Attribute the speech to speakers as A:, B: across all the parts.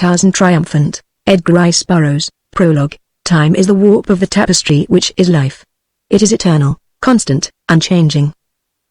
A: Tarzan Triumphant, Edgar Rice Burroughs. Prologue. Time is the warp of the tapestry which is life. It is eternal, constant, unchanging.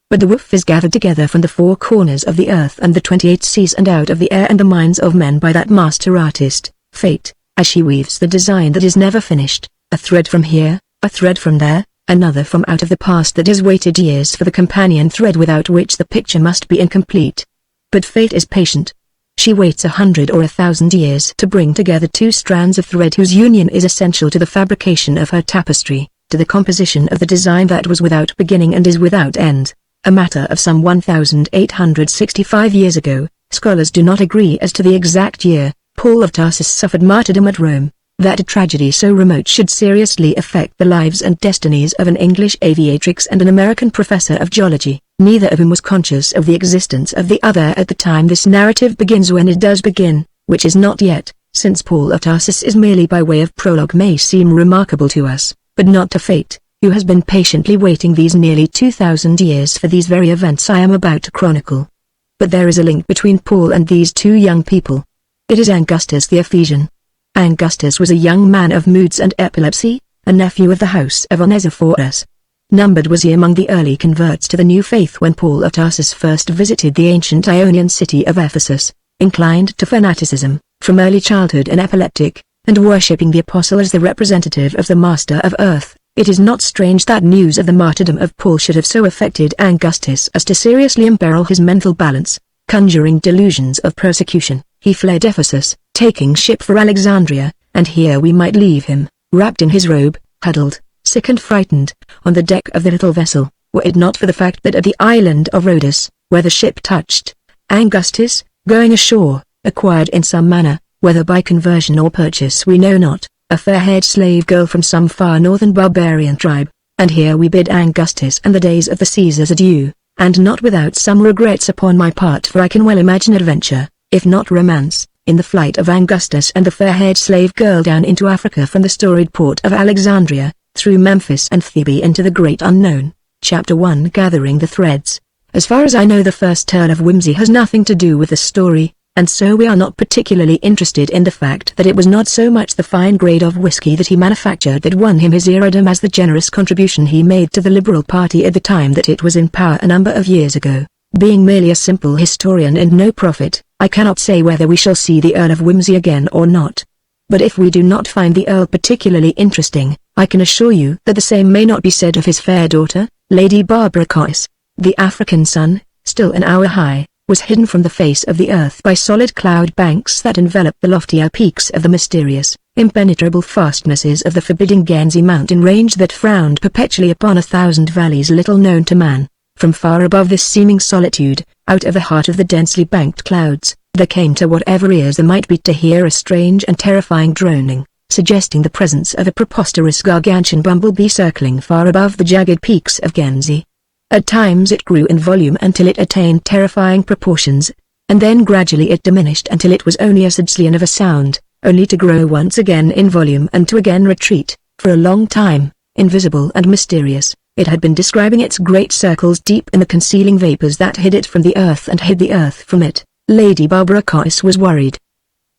A: But the woof is gathered together from the four corners of the earth and the 28 seas and out of the air and the minds of men by that master artist, Fate, as she weaves the design that is never finished, a thread from here, a thread from there, another from out of the past that has waited years for the companion thread without which the picture must be incomplete. But Fate is patient. She waits 100 or 1,000 years to bring together two strands of thread whose union is essential to the fabrication of her tapestry, to the composition of the design that was without beginning and is without end. A matter of some 1,865 years ago, scholars do not agree as to the exact year, Paul of Tarsus suffered martyrdom at Rome. That a tragedy so remote should seriously affect the lives and destinies of an English aviatrix and an American professor of geology, neither of whom was conscious of the existence of the other at the time this narrative begins, when it does begin, which is not yet, since Paul of Tarsus is merely by way of prologue, may seem remarkable to us, but not to Fate, who has been patiently waiting these nearly 2,000 years for these very events I am about to chronicle. But there is a link between Paul and these two young people. It is Augustus the Ephesian. Augustus was a young man of moods and epilepsy, a nephew of the house of Onesiphorus. Numbered was he among the early converts to the new faith when Paul of Tarsus first visited the ancient Ionian city of Ephesus, inclined to fanaticism, from early childhood an epileptic, and worshipping the apostle as the representative of the master of earth. It is not strange that news of the martyrdom of Paul should have so affected Augustus as to seriously imperil his mental balance. Conjuring delusions of persecution, he fled Ephesus, taking ship for Alexandria, and here we might leave him, wrapped in his robe, huddled, sick and frightened, on the deck of the little vessel, were it not for the fact that at the island of Rhodes, where the ship touched, Augustus, going ashore, acquired in some manner, whether by conversion or purchase we know not, a fair-haired slave girl from some far northern barbarian tribe, and here we bid Augustus and the days of the Caesars adieu, and not without some regrets upon my part, for I can well imagine adventure, if not romance, in the flight of Augustus and the fair-haired slave girl down into Africa from the storied port of Alexandria, through Memphis and Thebe into the great unknown. Chapter 1. Gathering the Threads. As far as I know, the first turn of whimsy has nothing to do with the story, and so we are not particularly interested in the fact that it was not so much the fine grade of whiskey that he manufactured that won him his eardom as the generous contribution he made to the Liberal Party at the time that it was in power a number of years ago. Being merely a simple historian and no prophet, I cannot say whether we shall see the Earl of Whimsy again or not. But if we do not find the Earl particularly interesting, I can assure you that the same may not be said of his fair daughter, Lady Barbara Coyce. The African sun, still an hour high, was hidden from the face of the earth by solid cloud banks that enveloped the loftier peaks of the mysterious, impenetrable fastnesses of the forbidding Ghenzi mountain range that frowned perpetually upon 1,000 valleys little known to man. From far above this seeming solitude, out of the heart of the densely banked clouds, there came to whatever ears there might be to hear a strange and terrifying droning, suggesting the presence of a preposterous gargantuan bumblebee circling far above the jagged peaks of Ghenzi. At times it grew in volume until it attained terrifying proportions, and then gradually it diminished until it was only a sudslien of a sound, only to grow once again in volume and to again retreat. For a long time, invisible and mysterious, it had been describing its great circles deep in the concealing vapors that hid it from the earth and hid the earth from it. Lady Barbara Coyce was worried.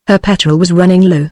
A: Her petrol was running low.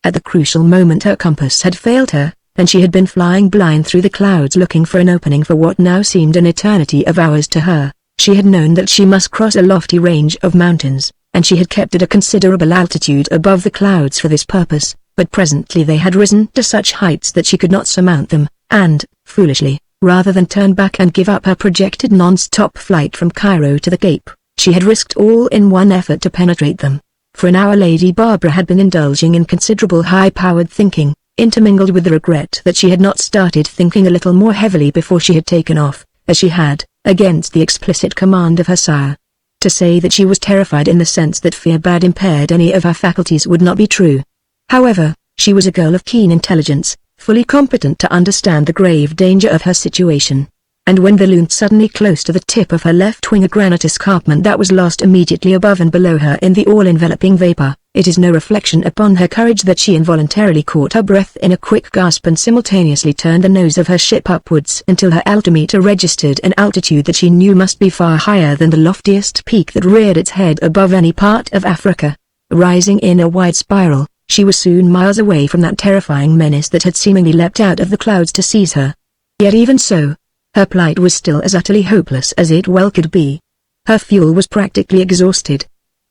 A: At the crucial moment her compass had failed her, and she had been flying blind through the clouds looking for an opening for what now seemed an eternity of hours to her. She had known that she must cross a lofty range of mountains, and she had kept at a considerable altitude above the clouds for this purpose, but presently they had risen to such heights that she could not surmount them, and, foolishly, rather than turn back and give up her projected non-stop flight from Cairo to the Cape, she had risked all in one effort to penetrate them. For an hour Lady Barbara had been indulging in considerable high-powered thinking, intermingled with the regret that she had not started thinking a little more heavily before she had taken off, as she had, against the explicit command of her sire. To say that she was terrified in the sense that fear bad impaired any of her faculties would not be true. However, she was a girl of keen intelligence, fully competent to understand the grave danger of her situation. And when there loomed suddenly close to the tip of her left wing a granite escarpment that was lost immediately above and below her in the all-enveloping vapor, it is no reflection upon her courage that she involuntarily caught her breath in a quick gasp and simultaneously turned the nose of her ship upwards until her altimeter registered an altitude that she knew must be far higher than the loftiest peak that reared its head above any part of Africa. Rising in a wide spiral, she was soon miles away from that terrifying menace that had seemingly leapt out of the clouds to seize her. Yet even so, her plight was still as utterly hopeless as it well could be. Her fuel was practically exhausted.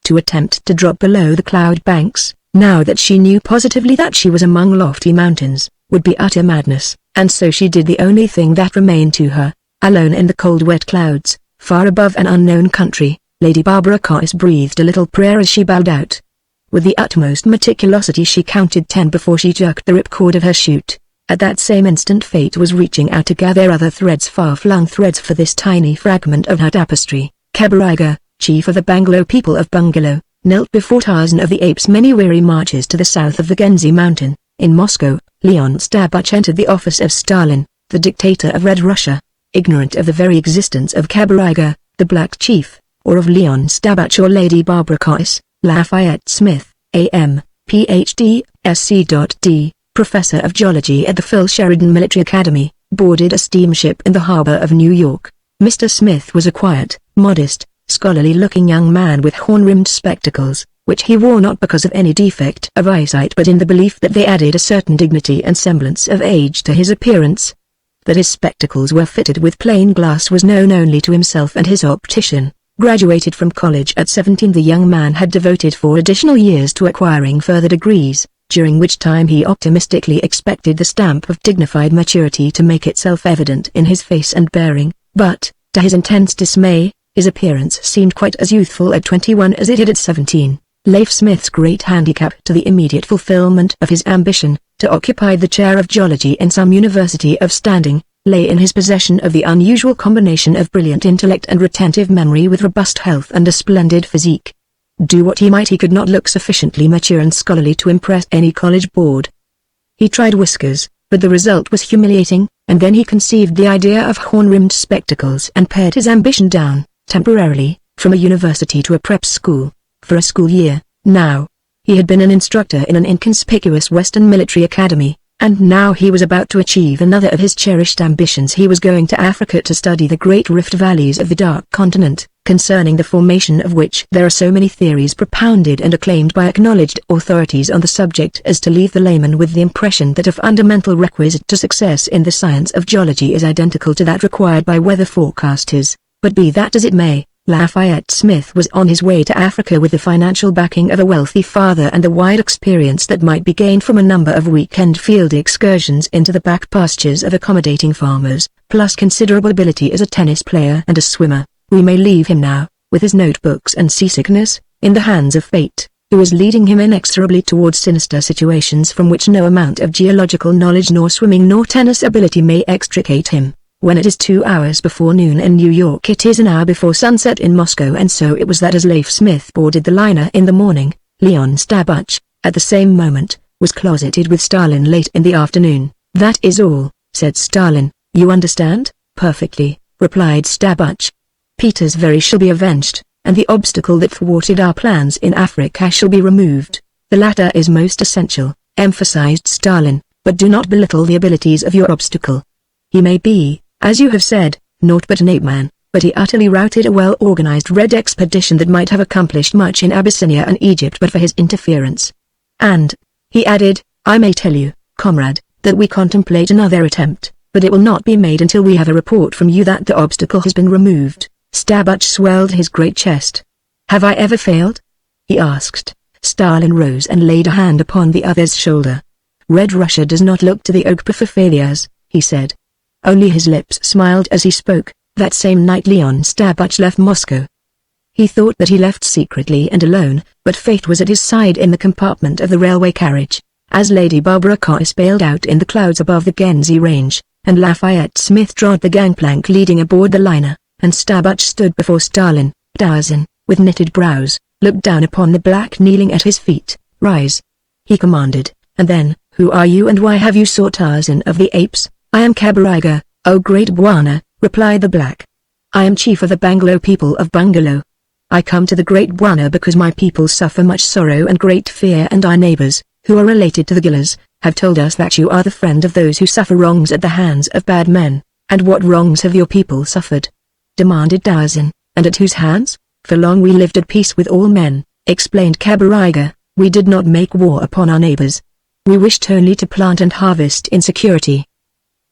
A: To attempt to drop below the cloud banks, now that she knew positively that she was among lofty mountains, would be utter madness, and so she did the only thing that remained to her. Alone in the cold wet clouds, far above an unknown country, Lady Barbara Coyce breathed a little prayer as she bowed out. With the utmost meticulosity she counted 10 before she jerked the ripcord of her chute. At that same instant fate was reaching out to gather other threads, far-flung threads, for this tiny fragment of her tapestry. Keberaiga, chief of the Bungalow people of Bungalow, knelt before Tarzan of the Apes' many weary marches to the south of the Genzi mountain. In Moscow, Leon Stabuch entered the office of Stalin, the dictator of Red Russia, ignorant of the very existence of Keberaiga, the Black Chief, or of Leon Stabuch or Lady Barbara Coyce. Lafayette Smith, A.M., Ph.D., Sc.D., Professor of Geology at the Phil Sheridan Military Academy, boarded a steamship in the harbor of New York. Mr. Smith was a quiet, modest, scholarly-looking young man with horn-rimmed spectacles, which he wore not because of any defect of eyesight but in the belief that they added a certain dignity and semblance of age to his appearance. That his spectacles were fitted with plain glass was known only to himself and his optician. Graduated from college at 17, the young man had devoted 4 additional years to acquiring further degrees, during which time he optimistically expected the stamp of dignified maturity to make itself evident in his face and bearing, but, to his intense dismay, his appearance seemed quite as youthful at 21 as it had at 17. Leif Smith's great handicap to the immediate fulfillment of his ambition, to occupy the chair of geology in some university of standing, lay in his possession of the unusual combination of brilliant intellect and retentive memory with robust health and a splendid physique. Do what he might, he could not look sufficiently mature and scholarly to impress any college board. He tried whiskers, but the result was humiliating, and then he conceived the idea of horn-rimmed spectacles and pared his ambition down, temporarily, from a university to a prep school, for a school year. Now, he had been an instructor in an inconspicuous Western military academy, and now he was about to achieve another of his cherished ambitions. He was going to Africa to study the great rift valleys of the Dark Continent, concerning the formation of which there are so many theories propounded and acclaimed by acknowledged authorities on the subject as to leave the layman with the impression that a fundamental requisite to success in the science of geology is identical to that required by weather forecasters. But be that as it may, Lafayette Smith was on his way to Africa with the financial backing of a wealthy father and the wide experience that might be gained from a number of weekend field excursions into the back pastures of accommodating farmers, plus considerable ability as a tennis player and a swimmer. We may leave him now, with his notebooks and seasickness, in the hands of fate, who is leading him inexorably towards sinister situations from which no amount of geological knowledge nor swimming nor tennis ability may extricate him. When it is 2 hours before noon in New York, it is an hour before sunset in Moscow, and so it was that as Leif Smith boarded the liner in the morning, Leon Stabuch, at the same moment, was closeted with Stalin late in the afternoon. "That is all," said Stalin. "You understand?" "Perfectly," replied Stabuch. "Peter's very shall be avenged, and the obstacle that thwarted our plans in Africa shall be removed. The latter is most essential," emphasized Stalin, "but do not belittle the abilities of your obstacle. He may be, as you have said, naught but an ape-man, but he utterly routed a well-organized Red expedition that might have accomplished much in Abyssinia and Egypt but for his interference. And," he added, "I may tell you, comrade, that we contemplate another attempt, but it will not be made until we have a report from you that the obstacle has been removed." Stabuch swelled his great chest. "Have I ever failed?" he asked. Stalin rose and laid a hand upon the other's shoulder. "Red Russia does not look to the Ogpa for failures," he said. Only his lips smiled as he spoke. That same night Leon Stabuch left Moscow. He thought that he left secretly and alone, but fate was at his side in the compartment of the railway carriage, as Lady Barbara Coyce bailed out in the clouds above the Genzi range, and Lafayette Smith trod the gangplank leading aboard the liner, and Stabuch stood before Stalin. Tarzan, with knitted brows, looked down upon the black kneeling at his feet. "Rise," he commanded, and then, "Who are you and why have you sought Tarzan of the Apes?" "I am Keberaiga, O great Bwana," replied the black. "I am chief of the Bungalow people of Bungalow. I come to the great Bwana because my people suffer much sorrow and great fear, and our neighbors, who are related to the Gillas, have told us that you are the friend of those who suffer wrongs at the hands of bad men." "And what wrongs have your people suffered?" demanded Tarzan. "And at whose hands? For long we lived at peace with all men, explained Kabariga, "we did not make war upon our neighbors. We wished only to plant and harvest in security.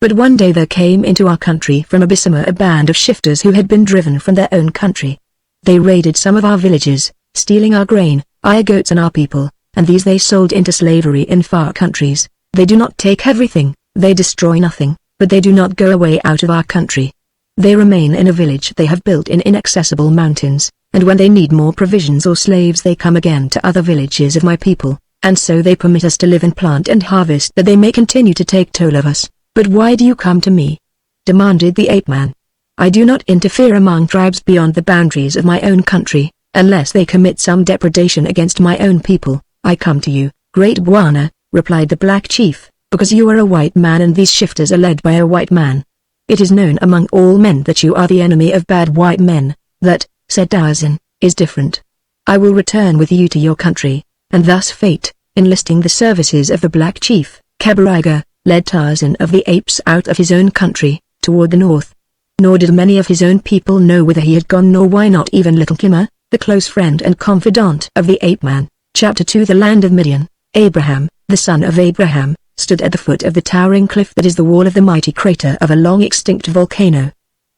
A: But one day there came into our country from Abyssima a band of shifters who had been driven from their own country. They raided some of our villages, stealing our grain, our goats and our people, and these they sold into slavery in far countries. They do not take everything, they destroy nothing, but they do not go away out of our country. They remain in a village they have built in inaccessible mountains, and when they need more provisions or slaves they come again to other villages of my people, and so they permit us to live and plant and harvest that they may continue to take toll of us." "But why do you come to me?" demanded the ape-man. "I do not interfere among tribes beyond the boundaries of my own country, unless they commit some depredation against my own people. I come to you, Great Bwana," replied the black chief, "because you are a white man and these shifters are led by a white man. It is known among all men that you are the enemy of bad white men. That," said Tarzan, "is different. I will return with you to your country." And thus fate, enlisting the services of the black chief, Kabariga, led Tarzan of the apes out of his own country, toward the north. Nor did many of his own people know whither he had gone, nor why not even little Kima, the close friend and confidant of the ape-man. Chapter 2. The land of Midian. Abraham, the son of Abraham, stood at the foot of the towering cliff that is the wall of the mighty crater of a long-extinct volcano.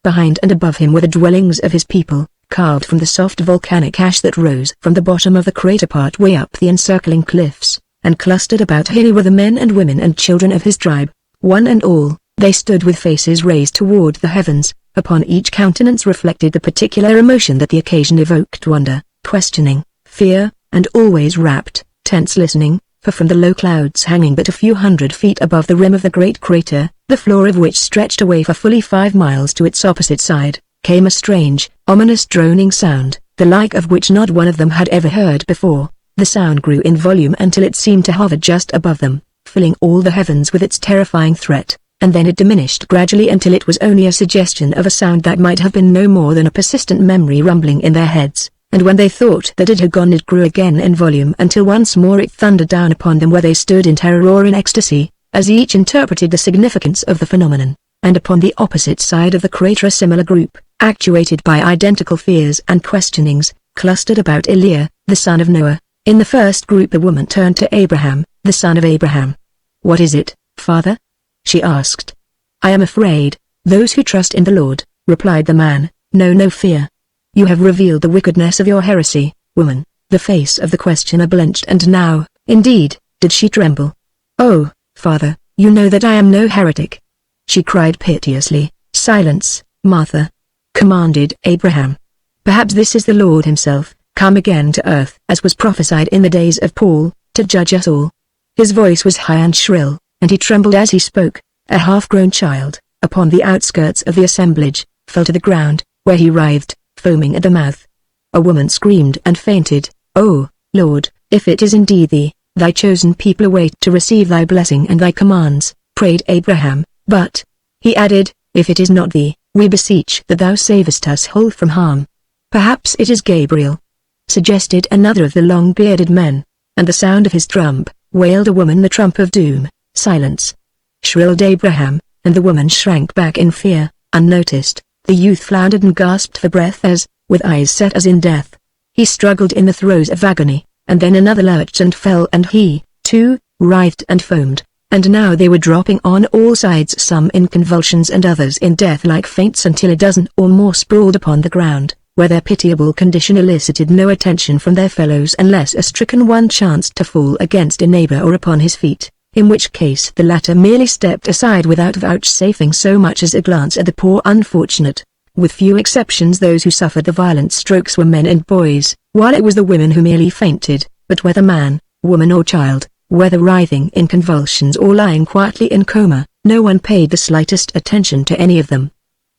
A: Behind and above him were the dwellings of his people, carved from the soft volcanic ash that rose from the bottom of the crater part way up the encircling cliffs, and clustered about him were the men and women and children of his tribe. One and all, they stood with faces raised toward the heavens. Upon each countenance reflected the particular emotion that the occasion evoked: wonder, questioning, fear, and always rapt, tense listening, for from the low clouds hanging but a few hundred feet above the rim of the great crater, the floor of which stretched away for fully 5 miles to its opposite side, came a strange, ominous droning sound, the like of which not one of them had ever heard before. The sound grew in volume until it seemed to hover just above them, filling all the heavens with its terrifying threat, and then it diminished gradually until it was only a suggestion of a sound that might have been no more than a persistent memory rumbling in their heads. And when they thought that it had gone, it grew again in volume until once more it thundered down upon them where they stood in terror or in ecstasy, as each interpreted the significance of the phenomenon. And upon the opposite side of the crater a similar group, actuated by identical fears and questionings, clustered about Eliah, the son of Noah. In the first group the woman turned to Abraham, the son of Abraham. "What is it, father?" she asked. "I am afraid. Those who trust in the Lord," replied the man, "know no fear. You have revealed the wickedness of your heresy, woman." The face of the questioner blenched, and now, indeed, did she tremble. "Oh, father, you know that I am no heretic," she cried piteously. "Silence, Martha," commanded Abraham. "Perhaps this is the Lord himself, come again to earth, as was prophesied in the days of Paul, to judge us all." His voice was high and shrill, and he trembled as he spoke. A half-grown child, upon the outskirts of the assemblage, fell to the ground, where he writhed, foaming at the mouth. A woman screamed and fainted. "Oh, Lord, if it is indeed thee, thy chosen people await to receive thy blessing and thy commands," prayed Abraham. "But," he added, "if it is not thee, we beseech that thou savest us whole from harm." "Perhaps it is Gabriel," suggested another of the long-bearded men. "And the sound of his trump," wailed a woman, "the trump of doom." "Silence!" shrilled Abraham, and the woman shrank back in fear, unnoticed. The youth floundered and gasped for breath as, with eyes set as in death, he struggled in the throes of agony, and then another lurched and fell, and he, too, writhed and foamed, and now they were dropping on all sides, some in convulsions and others in death-like faints, until a dozen or more sprawled upon the ground, where their pitiable condition elicited no attention from their fellows unless a stricken one chanced to fall against a neighbor or upon his feet, in which case the latter merely stepped aside without vouchsafing so much as a glance at the poor unfortunate. With few exceptions, those who suffered the violent strokes were men and boys, while it was the women who merely fainted. But whether man, woman or child, whether writhing in convulsions or lying quietly in coma, no one paid the slightest attention to any of them.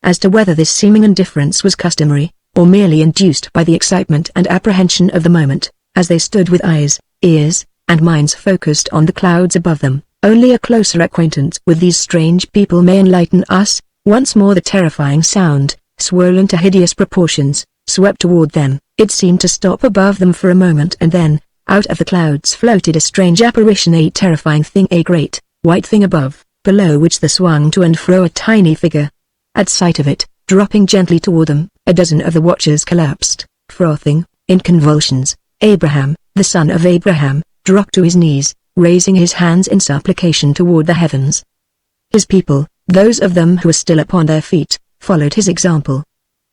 A: As to whether this seeming indifference was customary, or merely induced by the excitement and apprehension of the moment, as they stood with eyes, ears, and minds focused on the clouds above them, only a closer acquaintance with these strange people may enlighten us. Once more the terrifying sound, swollen to hideous proportions, swept toward them. It seemed to stop above them for a moment, and then, out of the clouds floated a strange apparition, a terrifying thing, a great, white thing above, below which there swung to and fro a tiny figure. At sight of it, dropping gently toward them, a dozen of the watchers collapsed, frothing, in convulsions. Abraham, the son of Abraham, dropped to his knees, raising his hands in supplication toward the heavens. His people, those of them who were still upon their feet, followed his example.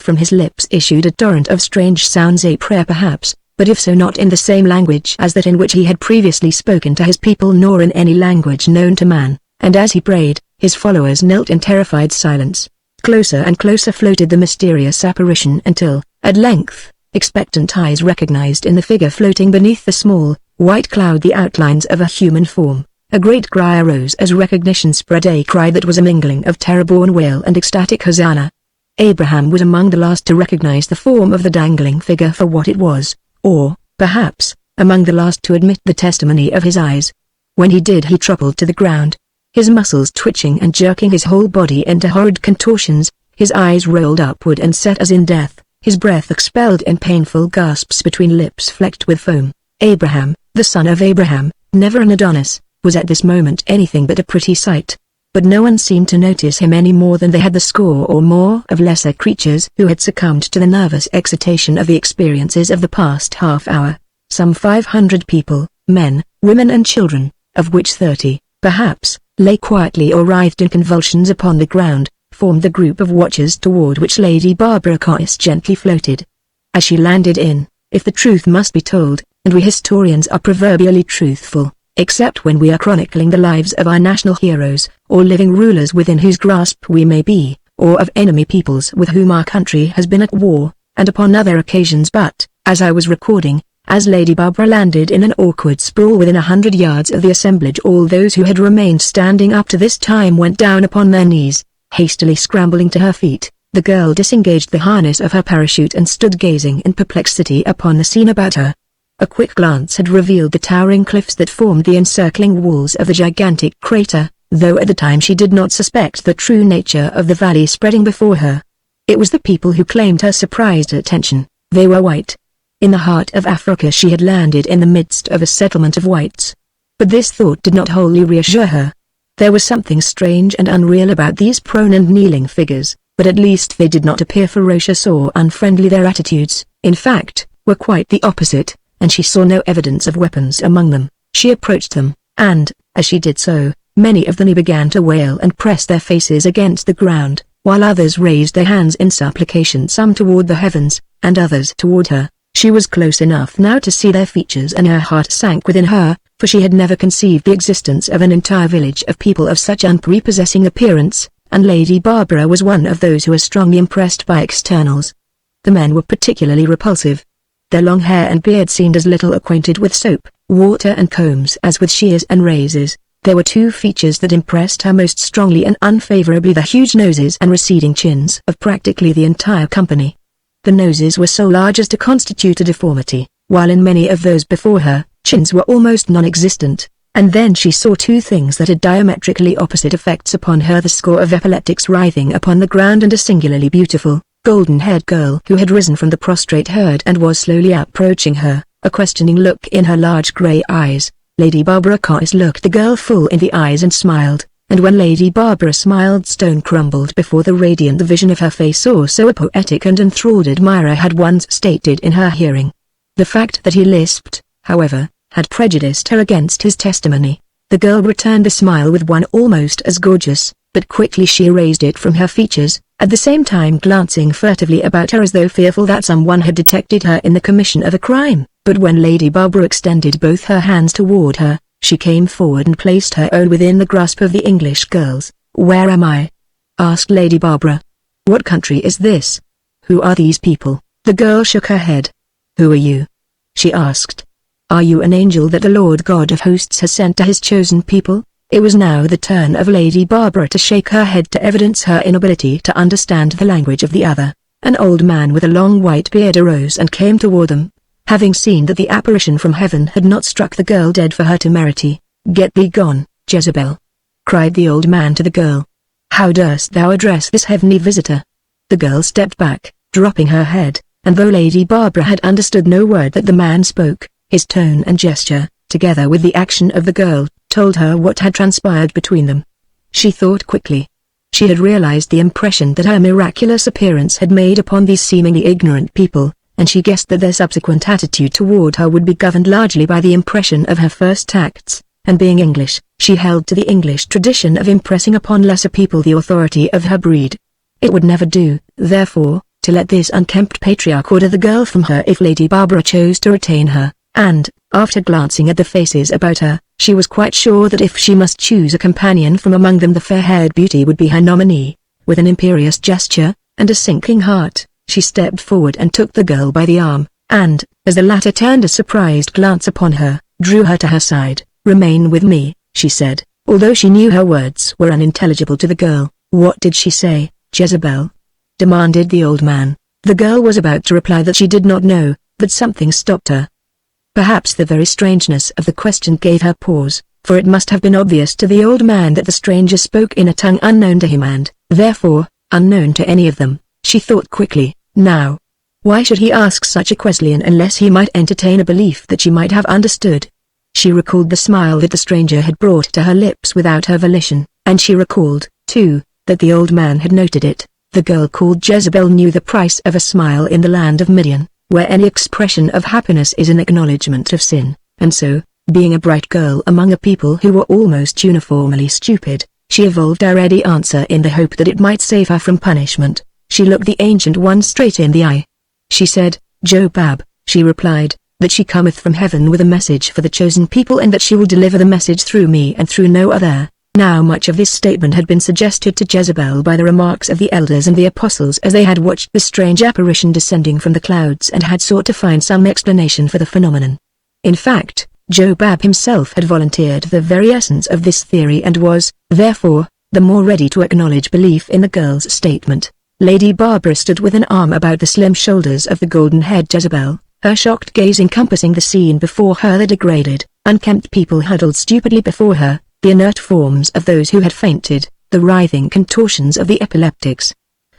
A: From his lips issued a torrent of strange sounds, a prayer perhaps, but if so not in the same language as that in which he had previously spoken to his people, nor in any language known to man, and as he prayed, his followers knelt in terrified silence. Closer and closer floated the mysterious apparition until, at length, expectant eyes recognized in the figure floating beneath the small, white cloud the outlines of a human form. A great cry arose as recognition spread, a cry that was a mingling of terror-born wail and ecstatic hosanna. Abraham was among the last to recognize the form of the dangling figure for what it was, or, perhaps, among the last to admit the testimony of his eyes. When he did, he toppled to the ground, his muscles twitching and jerking his whole body into horrid contortions, his eyes rolled upward and set as in death, his breath expelled in painful gasps between lips flecked with foam. Abraham, the son of Abraham, never an Adonis, was at this moment anything but a pretty sight. But no one seemed to notice him any more than they had the score or more of lesser creatures who had succumbed to the nervous excitation of the experiences of the past half hour. Some 500 people, men, women and children, of which 30, perhaps, lay quietly or writhed in convulsions upon the ground, formed the group of watchers toward which Lady Barbara Curtis gently floated. As she landed in, if the truth must be told, and we historians are proverbially truthful, except when we are chronicling the lives of our national heroes, or living rulers within whose grasp we may be, or of enemy peoples with whom our country has been at war, and upon other occasions. But, as I was recording, as Lady Barbara landed in an awkward sprawl within 100 yards of the assemblage, all those who had remained standing up to this time went down upon their knees. Hastily scrambling to her feet, the girl disengaged the harness of her parachute and stood gazing in perplexity upon the scene about her. A quick glance had revealed the towering cliffs that formed the encircling walls of the gigantic crater, though at the time she did not suspect the true nature of the valley spreading before her. It was the people who claimed her surprised attention. They were white. In the heart of Africa she had landed in the midst of a settlement of whites. But this thought did not wholly reassure her. There was something strange and unreal about these prone and kneeling figures, but at least they did not appear ferocious or unfriendly. Their attitudes, in fact, were quite the opposite, and she saw no evidence of weapons among them. She approached them, and, as she did so, many of them began to wail and press their faces against the ground, while others raised their hands in supplication, some toward the heavens, and others toward her. She was close enough now to see their features, and her heart sank within her, for she had never conceived the existence of an entire village of people of such unprepossessing appearance, and Lady Barbara was one of those who were strongly impressed by externals. The men were particularly repulsive. Their long hair and beard seemed as little acquainted with soap, water and combs as with shears and razors. There were two features that impressed her most strongly and unfavorably: the huge noses and receding chins of practically the entire company. The noses were so large as to constitute a deformity, while in many of those before her, chins were almost non-existent. And then she saw two things that had diametrically opposite effects upon her: the score of epileptics writhing upon the ground, and a singularly beautiful, golden-haired girl who had risen from the prostrate herd and was slowly approaching her, a questioning look in her large grey eyes. Lady Barbara Curtis looked the girl full in the eyes and smiled, and when Lady Barbara smiled, stone crumbled before the radiant vision of her face, or so a poetic and enthralled admirer had once stated in her hearing. The fact that he lisped, however, had prejudiced her against his testimony. The girl returned the smile with one almost as gorgeous, but quickly she erased it from her features, at the same time glancing furtively about her as though fearful that someone had detected her in the commission of a crime. But when Lady Barbara extended both her hands toward her, she came forward and placed her own within the grasp of the English girl's. "Where am I?" asked Lady Barbara. "What country is this? Who are these people?" The girl shook her head. "Who are you?" she asked. "Are you an angel that the Lord God of hosts has sent to his chosen people?" It was now the turn of Lady Barbara to shake her head to evidence her inability to understand the language of the other. An old man with a long white beard arose and came toward them. Having seen that the apparition from heaven had not struck the girl dead for her temerity, "Get thee gone, Jezebel!" cried the old man to the girl. "How durst thou address this heavenly visitor?" The girl stepped back, dropping her head, and though Lady Barbara had understood no word that the man spoke, his tone and gesture, together with the action of the girl, told her what had transpired between them. She thought quickly. She had realized the impression that her miraculous appearance had made upon these seemingly ignorant people, and she guessed that their subsequent attitude toward her would be governed largely by the impression of her first acts, and being English, she held to the English tradition of impressing upon lesser people the authority of her breed. It would never do, therefore, to let this unkempt patriarch order the girl from her if Lady Barbara chose to retain her, and, after glancing at the faces about her, she was quite sure that if she must choose a companion from among them the fair-haired beauty would be her nominee. With an imperious gesture, and a sinking heart, she stepped forward and took the girl by the arm, and, as the latter turned a surprised glance upon her, drew her to her side. "Remain with me," she said, although she knew her words were unintelligible to the girl. "What did she say, Jezebel?" demanded the old man. The girl was about to reply that she did not know, but something stopped her. Perhaps the very strangeness of the question gave her pause, for it must have been obvious to the old man that the stranger spoke in a tongue unknown to him and, therefore, unknown to any of them. She thought quickly, now. Why should he ask such a question unless he might entertain a belief that she might have understood? She recalled the smile that the stranger had brought to her lips without her volition, and she recalled, too, that the old man had noted it. The girl called Jezebel knew the price of a smile in the land of Midian, where any expression of happiness is an acknowledgment of sin, and so, being a bright girl among a people who were almost uniformly stupid, she evolved a ready answer in the hope that it might save her from punishment. She looked the ancient one straight in the eye. She said, "Jobab," she replied, "that she cometh from heaven with a message for the chosen people and that she will deliver the message through me and through no other." Now much of this statement had been suggested to Jezebel by the remarks of the elders and the apostles as they had watched the strange apparition descending from the clouds and had sought to find some explanation for the phenomenon. In fact, Jobab himself had volunteered the very essence of this theory and was, therefore, the more ready to acknowledge belief in the girl's statement. Lady Barbara stood with an arm about the slim shoulders of the golden-haired Jezebel, her shocked gaze encompassing the scene before her. The degraded, unkempt people huddled stupidly before her, the inert forms of those who had fainted, the writhing contortions of the epileptics.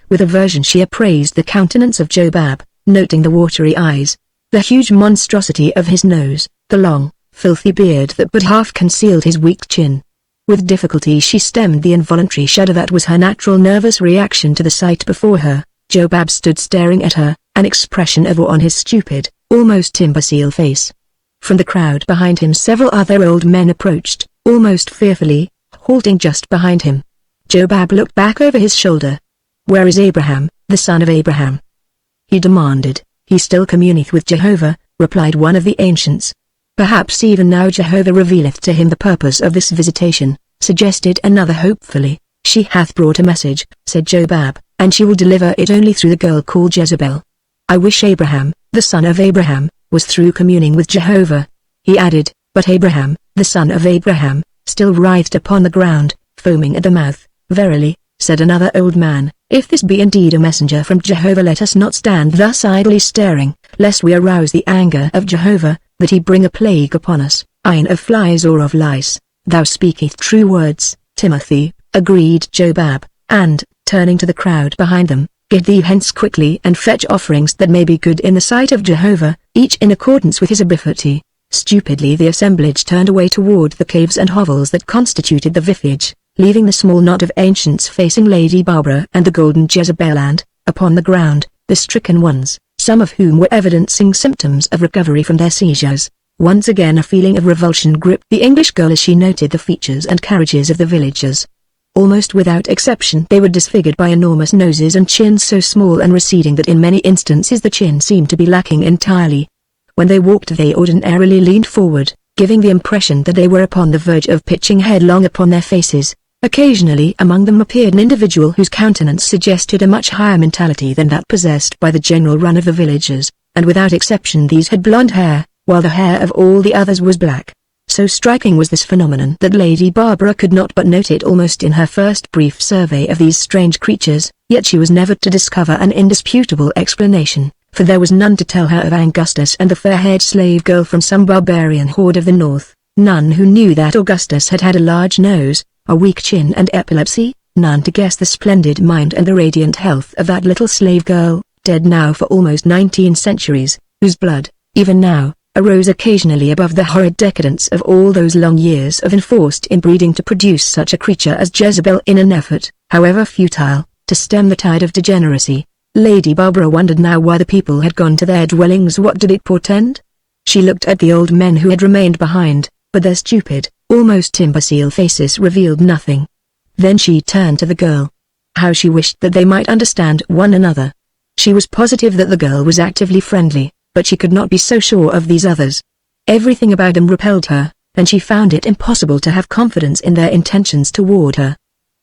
A: With aversion she appraised the countenance of Jobab, noting the watery eyes, the huge monstrosity of his nose, the long, filthy beard that but half concealed his weak chin. With difficulty she stemmed the involuntary shudder that was her natural nervous reaction to the sight before her. Jobab stood staring at her, an expression of awe on his stupid, almost imbecile face. From the crowd behind him several other old men approached, almost fearfully, halting just behind him. Jobab looked back over his shoulder. "Where is Abraham, the son of Abraham?" he demanded. "He still communeth with Jehovah," replied one of the ancients. "Perhaps even now Jehovah revealeth to him the purpose of this visitation," suggested another hopefully. "She hath brought a message," said Jobab, "and she will deliver it only through the girl called Jezebel. I wish Abraham, the son of Abraham, was through communing with Jehovah," he added, but Abraham, the son of Abraham, still writhed upon the ground, foaming at the mouth. "Verily," said another old man, "if this be indeed a messenger from Jehovah, let us not stand thus idly staring, lest we arouse the anger of Jehovah, that he bring a plague upon us, e'en of flies or of lice." "Thou speakest true words, Timothy," agreed Jobab, and, turning to the crowd behind them, "Get thee hence quickly and fetch offerings that may be good in the sight of Jehovah, each in accordance with his ability." Stupidly the assemblage turned away toward the caves and hovels that constituted the village, leaving the small knot of ancients facing Lady Barbara and the golden Jezebel and, upon the ground, the stricken ones, some of whom were evidencing symptoms of recovery from their seizures. Once again a feeling of revulsion gripped the English girl as she noted the features and carriages of the villagers. Almost without exception they were disfigured by enormous noses and chins so small and receding that in many instances the chin seemed to be lacking entirely. When they walked they ordinarily leaned forward, giving the impression that they were upon the verge of pitching headlong upon their faces. Occasionally among them appeared an individual whose countenance suggested a much higher mentality than that possessed by the general run of the villagers, and without exception these had blonde hair, while the hair of all the others was black. So striking was this phenomenon that Lady Barbara could not but note it almost in her first brief survey of these strange creatures, yet she was never to discover an indisputable explanation, for there was none to tell her of Augustus and the fair-haired slave girl from some barbarian horde of the north, none who knew that Augustus had had a large nose, a weak chin and epilepsy, none to guess the splendid mind and the radiant health of that little slave girl, dead now for almost 19 centuries, whose blood, even now, arose occasionally above the horrid decadence of all those long years of enforced inbreeding to produce such a creature as Jezebel in an effort, however futile, to stem the tide of degeneracy. Lady Barbara wondered now why the people had gone to their dwellings. What did it portend? She looked at the old men who had remained behind, but their stupid, almost imbecile faces revealed nothing. Then she turned to the girl. How she wished that they might understand one another. She was positive that the girl was actively friendly, but she could not be so sure of these others. Everything about them repelled her, and she found it impossible to have confidence in their intentions toward her.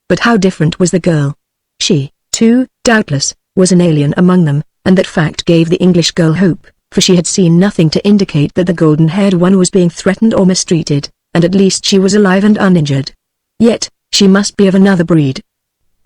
A: But how different was the girl? She, too, doubtless, was an alien among them, and that fact gave the English girl hope, for she had seen nothing to indicate that the golden-haired one was being threatened or mistreated, and at least she was alive and uninjured. Yet, she must be of another breed.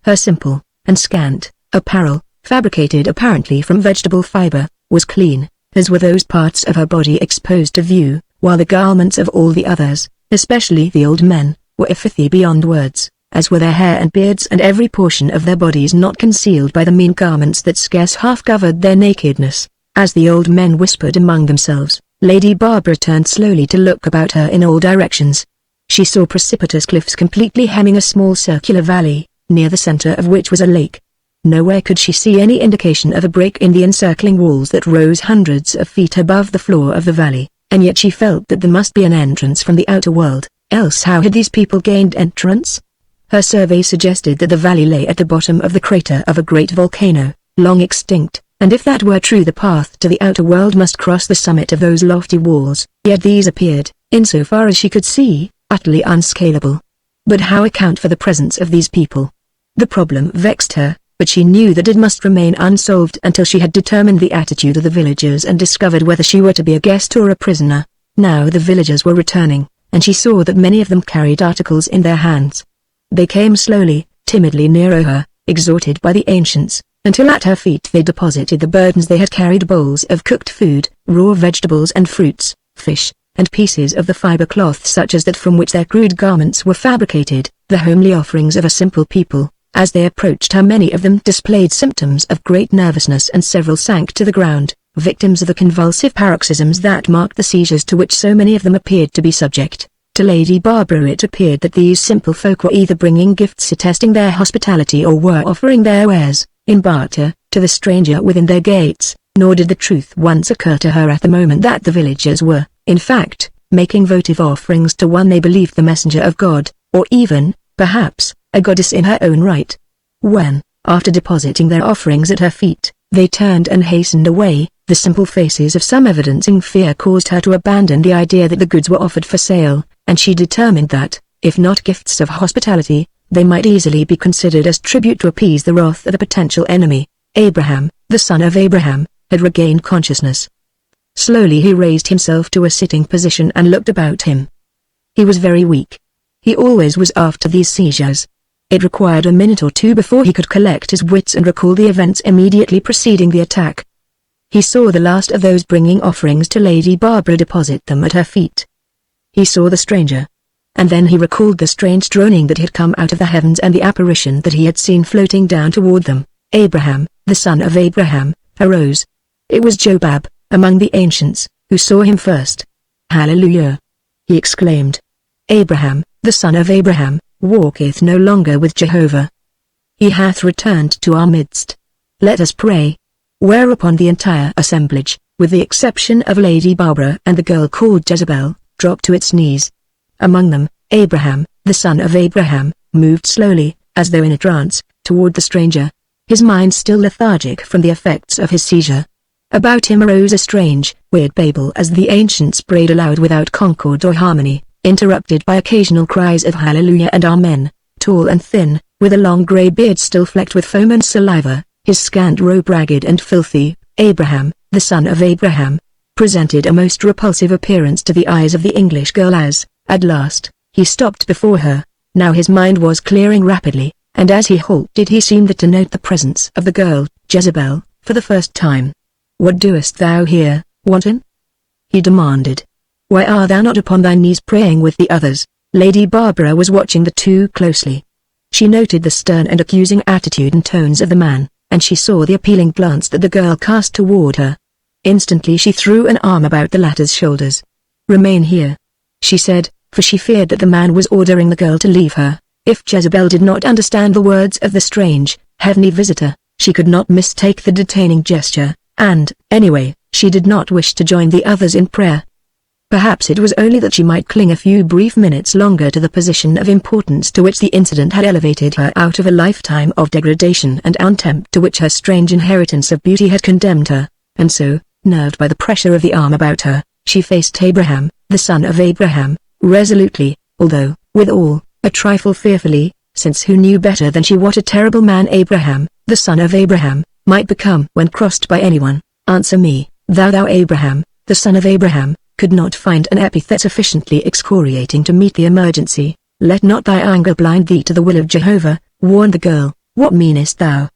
A: Her simple, and scant, apparel, fabricated apparently from vegetable fiber, was clean, as were those parts of her body exposed to view, while the garments of all the others, especially the old men, were filthy beyond words, as were their hair and beards and every portion of their bodies not concealed by the mean garments that scarce half covered their nakedness. As the old men whispered among themselves, Lady Barbara turned slowly to look about her in all directions. She saw precipitous cliffs completely hemming a small circular valley, near the center of which was a lake. Nowhere could she see any indication of a break in the encircling walls that rose hundreds of feet above the floor of the valley, and yet she felt that there must be an entrance from the outer world, else how had these people gained entrance? Her survey suggested that the valley lay at the bottom of the crater of a great volcano, long extinct, and if that were true the path to the outer world must cross the summit of those lofty walls, yet these appeared, insofar as she could see, utterly unscalable. But how account for the presence of these people? The problem vexed her, but she knew that it must remain unsolved until she had determined the attitude of the villagers and discovered whether she were to be a guest or a prisoner. Now the villagers were returning, and she saw that many of them carried articles in their hands. They came slowly, timidly nearer her, exhorted by the ancients, until at her feet they deposited the burdens they had carried: bowls of cooked food, raw vegetables and fruits, fish, and pieces of the fiber cloth such as that from which their crude garments were fabricated, the homely offerings of a simple people. As they approached her many of them displayed symptoms of great nervousness and several sank to the ground, victims of the convulsive paroxysms that marked the seizures to which so many of them appeared to be subject. To Lady Barbara it appeared that these simple folk were either bringing gifts attesting their hospitality or were offering their wares, in barter, to the stranger within their gates, nor did the truth once occur to her at the moment that the villagers were, in fact, making votive offerings to one they believed the messenger of God, or even, perhaps, a goddess in her own right. When, after depositing their offerings at her feet, they turned and hastened away, the simple faces of some evidencing fear caused her to abandon the idea that the goods were offered for sale, and she determined that, if not gifts of hospitality, they might easily be considered as tribute to appease the wrath of the potential enemy. Abraham, the son of Abraham, had regained consciousness. Slowly he raised himself to a sitting position and looked about him. He was very weak. He always was after these seizures. It required a minute or two before he could collect his wits and recall the events immediately preceding the attack. He saw the last of those bringing offerings to Lady Barbara deposit them at her feet. He saw the stranger. And then he recalled the strange droning that had come out of the heavens and the apparition that he had seen floating down toward them. Abraham, the son of Abraham, arose. It was Jobab, among the ancients, who saw him first. Hallelujah! He exclaimed. Abraham, the son of Abraham, walketh no longer with Jehovah. He hath returned to our midst. Let us pray. Whereupon the entire assemblage, with the exception of Lady Barbara and the girl called Jezebel, dropped to its knees. Among them, Abraham, the son of Abraham, moved slowly, as though in a trance, toward the stranger, his mind still lethargic from the effects of his seizure. About him arose a strange, weird babel as the ancients prayed aloud without concord or harmony, interrupted by occasional cries of hallelujah and amen. Tall and thin, with a long grey beard still flecked with foam and saliva, his scant robe ragged and filthy, Abraham, the son of Abraham, presented a most repulsive appearance to the eyes of the English girl as, at last, he stopped before her. Now his mind was clearing rapidly, and as he halted he seemed to note the presence of the girl, Jezebel, for the first time. "What doest thou here, wanton?" he demanded. "Why art thou not upon thy knees praying with the others?" Lady Barbara was watching the two closely. She noted the stern and accusing attitude and tones of the man, and she saw the appealing glance that the girl cast toward her. Instantly she threw an arm about the latter's shoulders. "Remain here," she said, for she feared that the man was ordering the girl to leave her. If Jezebel did not understand the words of the strange, heavenly visitor, She could not mistake the detaining gesture, and, anyway, she did not wish to join the others in prayer. Perhaps it was only that she might cling a few brief minutes longer to the position of importance to which the incident had elevated her out of a lifetime of degradation and contempt to which her strange inheritance of beauty had condemned her, and so, nerved by the pressure of the arm about her, she faced Abraham, the son of Abraham, resolutely, although, withal, a trifle fearfully, since who knew better than she what a terrible man Abraham, the son of Abraham, might become when crossed by anyone. Answer me, thou Abraham, the son of Abraham, could not find an epithet sufficiently excoriating to meet the emergency. Let not thy anger blind thee to the will of Jehovah, warned the girl. What meanest thou?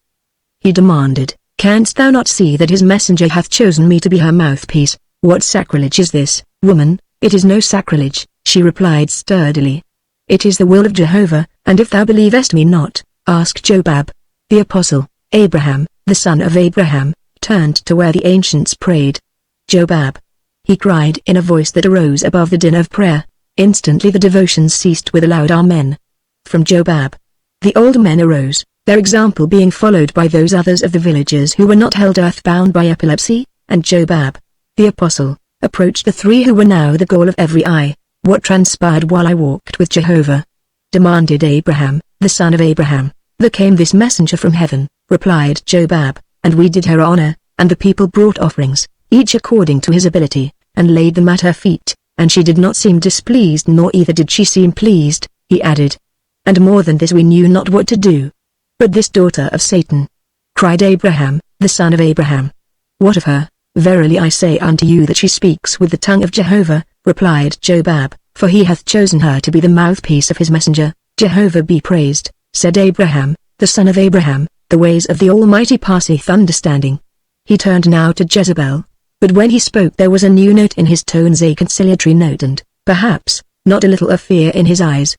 A: He demanded. Canst thou not see that his messenger hath chosen me to be her mouthpiece? What sacrilege is this, woman? It is no sacrilege, she replied sturdily. It is the will of Jehovah, and if thou believest me not, ask Jobab. The apostle, Abraham, the son of Abraham, turned to where the ancients prayed. Jobab, he cried in a voice that arose above the din of prayer. Instantly the devotions ceased with a loud amen. From Jobab. The older men arose, their example being followed by those others of the villagers who were not held earthbound by epilepsy, and Jobab, the apostle, approached the three who were now the gall of every eye. What transpired while I walked with Jehovah? Demanded Abraham, the son of Abraham. There came this messenger from heaven, replied Jobab, and we did her honor, and the people brought offerings, each according to his ability, and laid them at her feet, and she did not seem displeased nor either did she seem pleased, he added. And more than this we knew not what to do. But this daughter of Satan, cried Abraham, the son of Abraham. What of her? Verily I say unto you that she speaks with the tongue of Jehovah, replied Jobab, for he hath chosen her to be the mouthpiece of his messenger. Jehovah be praised, said Abraham, the son of Abraham, the ways of the Almighty passeth understanding. He turned now to Jezebel, but when he spoke there was a new note in his tones, a conciliatory note, and, perhaps, not a little of fear in his eyes.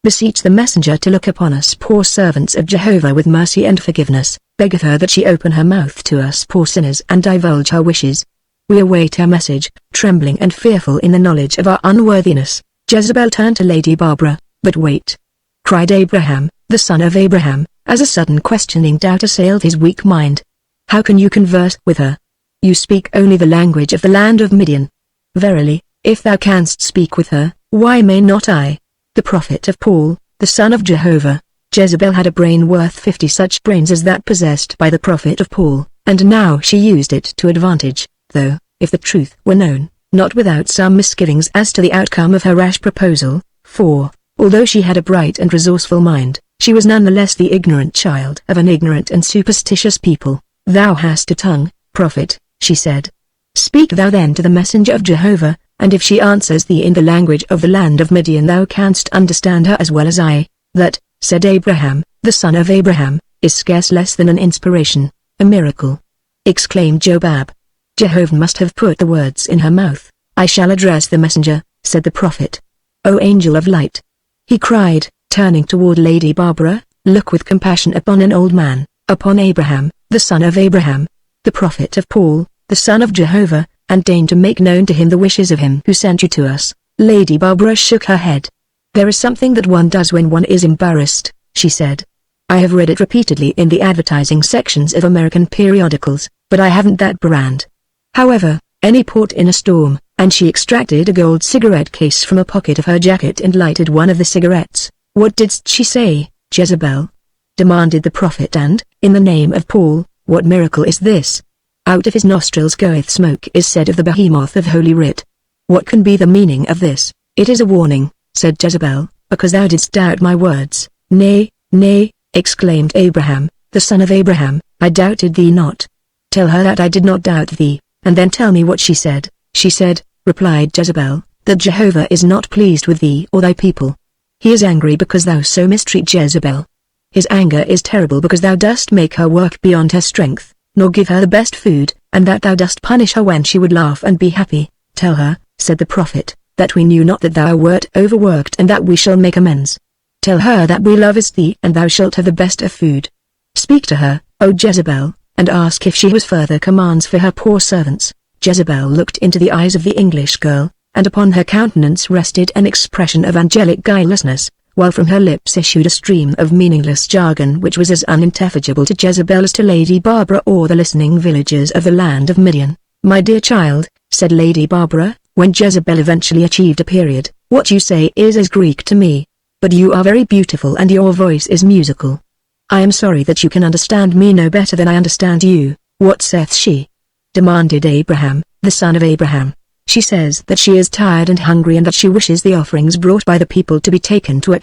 A: Beseech the messenger to look upon us poor servants of Jehovah with mercy and forgiveness, beggeth her that she open her mouth to us poor sinners and divulge her wishes. We await her message, trembling and fearful in the knowledge of our unworthiness. Jezebel turned to Lady Barbara. But wait, cried Abraham, the son of Abraham, as a sudden questioning doubt assailed his weak mind. How can you converse with her? You speak only the language of the land of Midian. Verily, if thou canst speak with her, why may not I? The prophet of Paul, the son of Jehovah. Jezebel had a brain worth 50 such brains as that possessed by the prophet of Paul, and now she used it to advantage, though, if the truth were known, not without some misgivings as to the outcome of her rash proposal, for, although she had a bright and resourceful mind, she was nonetheless the ignorant child of an ignorant and superstitious people. Thou hast a tongue, prophet, she said. Speak thou then to the messenger of Jehovah, and if she answers thee in the language of the land of Midian thou canst understand her as well as I. That, said Abraham, the son of Abraham, is scarce less than an inspiration, a miracle. Exclaimed Jobab. Jehovah must have put the words in her mouth. I shall address the messenger, said the prophet. O angel of light! He cried, turning toward Lady Barbara, look with compassion upon an old man, upon Abraham, the son of Abraham, the prophet of Paul, the son of Jehovah, and deign to make known to him the wishes of him who sent you to us. Lady Barbara shook her head. There is something that one does when one is embarrassed, she said. I have read it repeatedly in the advertising sections of American periodicals, but I haven't that brand. However, any port in a storm, and she extracted a gold cigarette case from a pocket of her jacket and lighted one of the cigarettes. What didst she say, Jezebel? Demanded the prophet, and, in the name of Paul, what miracle is this? Out of his nostrils goeth smoke is said of the behemoth of Holy Writ. What can be the meaning of this? It is a warning, said Jezebel, because thou didst doubt my words. Nay, nay, exclaimed Abraham, the son of Abraham, I doubted thee not. Tell her that I did not doubt thee, and then tell me what she said. She said, replied Jezebel, that Jehovah is not pleased with thee or thy people. He is angry because thou so mistreat Jezebel. His anger is terrible because thou dost make her work beyond her strength, nor give her the best food, and that thou dost punish her when she would laugh and be happy. Tell her, said the prophet, that we knew not that thou wert overworked and that we shall make amends. Tell her that we lovest thee and thou shalt have the best of food. Speak to her, O Jezebel, and ask if she has further commands for her poor servants. Jezebel looked into the eyes of the English girl, and upon her countenance rested an expression of angelic guilelessness. while from her lips issued a stream of meaningless jargon which was as unintelligible to Jezebel as to Lady Barbara or the listening villagers of the land of Midian. "My dear child," said Lady Barbara, when Jezebel eventually achieved a period, "what you say is as Greek to me. But you are very beautiful and your voice is musical. I am sorry that you can understand me no better than I understand you." "What saith she?" demanded Abraham, the son of Abraham. "She says that she is tired and hungry and that she wishes the offerings brought by the people to be taken to a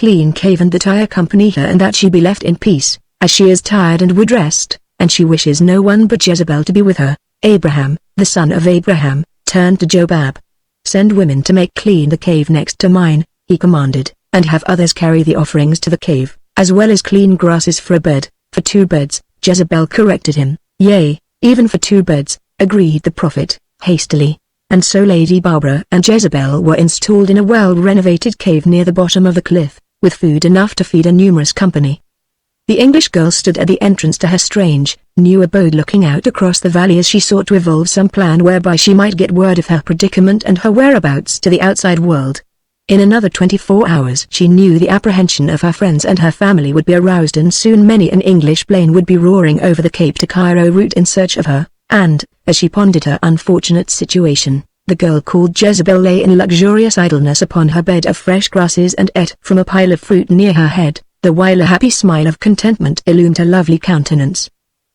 A: clean cave, and that I accompany her and that she be left in peace, as she is tired and would rest, and she wishes no one but Jezebel to be with her." Abraham, the son of Abraham, turned to Jobab. "Send women to make clean the cave next to mine," he commanded, "and have others carry the offerings to the cave, as well as clean grasses for a bed." "For 2 beds, Jezebel corrected him. "Yea, even for 2 beds, agreed the prophet, hastily. And so Lady Barbara and Jezebel were installed in a well-renovated cave near the bottom of the cliff, with food enough to feed a numerous company. The English girl stood at the entrance to her strange, new abode, looking out across the valley as she sought to evolve some plan whereby she might get word of her predicament and her whereabouts to the outside world. In another 24 hours she knew the apprehension of her friends and her family would be aroused, and soon many an English plane would be roaring over the Cape to Cairo route in search of her, and, as she pondered her unfortunate situation, the girl called Jezebel lay in luxurious idleness upon her bed of fresh grasses and ate from a pile of fruit near her head, the while a happy smile of contentment illumined her lovely countenance.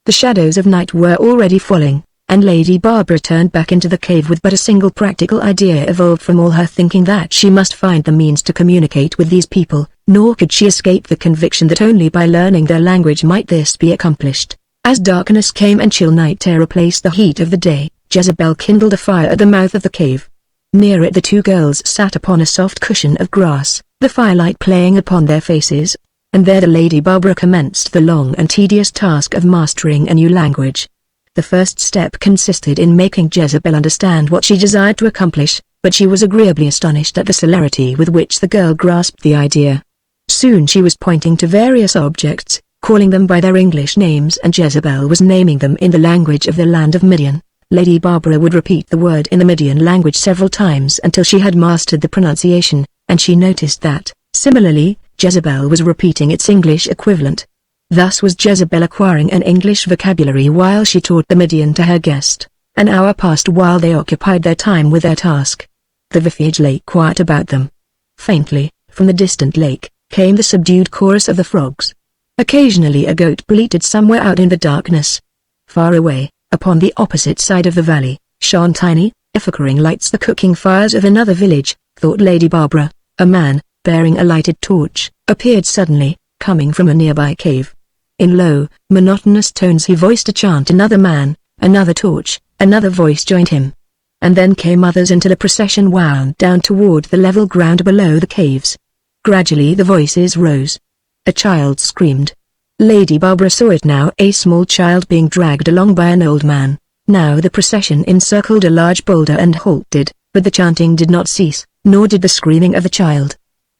A: The shadows of night were already falling, and Lady Barbara turned back into the cave with but a single practical idea evolved from all her thinking: that she must find the means to communicate with these people, nor could she escape the conviction that only by learning their language might this be accomplished. As darkness came and chill night air replaced the heat of the day, Jezebel kindled a fire at the mouth of the cave. Near it the 2 girls sat upon a soft cushion of grass, the firelight playing upon their faces. And there the Lady Barbara commenced the long and tedious task of mastering a new language. The first step consisted in making Jezebel understand what she desired to accomplish, but she was agreeably astonished at the celerity with which the girl grasped the idea. Soon she was pointing to various objects, calling them by their English names, and Jezebel was naming them in the language of the land of Midian. Lady Barbara would repeat the word in the Midian language several times until she had mastered the pronunciation, and she noticed that, similarly, Jezebel was repeating its English equivalent. Thus was Jezebel acquiring an English vocabulary while she taught the Midian to her guest. An hour passed while they occupied their time with their task. The refuge lay quiet about them. Faintly, from the distant lake, came the subdued chorus of the frogs. Occasionally a goat bleated somewhere out in the darkness. Far away, upon the opposite side of the valley, shone tiny, flickering lights, the cooking fires of another village, thought Lady Barbara. A man, bearing a lighted torch, appeared suddenly, coming from a nearby cave. In low, monotonous tones he voiced a chant. Another man, another torch, another voice joined him. And then came others until the procession wound down toward the level ground below the caves. Gradually the voices rose. A child screamed. Lady Barbara saw it now, a small child being dragged along by an old man. Now the procession encircled a large boulder and halted, but the chanting did not cease, nor did the screaming of the child.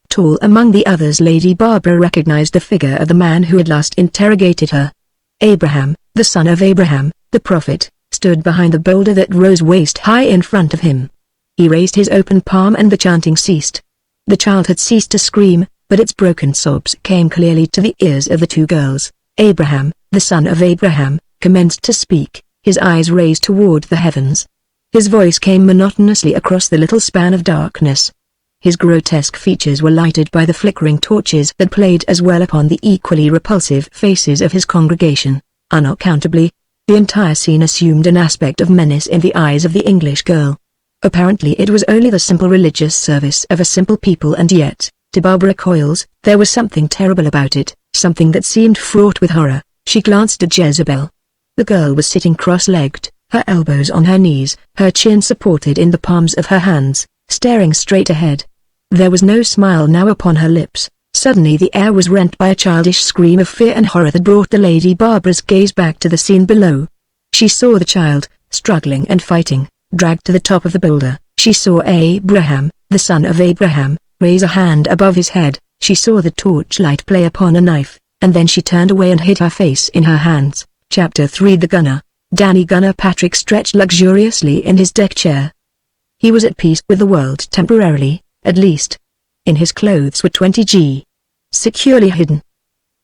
A: Tall among the others, Lady Barbara recognized the figure of the man who had last interrogated her. Abraham, the son of Abraham, the prophet, stood behind the boulder that rose waist-high in front of him. He raised his open palm and the chanting ceased. The child had ceased to scream, but its broken sobs came clearly to the ears of the 2 girls. Abraham, the son of Abraham, commenced to speak, his eyes raised toward the heavens. His voice came monotonously across the little span of darkness. His grotesque features were lighted by the flickering torches that played as well upon the equally repulsive faces of his congregation. Unaccountably, the entire scene assumed an aspect of menace in the eyes of the English girl. Apparently it was only the simple religious service of a simple people, and yet, to Barbara Coyles, there was something terrible about it, something that seemed fraught with horror. She glanced at Jezebel. The girl was sitting cross-legged, her elbows on her knees, her chin supported in the palms of her hands, staring straight ahead. There was no smile now upon her lips. Suddenly the air was rent by a childish scream of fear and horror that brought the Lady Barbara's gaze back to the scene below. She saw the child, struggling and fighting, dragged to the top of the boulder. She saw Abraham, the son of Abraham, raise a hand above his head. She saw the torchlight play upon a knife, and then she turned away and hid her face in her hands. Chapter 3. The Gunner. Danny Gunner Patrick stretched luxuriously in his deck chair. He was at peace with the world temporarily, at least. In his clothes were 20 securely hidden.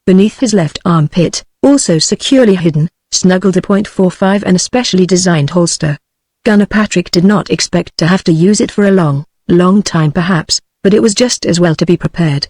A: Beneath his left armpit, also securely hidden, snuggled a .45 and a specially designed holster. Gunner Patrick did not expect to have to use it for a long time perhaps, but it was just as well to be prepared.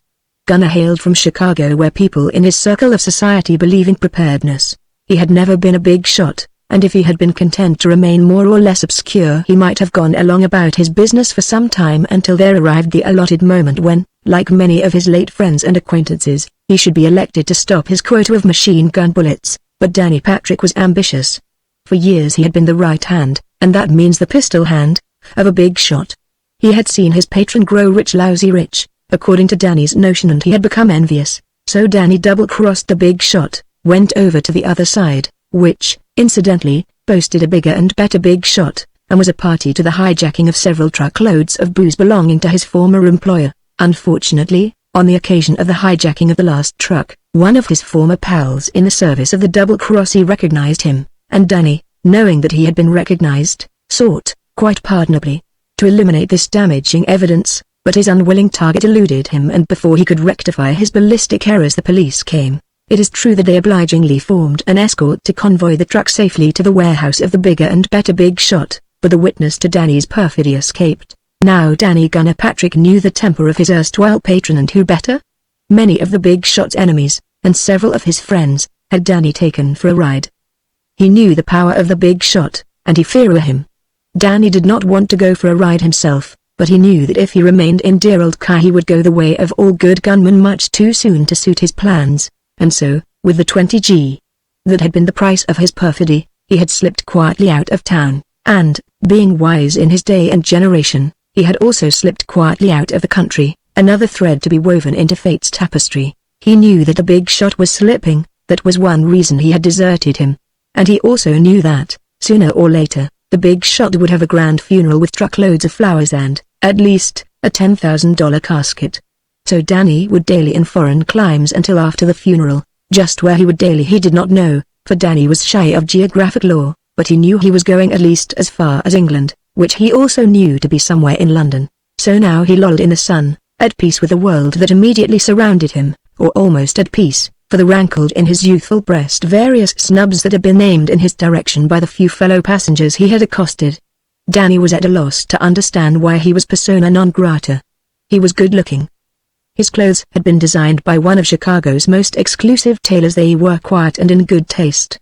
A: Gunner hailed from Chicago, where people in his circle of society believe in preparedness. He had never been a big shot, and if he had been content to remain more or less obscure, he might have gone along about his business for some time until there arrived the allotted moment when, like many of his late friends and acquaintances, he should be elected to stop his quota of machine gun bullets. But Danny Patrick was ambitious. For years he had been the right hand, and that means the pistol hand, of a big shot. He had seen his patron grow lousy rich, according to Danny's notion, and he had become envious. So Danny double-crossed the big shot, went over to the other side, which, incidentally, boasted a bigger and better big shot, and was a party to the hijacking of several truckloads of booze belonging to his former employer. Unfortunately, on the occasion of the hijacking of the last truck, one of his former pals in the service of the double-crossee recognized him, and Danny, knowing that he had been recognized, sought, quite pardonably, to eliminate this damaging evidence, but his unwilling target eluded him, and before he could rectify his ballistic errors the police came. It is true that they obligingly formed an escort to convoy the truck safely to the warehouse of the bigger and better big shot, but the witness to Danny's perfidy escaped. Now Danny Gunner Patrick knew the temper of his erstwhile patron, and who better? Many of the big shot's enemies, and several of his friends, had Danny taken for a ride. He knew the power of the big shot, and he feared him. Danny did not want to go for a ride himself, but he knew that if he remained in dear old car he would go the way of all good gunmen much too soon to suit his plans, and so, with the 20 that had been the price of his perfidy, he had slipped quietly out of town, and, being wise in his day and generation, he had also slipped quietly out of the country, another thread to be woven into fate's tapestry. He knew that the big shot was slipping, that was one reason he had deserted him. And he also knew that, sooner or later, the big shot would have a grand funeral with truckloads of flowers and, at least, a $10,000 casket. So Danny would daily in foreign climes until after the funeral. Just where he would daily he did not know, for Danny was shy of geographic lore, but he knew he was going at least as far as England, which he also knew to be somewhere in London. So now he lolled in the sun, at peace with the world that immediately surrounded him, or almost at peace, for there rankled in his youthful breast various snubs that had been aimed in his direction by the few fellow passengers he had accosted. Danny was at a loss to understand why he was persona non grata. He was good-looking. His clothes had been designed by one of Chicago's most exclusive tailors. They were quiet and in good taste.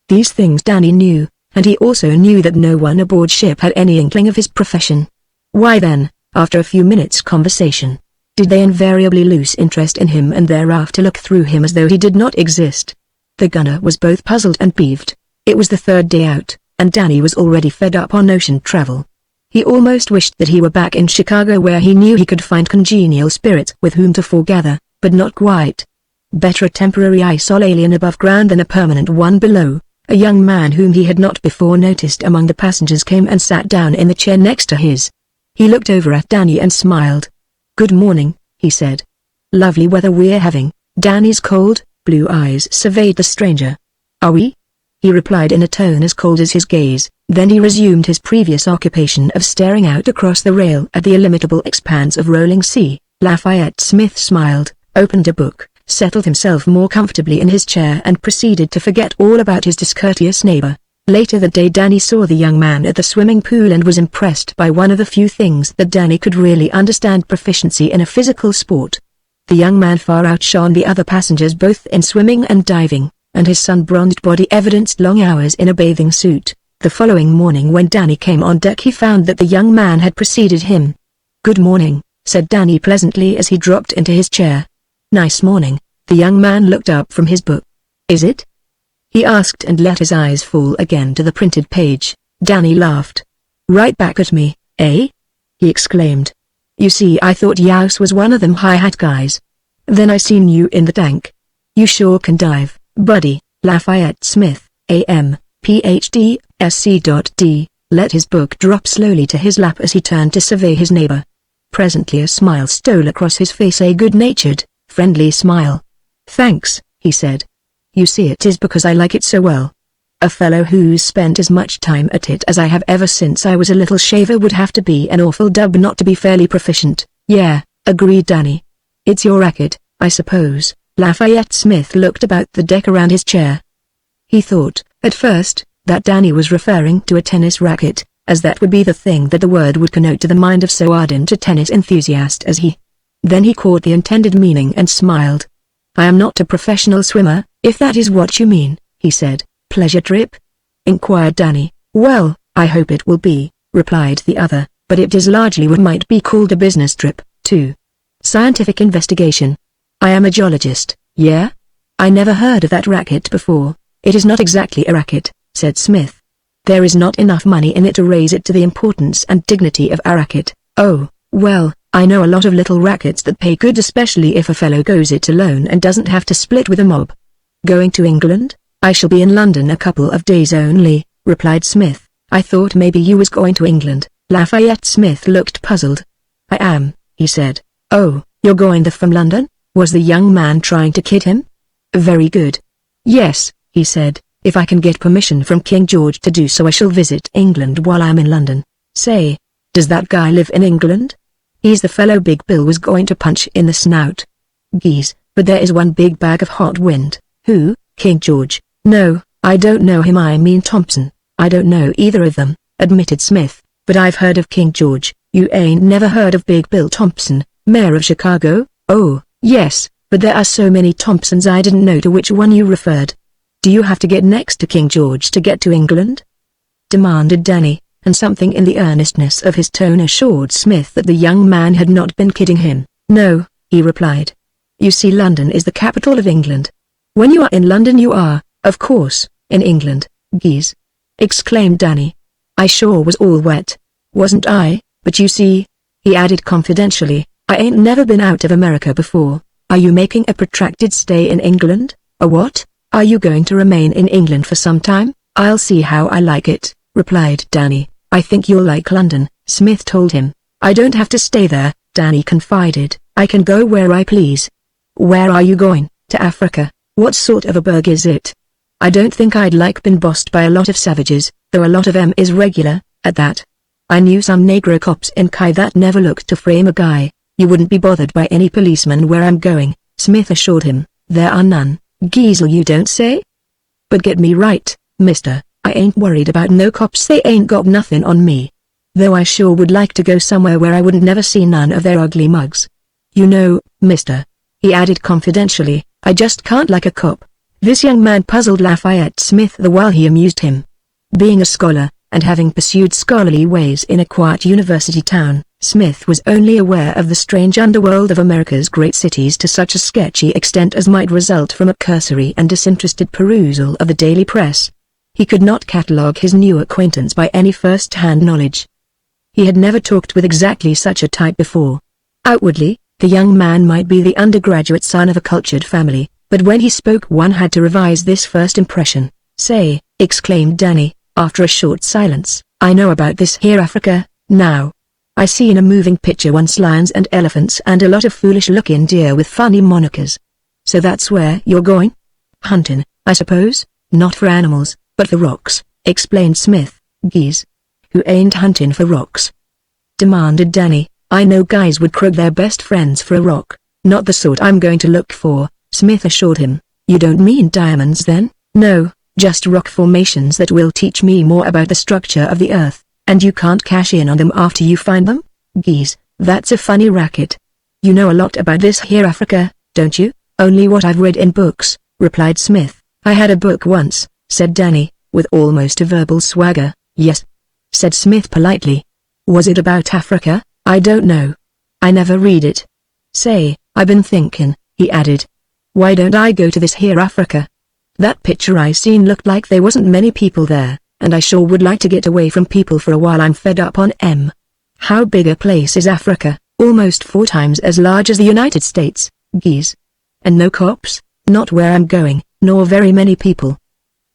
A: These things Danny knew, and he also knew that no one aboard ship had any inkling of his profession. Why then, after a few minutes' conversation, did they invariably lose interest in him and thereafter look through him as though he did not exist? The gunner was both puzzled and peeved. It was the third day out, and Danny was already fed up on ocean travel. He almost wished that he were back in Chicago, where he knew he could find congenial spirits with whom to foregather, but not quite. Better a temporary isol alien above ground than a permanent one below. A young man whom he had not before noticed among the passengers came and sat down in the chair next to his. He looked over at Danny and smiled. "Good morning," he said. "Lovely weather we're having." Danny's cold, blue eyes surveyed the stranger. "Are we?" he replied in a tone as cold as his gaze. Then he resumed his previous occupation of staring out across the rail at the illimitable expanse of rolling sea. Lafayette Smith smiled, opened a book, settled himself more comfortably in his chair and proceeded to forget all about his discourteous neighbor. Later that day Danny saw the young man at the swimming pool and was impressed by one of the few things that Danny could really understand: proficiency in a physical sport. The young man far outshone the other passengers both in swimming and diving, and his sun-bronzed body evidenced long hours in a bathing suit. The following morning when Danny came on deck he found that the young man had preceded him. "Good morning," said Danny pleasantly as he dropped into his chair. "Nice morning." The young man looked up from his book. "Is it?" he asked and let his eyes fall again to the printed page. Danny laughed. "Right back at me, eh?" he exclaimed. "You see, I thought Yaus was one of them hi-hat guys. Then I seen you in the tank. You sure can dive, buddy." Lafayette Smith, A.M., Ph.D., SC.D., let his book drop slowly to his lap as he turned to survey his neighbor. Presently a smile stole across his face, a good-natured, friendly smile. "Thanks," he said. "You see, it is because I like it so well. A fellow who's spent as much time at it as I have ever since I was a little shaver would have to be an awful dub not to be fairly proficient." "Yeah, agreed Danny. It's your racket, I suppose. Lafayette Smith looked about the deck around his chair. He thought, at first, that Danny was referring to a tennis racket, as that would be the thing that the word would connote to the mind of so ardent a tennis enthusiast as he. Then he caught the intended meaning and smiled. I am not a professional swimmer, if that is what you mean, he said. Pleasure trip? Inquired Danny. Well, I hope it will be, replied the other, but it is largely what might be called a business trip, too. Scientific investigation. I am a geologist, yeah? I never heard of that racket before. It is not exactly a racket, said Smith. There is not enough money in it to raise it to the importance and dignity of a racket. Oh, well, I know a lot of little rackets that pay good, especially if a fellow goes it alone and doesn't have to split with a mob. Going to England? I shall be in London a couple of days only, replied Smith. I thought maybe you was going to England. Lafayette Smith looked puzzled. I am, he said. Oh, you're going there from London? Was the young man trying to kid him? Very good. Yes, he said, if I can get permission from King George to do so I shall visit England while I'm in London. Say, does that guy live in England? He's the fellow Big Bill was going to punch in the snout. Geez, but there is one big bag of hot wind. Who, King George? No, I don't know him. I mean Thompson. I don't know either of them, admitted Smith, but I've heard of King George. You ain't never heard of Big Bill Thompson, mayor of Chicago? Oh, yes, but there are so many Thompsons I didn't know to which one you referred. Do you have to get next to King George to get to England? Demanded Danny, and something in the earnestness of his tone assured Smith that the young man had not been kidding him. No, he replied. You see, London is the capital of England. When you are in London you are, of course, in England. Geez! Exclaimed Danny. I sure was all wet. Wasn't I? But you see, he added confidentially, I ain't never been out of America before. Are you making a protracted stay in England? A what? Are you going to remain in England for some time? I'll see how I like it, replied Danny. I think you'll like London, Smith told him. I don't have to stay there, Danny confided. I can go where I please. Where are you going? To Africa. What sort of a burg is it? I don't think I'd like been bossed by a lot of savages, though a lot of 'em is regular, at that. I knew some Negro cops in Kai that never looked to frame a guy. You wouldn't be bothered by any policeman where I'm going, Smith assured him. There are none. Geezel, you don't say? But get me right, mister, I ain't worried about no cops. They ain't got nothing on me. Though I sure would like to go somewhere where I wouldn't never see none of their ugly mugs. You know, mister, he added confidentially, I just can't like a cop. This young man puzzled Lafayette Smith the while he amused him. Being a scholar, and having pursued scholarly ways in a quiet university town, Smith was only aware of the strange underworld of America's great cities to such a sketchy extent as might result from a cursory and disinterested perusal of the daily press. He could not catalogue his new acquaintance by any first-hand knowledge. He had never talked with exactly such a type before. Outwardly, the young man might be the undergraduate son of a cultured family, but when he spoke one had to revise this first impression. Say, exclaimed Danny, after a short silence, I know about this here Africa, now. I see in a moving picture once lions and elephants and a lot of foolish-looking deer with funny monikers. So that's where you're going? Hunting, I suppose, not for animals, but for rocks, explained Smith. Geese. Who ain't hunting for rocks? Demanded Danny. I know guys would croak their best friends for a rock. Not the sort I'm going to look for, Smith assured him. You don't mean diamonds then? No, just rock formations that will teach me more about the structure of the earth. And you can't cash in on them after you find them? Geez, that's a funny racket. You know a lot about this here Africa, don't you? Only what I've read in books, replied Smith. I had a book once, said Danny, with almost a verbal swagger. Yes, said Smith politely. Was it about Africa? I don't know. I never read it. Say, I've been thinking, he added. Why don't I go to this here Africa? That picture I seen looked like there wasn't many people there. And I sure would like to get away from people for a while. I'm fed up on M. How big a place is Africa? Almost 4 times as large as the United States. Geese. And no cops? Not where I'm going, nor very many people.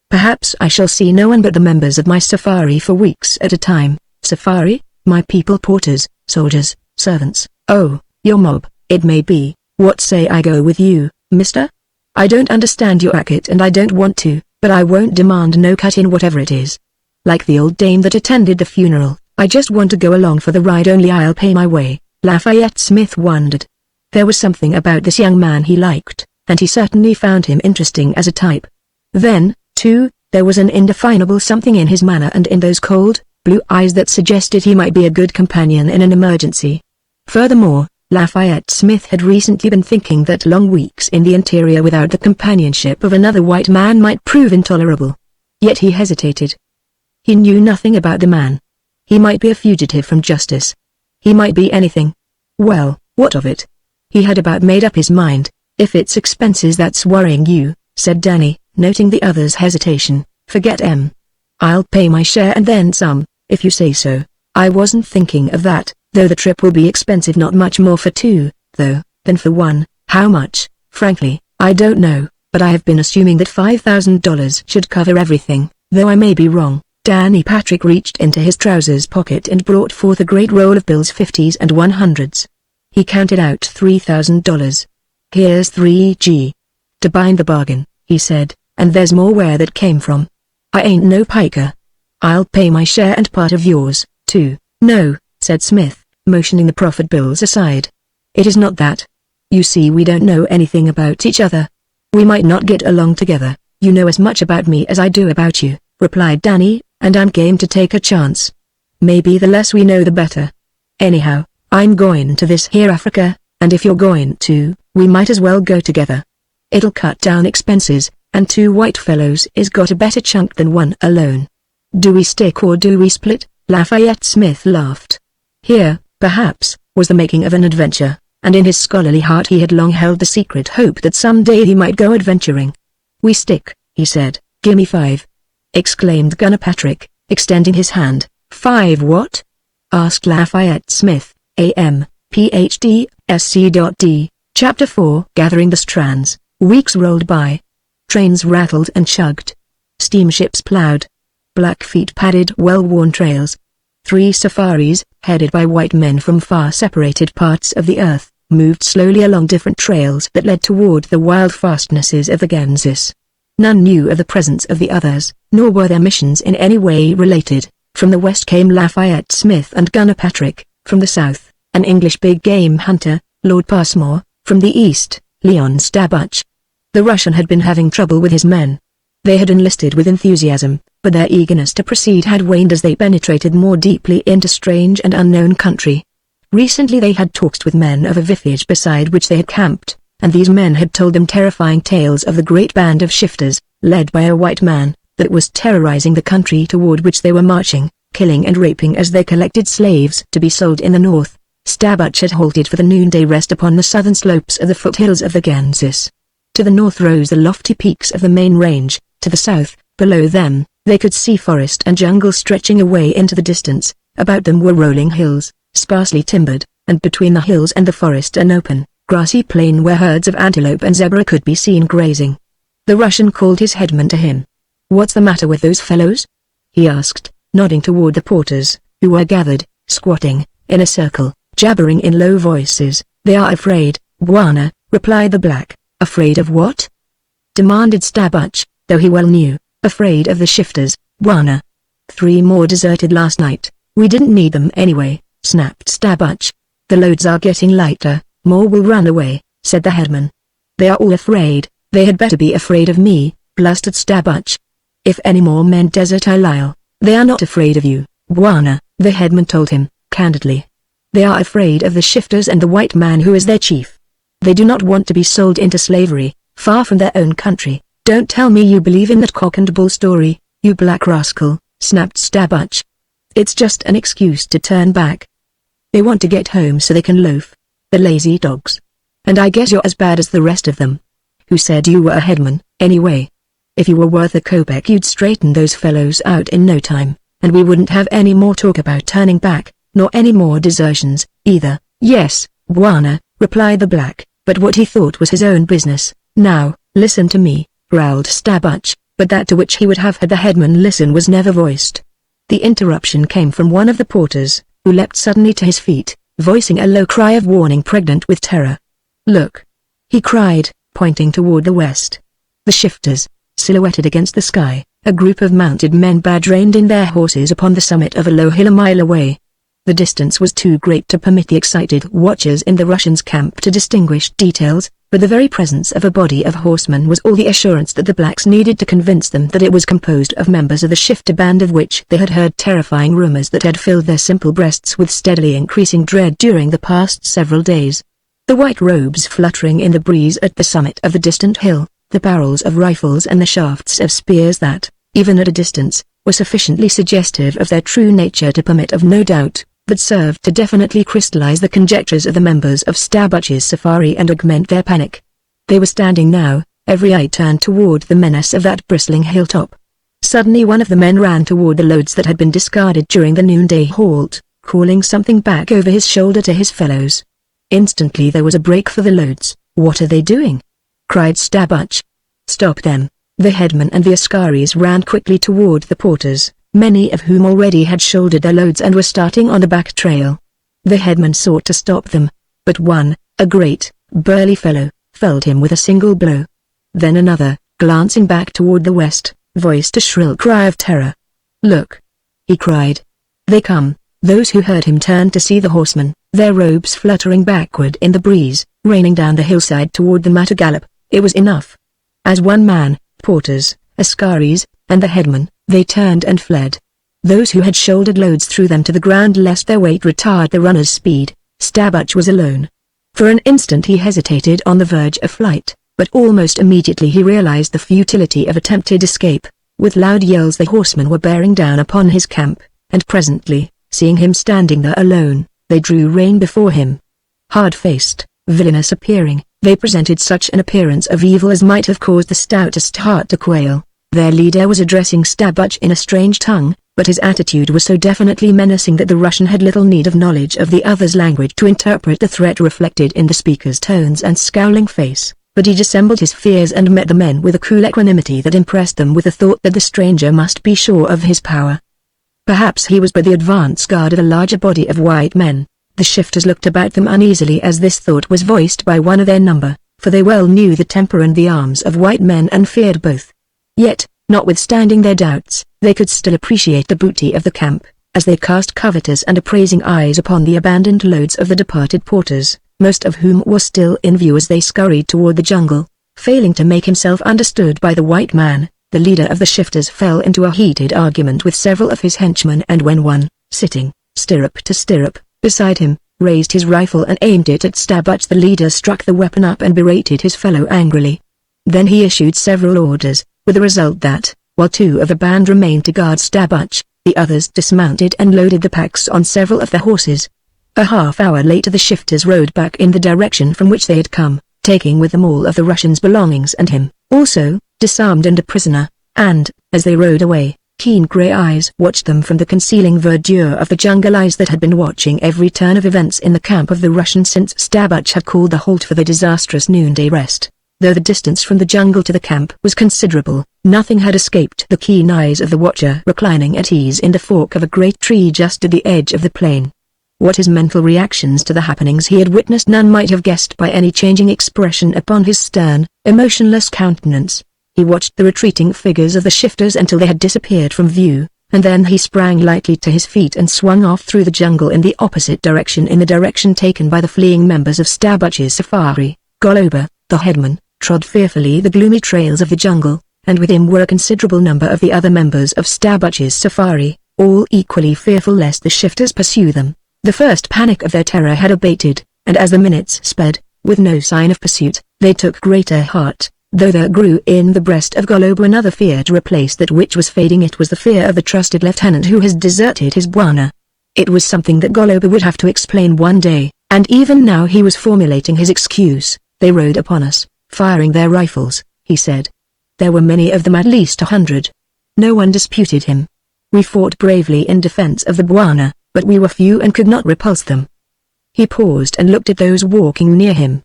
A: Perhaps I shall see no one but the members of my safari for weeks at a time. Safari? My people, porters, soldiers, servants. Oh, your mob, it may be. What say I go with you, mister? I don't understand your racket and I don't want to. But I won't demand no cut in whatever it is. Like the old dame that attended the funeral, I just want to go along for the ride, only I'll pay my way. Lafayette Smith wondered. There was something about this young man he liked, and he certainly found him interesting as a type. Then, too, there was an indefinable something in his manner and in those cold, blue eyes that suggested he might be a good companion in an emergency. Furthermore, Lafayette Smith had recently been thinking that long weeks in the interior without the companionship of another white man might prove intolerable. Yet he hesitated. He knew nothing about the man. He might be a fugitive from justice. He might be anything. Well, what of it? He had about made up his mind. If it's expenses that's worrying you, said Danny, noting the other's hesitation, forget I'll pay my share and then some, if you say so. I wasn't thinking of that, though the trip will be expensive, not much more for two, though, than for one. How much? Frankly, I don't know, but I have been assuming that $5,000 should cover everything, though I may be wrong. Danny Patrick reached into his trousers pocket and brought forth a great roll of bills, 50s and 100s. He counted out $3,000. Here's 3G. To bind the bargain, he said, and there's more where that came from. I ain't no piker. I'll pay my share and part of yours, too. No, said Smith, motioning the proffered bills aside. It is not that. You see, we don't know anything about each other. We might not get along together. You know as much about me as I do about you, replied Danny, and I'm game to take a chance. Maybe the less we know the better. Anyhow, I'm going to this here Africa, and if you're going to, we might as well go together. It'll cut down expenses, and two white fellows is got a better chunk than one alone. Do we stick or do we split? Lafayette Smith laughed. Here, perhaps, was the making of an adventure, and in his scholarly heart he had long held the secret hope that someday he might go adventuring. We stick, he said. Gimme 5. Exclaimed Gunner Patrick, extending his hand. 5 what? Asked Lafayette Smith, A.M., Ph.D., Sc.D. Chapter 4. Gathering the strands. Weeks rolled by. Trains rattled and chugged. Steamships plowed. Blackfeet padded well-worn trails. 3 safaris, headed by white men from far separated parts of the earth, moved slowly along different trails that led toward the wild fastnesses of the Kansas. None knew of the presence of the others, nor were their missions in any way related. From the west came Lafayette Smith and Gunner Patrick, from the south, an English big-game hunter, Lord Passmore, from the east, Leon Staubach. The Russian had been having trouble with his men. They had enlisted with enthusiasm, but their eagerness to proceed had waned as they penetrated more deeply into strange and unknown country. Recently they had talked with men of a village beside which they had camped, and these men had told them terrifying tales of the great band of shifters, led by a white man, that was terrorizing the country toward which they were marching, killing and raping as they collected slaves to be sold in the north. Staubach had halted for the noonday rest upon the southern slopes of the foothills of the Kansas. To the north rose the lofty peaks of the main range. To the south, below them, they could see forest and jungle stretching away into the distance. About them were rolling hills, sparsely timbered, and between the hills and the forest an open, grassy plain where herds of antelope and zebra could be seen grazing. The Russian called his headman to him. "What's the matter with those fellows?" he asked, nodding toward the porters, who were gathered, squatting, in a circle, jabbering in low voices. "They are afraid, Bwana," replied the black. "Afraid of what?" demanded Staubach, though he well knew. "Afraid of the shifters, Bwana. 3 more deserted last night. We didn't need them anyway," snapped Staubach. "The loads are getting lighter, more will run away," said the headman. "They are all afraid. They had better be afraid of me," blustered Staubach. "If any more men desert I'll. They are not afraid of you, Bwana," the headman told him, candidly. "They are afraid of the shifters and the white man who is their chief. They do not want to be sold into slavery, far from their own country." "Don't tell me you believe in that cock and bull story, you black rascal," snapped Staubach. "It's just an excuse to turn back. They want to get home so they can loaf. The lazy dogs. And I guess you're as bad as the rest of them. Who said you were a headman, anyway? If you were worth a kopeck you'd straighten those fellows out in no time, and we wouldn't have any more talk about turning back, nor any more desertions, either." "Yes, Bwana," replied the black, but what he thought was his own business. "Now, listen to me," growled Staubach, but that to which he would have had the headman listen was never voiced. The interruption came from one of the porters, who leapt suddenly to his feet, voicing a low cry of warning pregnant with terror. "Look!" he cried, pointing toward the west. The shifters, silhouetted against the sky, a group of mounted men bad reined in their horses upon the summit of a low hill a mile away. The distance was too great to permit the excited watchers in the Russians' camp to distinguish details, but the very presence of a body of horsemen was all the assurance that the blacks needed to convince them that it was composed of members of the shifter band of which they had heard terrifying rumors that had filled their simple breasts with steadily increasing dread during the past several days. The white robes fluttering in the breeze at the summit of the distant hill, the barrels of rifles and the shafts of spears that, even at a distance, were sufficiently suggestive of their true nature to permit of no doubt, but served to definitely crystallize the conjectures of the members of Stabbach's safari and augment their panic. They were standing now, every eye turned toward the menace of that bristling hilltop. Suddenly one of the men ran toward the loads that had been discarded during the noonday halt, calling something back over his shoulder to his fellows. Instantly there was a break for the loads. "What are they doing?" cried Stabbach. "Stop them." The headman and the askaris ran quickly toward the porters, many of whom already had shouldered their loads and were starting on the back trail. The headman sought to stop them, but one, a great, burly fellow, felled him with a single blow. Then another, glancing back toward the west, voiced a shrill cry of terror. "Look!" he cried. "They come!" Those who heard him turned to see the horsemen, their robes fluttering backward in the breeze, raining down the hillside toward them at a gallop. It was enough. As one man, porters, askaris, and the headman, they turned and fled. Those who had shouldered loads threw them to the ground lest their weight retard the runner's speed. Stabbach was alone. For an instant he hesitated on the verge of flight, but almost immediately he realized the futility of attempted escape. With loud yells the horsemen were bearing down upon his camp, and presently, seeing him standing there alone, they drew rein before him. Hard-faced, villainous appearing, they presented such an appearance of evil as might have caused the stoutest heart to quail. Their leader was addressing Stabbach in a strange tongue, but his attitude was so definitely menacing that the Russian had little need of knowledge of the other's language to interpret the threat reflected in the speaker's tones and scowling face, but he dissembled his fears and met the men with a cool equanimity that impressed them with the thought that the stranger must be sure of his power. Perhaps he was but the advance guard of a larger body of white men. The shifters looked about them uneasily as this thought was voiced by one of their number, for they well knew the temper and the arms of white men and feared both. Yet, notwithstanding their doubts, they could still appreciate the booty of the camp, as they cast covetous and appraising eyes upon the abandoned loads of the departed porters, most of whom were still in view as they scurried toward the jungle. Failing to make himself understood by the white man, the leader of the shifters fell into a heated argument with several of his henchmen, and when one, sitting, stirrup to stirrup, beside him, raised his rifle and aimed it at Stabbach, the leader struck the weapon up and berated his fellow angrily. Then he issued several orders, with the result that, while two of the band remained to guard Stabbach, the others dismounted and loaded the packs on several of the horses. A half-hour later the shifters rode back in the direction from which they had come, taking with them all of the Russians' belongings and him, also, disarmed and a prisoner, and, as they rode away, keen grey eyes watched them from the concealing verdure of the jungle, eyes that had been watching every turn of events in the camp of the Russians since Stabbach had called the halt for the disastrous noonday rest. Though the distance from the jungle to the camp was considerable, nothing had escaped the keen eyes of the watcher reclining at ease in the fork of a great tree just at the edge of the plain. What his mental reactions to the happenings he had witnessed none might have guessed by any changing expression upon his stern, emotionless countenance. He watched the retreating figures of the shifters until they had disappeared from view, and then he sprang lightly to his feet and swung off through the jungle in the opposite direction, in the direction taken by the fleeing members of Stabbach's safari. Goloba, the headman, trod fearfully the gloomy trails of the jungle, and with him were a considerable number of the other members of Stabbach's safari, all equally fearful lest the shifters pursue them. The first panic of their terror had abated, and as the minutes sped, with no sign of pursuit, they took greater heart, though there grew in the breast of Goloba another fear to replace that which was fading. It was the fear of the trusted lieutenant who has deserted his bwana. It was something that Goloba would have to explain one day, and even now he was formulating his excuse. "They rode upon us, firing their rifles," he said. "There were many of them, at least 100. No one disputed him. We fought bravely in defense of the bwana, but we were few and could not repulse them." He paused and looked at those walking near him.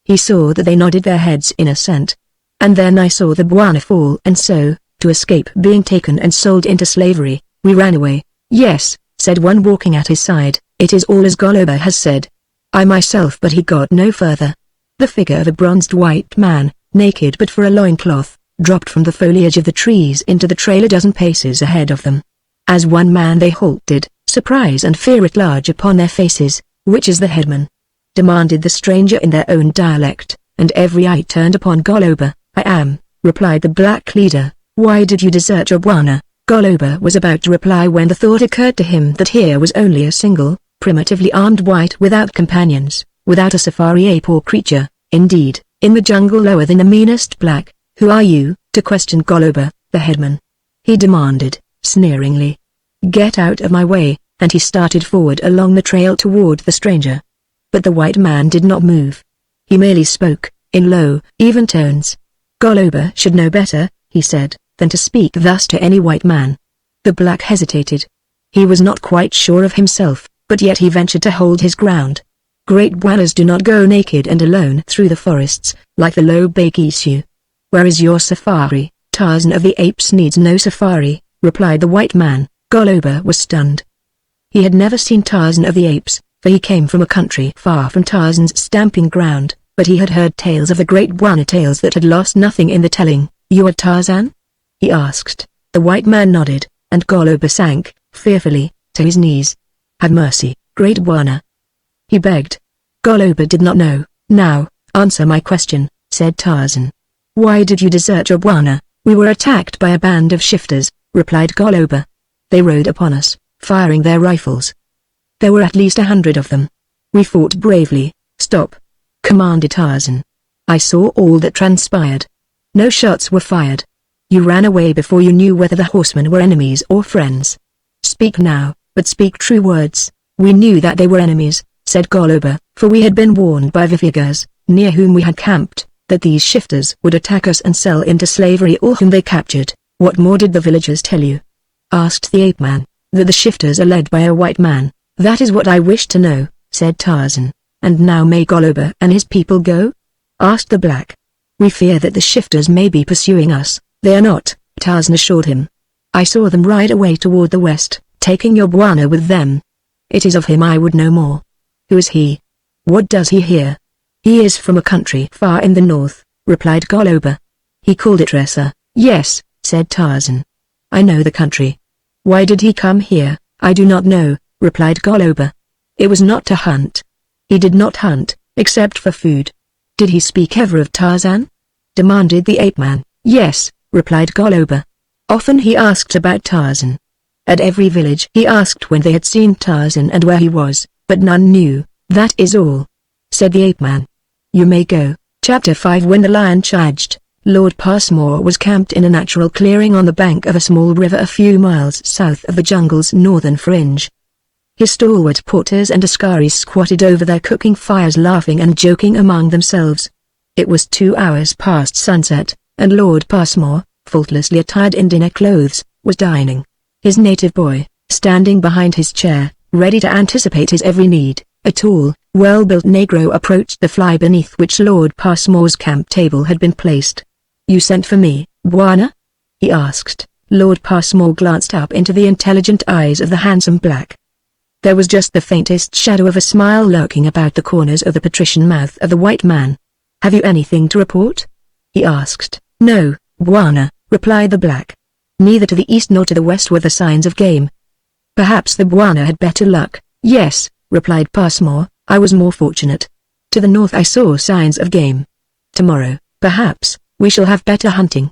A: He saw that they nodded their heads in assent. "And then I saw the bwana fall, and so, to escape being taken and sold into slavery, we ran away." "Yes," said one walking at his side, "it is all as Goloba has said. I myself—" But he got no further. The figure of a bronzed white man, naked but for a loincloth, dropped from the foliage of the trees into the trail a dozen paces ahead of them. As one man they halted, surprise and fear writ large upon their faces. "Which is the headman?" demanded the stranger in their own dialect, and every eye turned upon Goloba. "I am," replied the black leader. "Why did you desert your bwana?" Goloba was about to reply when the thought occurred to him that here was only a single, primitively armed white without companions, without a safari ape or creature, indeed, in the jungle lower than the meanest black. "Who are you?" to question Goloba, the headman. He demanded, sneeringly. "Get out of my way," and he started forward along the trail toward the stranger. But the white man did not move. He merely spoke, in low, even tones. "Goloba should know better," he said, "than to speak thus to any white man." The black hesitated. He was not quite sure of himself, but yet he ventured to hold his ground. "Great bwanas do not go naked and alone through the forests, like the low Bakisu. Where is your safari?" "Tarzan of the Apes needs no safari," replied the white man. Goloba was stunned. He had never seen Tarzan of the Apes, for he came from a country far from Tarzan's stamping ground, but he had heard tales of the great bwana, tales that had lost nothing in the telling. "You are Tarzan?" he asked. The white man nodded, and Goloba sank, fearfully, to his knees. "Have mercy, great bwana," he begged. Goloba did not know. "Now, answer my question," said Tarzan. "Why did you desert your bwana?" "We were attacked by a band of shifters," replied Goloba. "They rode upon us, firing their rifles. There were at least 100 of them. We fought bravely." "Stop," commanded Tarzan. "I saw all that transpired. No shots were fired. You ran away before you knew whether the horsemen were enemies or friends. Speak now, but speak true words." "We knew that they were enemies," said Goloba, "for we had been warned by villagers, near whom we had camped, that these shifters would attack us and sell into slavery all whom they captured." "What more did the villagers tell you?" asked the ape man. "That the shifters are led by a white man." "That is what I wish to know," said Tarzan. "And now may Goloba and his people go?" asked the black. "We fear that the shifters may be pursuing us." "They are not," Tarzan assured him. "I saw them ride away toward the west, taking your bwana with them." "It is of him I would know more." "Who is he? What does he here?" "He is from a country far in the north," replied Goloba. "He called it Ressa." "Yes," said Tarzan. "I know the country." "Why did he come here?" "I do not know," replied Goloba. "It was not to hunt. He did not hunt, except for food." "Did he speak ever of Tarzan?" demanded the ape man. "Yes," replied Goloba. "Often he asked about Tarzan. At every village he asked when they had seen Tarzan and where he was, but none knew." "That is all," said the ape man. "You may go." Chapter 5 When the lion charged, Lord Passmore was camped in a natural clearing on the bank of a small river a few miles south of the jungle's northern fringe. His stalwart porters and askaris squatted over their cooking fires laughing and joking among themselves. It was 2 hours past sunset, and Lord Passmore, faultlessly attired in dinner clothes, was dining. His native boy, standing behind his chair, ready to anticipate his every need, a tall, well-built negro approached the fly beneath which Lord Passmore's camp table had been placed. "You sent for me, bwana?" he asked. Lord Passmore glanced up into the intelligent eyes of the handsome black. There was just the faintest shadow of a smile lurking about the corners of the patrician mouth of the white man. "Have you anything to report?" he asked. "No, bwana," replied the black. "Neither to the east nor to the west were the signs of game." "Perhaps the bwana had better luck." "Yes," replied Passmore, "I was more fortunate. To the north I saw signs of game. Tomorrow, perhaps, we shall have better hunting.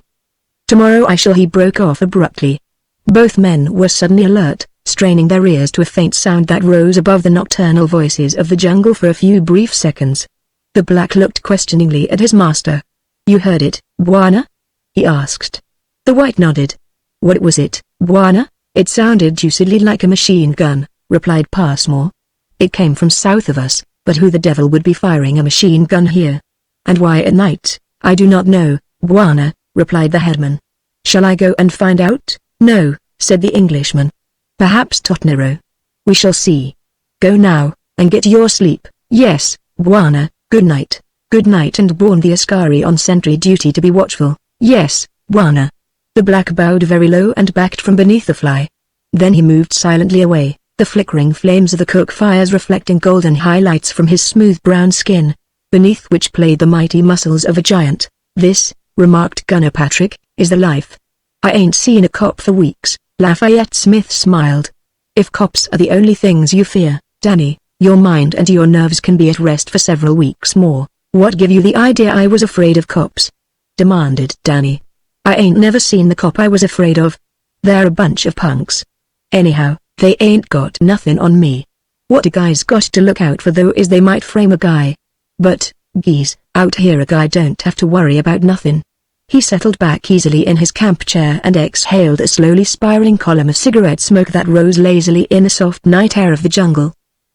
A: Tomorrow I shall." He broke off abruptly. Both men were suddenly alert, straining their ears to a faint sound that rose above the nocturnal voices of the jungle for a few brief seconds. The black looked questioningly at his master. "You heard it, bwana?" he asked. The white nodded. "What was it, bwana?" "It sounded deucedly like a machine gun," replied Passmore. "It came from south of us, but who the devil would be firing a machine gun here? And why at night?" "I do not know, bwana," replied the headman. "Shall I go and find out?" "No," said the Englishman. "Perhaps Totnero. We shall see. Go now, and get your sleep." "Yes, bwana, good night." "Good night," and warned the askari on sentry duty to be watchful. "Yes, bwana." The black bowed very low and backed from beneath the fly. Then he moved silently away, the flickering flames of the cook fires reflecting golden highlights from his smooth brown skin, beneath which played the mighty muscles of a giant. "This," remarked Gunner Patrick, "is the life. I ain't seen a cop for weeks." Lafayette Smith smiled. If cops are the only things you fear, Danny, your mind and your nerves can be at rest for several weeks more. What give you the idea I was afraid of cops? Demanded Danny. I ain't never seen the cop I was afraid of. They're a bunch of punks. Anyhow, they ain't got nothing on me. What a guy's got to look out for though is they might frame a guy. But, geez, out here a guy don't have to worry about nothing. He settled back easily in his camp chair and exhaled a slowly spiraling column of cigarette smoke that rose lazily in the soft night air of the jungle.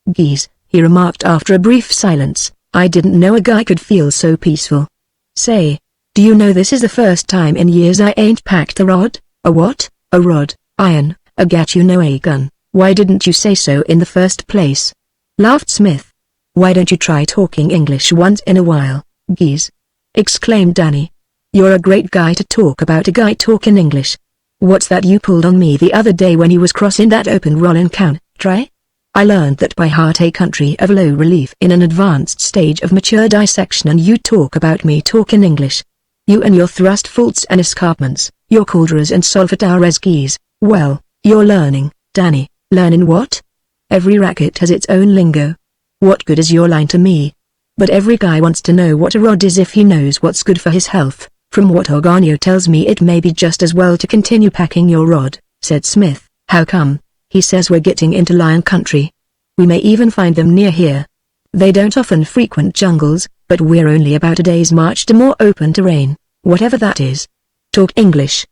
A: Geez, he remarked after a brief silence, I didn't know a guy could feel so peaceful. Say, do you know this is the first time in years I ain't packed a rod? A what? A rod, iron, a gat, you know, a gun. Why didn't you say so in the first place? Laughed Smith. Why don't you try talking English once in a while, geez? Exclaimed Danny. You're a great guy to talk about a guy talking English. What's that you pulled on me the other day when you was crossing that open rollin' can, try? I learned that by heart, a country of low relief in an advanced stage of mature dissection, and you talk about me talking English. You and your thrust faults and escarpments, your cauldras and solfatares geese. Well, you're learning, Danny. Learning what? Every racket has its own lingo. What good is your line to me? But every guy wants to know what a rod is if he knows what's good for his health. From what Organio tells me, it may be just as well to continue packing your rod, said Smith. How come? He says we're getting into lion country. We may even find them near here. They don't often frequent jungles, but we're only about a day's march to more open terrain, whatever that is. Talk English.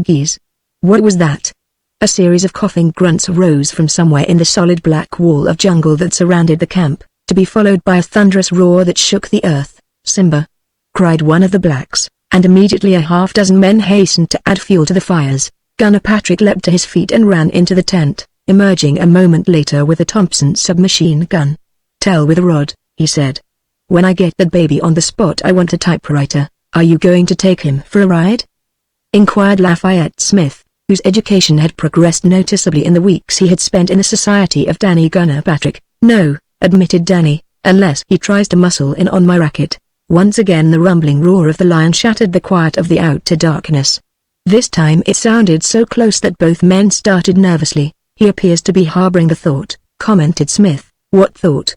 A: Geese. What was that? A series of coughing grunts rose from somewhere in the solid black wall of jungle that surrounded the camp, to be followed by a thunderous roar that shook the earth. Simba! Cried one of the blacks, and immediately a half-dozen men hastened to add fuel to the fires. Gunner Patrick leapt to his feet and ran into the tent, emerging a moment later with a Thompson submachine gun. Tell with a rod, he said. When I get that baby on the spot, I want a typewriter. Are you going to take him for a ride? Inquired Lafayette Smith, whose education had progressed noticeably in the weeks he had spent in the society of Danny Gunner Patrick. No, admitted Danny, unless he tries to muscle in on my racket. Once again the rumbling roar of the lion shattered the quiet of the outer darkness. This time it sounded so close that both men started nervously. He appears to be harboring the thought, commented Smith. What thought?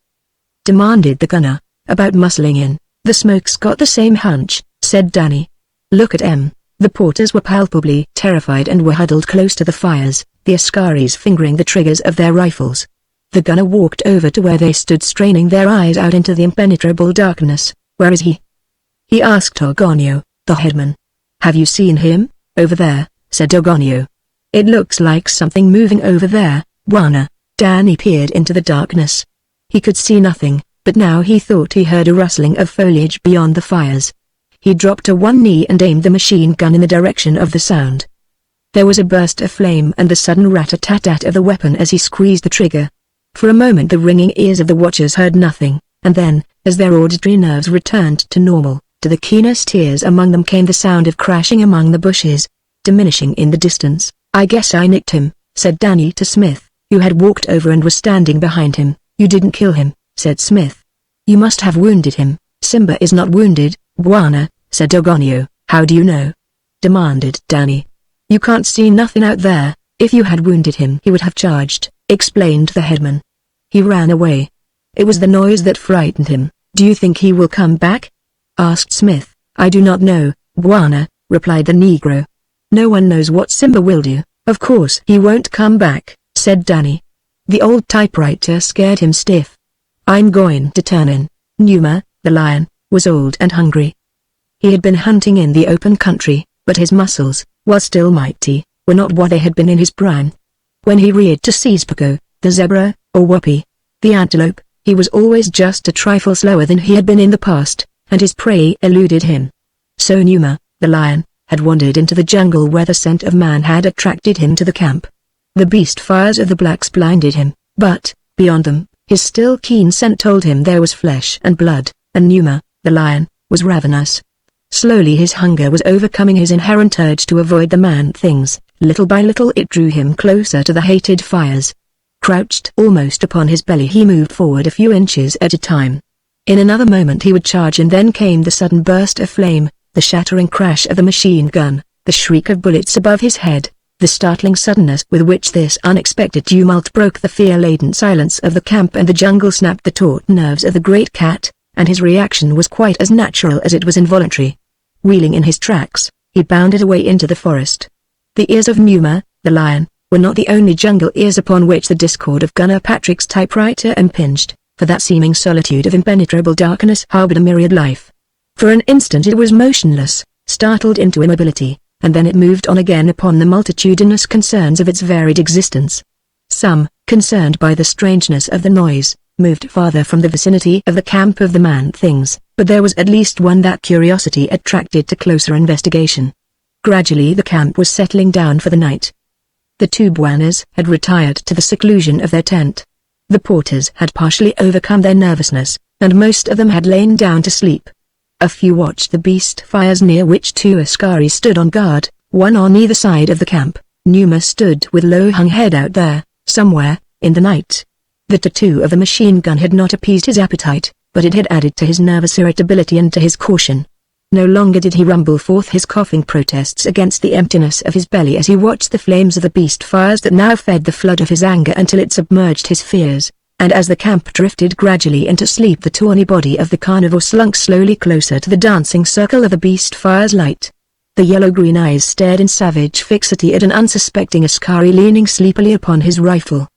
A: Demanded the gunner. About muscling in. The smoke's got the same hunch, said Danny. Look at M. The porters were palpably terrified and were huddled close to the fires, the Askaris fingering the triggers of their rifles. The gunner walked over to where they stood, straining their eyes out into the impenetrable darkness. Where is he? He asked Organio, the headman. Have you seen him? Over there, said Organio. It looks like something moving over there, Bwana. Danny peered into the darkness. He could see nothing, but now he thought he heard a rustling of foliage beyond the fires. He dropped to one knee and aimed the machine gun in the direction of the sound. There was a burst of flame and the sudden rat-a-tat-tat of the weapon as he squeezed the trigger. For a moment the ringing ears of the watchers heard nothing, and then, as their auditory nerves returned to normal, to the keenest ears among them came the sound of crashing among the bushes, diminishing in the distance. I guess I nicked him, said Danny to Smith, who had walked over and was standing behind him. You didn't kill him, said Smith. You must have wounded him. Simba is not wounded, Bwana, said Organio. How do you know? Demanded Danny. You can't see nothing out there. If you had wounded him he would have charged, explained the headman. He ran away. It was the noise that frightened him. Do you think he will come back? Asked Smith. I do not know, Bwana, replied the Negro. No one knows what Simba will do. Of course he won't come back, said Danny. The old typewriter scared him stiff. I'm going to turn in. Numa, the lion, was old and hungry. He had been hunting in the open country, but his muscles, while still mighty, were not what they had been in his prime. When he reared to seize Pogo, the zebra, or Whoopee, the antelope, he was always just a trifle slower than he had been in the past, and his prey eluded him. So Numa, the lion, had wandered into the jungle where the scent of man had attracted him to the camp. The beast fires of the blacks blinded him, but, beyond them, his still keen scent told him there was flesh and blood, and Numa, the lion, was ravenous. Slowly his hunger was overcoming his inherent urge to avoid the man-things. Little by little it drew him closer to the hated fires. Crouched almost upon his belly he moved forward a few inches at a time. In another moment he would charge, and then came the sudden burst of flame, the shattering crash of the machine gun, the shriek of bullets above his head. The startling suddenness with which this unexpected tumult broke the fear-laden silence of the camp and the jungle snapped the taut nerves of the great cat, and his reaction was quite as natural as it was involuntary. Wheeling in his tracks, he bounded away into the forest. The ears of Numa, the lion, were not the only jungle ears upon which the discord of Gunner Patrick's typewriter impinged, for that seeming solitude of impenetrable darkness harbored a myriad life. For an instant it was motionless, startled into immobility, and then it moved on again upon the multitudinous concerns of its varied existence. Some, concerned by the strangeness of the noise, moved farther from the vicinity of the camp of the man-things, but there was at least one that curiosity attracted to closer investigation. Gradually the camp was settling down for the night. The two Bwanas had retired to the seclusion of their tent. The porters had partially overcome their nervousness, and most of them had lain down to sleep. A few watched the beast fires near which two Askaris stood on guard, one on either side of the camp. Numa stood with low-hung head out there, somewhere, in the night. The tattoo of the machine gun had not appeased his appetite, but it had added to his nervous irritability and to his caution. No longer did he rumble forth his coughing protests against the emptiness of his belly as he watched the flames of the beast fires that now fed the flood of his anger until it submerged his fears, and as the camp drifted gradually into sleep the tawny body of the carnivore slunk slowly closer to the dancing circle of the beast fire's light. The yellow-green eyes stared in savage fixity at an unsuspecting Askari leaning sleepily upon his rifle.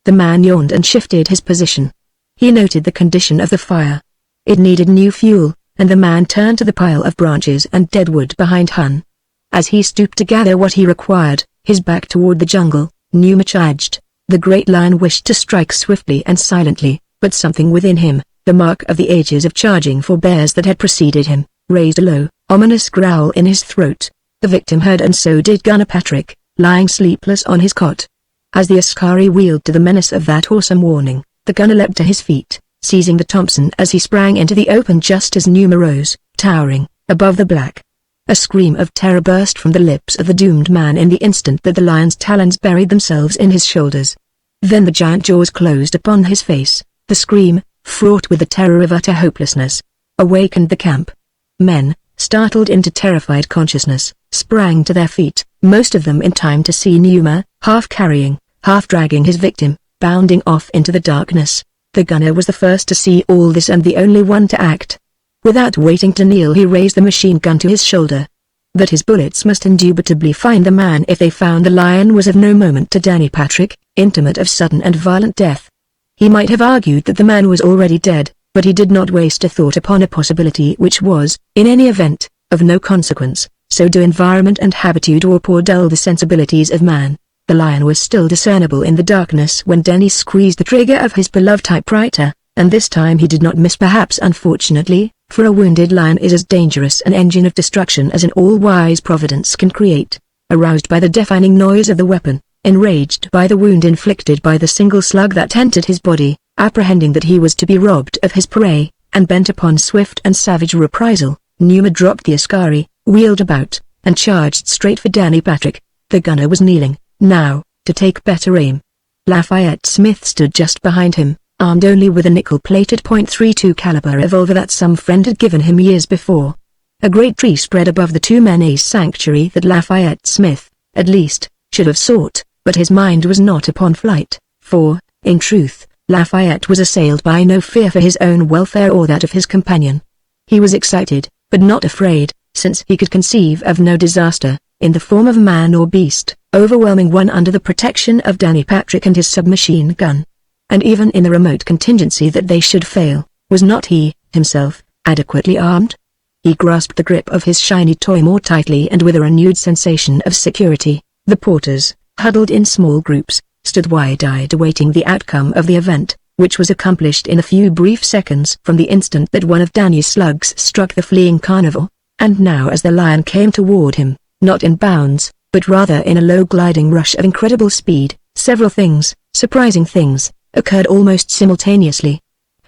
A: The man yawned and shifted his position. He noted the condition of the fire. It needed new fuel, and the man turned to the pile of branches and deadwood behind Hun. As he stooped to gather what he required, his back toward the jungle, Numa charged. The great lion wished to strike swiftly and silently, but something within him, the mark of the ages of charging forebears that had preceded him, raised a low, ominous growl in his throat. The victim heard, and so did Gunner Patrick, lying sleepless on his cot. As the Askari wheeled to the menace of that awesome warning, the gunner leapt to his feet, seizing the Thompson as he sprang into the open just as Numa rose, towering, above the black. A scream of terror burst from the lips of the doomed man in the instant that the lion's talons buried themselves in his shoulders. Then the giant jaws closed upon his face. The scream, fraught with the terror of utter hopelessness, awakened the camp. Men, startled into terrified consciousness, sprang to their feet, most of them in time to see Numa, half carrying, half dragging his victim, bounding off into the darkness. The gunner was the first to see all this and the only one to act. Without waiting to kneel, he raised the machine gun to his shoulder. That his bullets must indubitably find the man if they found the lion was of no moment to Danny Patrick, intimate of sudden and violent death. He might have argued that the man was already dead, but he did not waste a thought upon a possibility which was, in any event, of no consequence. So do environment and habitude or dull the sensibilities of man. The lion was still discernible in the darkness when Denny squeezed the trigger of his beloved typewriter, and this time he did not miss, perhaps unfortunately, for a wounded lion is as dangerous an engine of destruction as an all-wise providence can create. Aroused by the deafening noise of the weapon, enraged by the wound inflicted by the single slug that entered his body, apprehending that he was to be robbed of his prey, and bent upon swift and savage reprisal, Numa dropped the Askari, wheeled about, and charged straight for Danny Patrick. The gunner was kneeling, now, to take better aim. Lafayette Smith stood just behind him, armed only with a nickel-plated .32 caliber revolver that some friend had given him years before. A great tree spread above the two men, a sanctuary that Lafayette Smith, at least, should have sought, but his mind was not upon flight, for, in truth, Lafayette was assailed by no fear for his own welfare or that of his companion. He was excited, but not afraid, since he could conceive of no disaster, in the form of man or beast, overwhelming one under the protection of Danny Patrick and his submachine gun. And even in the remote contingency that they should fail, was not he, himself, adequately armed? He grasped the grip of his shiny toy more tightly, and with a renewed sensation of security, the porters, huddled in small groups, stood wide-eyed awaiting the outcome of the event, which was accomplished in a few brief seconds from the instant that one of Danny's slugs struck the fleeing carnivore. And now, as the lion came toward him, not in bounds, but rather in a low gliding rush of incredible speed, several things, surprising things, occurred almost simultaneously.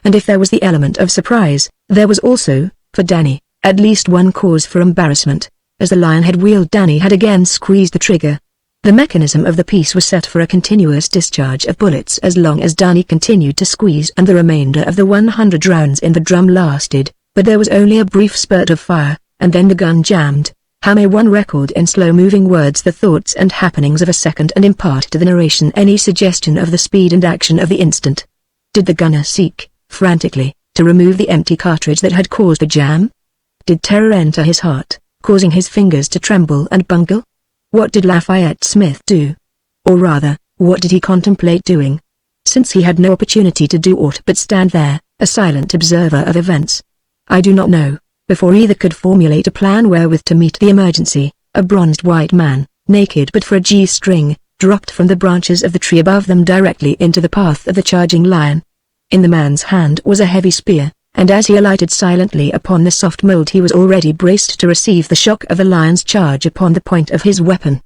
A: And if there was the element of surprise, there was also, for Danny, at least one cause for embarrassment. As the lion had wheeled, Danny had again squeezed the trigger. The mechanism of the piece was set for a continuous discharge of bullets as long as Danny continued to squeeze, and the remainder of the 100 rounds in the drum lasted, but there was only a brief spurt of fire, and then the gun jammed. How may one record in slow-moving words the thoughts and happenings of a second and impart to the narration any suggestion of the speed and action of the instant? Did the gunner seek, frantically, to remove the empty cartridge that had caused the jam? Did terror enter his heart, causing his fingers to tremble and bungle? What did Lafayette Smith do? Or rather, what did he contemplate doing? Since he had no opportunity to do aught but stand there, a silent observer of events. I do not know. Before either could formulate a plan wherewith to meet the emergency, a bronzed white man, naked but for a G-string, dropped from the branches of the tree above them directly into the path of the charging lion. In the man's hand was a heavy spear, and as he alighted silently upon the soft mold he was already braced to receive the shock of the lion's charge upon the point of his weapon.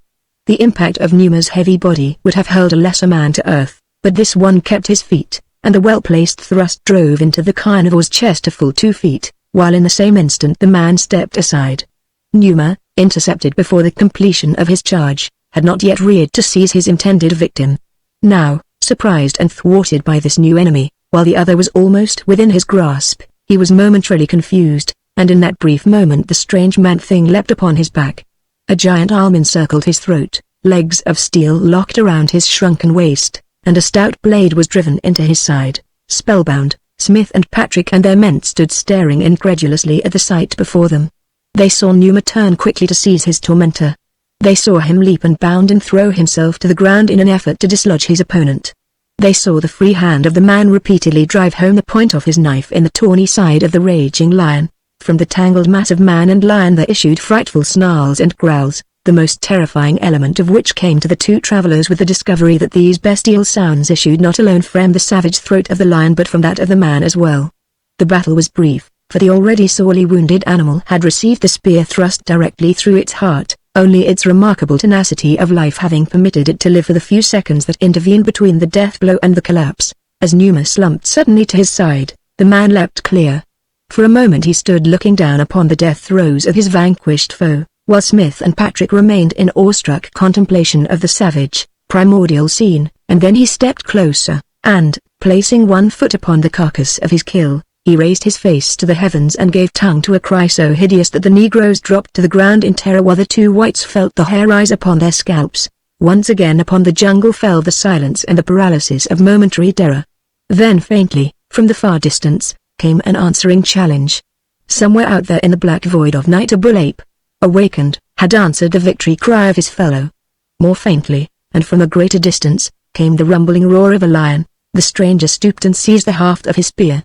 A: The impact of Numa's heavy body would have hurled a lesser man to earth, but this one kept his feet, and the well-placed thrust drove into the carnivore's chest a full 2 feet. While in the same instant the man stepped aside. Numa, intercepted before the completion of his charge, had not yet reared to seize his intended victim. Now, surprised and thwarted by this new enemy, while the other was almost within his grasp, he was momentarily confused, and in that brief moment the strange man-thing leapt upon his back. A giant arm encircled his throat, legs of steel locked around his shrunken waist, and a stout blade was driven into his side. Spellbound, Smith and Patrick and their men stood staring incredulously at the sight before them. They saw Numa turn quickly to seize his tormentor. They saw him leap and bound and throw himself to the ground in an effort to dislodge his opponent. They saw the free hand of the man repeatedly drive home the point of his knife in the tawny side of the raging lion. From the tangled mass of man and lion there issued frightful snarls and growls, the most terrifying element of which came to the two travelers with the discovery that these bestial sounds issued not alone from the savage throat of the lion but from that of the man as well. The battle was brief, for the already sorely wounded animal had received the spear thrust directly through its heart, only its remarkable tenacity of life having permitted it to live for the few seconds that intervened between the death blow and the collapse. As Numa slumped suddenly to his side, the man leapt clear. For a moment he stood looking down upon the death throes of his vanquished foe, while Smith and Patrick remained in awestruck contemplation of the savage, primordial scene, and then he stepped closer, and, placing one foot upon the carcass of his kill, he raised his face to the heavens and gave tongue to a cry so hideous that the Negroes dropped to the ground in terror while the two whites felt the hair rise upon their scalps. Once again upon the jungle fell the silence and the paralysis of momentary terror. Then faintly, from the far distance, came an answering challenge. Somewhere out there in the black void of night a bull ape, awakened, had answered the victory cry of his fellow. More faintly, and from a greater distance, came the rumbling roar of a lion. The stranger stooped and seized the haft of his spear.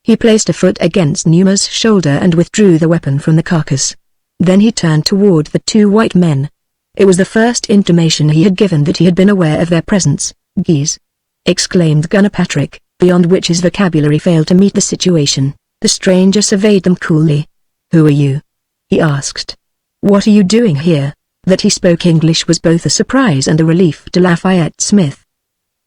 A: He placed a foot against Numa's shoulder and withdrew the weapon from the carcass. Then he turned toward the two white men. It was the first intimation he had given that he had been aware of their presence. "Geese!" exclaimed Gunner Patrick, beyond which his vocabulary failed to meet the situation. The stranger surveyed them coolly. "Who are you?" he asked. "What are you doing here?" That he spoke English was both a surprise and a relief to Lafayette Smith.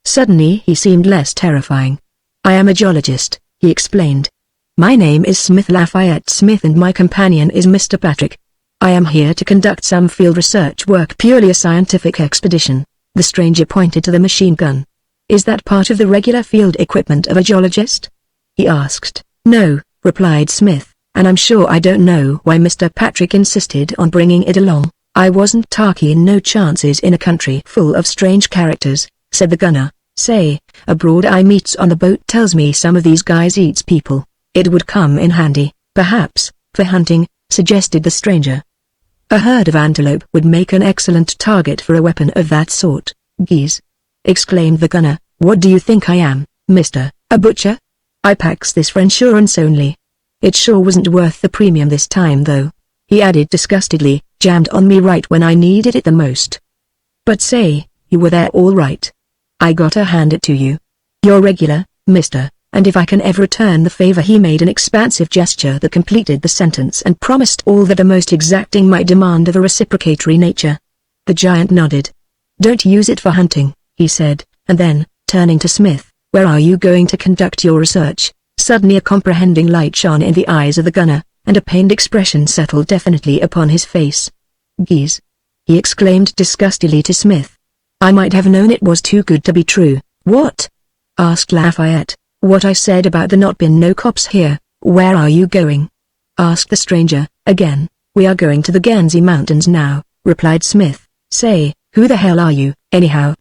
A: Suddenly he seemed less terrifying. "I am a geologist," he explained. "My name is Smith Lafayette Smith and my companion is Mr. Patrick. I am here to conduct some field research work, purely a scientific expedition." The stranger pointed to the machine gun. "Is that part of the regular field equipment of a geologist?" he asked. "No," replied Smith, "and I'm sure I don't know why Mr. Patrick insisted on bringing it along. I wasn't taking no chances in a country full of strange characters," said the gunner. "Say, a broad eye meets on the boat tells me some of these guys eats people. It would come in handy, perhaps, for hunting," suggested the stranger. "A herd of antelope would make an excellent target for a weapon of that sort." "Geese!" exclaimed the gunner. "What do you think I am, mister, a butcher? I packs this for insurance only. It sure wasn't worth the premium this time though," he added disgustedly, "jammed on me right when I needed it the most. But say, you were there all right. I gotta hand it to you. You're regular, mister, and if I can ever return the favor." He made an expansive gesture that completed the sentence and promised all that the most exacting might demand of a reciprocatory nature. The giant nodded. "Don't use it for hunting," he said, and then, turning to Smith, "Where are you going to conduct your research?" Suddenly a comprehending light shone in the eyes of the gunner, and a pained expression settled definitely upon his face. "Geese!" he exclaimed disgustedly to Smith. "I might have known it was too good to be true." "What?" asked Lafayette. "What I said about there not been no cops here." "Where are you going?" asked the stranger, again. "We are going to the Ganzi Mountains now," replied Smith. "Say, who the hell are you, anyhow?"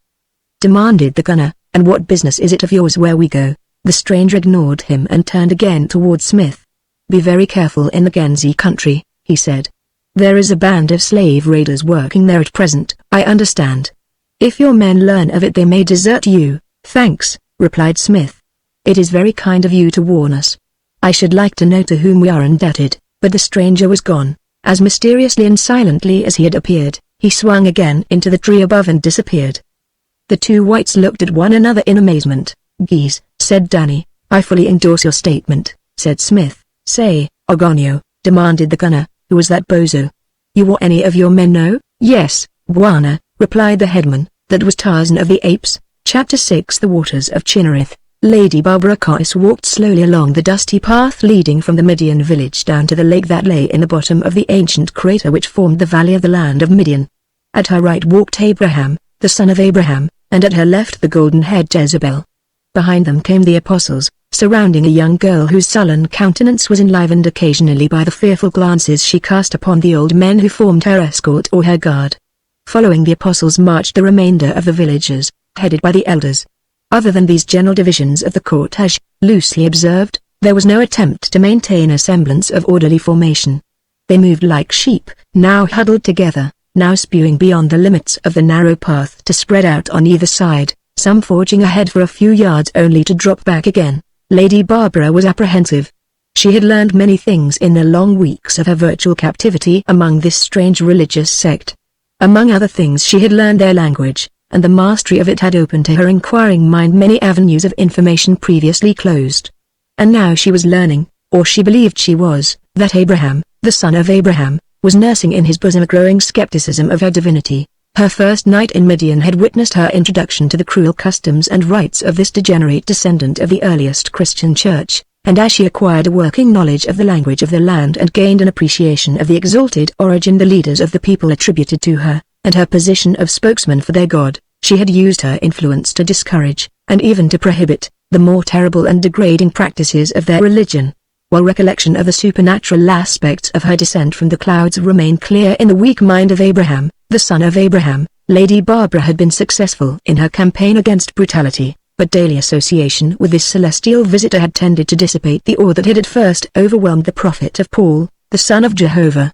A: demanded the gunner, "and what business is it of yours where we go?" The stranger ignored him and turned again toward Smith. "Be very careful in the Ganzi country," he said. "There is a band of slave raiders working there at present, I understand. If your men learn of it they may desert you." "Thanks," replied Smith. "It is very kind of you to warn us. I should like to know to whom we are indebted." But the stranger was gone. As mysteriously and silently as he had appeared, he swung again into the tree above and disappeared. The two whites looked at one another in amazement. "Geese," said Danny. "I fully endorse your statement," said Smith. "Say, Ogonio," demanded the gunner, "who was that bozo? You or any of your men know?" "Yes, Bwana," replied the headman, "that was Tarzan of the Apes." Chapter 6 The Waters of Chinnereth. Lady Barbara Coyce walked slowly along the dusty path leading from the Midian village down to the lake that lay in the bottom of the ancient crater which formed the valley of the land of Midian. At her right walked Abraham, the son of Abraham, and at her left the golden-haired Jezebel. Behind them came the apostles, surrounding a young girl whose sullen countenance was enlivened occasionally by the fearful glances she cast upon the old men who formed her escort or her guard. Following the apostles marched the remainder of the villagers, headed by the elders. Other than these general divisions of the cortege, loosely observed, there was no attempt to maintain a semblance of orderly formation. They moved like sheep, now huddled together, now spewing beyond the limits of the narrow path to spread out on either side, some forging ahead for a few yards only to drop back again. Lady Barbara was apprehensive. She had learned many things in the long weeks of her virtual captivity among this strange religious sect. Among other things she had learned their language, and the mastery of it had opened to her inquiring mind many avenues of information previously closed. And now she was learning, or she believed she was, that Abraham, the son of Abraham, was nursing in his bosom a growing skepticism of her divinity. Her first night in Midian had witnessed her introduction to the cruel customs and rites of this degenerate descendant of the earliest Christian church, and as she acquired a working knowledge of the language of the land and gained an appreciation of the exalted origin the leaders of the people attributed to her, and her position of spokesman for their God, she had used her influence to discourage, and even to prohibit, the more terrible and degrading practices of their religion. While recollection of the supernatural aspects of her descent from the clouds remained clear in the weak mind of Abraham, the son of Abraham, Lady Barbara had been successful in her campaign against brutality, but daily association with this celestial visitor had tended to dissipate the awe that had at first overwhelmed the prophet of Paul, the son of Jehovah.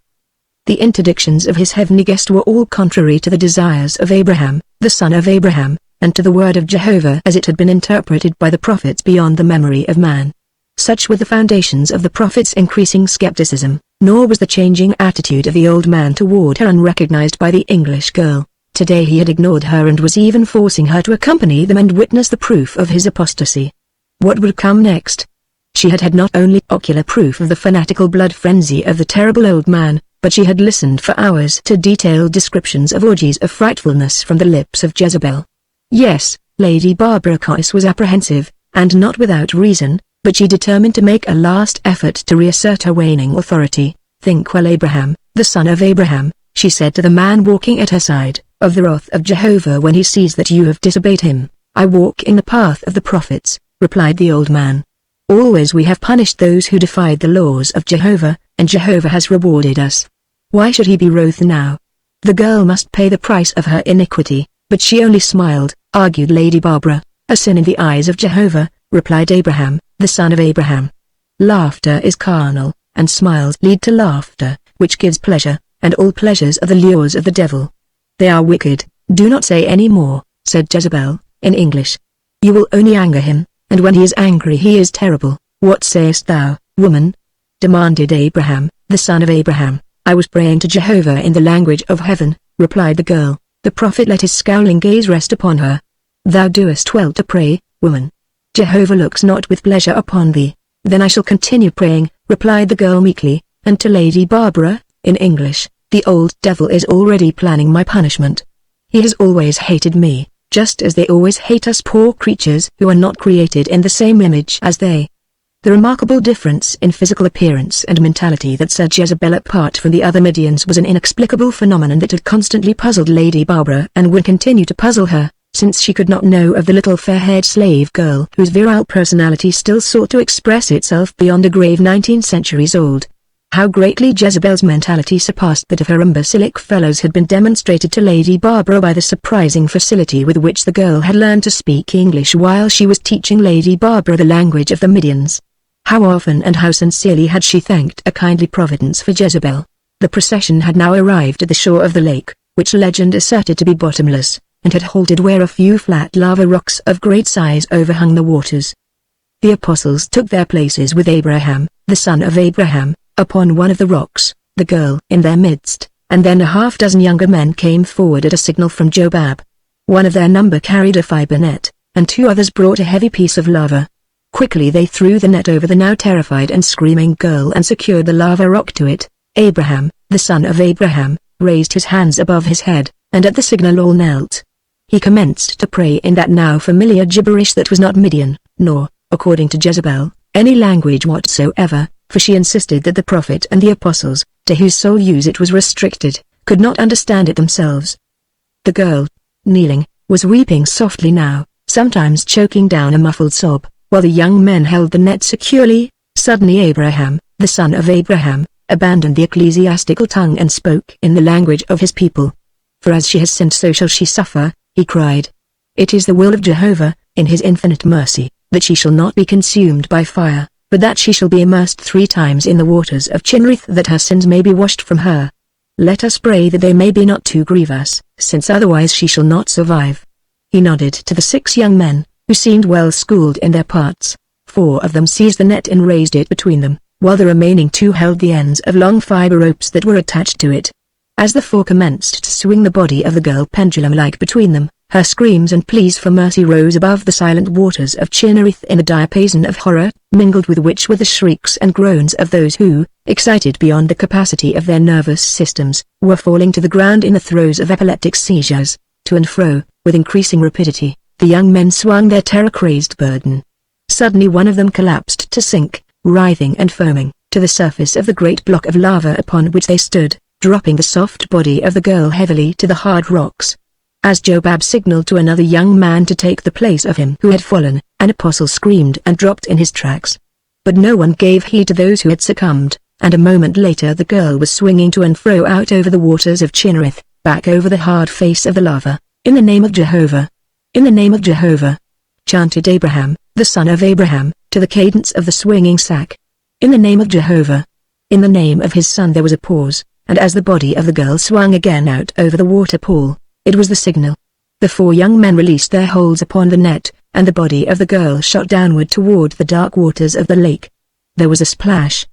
A: The interdictions of his heavenly guest were all contrary to the desires of Abraham, the son of Abraham, and to the word of Jehovah as it had been interpreted by the prophets beyond the memory of man. Such were the foundations of the prophet's increasing skepticism, nor was the changing attitude of the old man toward her unrecognized by the English girl. Today he had ignored her and was even forcing her to accompany them and witness the proof of his apostasy. What would come next? She had had not only ocular proof of the fanatical blood frenzy of the terrible old man, but she had listened for hours to detailed descriptions of orgies of frightfulness from the lips of Jezebel. Yes, Lady Barbara Coyce was apprehensive, and not without reason, but she determined to make a last effort to reassert her waning authority. "Think well, Abraham, the son of Abraham," she said to the man walking at her side, "of the wrath of Jehovah when he sees that you have disobeyed him." "I walk in the path of the prophets," replied the old man. "Always we have punished those who defied the laws of Jehovah, and Jehovah has rewarded us. Why should he be wroth now? The girl must pay the price of her iniquity." "But she only smiled," argued Lady Barbara. "A sin in the eyes of Jehovah," replied Abraham, the son of Abraham. "Laughter is carnal, and smiles lead to laughter, which gives pleasure, and all pleasures are the lures of the devil. They are wicked." "Do not say any more," said Jezebel, in English. "You will only anger him, and when he is angry he is terrible." "What sayest thou, woman?" demanded Abraham, the son of Abraham. "I was praying to Jehovah in the language of heaven," replied the girl. The prophet let his scowling gaze rest upon her. "Thou doest well to pray, woman. Jehovah looks not with pleasure upon thee." "Then I shall continue praying," replied the girl meekly, and to Lady Barbara, in English, "The old devil is already planning my punishment. He has always hated me, just as they always hate us poor creatures who are not created in the same image as they." The remarkable difference in physical appearance and mentality that set Jezebel apart from the other Midians was an inexplicable phenomenon that had constantly puzzled Lady Barbara and would continue to puzzle her, since she could not know of the little fair-haired slave girl whose virile personality still sought to express itself beyond a grave 19 centuries old. How greatly Jezebel's mentality surpassed that of her imbecilic fellows had been demonstrated to Lady Barbara by the surprising facility with which the girl had learned to speak English while she was teaching Lady Barbara the language of the Midians. How often and how sincerely had she thanked a kindly providence for Jezebel. The procession had now arrived at the shore of the lake, which legend asserted to be bottomless, and had halted where a few flat lava rocks of great size overhung the waters. The apostles took their places with Abraham, the son of Abraham, upon one of the rocks, the girl in their midst, and then a half-dozen younger men came forward at a signal from Jobab. One of their number carried a fiber net, and 2 others brought a heavy piece of lava. Quickly they threw the net over the now terrified and screaming girl and secured the lava rock to it. Abraham, the son of Abraham, raised his hands above his head, and at the signal all knelt. He commenced to pray in that now familiar gibberish that was not Midian, nor, according to Jezebel, any language whatsoever, for she insisted that the prophet and the apostles, to whose sole use it was restricted, could not understand it themselves. The girl, kneeling, was weeping softly now, sometimes choking down a muffled sob, while the young men held the net securely. Suddenly Abraham, the son of Abraham, abandoned the ecclesiastical tongue and spoke in the language of his people. For as she has sinned so shall she suffer, he cried. It is the will of Jehovah, in his infinite mercy, that she shall not be consumed by fire, but that she shall be immersed 3 times in the waters of Chinnereth that her sins may be washed from her. Let us pray that they may be not too grievous, since otherwise she shall not survive. He nodded to the 6 young men, who seemed well schooled in their parts. 4 of them seized the net and raised it between them, while the remaining 2 held the ends of long fiber ropes that were attached to it. As the 4 commenced to swing the body of the girl pendulum-like between them, her screams and pleas for mercy rose above the silent waters of Chinnereth in a diapason of horror, mingled with which were the shrieks and groans of those who, excited beyond the capacity of their nervous systems, were falling to the ground in the throes of epileptic seizures. To and fro, with increasing rapidity, the young men swung their terror-crazed burden. Suddenly one of them collapsed to sink, writhing and foaming, to the surface of the great block of lava upon which they stood, dropping the soft body of the girl heavily to the hard rocks. As Jobab signaled to another young man to take the place of him who had fallen, an apostle screamed and dropped in his tracks. But no one gave heed to those who had succumbed, and a moment later the girl was swinging to and fro out over the waters of Chinnereth, back over the hard face of the lava. In the name of Jehovah! In the name of Jehovah! Chanted Abraham, the son of Abraham, to the cadence of the swinging sack. In the name of Jehovah! In the name of his son. There was a pause, and as the body of the girl swung again out over the water pool, it was the signal. The 4 young men released their holds upon the net, and the body of the girl shot downward toward the dark waters of the lake. There was a splash.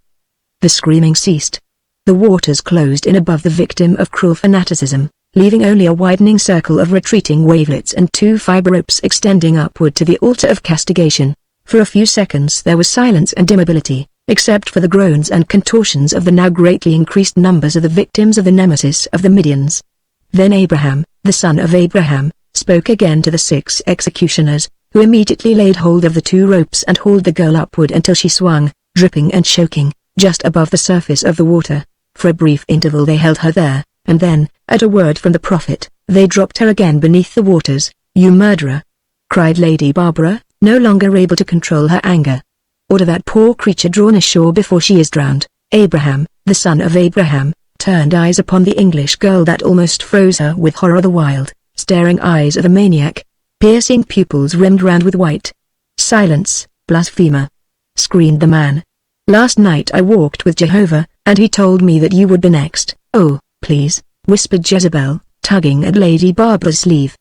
A: The screaming ceased. The waters closed in above the victim of cruel fanaticism, leaving only a widening circle of retreating wavelets and 2 fiber ropes extending upward to the altar of castigation. For a few seconds there was silence and immobility, except for the groans and contortions of the now greatly increased numbers of the victims of the nemesis of the Midians. Then Abraham, the son of Abraham, spoke again to the 6 executioners, who immediately laid hold of the 2 ropes and hauled the girl upward until she swung, dripping and choking, just above the surface of the water. For a brief interval they held her there, and then, at a word from the prophet, they dropped her again beneath the waters. "You murderer!" cried Lady Barbara, no longer able to control her anger. "Order that poor creature drawn ashore before she is drowned." Abraham, the son of Abraham, turned eyes upon the English girl that almost froze her with horror. The wild, staring eyes of a maniac, piercing pupils rimmed round with white. "Silence, blasphemer!" screamed the man. "Last night I walked with Jehovah, and he told me that you would be next." "Oh, please," whispered Jezebel, tugging at Lady Barbara's sleeve.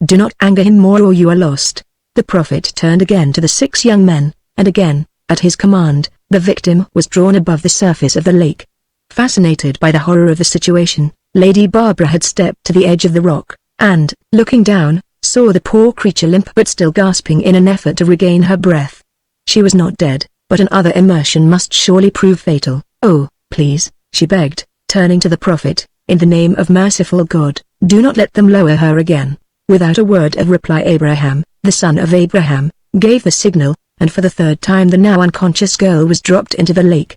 A: "Do not anger him more or you are lost." The prophet turned again to the 6 young men, and again, at his command, the victim was drawn above the surface of the lake. Fascinated by the horror of the situation, Lady Barbara had stepped to the edge of the rock, and, looking down, saw the poor creature limp but still gasping in an effort to regain her breath. She was not dead, but another immersion must surely prove fatal. "Oh, please," she begged, turning to the prophet, "in the name of merciful God, do not let them lower her again." Without a word of reply Abraham, the son of Abraham, gave the signal, and for the 3rd time the now unconscious girl was dropped into the lake.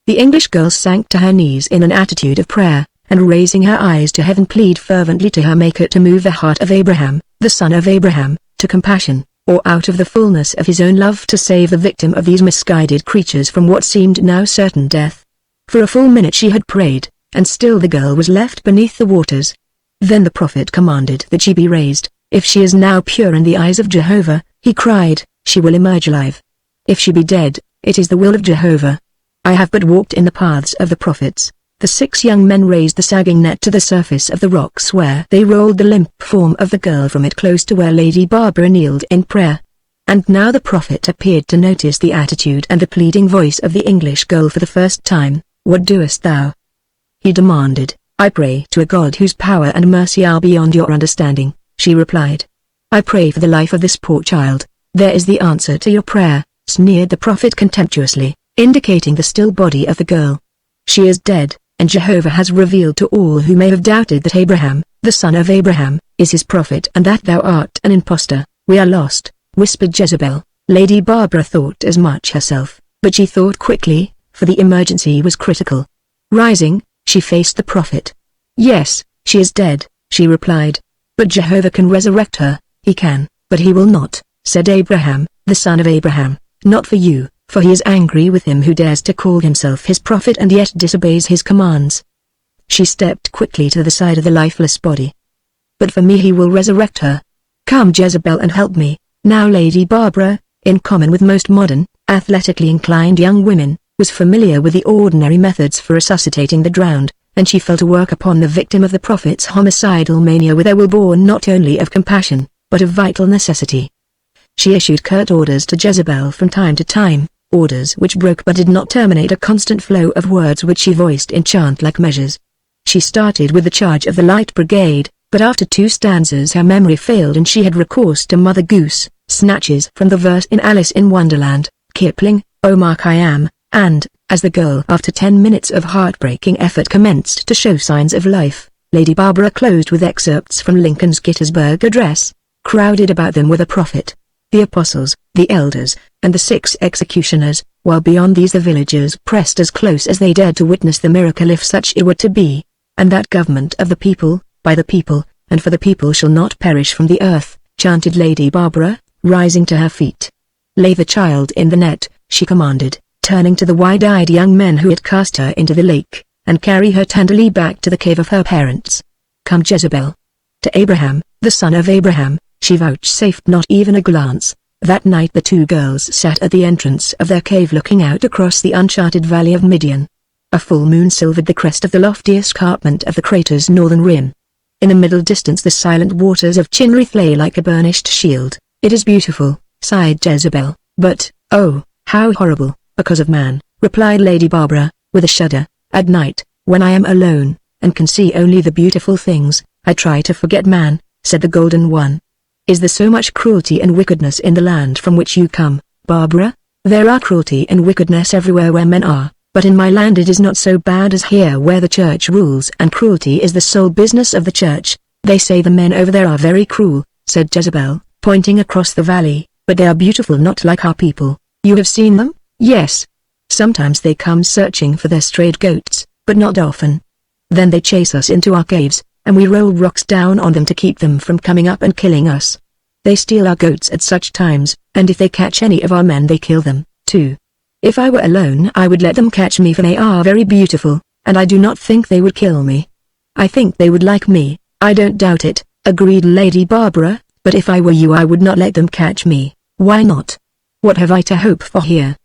A: The English girl sank to her knees in an attitude of prayer, and raising her eyes to heaven plead fervently to her Maker to move the heart of Abraham, the son of Abraham, to compassion, or out of the fullness of his own love to save the victim of these misguided creatures from what seemed now certain death. For a full minute she had prayed, and still the girl was left beneath the waters. Then the prophet commanded that she be raised. If she is now pure in the eyes of Jehovah, he cried, she will emerge alive. If she be dead, it is the will of Jehovah. I have but walked in the paths of the prophets. The 6 young men raised the sagging net to the surface of the rocks where they rolled the limp form of the girl from it close to where Lady Barbara kneeled in prayer. And now the prophet appeared to notice the attitude and the pleading voice of the English girl for the first time. What doest thou? He demanded. I pray to a God whose power and mercy are beyond your understanding, she replied. I pray for the life of this poor child. There is the answer to your prayer, sneered the prophet contemptuously, indicating the still body of the girl. She is dead, and Jehovah has revealed to all who may have doubted that Abraham, the son of Abraham, is his prophet and that thou art an impostor. We are lost, whispered Jezebel. Lady Barbara thought as much herself, but she thought quickly, for the emergency was critical. Rising, she faced the prophet. Yes, she is dead, she replied. But Jehovah can resurrect her. He can, but he will not, said Abraham, the son of Abraham. Not for you, for he is angry with him who dares to call himself his prophet and yet disobeys his commands. She stepped quickly to the side of the lifeless body. But for me he will resurrect her. Come Jezebel and help me. Now Lady Barbara, in common with most modern, athletically inclined young women, was familiar with the ordinary methods for resuscitating the drowned, and she fell to work upon the victim of the prophet's homicidal mania with a will born not only of compassion, but of vital necessity. She issued curt orders to Jezebel from time to time, orders which broke but did not terminate a constant flow of words which she voiced in chant-like measures. She started with the charge of the Light Brigade, but after 2 stanzas her memory failed and she had recourse to Mother Goose, snatches from the verse in Alice in Wonderland, Kipling, O Mark I Am, and, as the girl after 10 minutes of heartbreaking effort commenced to show signs of life, Lady Barbara closed with excerpts from Lincoln's Gettysburg Address. Crowded about them were the prophet, the apostles, the elders, and the 6 executioners, while beyond these the villagers pressed as close as they dared to witness the miracle if such it were to be. And that government of the people, by the people, and for the people shall not perish from the earth, chanted Lady Barbara, rising to her feet. Lay the child in the net, she commanded, turning to the wide-eyed young men who had cast her into the lake, and carry her tenderly back to the cave of her parents. Come Jezebel. To Abraham, the son of Abraham, she vouchsafed not even a glance. That night the 2 girls sat at the entrance of their cave looking out across the uncharted valley of Midian. A full moon silvered the crest of the lofty escarpment of the crater's northern rim. In the middle distance the silent waters of Chinrith lay like a burnished shield. It is beautiful, sighed Jezebel, but, oh, how horrible, because of man, replied Lady Barbara, with a shudder. At night, when I am alone, and can see only the beautiful things, I try to forget man, said the Golden One. Is there so much cruelty and wickedness in the land from which you come, Barbara? There are cruelty and wickedness everywhere where men are, but in my land it is not so bad as here where the church rules and cruelty is the sole business of the church. They say the men over there are very cruel, said Jezebel, pointing across the valley, but they are beautiful not like our people. You have seen them? Yes. Sometimes they come searching for their strayed goats, but not often. Then they chase us into our caves, and we roll rocks down on them to keep them from coming up and killing us. They steal our goats at such times, and if they catch any of our men they kill them, too. If I were alone I would let them catch me for they are very beautiful, and I do not think they would kill me. I think they would like me, I don't doubt it, agreed Lady Barbara, but if I were you I would not let them catch me. Why not? What have I to hope for here?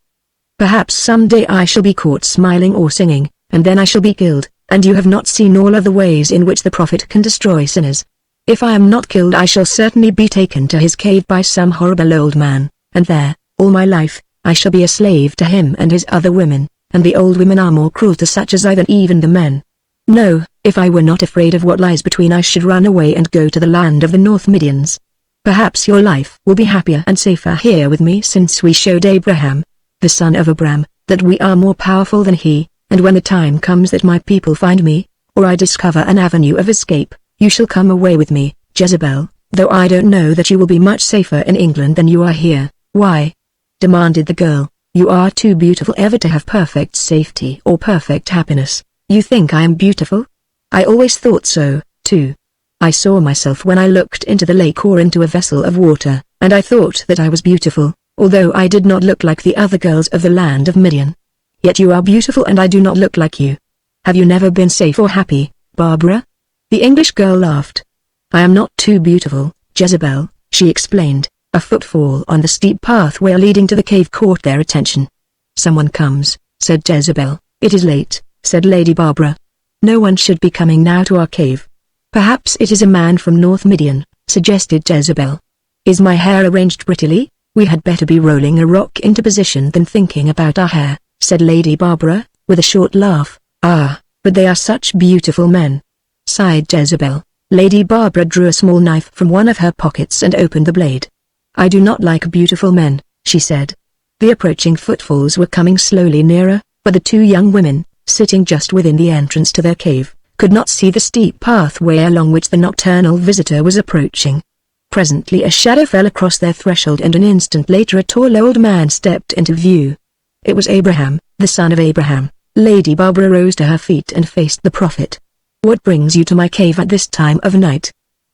A: Perhaps someday I shall be caught smiling or singing, and then I shall be killed. And you have not seen all of the ways in which the prophet can destroy sinners. If I am not killed I shall certainly be taken to his cave by some horrible old man, and there, all my life, I shall be a slave to him and his other women, and the old women are more cruel to such as I than even the men. No, if I were not afraid of what lies between I should run away and go to the land of the North Midians. Perhaps your life will be happier and safer here with me since we showed Abraham, the son of Abraham, that we are more powerful than he. And when the time comes that my people find me, or I discover an avenue of escape, you shall come away with me, Jezebel, though I don't know that you will be much safer in England than you are here. Why? Demanded the girl. You are too beautiful ever to have perfect safety or perfect happiness. You think I am beautiful? I always thought so, too. I saw myself when I looked into the lake or into a vessel of water, and I thought that I was beautiful, although I did not look like the other girls of the land of Midian. Yet you are beautiful and I do not look like you. Have you never been safe or happy, Barbara? The English girl laughed. I am not too beautiful, Jezebel, she explained. A footfall on the steep pathway leading to the cave caught their attention. Someone comes, said Jezebel. It is late, said Lady Barbara. No one should be coming now to our cave. Perhaps it is a man from North Midian, suggested Jezebel. Is my hair arranged prettily? We had better be rolling a rock into position than thinking about our hair, said Lady Barbara, with a short laugh. Ah, but they are such beautiful men, sighed Jezebel. Lady Barbara drew a small knife from one of her pockets and opened the blade. I do not like beautiful men, she said. The approaching footfalls were coming slowly nearer, but the two young women, sitting just within the entrance to their cave, could not see the steep pathway along which the nocturnal visitor was approaching. Presently a shadow fell across their threshold and an instant later a tall old man stepped into view. It was Abraham, the son of Abraham. Lady Barbara rose to her feet and faced the prophet. What brings you to my cave at this time of night?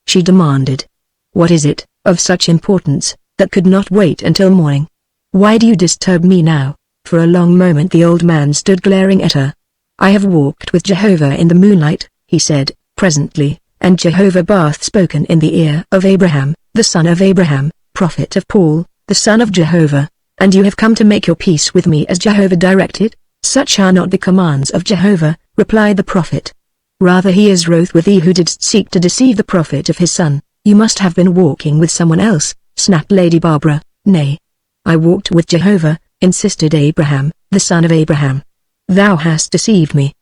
A: She demanded. What is it, of such importance, that could not wait until morning? Why do you disturb me now? For a long moment the old man stood glaring at her. I have walked with Jehovah in the moonlight, he said, presently, and Jehovah bath spoken in the ear of Abraham, the son of Abraham, prophet of Paul, the son of Jehovah, and you have come to make your peace with me as Jehovah directed? Such are not the commands of Jehovah, replied the prophet. Rather he is wroth with thee who didst seek to deceive the prophet of his son. You must have been walking with someone else, snapped Lady Barbara. Nay. I walked with Jehovah, insisted Abraham, the son of Abraham. Thou hast deceived me.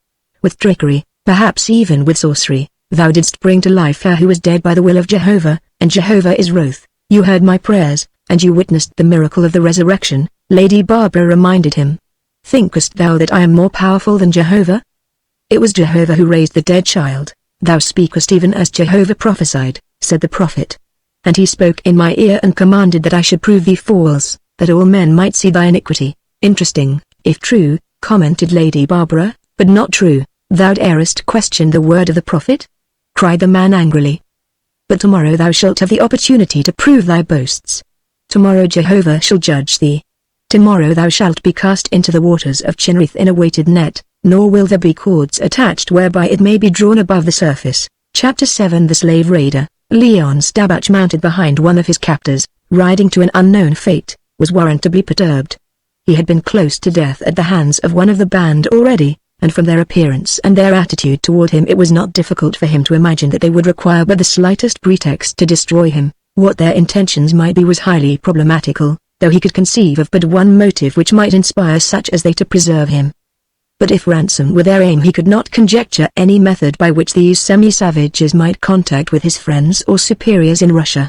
A: With trickery, perhaps even with sorcery, thou didst bring to life her who was dead by the will of Jehovah, and Jehovah is wroth. You heard my prayers, and you witnessed the miracle of the resurrection, Lady Barbara reminded him. Thinkest thou that I am more powerful than Jehovah? It was Jehovah who raised the dead child. Thou speakest even as Jehovah prophesied, said the prophet. And he spoke in my ear and commanded that I should prove thee false, that all men might see thy iniquity. Interesting, if true, commented Lady Barbara, but not true. Thou darest question the word of the prophet? Cried the man angrily. But tomorrow thou shalt have the opportunity to prove thy boasts. Tomorrow Jehovah shall judge thee. Tomorrow thou shalt be cast into the waters of Chinrith in a weighted net, nor will there be cords attached whereby it may be drawn above the surface. Chapter 7 The Slave Raider. Leon Stabbach, mounted behind one of his captors, riding to an unknown fate, was warrantably perturbed. He had been close to death at the hands of one of the band already, and from their appearance and their attitude toward him it was not difficult for him to imagine that they would require but the slightest pretext to destroy him. What their intentions might be was highly problematical, though he could conceive of but one motive which might inspire such as they to preserve him. But if ransom were their aim he could not conjecture any method by which these semi-savages might contact with his friends or superiors in Russia.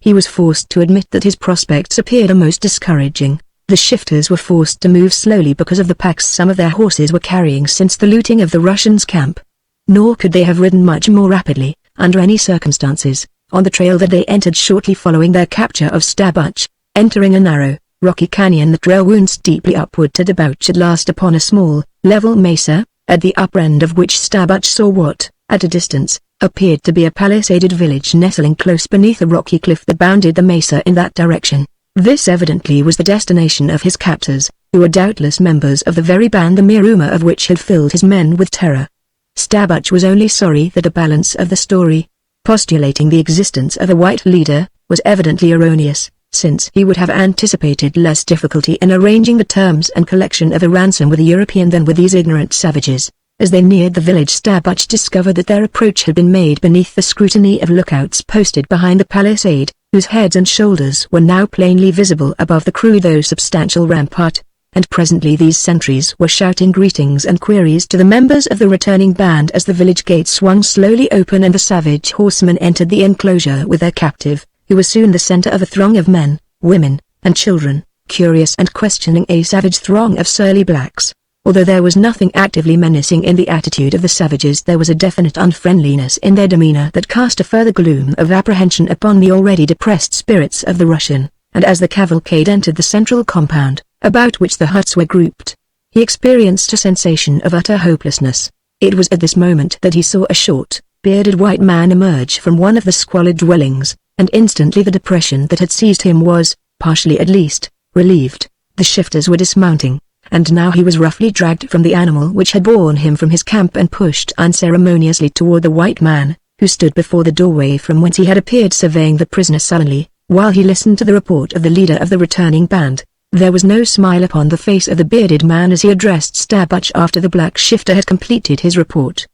A: He was forced to admit that his prospects appeared most discouraging. The shifters were forced to move slowly because of the packs some of their horses were carrying since the looting of the Russians' camp. Nor could they have ridden much more rapidly, under any circumstances, on the trail that they entered shortly following their capture of Stabbach. Entering a narrow, rocky canyon that trail wound steeply upward to debouch at last upon a small, level mesa, at the upper end of which Stabbach saw what, at a distance, appeared to be a palisaded village nestling close beneath a rocky cliff that bounded the mesa in that direction. This evidently was the destination of his captors, who were doubtless members of the very band the mere rumor of which had filled his men with terror. Stabbach was only sorry that the balance of the story, postulating the existence of a white leader, was evidently erroneous, since he would have anticipated less difficulty in arranging the terms and collection of a ransom with a European than with these ignorant savages. As they neared the village Stabbach discovered that their approach had been made beneath the scrutiny of lookouts posted behind the palisade, whose heads and shoulders were now plainly visible above the crude though substantial rampart, and presently these sentries were shouting greetings and queries to the members of the returning band as the village gate swung slowly open and the savage horsemen entered the enclosure with their captive, who was soon the center of a throng of men, women, and children, curious and questioning a savage throng of surly blacks. Although there was nothing actively menacing in the attitude of the savages, there was a definite unfriendliness in their demeanor that cast a further gloom of apprehension upon the already depressed spirits of the Russian, and as the cavalcade entered the central compound, about which the huts were grouped, he experienced a sensation of utter hopelessness. It was at this moment that he saw a short, bearded white man emerge from one of the squalid dwellings, and instantly the depression that had seized him was, partially at least, relieved. The shifters were dismounting, and now he was roughly dragged from the animal which had borne him from his camp and pushed unceremoniously toward the white man, who stood before the doorway from whence he had appeared, surveying the prisoner sullenly, while he listened to the report of the leader of the returning band. There was no smile upon the face of the bearded man as he addressed Stabbach after the black shifter had completed his report.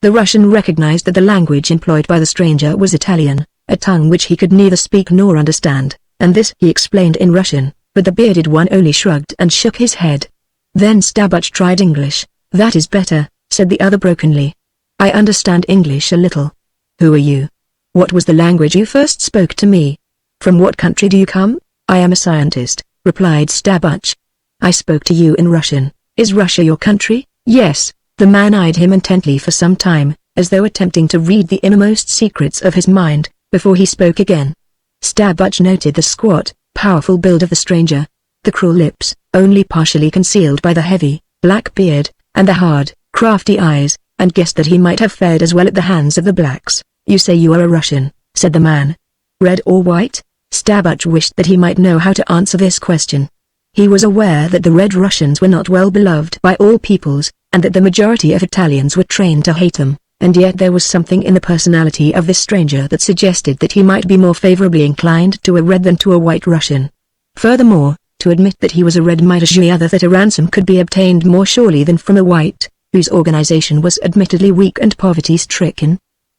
A: The Russian recognized that the language employed by the stranger was Italian, a tongue which he could neither speak nor understand, and this he explained in Russian, but the bearded one only shrugged and shook his head. Then Stabbach tried English. "That is better," said the other brokenly. "I understand English a little. Who are you? What was the language you first spoke to me? From what country do you come?" "I am a scientist," replied Stabbach. "I spoke to you in Russian. Is Russia your country?" "Yes." The man eyed him intently for some time, as though attempting to read the innermost secrets of his mind, before he spoke again. Stabbach noted the squat, powerful build of the stranger, the cruel lips, only partially concealed by the heavy, black beard, and the hard, crafty eyes, and guessed that he might have fared as well at the hands of the blacks. "You say you are a Russian," said the man. "Red or white?" Stabbach wished that he might know how to answer this question. He was aware that the Red Russians were not well beloved by all peoples, and that the majority of Italians were trained to hate them, and yet there was something in the personality of this stranger that suggested that he might be more favorably inclined to a Red than to a White Russian. Furthermore, to admit that he was a Red might assure the other that a ransom could be obtained more surely than from a White, whose organization was admittedly weak and poverty-stricken.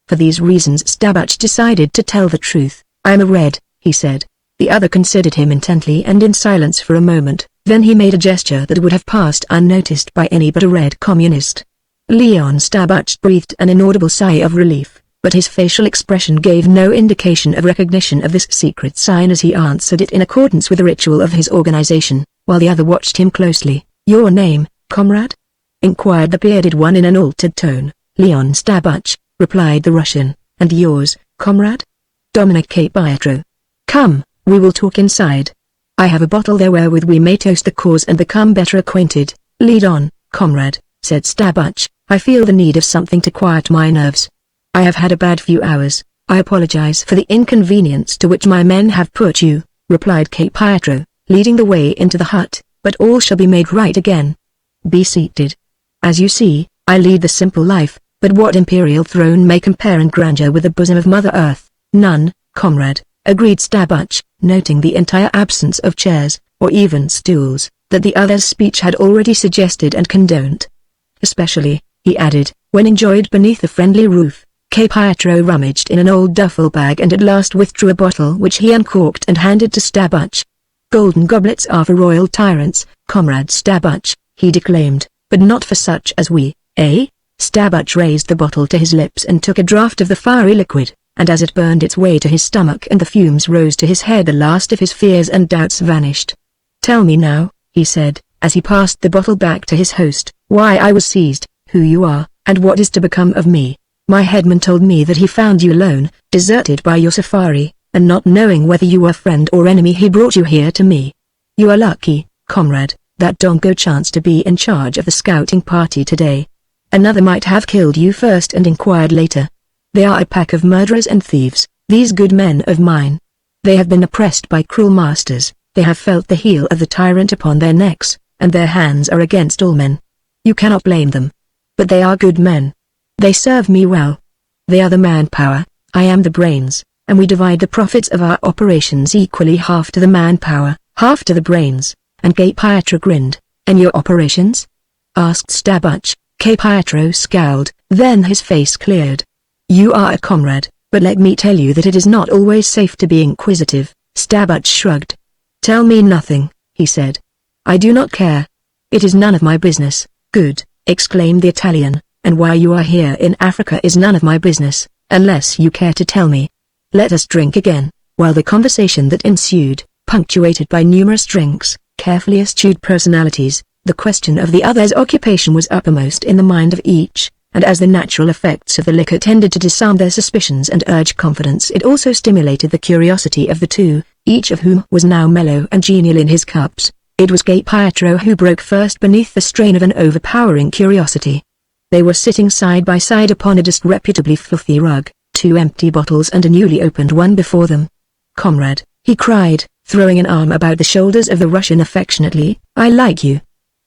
A: For these reasons Stabbach decided to tell the truth. "I am a Red," he said. The other considered him intently and in silence for a moment, then he made a gesture that would have passed unnoticed by any but a Red communist. Leon Stabbach breathed an inaudible sigh of relief, but his facial expression gave no indication of recognition of this secret sign as he answered it in accordance with the ritual of his organization, while the other watched him closely. "Your name, comrade?" inquired the bearded one in an altered tone. "Leon Stabbach," replied the Russian. "And yours, comrade?" "Dominic K. Pietro." "Come, we will talk inside. I have a bottle there wherewith we may toast the cause and become better acquainted." "Lead on, comrade," said Stabbach. "I feel the need of something to quiet my nerves. I have had a bad few hours." "I apologize for the inconvenience to which my men have put you," replied K. Pietro, leading the way into the hut, "but all shall be made right again. Be seated. As you see, I lead the simple life, but what imperial throne may compare in grandeur with the bosom of Mother Earth?" "None, comrade," agreed Stabbach, noting the entire absence of chairs, or even stools, that the other's speech had already suggested and condoned. "Especially," he added, "when enjoyed beneath a friendly roof." K. Pietro rummaged in an old duffel bag and at last withdrew a bottle which he uncorked and handed to Stabbach. "Golden goblets are for royal tyrants, comrade Stabbach," he declaimed, "but not for such as we, eh?" Stabbach raised the bottle to his lips and took a draught of the fiery liquid, and as it burned its way to his stomach and the fumes rose to his head, the last of his fears and doubts vanished. "Tell me now," he said, as he passed the bottle back to his host, "why I was seized, who you are, and what is to become of me. My headman told me that he found you alone, deserted by your safari, and not knowing whether you were friend or enemy he brought you here to me. You are lucky, comrade, that Dongo chanced to be in charge of the scouting party today. Another might have killed you first and inquired later. They are a pack of murderers and thieves, these good men of mine. They have been oppressed by cruel masters, they have felt the heel of the tyrant upon their necks, and their hands are against all men. You cannot blame them. But they are good men. They serve me well. They are the manpower, I am the brains, and we divide the profits of our operations equally, half to the manpower, half to the brains." And K. Pietro grinned. "And your operations?" asked Stabbach. K. Pietro scowled, then his face cleared. "You are a comrade, but let me tell you that it is not always safe to be inquisitive." Stabbach shrugged. "Tell me nothing," he said. "I do not care. It is none of my business." "Good," exclaimed the Italian, "and why you are here in Africa is none of my business, unless you care to tell me. Let us drink again." While the conversation that ensued, punctuated by numerous drinks, carefully eschewed personalities, the question of the other's occupation was uppermost in the mind of each, and as the natural effects of the liquor tended to disarm their suspicions and urge confidence, it also stimulated the curiosity of the two, each of whom was now mellow and genial in his cups. It was K. Pietro who broke first beneath the strain of an overpowering curiosity. They were sitting side by side upon a disreputably filthy rug, two empty bottles and a newly opened one before them. "Comrade," he cried, throwing an arm about the shoulders of the Russian affectionately, "I like you.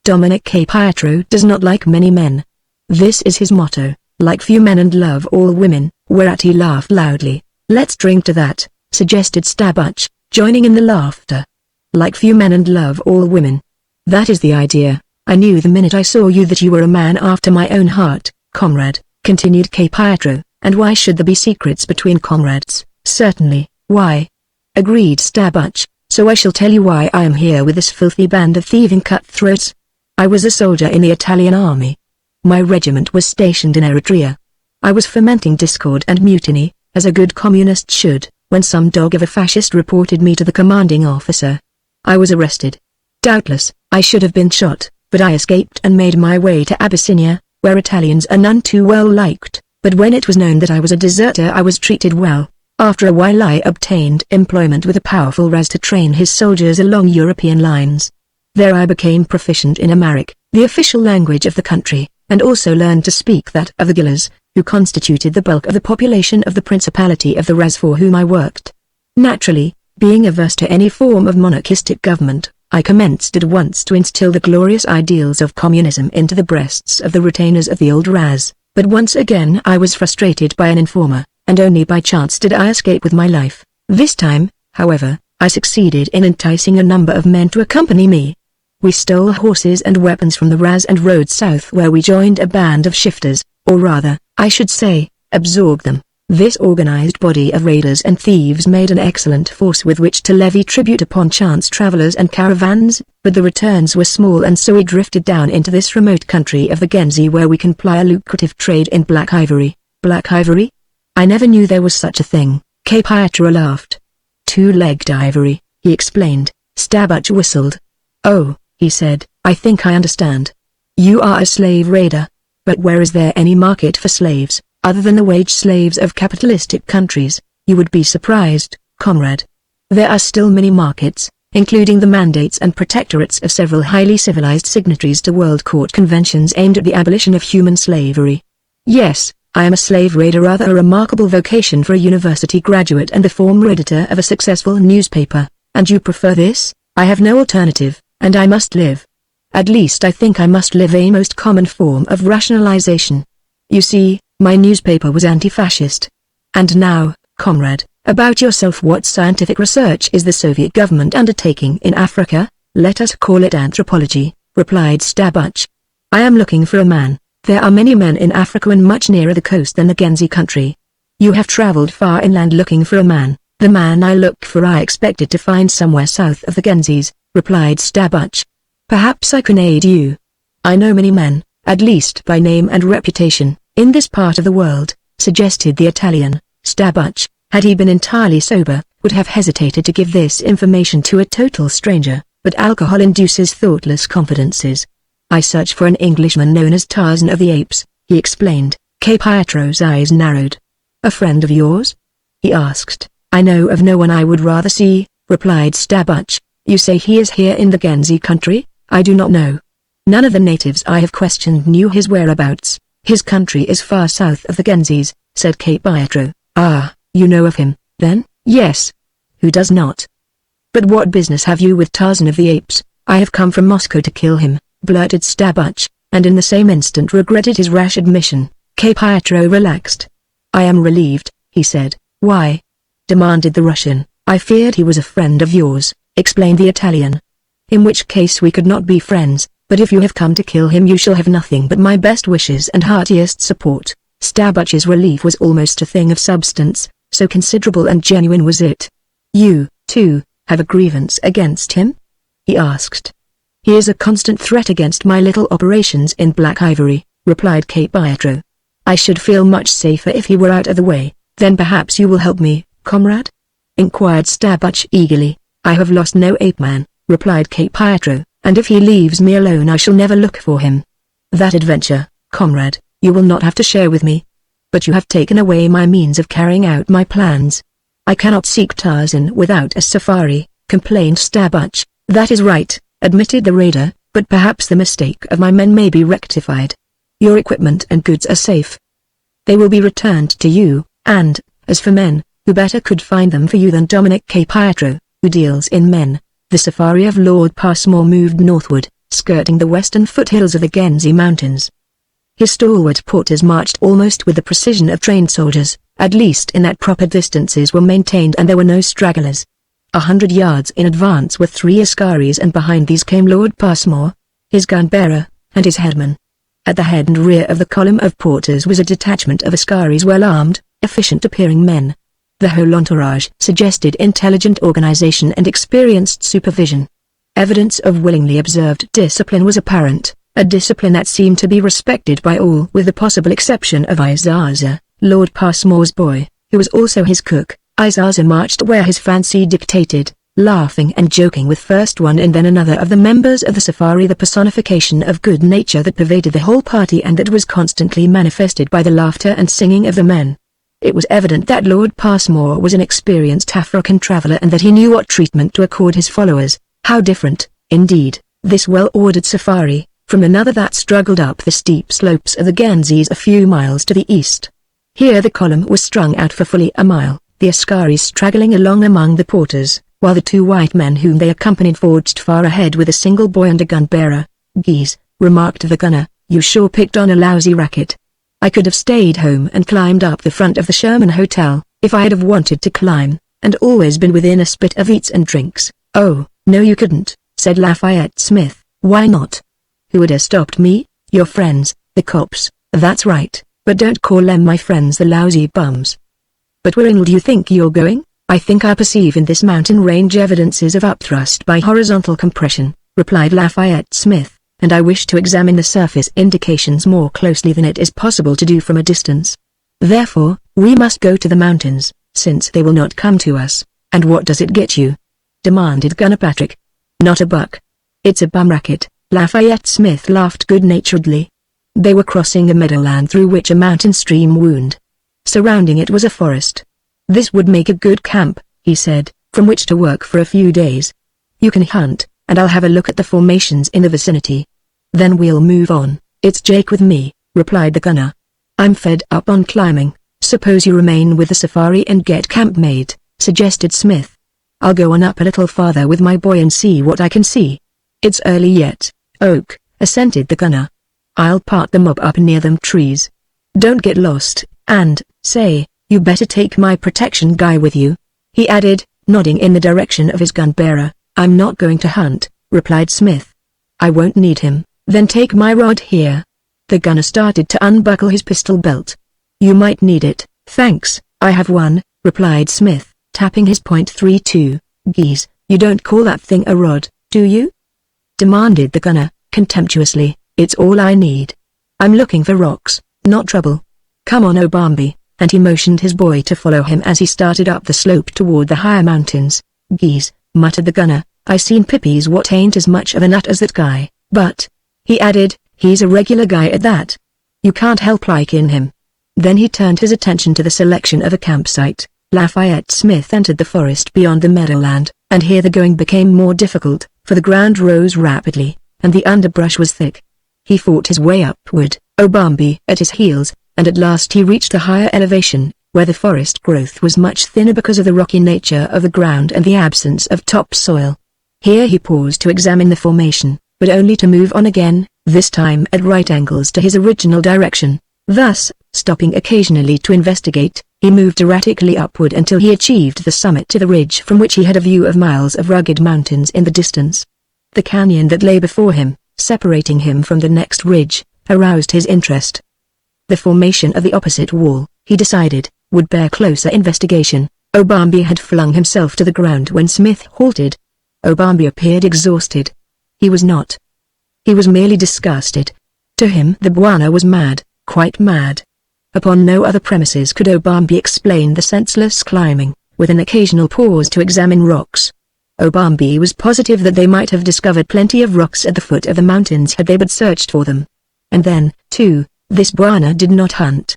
A: Dominic K. Pietro does not like many men. This is his motto, like few men and love all women, whereat he laughed loudly. Let's drink to that, suggested Stabbach, joining in the laughter. Like few men and love all women. That is the idea. I knew the minute I saw you that you were a man after my own heart, comrade, continued K. Pietro, and why should there be secrets between comrades? Certainly, why? Agreed Stabbach, so I shall tell you why I am here with this filthy band of thieving cutthroats. I was a soldier in the Italian army. My regiment was stationed in Eritrea. I was fomenting discord and mutiny, as a good communist should, when some dog of a fascist reported me to the commanding officer. I was arrested. Doubtless, I should have been shot, but I escaped and made my way to Abyssinia, where Italians are none too well liked, but when it was known that I was a deserter I was treated well. After a while I obtained employment with a powerful Raz to train his soldiers along European lines. There I became proficient in Amharic, the official language of the country, and also learned to speak that of the Gillas, who constituted the bulk of the population of the Principality of the Raz for whom I worked. Naturally, being averse to any form of monarchistic government, I commenced at once to instill the glorious ideals of communism into the breasts of the retainers of the old Raz, but once again I was frustrated by an informer, and only by chance did I escape with my life. This time, however, I succeeded in enticing a number of men to accompany me. We stole horses and weapons from the Raz and rode south where we joined a band of shifters, or rather, I should say, absorbed them. This organized body of raiders and thieves made an excellent force with which to levy tribute upon chance travelers and caravans, but the returns were small and so we drifted down into this remote country of the Genzi where we can ply a lucrative trade in black ivory. Black ivory? I never knew there was such a thing. K. Pietro laughed. Two-legged ivory, he explained. Stabbach whistled. Oh, he said, I think I understand. You are a slave raider. But where is there any market for slaves, other than the wage slaves of capitalistic countries? You would be surprised, comrade. There are still many markets, including the mandates and protectorates of several highly civilized signatories to World Court conventions aimed at the abolition of human slavery. Yes, I am a slave raider, rather a remarkable vocation for a university graduate and the former editor of a successful newspaper. And you prefer this? I have no alternative, and I must live. At least I think I must live, a most common form of rationalization. You see, my newspaper was anti-fascist. And now, comrade, about yourself. What scientific research is the Soviet government undertaking in Africa? Let us call it anthropology, replied Stabbach. I am looking for a man. There are many men in Africa and much nearer the coast than the Genzi country. You have traveled far inland looking for a man. The man I look for I expected to find somewhere south of the Genzis, replied Stabbach. Perhaps I can aid you. I know many men, at least by name and reputation, in this part of the world, suggested the Italian. Stabbach, had he been entirely sober, would have hesitated to give this information to a total stranger, but alcohol induces thoughtless confidences. I search for an Englishman known as Tarzan of the Apes, he explained. K. Pietro's eyes narrowed. A friend of yours? He asked. I know of no one I would rather see, replied Stabbach. You say he is here in the Genzi country? I do not know. None of the natives I have questioned knew his whereabouts. His country is far south of the Genzis, said K. Pietro. Ah, you know of him, then? Yes. Who does not? But what business have you with Tarzan of the Apes? I have come from Moscow to kill him, blurted Stabbach, and in the same instant regretted his rash admission. K. Pietro relaxed. I am relieved, he said. Why? Demanded the Russian. I feared he was a friend of yours, explained the Italian. In which case we could not be friends, but if you have come to kill him you shall have nothing but my best wishes and heartiest support. Stabbach's relief was almost a thing of substance, so considerable and genuine was it. You, too, have a grievance against him? He asked. He is a constant threat against my little operations in Black Ivory, replied K. Pietro. I should feel much safer if he were out of the way. Then perhaps you will help me, comrade? Inquired Stabbach eagerly. I have lost no ape-man, replied K. Pietro, and if he leaves me alone I shall never look for him. That adventure, comrade, you will not have to share with me. But you have taken away my means of carrying out my plans. I cannot seek Tarzan without a safari, complained Stabbach. That is right, admitted the raider, but perhaps the mistake of my men may be rectified. Your equipment and goods are safe. They will be returned to you, and, as for men, who better could find them for you than Dominic K. Pietro, who deals in men? The safari of Lord Passmore moved northward, skirting the western foothills of the Genzi Mountains. His stalwart porters marched almost with the precision of trained soldiers, at least in that proper distances were maintained and there were no stragglers. 100 yards in advance were 3 askaris and behind these came Lord Passmore, his gun-bearer, and his headman. At the head and rear of the column of porters was a detachment of askaris well armed, efficient-appearing men. The whole entourage suggested intelligent organization and experienced supervision. Evidence of willingly observed discipline was apparent, a discipline that seemed to be respected by all with the possible exception of Izaza, Lord Passmore's boy, who was also his cook. Izaza marched where his fancy dictated, laughing and joking with first one and then another of the members of the safari, the personification of good nature that pervaded the whole party and that was constantly manifested by the laughter and singing of the men. It was evident that Lord Passmore was an experienced African traveller and that he knew what treatment to accord his followers. How different, indeed, this well-ordered safari, from another that struggled up the steep slopes of the Genzis a few miles to the east. Here the column was strung out for fully a mile, the askaris straggling along among the porters, while the 2 white men whom they accompanied forged far ahead with a single boy and a gun-bearer. "Geese," remarked the gunner, "you sure picked on a lousy racket. I could have stayed home and climbed up the front of the Sherman Hotel, if I had have wanted to climb, and always been within a spit of eats and drinks." "Oh, no you couldn't," said Lafayette Smith. "Why not?" "Who would have stopped me? Your friends, the cops." "That's right, but don't call them my friends, the lousy bums." "But where in do you think you're going?" "I think I perceive in this mountain range evidences of upthrust by horizontal compression," replied Lafayette Smith, "and I wish to examine the surface indications more closely than it is possible to do from a distance. Therefore, we must go to the mountains, since they will not come to us." "And what does it get you?" demanded Gunner Patrick. "Not a buck. It's a bum racket." Lafayette Smith laughed good-naturedly. They were crossing a meadowland through which a mountain stream wound. Surrounding it was a forest. "This would make a good camp," he said, "from which to work for a few days. You can hunt, and I'll have a look at the formations in the vicinity. Then we'll move on." "It's Jake with me," replied the gunner. "I'm fed up on climbing." "Suppose you remain with the safari and get camp made," suggested Smith. "I'll go on up a little farther with my boy and see what I can see." "It's early yet, Oak," assented the gunner. "I'll part the mob up near them trees. Don't get lost, and, say, you better take my protection guy with you," he added, nodding in the direction of his gun-bearer. "I'm not going to hunt," replied Smith. "I won't need him." "Then take my rod here." The gunner started to unbuckle his pistol belt. "You might need it." "Thanks, I have one," replied Smith, tapping his .32. "Geese, you don't call that thing a rod, do you?" demanded the gunner, contemptuously. "It's all I need. I'm looking for rocks, not trouble. Come on Obambi," and he motioned his boy to follow him as he started up the slope toward the higher mountains. "Geese," muttered the gunner, "I seen Pippi's what ain't as much of a nut as that guy, but," he added, "he's a regular guy at that. You can't help liking him." Then he turned his attention to the selection of a campsite. Lafayette Smith entered the forest beyond the meadowland, and here the going became more difficult, for the ground rose rapidly, and the underbrush was thick. He fought his way upward, Obambi at his heels, and at last he reached a higher elevation, where the forest growth was much thinner because of the rocky nature of the ground and the absence of topsoil. Here he paused to examine the formation, but only to move on again, this time at right angles to his original direction. Thus, stopping occasionally to investigate, he moved erratically upward until he achieved the summit to the ridge from which he had a view of miles of rugged mountains in the distance. The canyon that lay before him, separating him from the next ridge, aroused his interest. The formation of the opposite wall, he decided, would bear closer investigation. Obambi had flung himself to the ground when Smith halted. Obambi appeared exhausted. He was not. He was merely disgusted. To him the Bwana was mad, quite mad. Upon no other premises could Obambi explain the senseless climbing, with an occasional pause to examine rocks. Obambi was positive that they might have discovered plenty of rocks at the foot of the mountains had they but searched for them. And then, too, this Bwana did not hunt.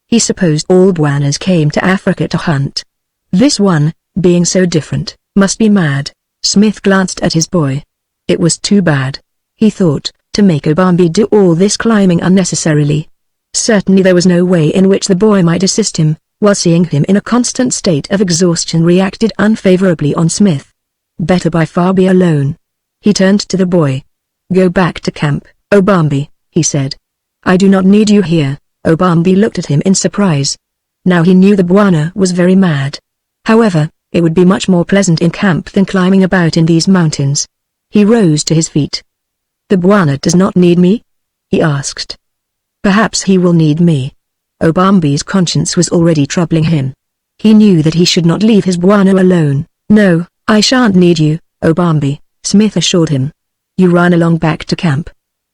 A: He supposed all Bwanas came to Africa to hunt. This one, being so different, must be mad. Smith glanced at his boy. It was too bad, he thought, to make Obambi do all this climbing unnecessarily. Certainly there was no way in which the boy might assist him, while seeing him in a constant state of exhaustion reacted unfavorably on Smith. Better by far be alone. He turned to the boy. Go back to camp, Obambi, he said. I do not need you here. Obambi looked at him in surprise. Now he knew the Bwana was very mad. However, it would be much more pleasant in camp than climbing about in these mountains. He rose to his feet. The Bwana does not need me? He asked. Perhaps he will need me. Obambi's conscience was already troubling him. He knew that he should not leave his Bwana alone. No, I shan't need you, Obambi, Smith assured him. You run along back to camp.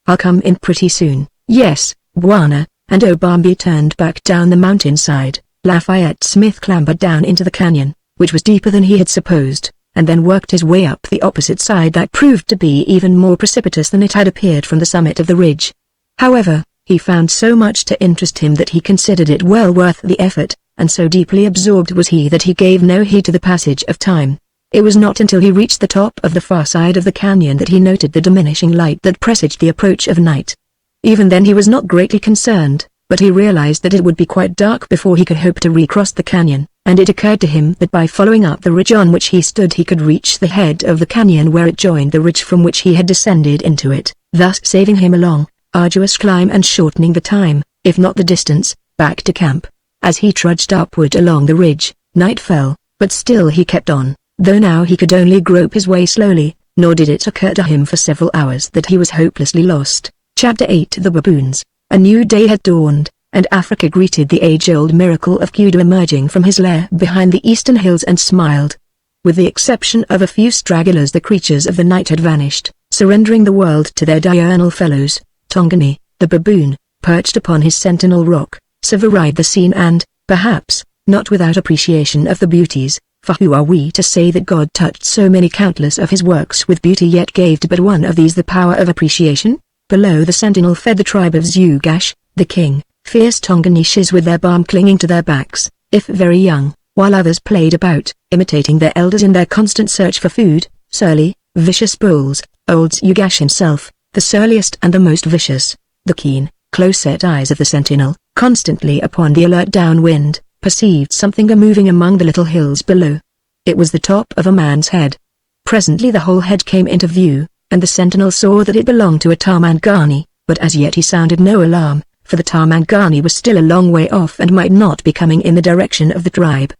A: I'll come in pretty soon. Yes, Bwana, and Obambi turned back down the mountainside. Lafayette Smith clambered down into the canyon, which was deeper than he had supposed, and then worked his way up the opposite side that proved to be even more precipitous than it had appeared from the summit of the ridge. However, he found so much to interest him that he considered it well worth the effort, and so deeply absorbed was he that he gave no heed to the passage of time. It was not until he reached the top of the far side of the canyon that he noted the diminishing light that presaged the approach of night. Even then he was not greatly concerned, but he realized that it would be quite dark before he could hope to recross the canyon, and it occurred to him that by following up the ridge on which he stood he could reach the head of the canyon where it joined the ridge from which he had descended into it, thus saving him a long, arduous climb and shortening the time, if not the distance, back to camp. As he trudged upward along the ridge, night fell, but still he kept on, though now he could only grope his way slowly, nor did it occur to him for several hours that he was hopelessly lost. Chapter 8 The Baboons. A new day had dawned, and Africa greeted the age-old miracle of Kudu emerging from his lair behind the eastern hills and smiled. With the exception of a few stragglers, the creatures of the night had vanished, surrendering the world to their diurnal fellows. Tongani, the baboon, perched upon his sentinel rock, surveyed the scene and, perhaps, not without appreciation of the beauties, for who are we to say that God touched so many countless of his works with beauty yet gave to but one of these the power of appreciation? Below the sentinel fed the tribe of Zugash, the king, fierce Tonganishes with their balm clinging to their backs, if very young, while others played about, imitating their elders in their constant search for food, surly, vicious bulls, old Zugash himself, the surliest and the most vicious. The keen, close-set eyes of the sentinel, constantly upon the alert downwind, perceived something moving among the little hills below. It was the top of a man's head. Presently the whole head came into view, and the sentinel saw that it belonged to a Tarmangani, but as yet he sounded no alarm, for the Tarmangani was still a long way off and might not be coming in the direction of the tribe.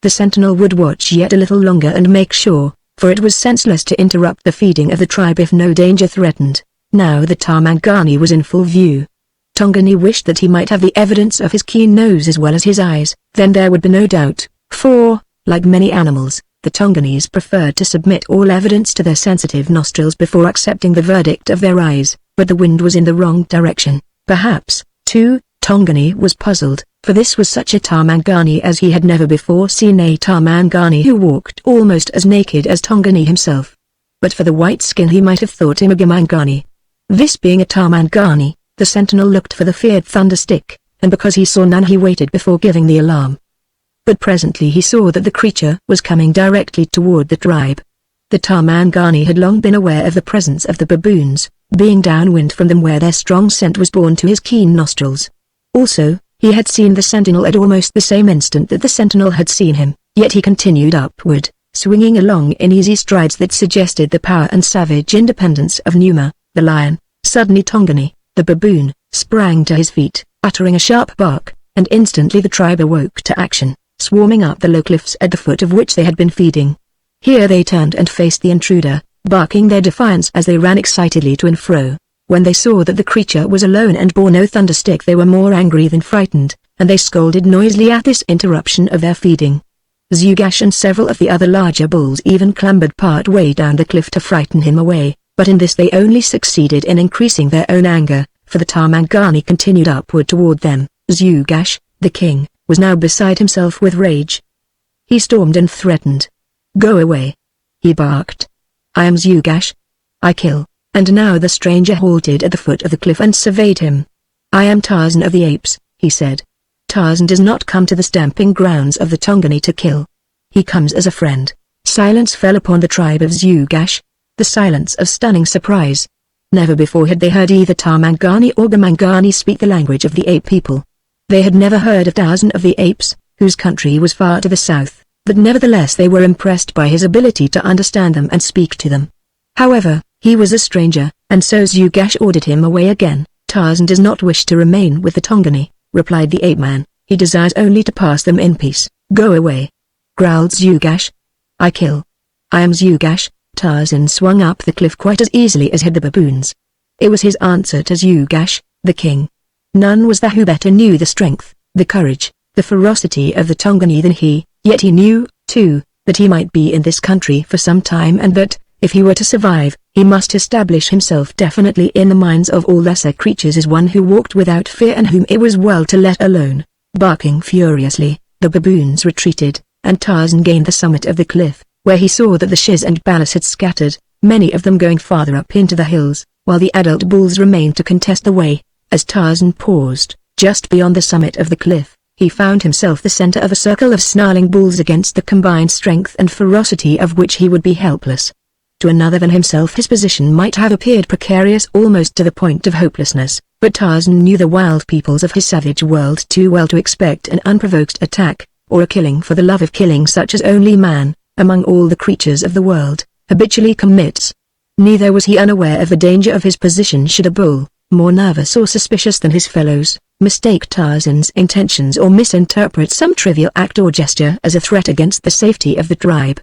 A: The sentinel would watch yet a little longer and make sure, for it was senseless to interrupt the feeding of the tribe if no danger threatened. Now the Tarmangani was in full view. Tongani wished that he might have the evidence of his keen nose as well as his eyes, then there would be no doubt, for, like many animals, the Tonganese preferred to submit all evidence to their sensitive nostrils before accepting the verdict of their eyes, but the wind was in the wrong direction. Perhaps, too, Tongani was puzzled, for this was such a Tarmangani as he had never before seen a Tarmangani who walked almost as naked as Tongani himself. But for the white skin he might have thought him a Gamangani. This being a Tarmangani, the sentinel looked for the feared thunderstick, and because he saw none he waited before giving the alarm. But presently he saw that the creature was coming directly toward the tribe. The Tarmangani had long been aware of the presence of the baboons, being downwind from them where their strong scent was borne to his keen nostrils. Also, he had seen the sentinel at almost the same instant that the sentinel had seen him, yet he continued upward, swinging along in easy strides that suggested the power and savage independence of Numa, the lion. Suddenly Tongani, the baboon, sprang to his feet, uttering a sharp bark, and instantly the tribe awoke to action, swarming up the low cliffs at the foot of which they had been feeding. Here they turned and faced the intruder, barking their defiance as they ran excitedly to and fro. When they saw that the creature was alone and bore no thunderstick they were more angry than frightened, and they scolded noisily at this interruption of their feeding. Zugash and several of the other larger bulls even clambered part way down the cliff to frighten him away, but in this they only succeeded in increasing their own anger, for the Tarmangani continued upward toward them. Zugash, the king, was now beside himself with rage. He stormed and threatened. "Go away!" he barked. "I am Zugash. I kill." And now the stranger halted at the foot of the cliff and surveyed him. "I am Tarzan of the apes," he said. "Tarzan does not come to the stamping grounds of the Tongani to kill. He comes as a friend." Silence fell upon the tribe of Zugash, the silence of stunning surprise. Never before had they heard either Tarmangani or Gamangani speak the language of the ape people. They had never heard of Tarzan of the apes, whose country was far to the south, but nevertheless they were impressed by his ability to understand them and speak to them. However, He was a stranger, and so Zhugash ordered him away again. Tarzan does not wish to remain with the Tongani, replied the ape-man. He desires only to pass them in peace. Go away, growled Zhugash. I kill. I am Zhugash. Tarzan swung up the cliff quite as easily as had the baboons. It was his answer to Zhugash, the king. None was there who better knew the strength, the courage, the ferocity of the Tongani than he, yet he knew, too, that he might be in this country for some time and that, if he were to survive, he must establish himself definitely in the minds of all lesser creatures as one who walked without fear and whom it was well to let alone. Barking furiously, the baboons retreated, and Tarzan gained the summit of the cliff, where he saw that the shiz and balas had scattered, many of them going farther up into the hills, while the adult bulls remained to contest the way. As Tarzan paused, just beyond the summit of the cliff, he found himself the center of a circle of snarling bulls against the combined strength and ferocity of which he would be helpless. To another than himself his position might have appeared precarious almost to the point of hopelessness, but Tarzan knew the wild peoples of his savage world too well to expect an unprovoked attack, or a killing for the love of killing such as only man, among all the creatures of the world, habitually commits. Neither was he unaware of the danger of his position should a bull, more nervous or suspicious than his fellows, mistake Tarzan's intentions or misinterpret some trivial act or gesture as a threat against the safety of the tribe.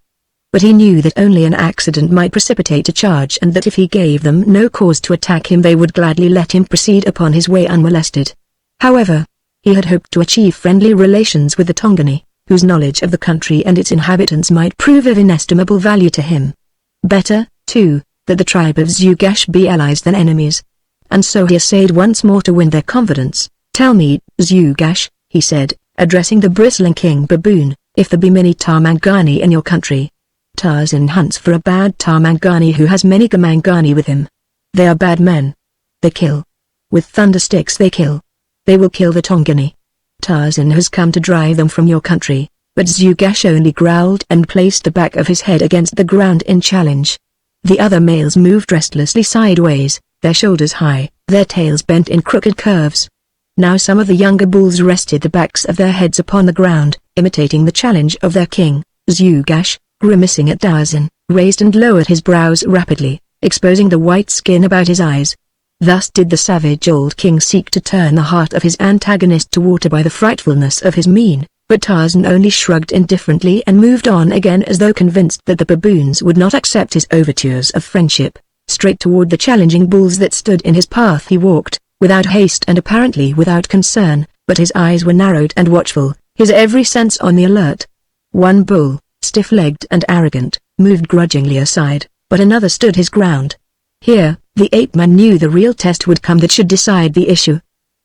A: But he knew that only an accident might precipitate a charge and that if he gave them no cause to attack him they would gladly let him proceed upon his way unmolested. However, he had hoped to achieve friendly relations with the Tongani, whose knowledge of the country and its inhabitants might prove of inestimable value to him. Better, too, that the tribe of Zhugash be allies than enemies. And so he essayed once more to win their confidence. Tell me, Zhugash, he said, addressing the bristling king baboon, if there be many Tarmangani in your country. Tarzan hunts for a bad Tarmangani who has many Gamangani with him. They are bad men. They kill. With thundersticks they kill. They will kill the Tongani. Tarzan has come to drive them from your country, but Zhugash only growled and placed the back of his head against the ground in challenge. The other males moved restlessly sideways, their shoulders high, their tails bent in crooked curves. Now some of the younger bulls rested the backs of their heads upon the ground, imitating the challenge of their king. Zhugash, grimacing at Tarzan, raised and lowered his brows rapidly, exposing the white skin about his eyes. Thus did the savage old king seek to turn the heart of his antagonist to water by the frightfulness of his mien, but Tarzan only shrugged indifferently and moved on again as though convinced that the baboons would not accept his overtures of friendship. Straight toward the challenging bulls that stood in his path he walked, without haste and apparently without concern, but his eyes were narrowed and watchful, his every sense on the alert. One bull, stiff-legged and arrogant, moved grudgingly aside, but another stood his ground. Here, the ape-man knew the real test would come that should decide the issue.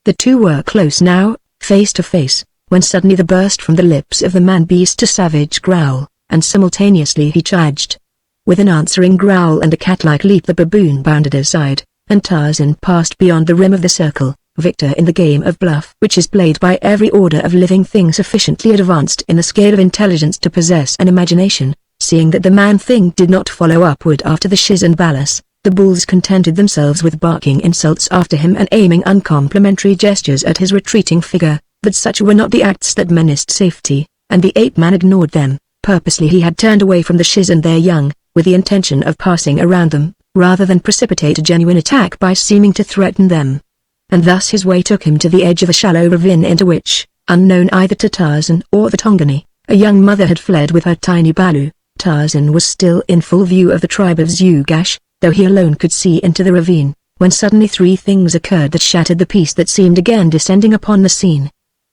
A: The two were close now, face to face, when suddenly there burst from the lips of the man-beast a savage growl, and simultaneously he charged. With an answering growl and a cat-like leap the baboon bounded aside, and Tarzan passed beyond the rim of the circle, victor in the game of bluff which is played by every order of living thing sufficiently advanced in the scale of intelligence to possess an imagination. Seeing that the man-thing did not follow upward after the shiz and balas, the bulls contented themselves with barking insults after him and aiming uncomplimentary gestures at his retreating figure, but such were not the acts that menaced safety, and the ape-man ignored them. Purposely he had turned away from the shiz and their young, with the intention of passing around them, rather than precipitate a genuine attack by seeming to threaten them. And thus his way took him to the edge of a shallow ravine into which, unknown either to Tarzan or the Tongani, a young mother had fled with her tiny balu. Tarzan was still in full view of the tribe of Zhugash, though he alone could see into the ravine, when suddenly three things occurred that shattered the peace that seemed again descending upon the scene.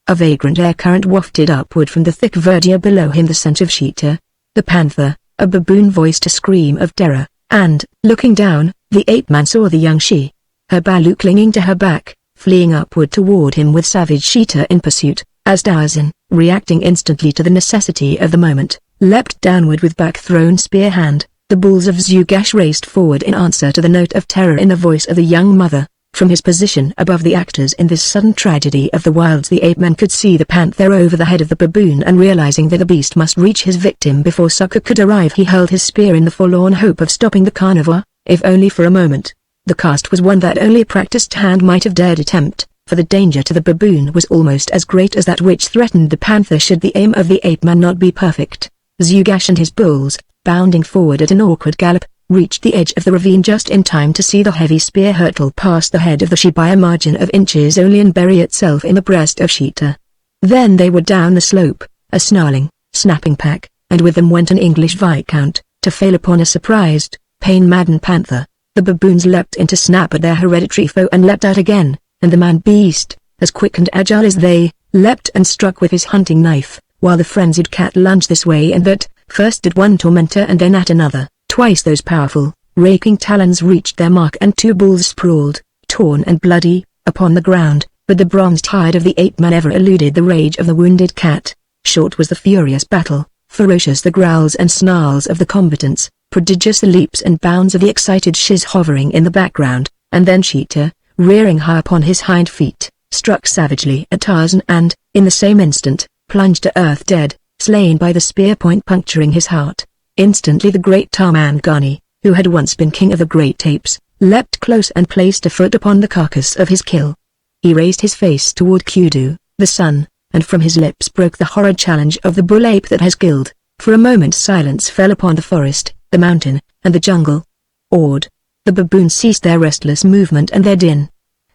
A: A vagrant air current wafted upward from the thick verdure below him the scent of cheetah, the panther, a baboon voiced a scream of terror, and, looking down, the ape-man saw the young she, her balu clinging to her back, fleeing upward toward him with savage cheetah in pursuit, as Tarzan, reacting instantly to the necessity of the moment, leapt downward with back-thrown spear hand. The bulls of Zhugash raced forward in answer to the note of terror in the voice of the young mother. From his position above the actors in this sudden tragedy of the wilds the ape-man could see the panther over the head of the baboon, and realizing that the beast must reach his victim before succor could arrive he hurled his spear in the forlorn hope of stopping the carnivore, if only for a moment. The cast was one that only a practiced hand might have dared attempt, for the danger to the baboon was almost as great as that which threatened the panther should the aim of the ape-man not be perfect. Zhugash and his bulls, bounding forward at an awkward gallop, reached the edge of the ravine just in time to see the heavy spear hurtle past the head of the she by a margin of inches only and bury itself in the breast of Sheeta. Then they were down the slope, a snarling, snapping pack, and with them went an English viscount, to fail upon a surprised, pain-maddened panther. The baboons leapt in to snap at their hereditary foe and leapt out again, and the man-beast, as quick and agile as they, leapt and struck with his hunting knife, while the frenzied cat lunged this way and that, first at one tormentor and then at another. Twice those powerful, raking talons reached their mark and two bulls sprawled, torn and bloody, upon the ground, but the bronzed hide of the ape-man ever eluded the rage of the wounded cat. Short was the furious battle, ferocious the growls and snarls of the combatants, prodigious the leaps and bounds of the excited shiz hovering in the background, and then Sheeta, rearing high upon his hind feet, struck savagely at Tarzan and, in the same instant, plunged to earth dead, slain by the spear point puncturing his heart. Instantly the great Tarmangani, who had once been king of the great apes, leapt close and placed a foot upon the carcass of his kill. He raised his face toward Kudu, the sun, and from his lips broke the horrid challenge of the bull ape that has killed. For a moment silence fell upon the forest, the mountain, and the jungle. Awed, the baboons ceased their restless movement and their din.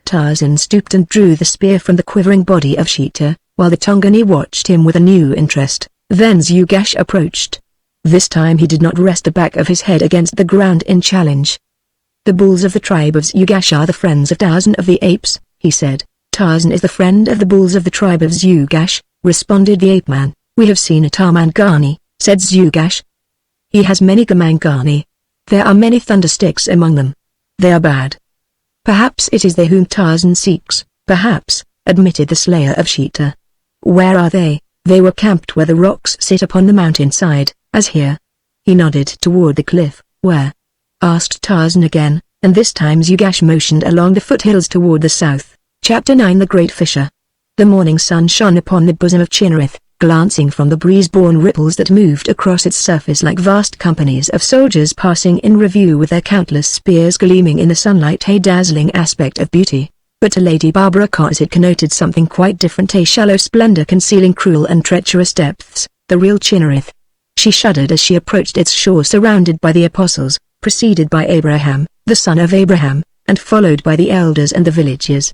A: Tarzan stooped and drew the spear from the quivering body of Sheeta, while the Tongani watched him with a new interest. Then Zugash approached. This time he did not rest the back of his head against the ground in challenge. "The bulls of the tribe of Zugash are the friends of Tarzan of the apes," he said. "Tarzan is the friend of the bulls of the tribe of Zugash," responded the ape-man. "We have seen a Tarmangani," said Zugash. "He has many Gamangani. There are many thundersticks among them. They are bad." "Perhaps it is they whom Tarzan seeks, perhaps," admitted the slayer of Sheeta. "Where are they?" "They were camped where the rocks sit upon the mountainside, as here." He nodded toward the cliff. "Where?" asked Tarzan again, and this time Zugash motioned along the foothills toward the south. Chapter 9 The Great Fisher. The morning sun shone upon the bosom of Chinnereth, glancing from the breeze-borne ripples that moved across its surface like vast companies of soldiers passing in review with their countless spears gleaming in the sunlight, a dazzling aspect of beauty. But to Lady Barbara Cos it connoted something quite different, a shallow splendor concealing cruel and treacherous depths, the real Chinnereth. She shuddered as she approached its shore, surrounded by the apostles, preceded by Abraham, the son of Abraham, and followed by the elders and the villagers.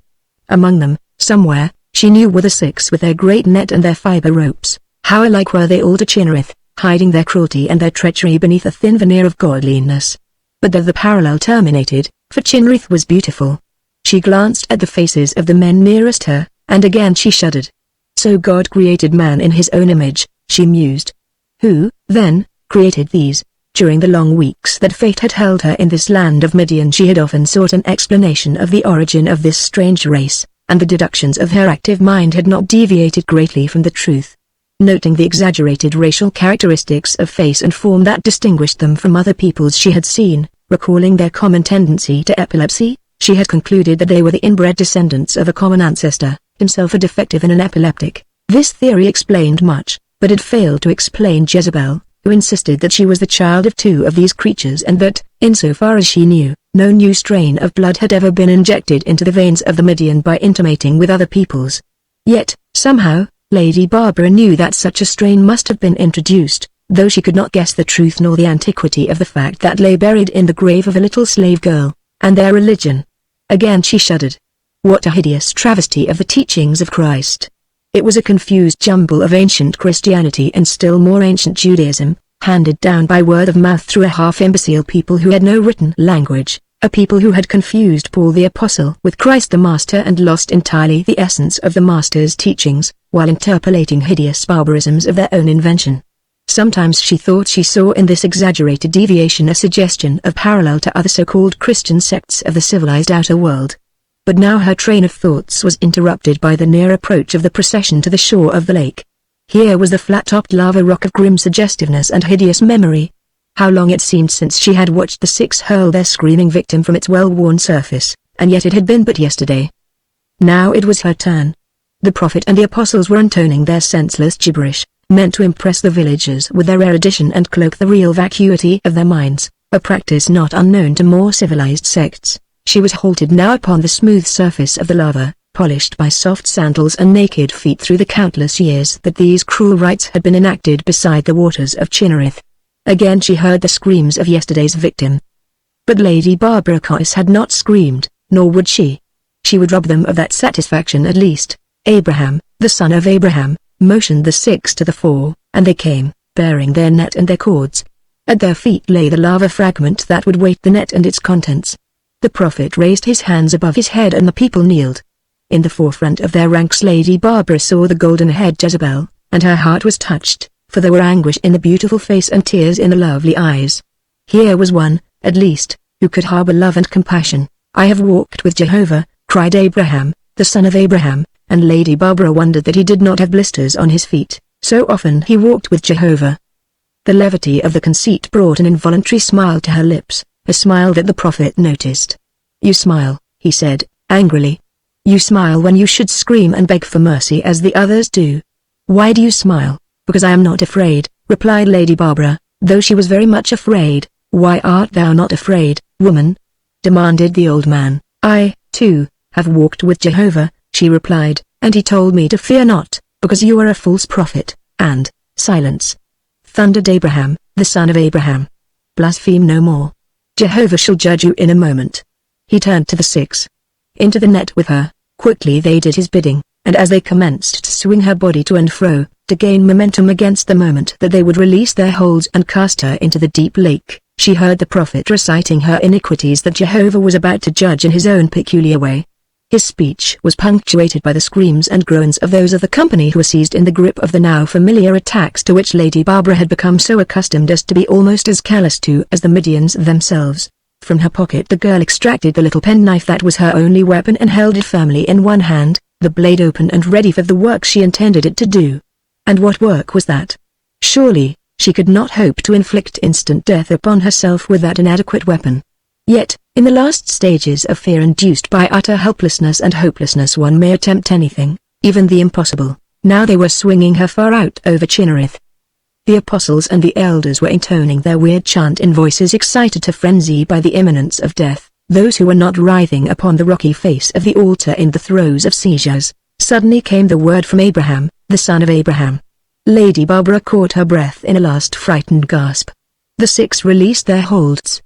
A: Among them, somewhere, she knew were the six with their great net and their fiber ropes. How alike were they all to Chinnereth, hiding their cruelty and their treachery beneath a thin veneer of godliness. But there the parallel terminated, for Chinnereth was beautiful. She glanced at the faces of the men nearest her, and again she shuddered. So God created man in his own image, she mused. Who, then, created these? During the long weeks that fate had held her in this land of Midian she had often sought an explanation of the origin of this strange race, and the deductions of her active mind had not deviated greatly from the truth. Noting the exaggerated racial characteristics of face and form that distinguished them from other peoples she had seen, recalling their common tendency to epilepsy, she had concluded that they were the inbred descendants of a common ancestor, himself a defective and an epileptic. This theory explained much, but it failed to explain Jezebel, who insisted that she was the child of two of these creatures and that, insofar as she knew, no new strain of blood had ever been injected into the veins of the Midian by intimating with other peoples. Yet, somehow, Lady Barbara knew that such a strain must have been introduced, though she could not guess the truth nor the antiquity of the fact that lay buried in the grave of a little slave girl, and their religion. Again she shuddered. What a hideous travesty of the teachings of Christ! It was a confused jumble of ancient Christianity and still more ancient Judaism, handed down by word of mouth through a half-imbecile people who had no written language, a people who had confused Paul the Apostle with Christ the Master and lost entirely the essence of the Master's teachings, while interpolating hideous barbarisms of their own invention. Sometimes she thought she saw in this exaggerated deviation a suggestion of parallel to other so-called Christian sects of the civilized outer world. But now her train of thoughts was interrupted by the near approach of the procession to the shore of the lake. Here was the flat-topped lava rock of grim suggestiveness and hideous memory. How long it seemed since she had watched the six hurl their screaming victim from its well-worn surface, and yet it had been but yesterday. Now it was her turn. The prophet and the apostles were intoning their senseless gibberish, meant to impress the villagers with their erudition and cloak the real vacuity of their minds, a practice not unknown to more civilized sects. She was halted now upon the smooth surface of the lava, polished by soft sandals and naked feet through the countless years that these cruel rites had been enacted beside the waters of Chinnereth. Again she heard the screams of yesterday's victim, But Lady Barbara Coyce had not screamed, nor would she. She would rob them of that satisfaction at least. Abraham, the son of Abraham, motioned the six to the fore, and they came, bearing their net and their cords. At their feet lay the lava fragment that would weight the net and its contents. The prophet raised his hands above his head and the people kneeled. In the forefront of their ranks Lady Barbara saw the golden-haired Jezebel, and her heart was touched, for there were anguish in the beautiful face and tears in the lovely eyes. Here was one, at least, who could harbor love and compassion. "I have walked with Jehovah," cried Abraham, the son of Abraham, and Lady Barbara wondered that he did not have blisters on his feet, so often he walked with Jehovah. The levity of the conceit brought an involuntary smile to her lips, a smile that the prophet noticed. "You smile," he said, angrily. "You smile when you should scream and beg for mercy as the others do." "Why do you smile?" "Because I am not afraid," replied Lady Barbara, though she was very much afraid. "Why art thou not afraid, woman?" demanded the old man. "I, too, have walked with Jehovah," she replied, "and he told me to fear not, because you are a false prophet, and—" "Silence!" thundered Abraham, the son of Abraham. "Blaspheme no more. Jehovah shall judge you in a moment." He turned to the six. "Into the net with her." Quickly they did his bidding, and as they commenced to swing her body to and fro, to gain momentum against the moment that they would release their holds and cast her into the deep lake, she heard the prophet reciting her iniquities that Jehovah was about to judge in his own peculiar way. His speech was punctuated by the screams and groans of those of the company who were seized in the grip of the now familiar attacks to which Lady Barbara had become so accustomed as to be almost as callous to as the Midians themselves. From her pocket the girl extracted the little penknife that was her only weapon and held it firmly in one hand, the blade open and ready for the work she intended it to do. And what work was that? Surely, she could not hope to inflict instant death upon herself with that inadequate weapon. Yet, in the last stages of fear induced by utter helplessness and hopelessness one may attempt anything, even the impossible. Now they were swinging her far out over Chinnereth. The apostles and the elders were intoning their weird chant in voices excited to frenzy by the imminence of death. Those who were not writhing upon the rocky face of the altar in the throes of seizures. Suddenly came the word from Abraham, the son of Abraham. Lady Barbara caught her breath in a last frightened gasp. The six released their holds.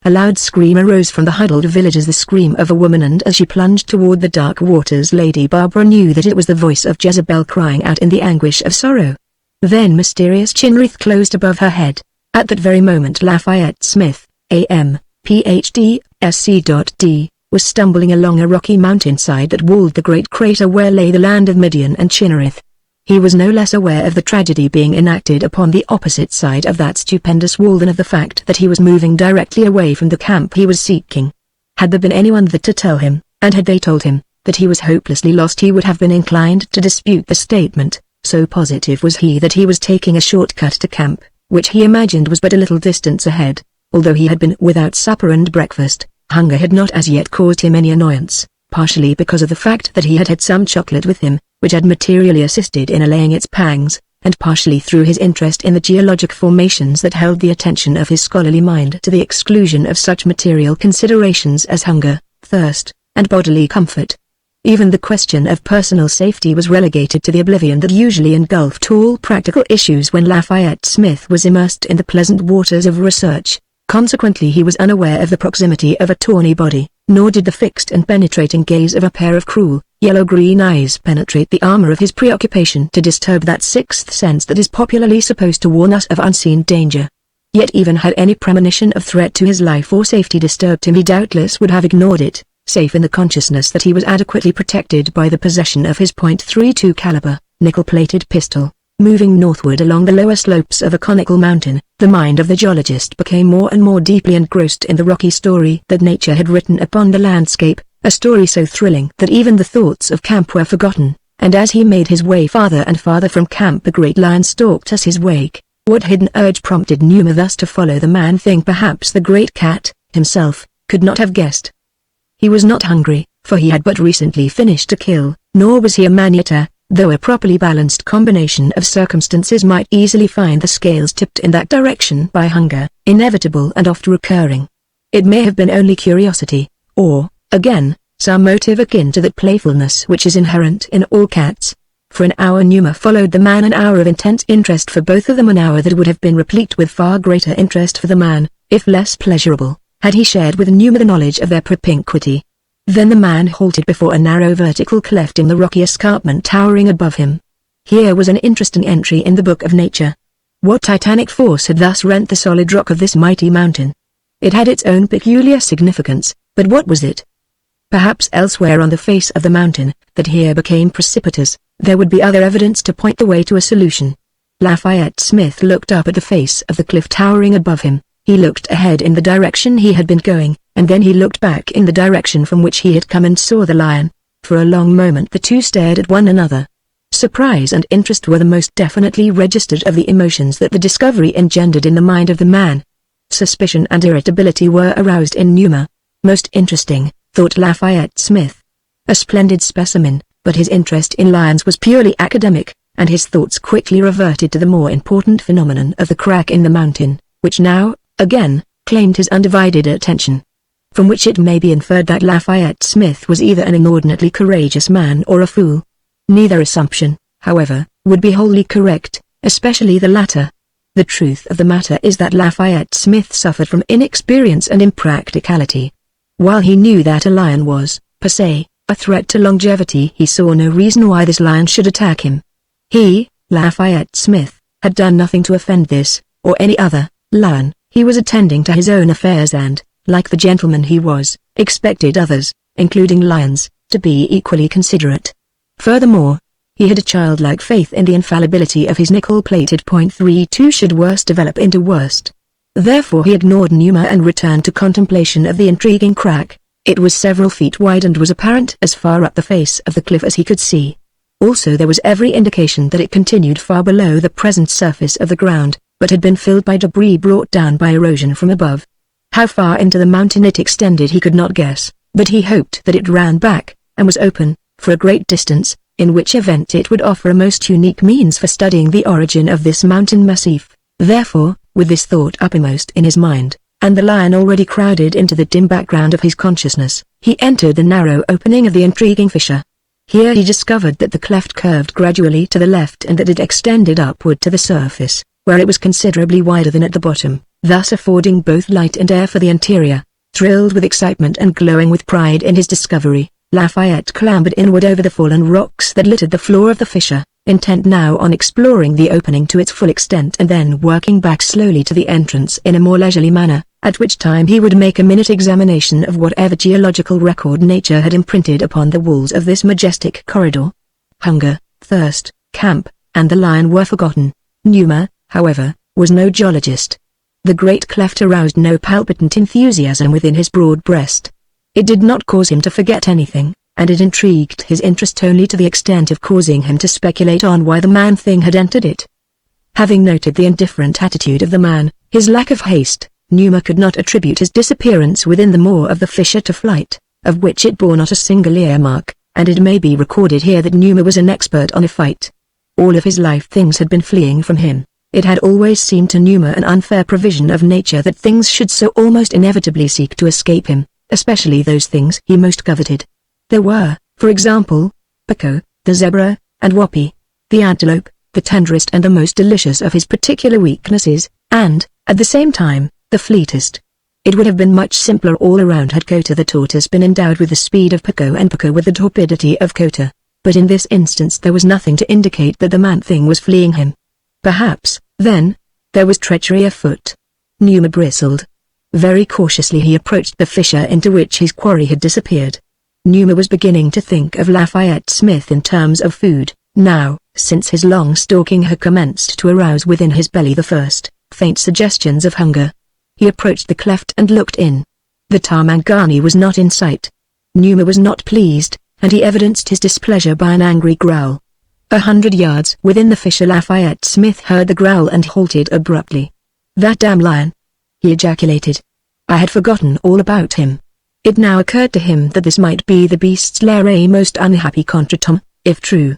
A: A loud scream arose from the huddled villagers, the scream of a woman, and as she plunged toward the dark waters Lady Barbara knew that it was the voice of Jezebel crying out in the anguish of sorrow. Then mysterious Chinnereth closed above her head. At that very moment Lafayette Smith, A.M., Ph.D., Sc.D., was stumbling along a rocky mountainside that walled the great crater where lay the land of Midian and Chinnereth. He was no less aware of the tragedy being enacted upon the opposite side of that stupendous wall than of the fact that he was moving directly away from the camp he was seeking. Had there been anyone there to tell him, and had they told him, that he was hopelessly lost, he would have been inclined to dispute the statement, so positive was he that he was taking a shortcut to camp, which he imagined was but a little distance ahead. Although he had been without supper and breakfast, hunger had not as yet caused him any annoyance, partially because of the fact that he had had some chocolate with him, which had materially assisted in allaying its pangs, and partially through his interest in the geologic formations that held the attention of his scholarly mind to the exclusion of such material considerations as hunger, thirst, and bodily comfort. Even the question of personal safety was relegated to the oblivion that usually engulfed all practical issues when Lafayette Smith was immersed in the pleasant waters of research. Consequently he was unaware of the proximity of a tawny body, nor did the fixed and penetrating gaze of a pair of cruel, yellow-green eyes penetrate the armor of his preoccupation to disturb that sixth sense that is popularly supposed to warn us of unseen danger. Yet even had any premonition of threat to his life or safety disturbed him, he doubtless would have ignored it, safe in the consciousness that he was adequately protected by the possession of his .32 caliber, nickel-plated pistol. Moving northward along the lower slopes of a conical mountain, the mind of the geologist became more and more deeply engrossed in the rocky story that nature had written upon the landscape, a story so thrilling that even the thoughts of camp were forgotten, and as he made his way farther and farther from camp the great lion stalked as his wake. What hidden urge prompted Numa thus to follow the man-thing perhaps the great cat, himself, could not have guessed. He was not hungry, for he had but recently finished a kill, nor was he a man-eater, though a properly balanced combination of circumstances might easily find the scales tipped in that direction by hunger, inevitable and oft recurring. It may have been only curiosity, or, again, some motive akin to that playfulness which is inherent in all cats. For an hour Numa followed the man, an hour of intense interest for both of them, an hour that would have been replete with far greater interest for the man, if less pleasurable. Had he shared with Numa the knowledge of their propinquity? Then the man halted before a narrow vertical cleft in the rocky escarpment towering above him. Here was an interesting entry in the book of nature. What titanic force had thus rent the solid rock of this mighty mountain? It had its own peculiar significance, but what was it? Perhaps elsewhere on the face of the mountain, that here became precipitous, there would be other evidence to point the way to a solution. Lafayette Smith looked up at the face of the cliff towering above him. He looked ahead in the direction he had been going, and then he looked back in the direction from which he had come and saw the lion. For a long moment the two stared at one another. Surprise and interest were the most definitely registered of the emotions that the discovery engendered in the mind of the man. Suspicion and irritability were aroused in Numa. Most interesting, thought Lafayette Smith. A splendid specimen, but his interest in lions was purely academic, and his thoughts quickly reverted to the more important phenomenon of the crack in the mountain, which now, again, claimed his undivided attention. From which it may be inferred that Lafayette Smith was either an inordinately courageous man or a fool. Neither assumption, however, would be wholly correct, especially the latter. The truth of the matter is that Lafayette Smith suffered from inexperience and impracticality. While he knew that a lion was, per se, a threat to longevity, he saw no reason why this lion should attack him. He, Lafayette Smith, had done nothing to offend this, or any other, lion. He was attending to his own affairs and, like the gentleman he was, expected others, including lions, to be equally considerate. Furthermore, he had a childlike faith in the infallibility of his nickel-plated .32 should worst develop into worst. Therefore he ignored Numa and returned to contemplation of the intriguing crack. It was several feet wide and was apparent as far up the face of the cliff as he could see. Also there was every indication that it continued far below the present surface of the ground, but had been filled by debris brought down by erosion from above. How far into the mountain it extended he could not guess, but he hoped that it ran back, and was open, for a great distance, in which event it would offer a most unique means for studying the origin of this mountain massif. Therefore, with this thought uppermost in his mind, and the lion already crowded into the dim background of his consciousness, he entered the narrow opening of the intriguing fissure. Here he discovered that the cleft curved gradually to the left and that it extended upward to the surface, where it was considerably wider than at the bottom, thus affording both light and air for the interior. Thrilled with excitement and glowing with pride in his discovery, Lafayette clambered inward over the fallen rocks that littered the floor of the fissure, intent now on exploring the opening to its full extent and then working back slowly to the entrance in a more leisurely manner, at which time he would make a minute examination of whatever geological record nature had imprinted upon the walls of this majestic corridor. Hunger, thirst, camp, and the lion were forgotten. Numa, however, was no geologist. The great cleft aroused no palpitant enthusiasm within his broad breast. It did not cause him to forget anything, and it intrigued his interest only to the extent of causing him to speculate on why the man-thing had entered it. Having noted the indifferent attitude of the man, his lack of haste, Numa could not attribute his disappearance within the maw of the fissure to flight, of which it bore not a single earmark, and it may be recorded here that Numa was an expert on a fight. All of his life things had been fleeing from him. It had always seemed to Numa an unfair provision of nature that things should so almost inevitably seek to escape him, especially those things he most coveted. There were, for example, Paco, the zebra, and Whoopee, the antelope, the tenderest and the most delicious of his particular weaknesses, and, at the same time, the fleetest. It would have been much simpler all around had Kota the tortoise been endowed with the speed of Paco and Paco with the torpidity of Kota. But in this instance there was nothing to indicate that the man-thing was fleeing him. Perhaps, then, there was treachery afoot. Numa bristled. Very cautiously he approached the fissure into which his quarry had disappeared. Numa was beginning to think of Lafayette Smith in terms of food, now, since his long stalking had commenced to arouse within his belly the first, faint suggestions of hunger. He approached the cleft and looked in. The Tarmangani was not in sight. Numa was not pleased, and he evidenced his displeasure by an angry growl. 100 yards within the fissure Lafayette Smith heard the growl and halted abruptly. "That damn lion!" he ejaculated. I had forgotten all about him. It now occurred to him that this might be the beast's lair, a most unhappy contretemps, if true.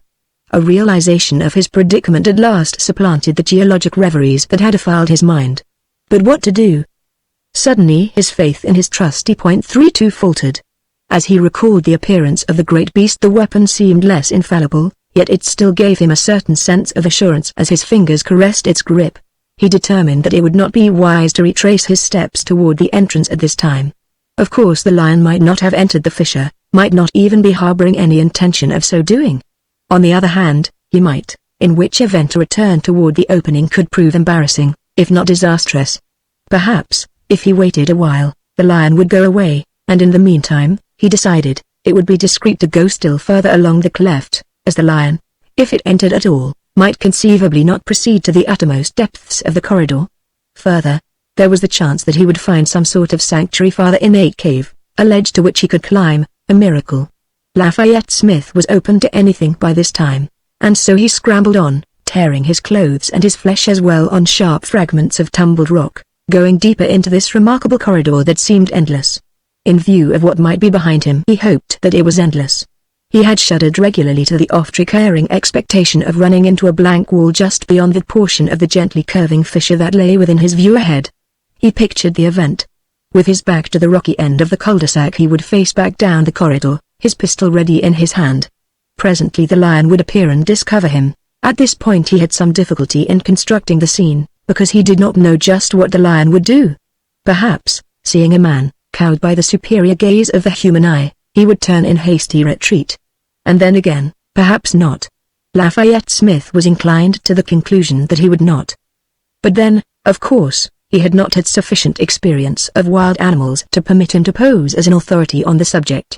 A: A realization of his predicament at last supplanted the geologic reveries that had defiled his mind. But what to do? Suddenly his faith in his trusty .32 faltered. As he recalled the appearance of the great beast, the weapon seemed less infallible, yet it still gave him a certain sense of assurance as his fingers caressed its grip. he determined that it would not be wise to retrace his steps toward the entrance at this time. Of course the lion might not have entered the fissure, might not even be harboring any intention of so doing. On the other hand, he might, in which event a return toward the opening could prove embarrassing, if not disastrous. Perhaps, if he waited a while, the lion would go away, and in the meantime, he decided, it would be discreet to go still further along the cleft, as the lion, if it entered at all, might conceivably not proceed to the uttermost depths of the corridor. Further, there was the chance that he would find some sort of sanctuary farther in a cave, a ledge to which he could climb, a miracle. Lafayette Smith was open to anything by this time, and so he scrambled on, tearing his clothes and his flesh as well on sharp fragments of tumbled rock, going deeper into this remarkable corridor that seemed endless. In view of what might be behind him, he hoped that it was endless. He had shuddered regularly to the oft-recurring expectation of running into a blank wall just beyond the portion of the gently curving fissure that lay within his view ahead. He pictured the event. With his back to the rocky end of the cul-de-sac he would face back down the corridor, his pistol ready in his hand. Presently the lion would appear and discover him. At this point he had some difficulty in constructing the scene, because he did not know just what the lion would do. Perhaps, seeing a man, cowed by the superior gaze of the human eye, he would turn in hasty retreat. And then again, perhaps not. Lafayette Smith was inclined to the conclusion that he would not. But then, of course, he had not had sufficient experience of wild animals to permit him to pose as an authority on the subject.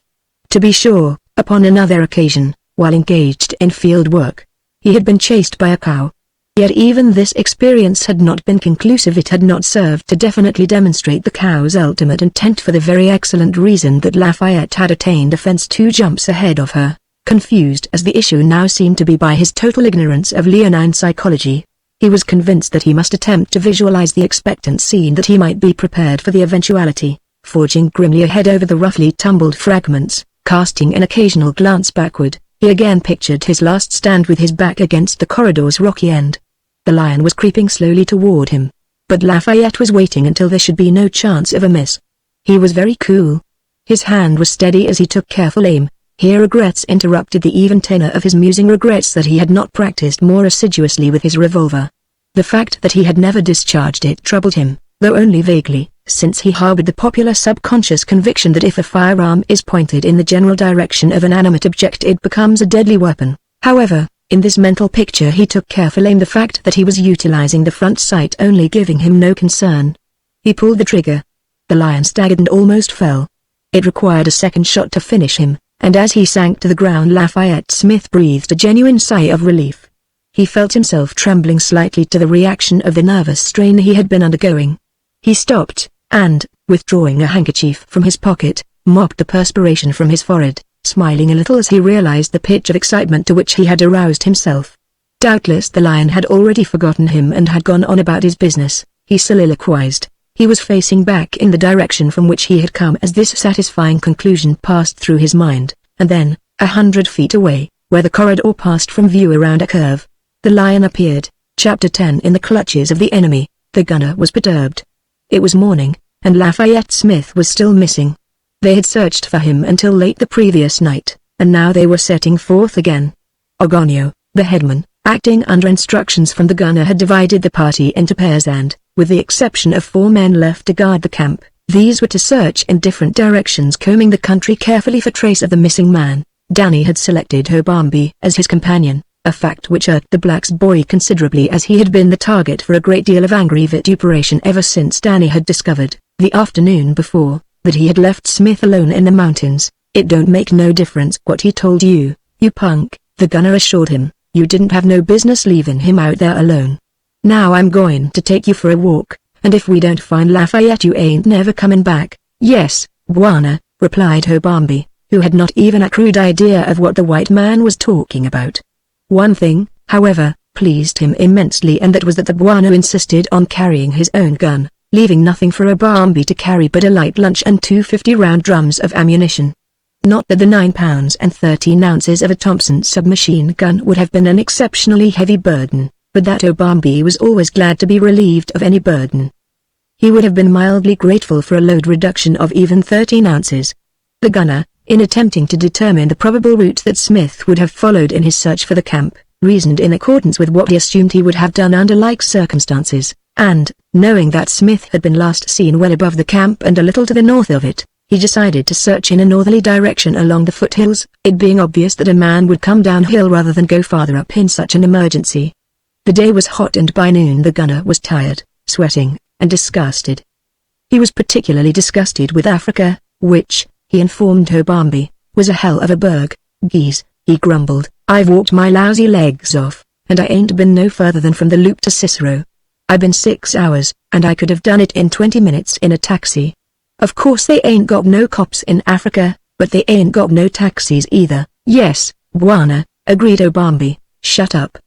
A: To be sure, upon another occasion, while engaged in field work, he had been chased by a cow. Yet even this experience had not been conclusive. It had not served to definitely demonstrate the cow's ultimate intent, for the very excellent reason that Lafayette had attained a fence 2 jumps ahead of her, confused as the issue now seemed to be by his total ignorance of leonine psychology. He was convinced that he must attempt to visualize the expectant scene, that he might be prepared for the eventuality, forging grimly ahead over the roughly tumbled fragments, casting an occasional glance backward. He again pictured his last stand with his back against the corridor's rocky end. The lion was creeping slowly toward him, but Lafayette was waiting until there should be no chance of a miss. He was very cool. His hand was steady as he took careful aim. Here regrets interrupted the even tenor of his musing, regrets that he had not practiced more assiduously with his revolver. The fact that he had never discharged it troubled him, though only vaguely, since he harbored the popular subconscious conviction that if a firearm is pointed in the general direction of an animate object it becomes a deadly weapon. However, in this mental picture he took careful aim, the fact that he was utilizing the front sight only giving him no concern. He pulled the trigger. The lion staggered and almost fell. It required a second shot to finish him, and as he sank to the ground Lafayette Smith breathed a genuine sigh of relief. He felt himself trembling slightly to the reaction of the nervous strain he had been undergoing. He stopped, and, withdrawing a handkerchief from his pocket, mopped the perspiration from his forehead, smiling a little as he realized the pitch of excitement to which he had aroused himself. Doubtless the lion had already forgotten him and had gone on about his business, he soliloquized. He was facing back in the direction from which he had come as this satisfying conclusion passed through his mind, and then, 100 feet away, where the corridor passed from view around a curve, the lion appeared. Chapter 10. In the clutches of the enemy, the gunner was perturbed. It was morning, and Lafayette Smith was still missing. They had searched for him until late the previous night, and now they were setting forth again. Ogonio, the headman, acting under instructions from the gunner, had divided the party into pairs and, with the exception of 4 men left to guard the camp, these were to search in different directions, combing the country carefully for trace of the missing man. Danny had selected Hobambi as his companion, a fact which irked the black's boy considerably, as he had been the target for a great deal of angry vituperation ever since Danny had discovered, the afternoon before, that he had left Smith alone in the mountains. "It don't make no difference what he told you, you punk," the gunner assured him. "You didn't have no business leaving him out there alone. Now I'm going to take you for a walk, and if we don't find Lafayette you ain't never coming back." "Yes, Bwana," replied Hobambi, who had not even a crude idea of what the white man was talking about. One thing, however, pleased him immensely, and that was that the Bwana insisted on carrying his own gun, leaving nothing for Hobambi to carry but a light lunch and 2 50-round drums of ammunition. Not that the 9 pounds and 13 ounces of a Thompson submachine gun would have been an exceptionally heavy burden, but that Hobambi was always glad to be relieved of any burden. He would have been mildly grateful for a load reduction of even 13 ounces. The gunner, in attempting to determine the probable route that Smith would have followed in his search for the camp, reasoned in accordance with what he assumed he would have done under like circumstances, and, knowing that Smith had been last seen well above the camp and a little to the north of it, he decided to search in a northerly direction along the foothills, it being obvious that a man would come downhill rather than go farther up in such an emergency. The day was hot and by noon the gunner was tired, sweating, and disgusted. He was particularly disgusted with Africa, which, he informed Hobambi, was a hell of a burg. "Geez," he grumbled, "I've walked my lousy legs off, and I ain't been no further than from the Loop to Cicero. I've been 6 hours, and I could have done it in 20 minutes in a taxi. Of course they ain't got no cops in Africa, but they ain't got no taxis either." "Yes, Bwana," agreed Hobambi. "Shut up,"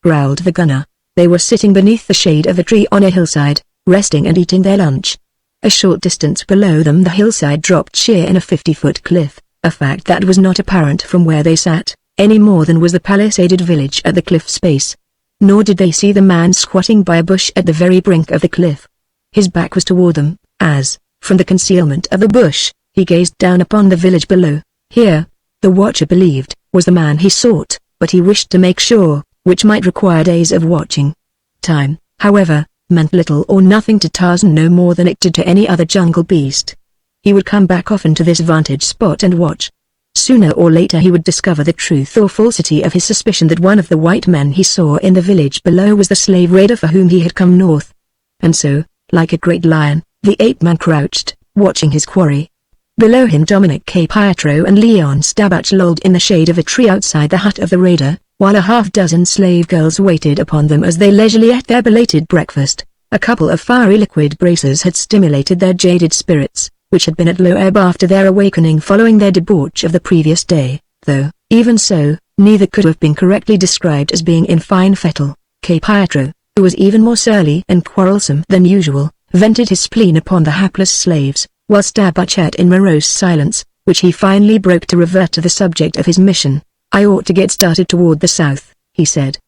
A: growled the gunner. They were sitting beneath the shade of a tree on a hillside, resting and eating their lunch. A short distance below them the hillside dropped sheer in a 50-foot cliff, a fact that was not apparent from where they sat, any more than was the palisaded village at the cliff's base. Nor did they see the man squatting by a bush at the very brink of the cliff. His back was toward them, as, from the concealment of the bush, he gazed down upon the village below. Here, the watcher believed, was the man he sought, but he wished to make sure, which might require days of watching. Time, however, meant little or nothing to Tarzan no more than it did to any other jungle beast. He would come back often to this vantage spot and watch. Sooner or later he would discover the truth or falsity of his suspicion that one of the white men he saw in the village below was the slave raider for whom he had come north. And so, like a great lion, the ape-man crouched, watching his quarry. Below him Dominic K. Pietro and Leon Stabach lolled in the shade of a tree outside the hut of the raider, while a half-dozen slave girls waited upon them as they leisurely ate their belated breakfast. A couple of fiery liquid bracers had stimulated their jaded spirits, which had been at low ebb after their awakening following their debauch of the previous day, though, even so, neither could have been correctly described as being in fine fettle. K. Pietro, who was even more surly and quarrelsome than usual, vented his spleen upon the hapless slaves, while Stabach ate in morose silence, which he finally broke to revert to the subject of his mission. "I ought to get started toward the south," he said.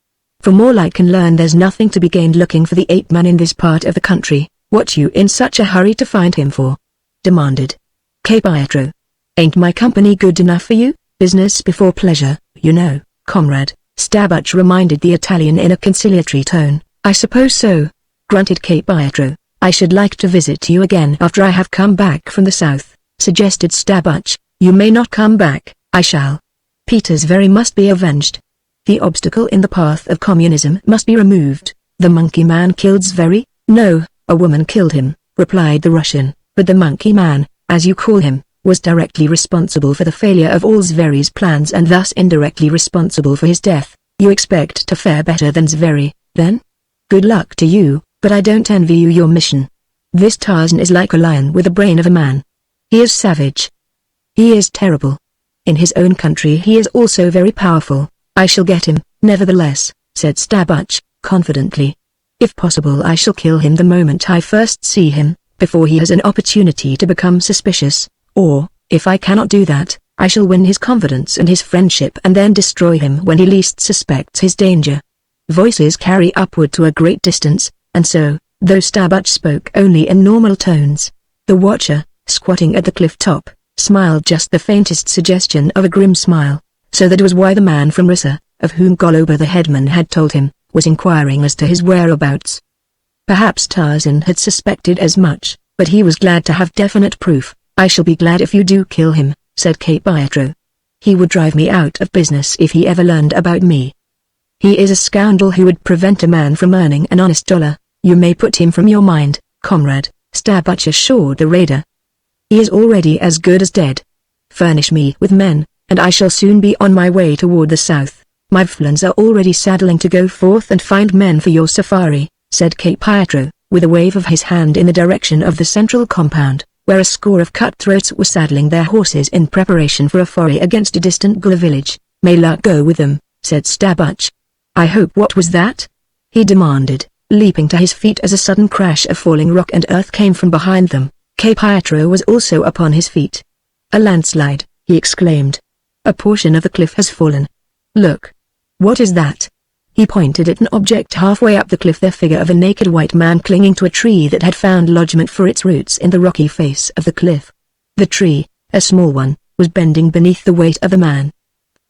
A: "From all I can learn there's nothing to be gained looking for the ape-man in this part of the country. What you in such a hurry to find him for?" demanded K. Pietro. "Ain't my company good enough for you? Business before pleasure, you know, comrade," Stabach reminded the Italian in a conciliatory tone. "I suppose so," grunted K. Pietro. "I should like to visit you again after I have come back from the south," suggested Stabach. "You may not come back." "I shall. Peter's very must be avenged. The obstacle in the path of communism must be removed. The monkey man killed Zveri?" "No, a woman killed him," replied the Russian, "but the monkey man, as you call him, was directly responsible for the failure of all Zveri's plans and thus indirectly responsible for his death. You expect to fare better than Zveri, then? Good luck to you, but I don't envy you your mission. This Tarzan is like a lion with the brain of a man. He is savage. He is terrible. In his own country he is also very powerful. I shall get him, nevertheless," said Stabach, confidently. "If possible I shall kill him the moment I first see him, before he has an opportunity to become suspicious, or, if I cannot do that, I shall win his confidence and his friendship and then destroy him when he least suspects his danger." Voices carry upward to a great distance, and so, though Stabach spoke only in normal tones, the watcher, squatting at the cliff top, smiled just the faintest suggestion of a grim smile, so that was why the man from Rissa, of whom Goloba the headman had told him, was inquiring as to his whereabouts. Perhaps Tarzan had suspected as much, but he was glad to have definite proof. "I shall be glad if you do kill him," said K. Pietro. "He would drive me out of business if he ever learned about me. He is a scoundrel who would prevent a man from earning an honest dollar. You may put him from your mind, comrade," Stabach assured the raider. "He is already as good as dead. Furnish me with men, and I shall soon be on my way toward the south. My Flans are already saddling to go forth and find men for your safari," said K. Pietro, with a wave of his hand in the direction of the central compound, where a score of cutthroats were saddling their horses in preparation for a foray against a distant Gula village. "May luck go with them," said Stabach. "I hope." "What was that?" he demanded, leaping to his feet as a sudden crash of falling rock and earth came from behind them. K. Pietro was also upon his feet. "A landslide," he exclaimed. "A portion of the cliff has fallen. Look. What is that?" He pointed at an object halfway up the cliff, the figure of a naked white man clinging to a tree that had found lodgment for its roots in the rocky face of the cliff. The tree, a small one, was bending beneath the weight of the man.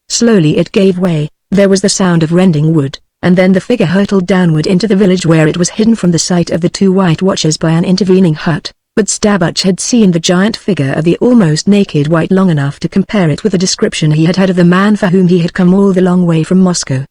A: Slowly it gave way. There was the sound of rending wood, and then the figure hurtled downward into the village where it was hidden from the sight of the two White Watchers by an intervening hut. But Stabbach had seen the giant figure of the almost naked White long enough to compare it with the description he had heard of the man for whom he had come all the long way from Moscow.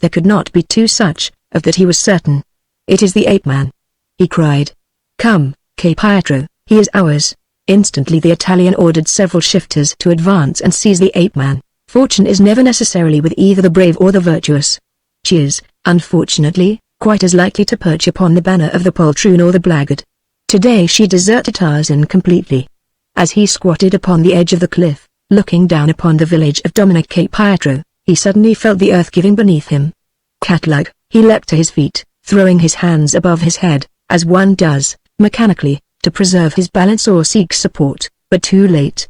A: There could not be two such, of that he was certain. "It is the ape-man," he cried. "Come, Che Pietro, he is ours." Instantly the Italian ordered several shifters to advance and seize the ape-man. Fortune is never necessarily with either the brave or the virtuous. She is, unfortunately, quite as likely to perch upon the banner of the poltroon or the blackguard. Today she deserted Tarzan completely. As he squatted upon the edge of the cliff, looking down upon the village of Dominic Che Pietro, he suddenly felt the earth giving beneath him. Cat-like, he leapt to his feet, throwing his hands above his head, as one does, mechanically, to preserve his balance or seek support, but too late.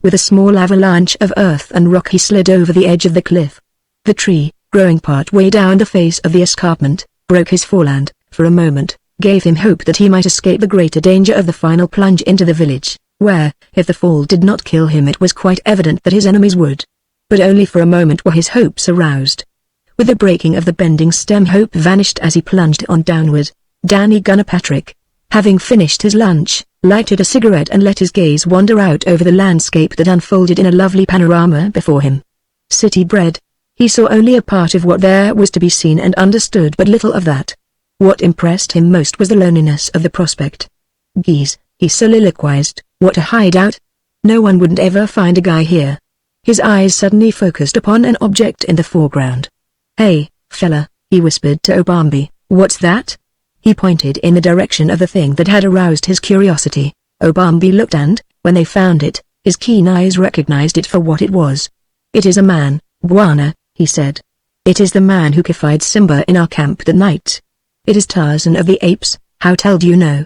A: With a small avalanche of earth and rock he slid over the edge of the cliff. The tree, growing part way down the face of the escarpment, broke his fall and, for a moment, gave him hope that he might escape the greater danger of the final plunge into the village, where, if the fall did not kill him it was quite evident that his enemies would. But only for a moment were his hopes aroused. With the breaking of the bending stem hope vanished as he plunged on downward. Danny Gunner Patrick, having finished his lunch, lighted a cigarette and let his gaze wander out over the landscape that unfolded in a lovely panorama before him. City-bred, he saw only a part of what there was to be seen and understood but little of that. What impressed him most was the loneliness of the prospect. "Geez," he soliloquized, "what a hideout! No one wouldn't ever find a guy here." His eyes suddenly focused upon an object in the foreground. "Hey, fella," he whispered to Obambi, "what's that?" He pointed in the direction of the thing that had aroused his curiosity. Obambi looked and, when they found it, his keen eyes recognized it for what it was. "It is a man, Bwana," he said. "It is the man who kiffied Simba in our camp that night." "It is Tarzan of the Apes, how tell you know?"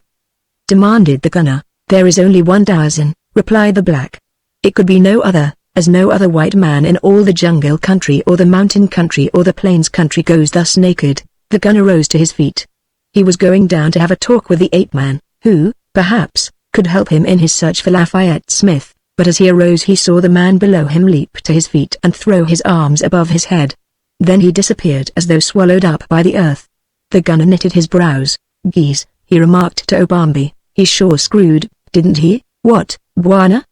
A: demanded the gunner. "There is only one Tarzan," replied the black. "It could be no other, as no other white man in all the jungle country or the mountain country or the plains country goes thus naked." The gunner rose to his feet. He was going down to have a talk with the ape-man, who, perhaps, could help him in his search for Lafayette Smith, but as he arose he saw the man below him leap to his feet and throw his arms above his head. Then he disappeared as though swallowed up by the earth. The gunner knitted his brows. "Geez," he remarked to Obambi, "he sure screwed, didn't he?" "What, Bwana?"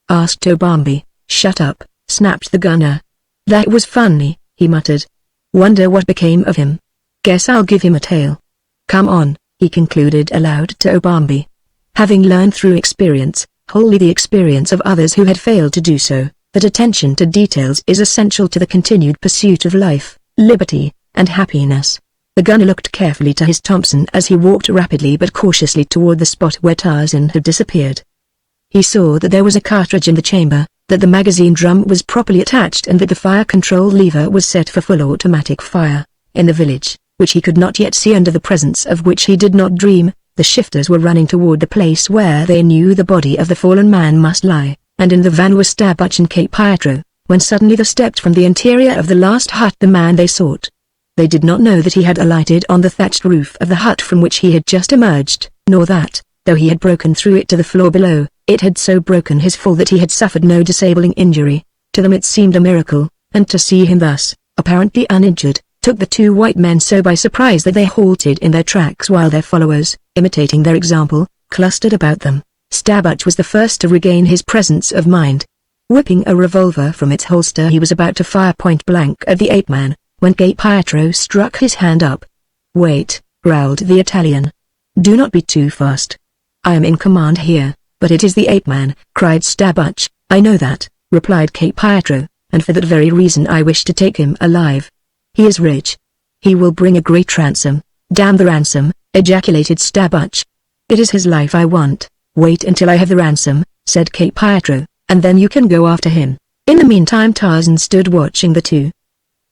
A: asked Obambi. "Shut up," snapped the gunner. "That was funny," he muttered. "Wonder what became of him. Guess I'll give him a tale. Come on," he concluded aloud to Obambi. Having learned through experience, wholly the experience of others who had failed to do so, that attention to details is essential to the continued pursuit of life, liberty, and happiness. The gunner looked carefully to his Thompson as he walked rapidly but cautiously toward the spot where Tarzan had disappeared. He saw that there was a cartridge in the chamber, that the magazine drum was properly attached and that the fire control lever was set for full automatic fire. In the village, which he could not yet see under the presence of which he did not dream, the shifters were running toward the place where they knew the body of the fallen man must lie, and in the van were Stabbach and Che Pietro, when suddenly there stepped from the interior of the last hut the man they sought. They did not know that he had alighted on the thatched roof of the hut from which he had just emerged, nor that, though he had broken through it to the floor below, it had so broken his fall that he had suffered no disabling injury. To them it seemed a miracle, and to see him thus, apparently uninjured, took the two white men so by surprise that they halted in their tracks while their followers, imitating their example, clustered about them. Stabbach was the first to regain his presence of mind. Whipping a revolver from its holster he was about to fire point blank at the ape-man, when Che Pietro struck his hand up. "Wait," growled the Italian. "Do not be too fast. I am in command here." "But it is the ape-man," cried Stabbach. "I know that," replied Che Pietro, "and for that very reason I wish to take him alive. He is rich. He will bring a great ransom." "Damn the ransom," ejaculated Stabbach. "It is his life I want." "Wait until I have the ransom," said Che Pietro, "and then you can go after him." In the meantime Tarzan stood watching the two.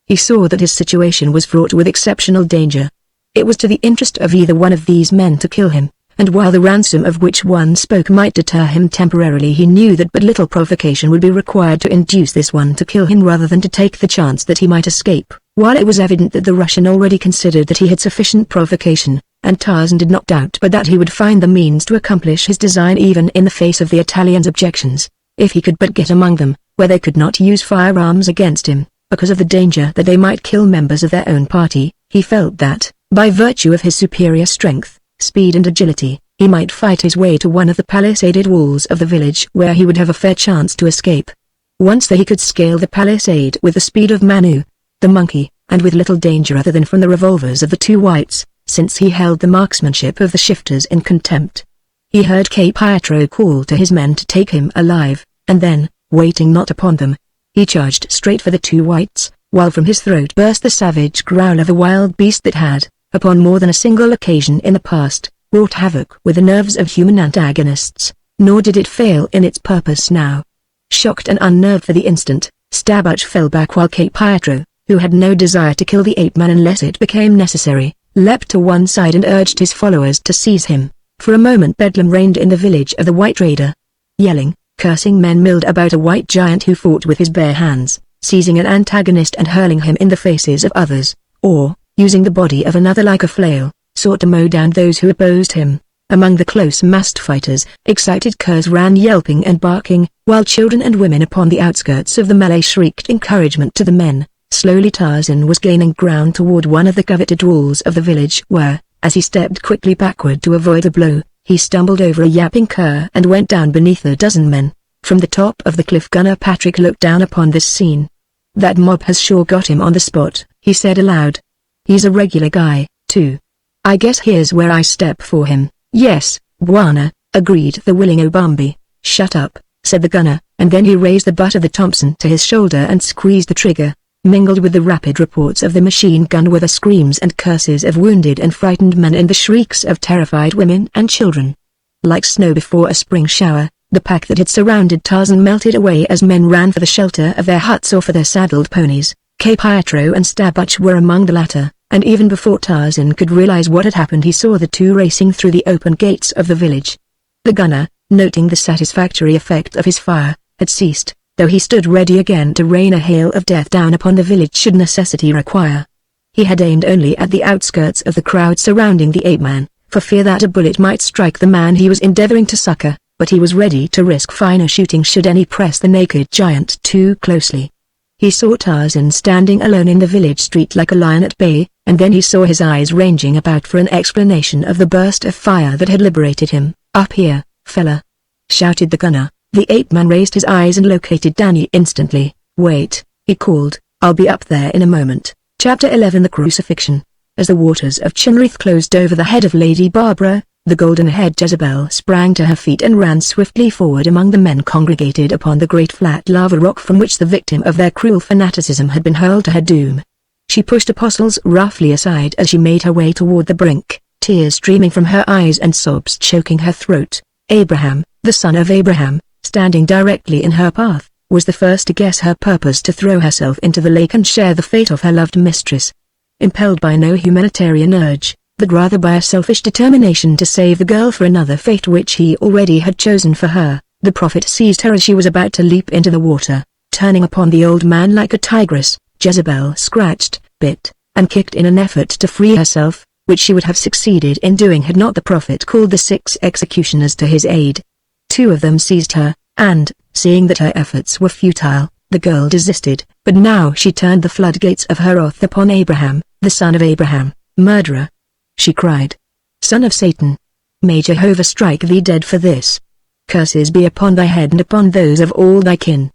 A: He saw that his situation was fraught with exceptional danger. It was to the interest of either one of these men to kill him, and while the ransom of which one spoke might deter him temporarily he knew that but little provocation would be required to induce this one to kill him rather than to take the chance that he might escape. While it was evident that the Russian already considered that he had sufficient provocation, and Tarzan did not doubt but that he would find the means to accomplish his design even in the face of the Italian's objections, if he could but get among them, where they could not use firearms against him, because of the danger that they might kill members of their own party, He felt that, by virtue of his superior strength, speed and agility, he might fight his way to one of the palisaded walls of the village where he would have a fair chance to escape. Once there he could scale the palisade with the speed of Manu, the monkey, and with little danger other than from the revolvers of the two whites, since he held the marksmanship of the shifters in contempt. He heard Cape Pietro call to his men to take him alive, and then, waiting not upon them, he charged straight for the two whites, while from his throat burst the savage growl of a wild beast that had, upon more than a single occasion in the past, wrought havoc with the nerves of human antagonists, nor did it fail in its purpose now. Shocked and unnerved for the instant, Stabbach fell back while Cape Pietro, who had no desire to kill the ape-man unless it became necessary, leapt to one side and urged his followers to seize him. For a moment bedlam reigned in the village of the White Trader. Yelling, cursing men milled about a white giant who fought with his bare hands, seizing an antagonist and hurling him in the faces of others, or, using the body of another like a flail, sought to mow down those who opposed him. Among the close-massed fighters, excited curs ran yelping and barking, while children and women upon the outskirts of the melee shrieked encouragement to the men. Slowly Tarzan was gaining ground toward one of the coveted walls of the village where, as he stepped quickly backward to avoid a blow, he stumbled over a yapping cur and went down beneath a dozen men. From the top of the cliff Gunner Patrick looked down upon this scene. "That mob has sure got him on the spot," he said aloud. "He's a regular guy, too. I guess here's where I step for him." "Yes, Bwana," agreed the willing Obambi. "Shut up," said the gunner, and then he raised the butt of the Thompson to his shoulder and squeezed the trigger. Mingled with the rapid reports of the machine gun were the screams and curses of wounded and frightened men and the shrieks of terrified women and children. Like snow before a spring shower, the pack that had surrounded Tarzan melted away as men ran for the shelter of their huts or for their saddled ponies. Cape Pietro and Stabbach were among the latter, and even before Tarzan could realize what had happened he saw the two racing through the open gates of the village. The gunner, noting the satisfactory effect of his fire, had ceased, though he stood ready again to rain a hail of death down upon the village should necessity require. He had aimed only at the outskirts of the crowd surrounding the ape-man, for fear that a bullet might strike the man he was endeavoring to succor, but he was ready to risk finer shooting should any press the naked giant too closely. He saw Tarzan standing alone in the village street like a lion at bay, and then he saw his eyes ranging about for an explanation of the burst of fire that had liberated him. "Up here, fella!" shouted the gunner. The ape-man raised his eyes and located Danny instantly. "Wait," he called, "I'll be up there in a moment." Chapter 11 The Crucifixion. As the waters of Chinrith closed over the head of Lady Barbara, the golden-haired Jezebel sprang to her feet and ran swiftly forward among the men congregated upon the great flat lava rock from which the victim of their cruel fanaticism had been hurled to her doom. She pushed apostles roughly aside as she made her way toward the brink, tears streaming from her eyes and sobs choking her throat. Abraham, the son of Abraham, standing directly in her path, was the first to guess her purpose to throw herself into the lake and share the fate of her loved mistress. Impelled by no humanitarian urge, but rather by a selfish determination to save the girl for another fate which he already had chosen for her, the prophet seized her as she was about to leap into the water. Turning upon the old man like a tigress, Jezebel scratched, bit, and kicked in an effort to free herself, which she would have succeeded in doing had not the prophet called the 6 executioners to his aid. 2 of them seized her, and, seeing that her efforts were futile, the girl desisted, but now she turned the floodgates of her wrath upon Abraham, the son of Abraham. "Murderer!" she cried. "Son of Satan! May Jehovah strike thee dead for this. Curses be upon thy head and upon those of all thy kin.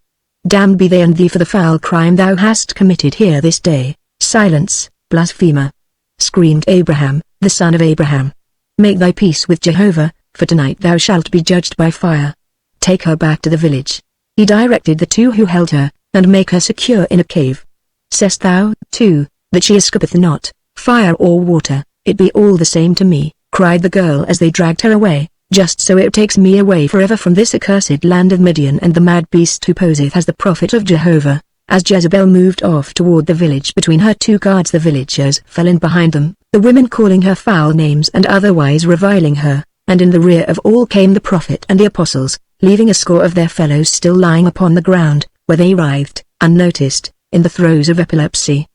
A: Damned be they and thee for the foul crime thou hast committed here this day." "Silence, blasphemer!" screamed Abraham, the son of Abraham. "Make thy peace with Jehovah, for tonight thou shalt be judged by fire. Take her back to the village." He directed the 2 who held her, "and make her secure in a cave. Sayest thou, too, that she escapeth not, fire or water, it be all the same to me," cried the girl as they dragged her away. "Just so it takes me away forever from this accursed land of Midian and the mad beast who poseth as the prophet of Jehovah." As Jezebel moved off toward the village between her 2 guards, the villagers fell in behind them, the women calling her foul names and otherwise reviling her, and in the rear of all came the prophet and the apostles, leaving a score of their fellows still lying upon the ground, where they writhed, unnoticed, in the throes of epilepsy.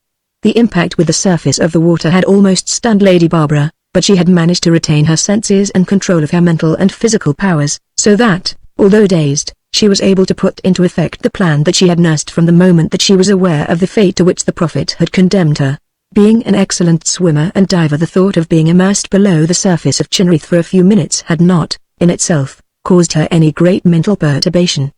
A: The impact with the surface of the water had almost stunned Lady Barbara, but she had managed to retain her senses and control of her mental and physical powers, so that, although dazed, she was able to put into effect the plan that she had nursed from the moment that she was aware of the fate to which the prophet had condemned her. Being an excellent swimmer and diver, the thought of being immersed below the surface of Chinrith for a few minutes had not, in itself, caused her any great mental perturbation.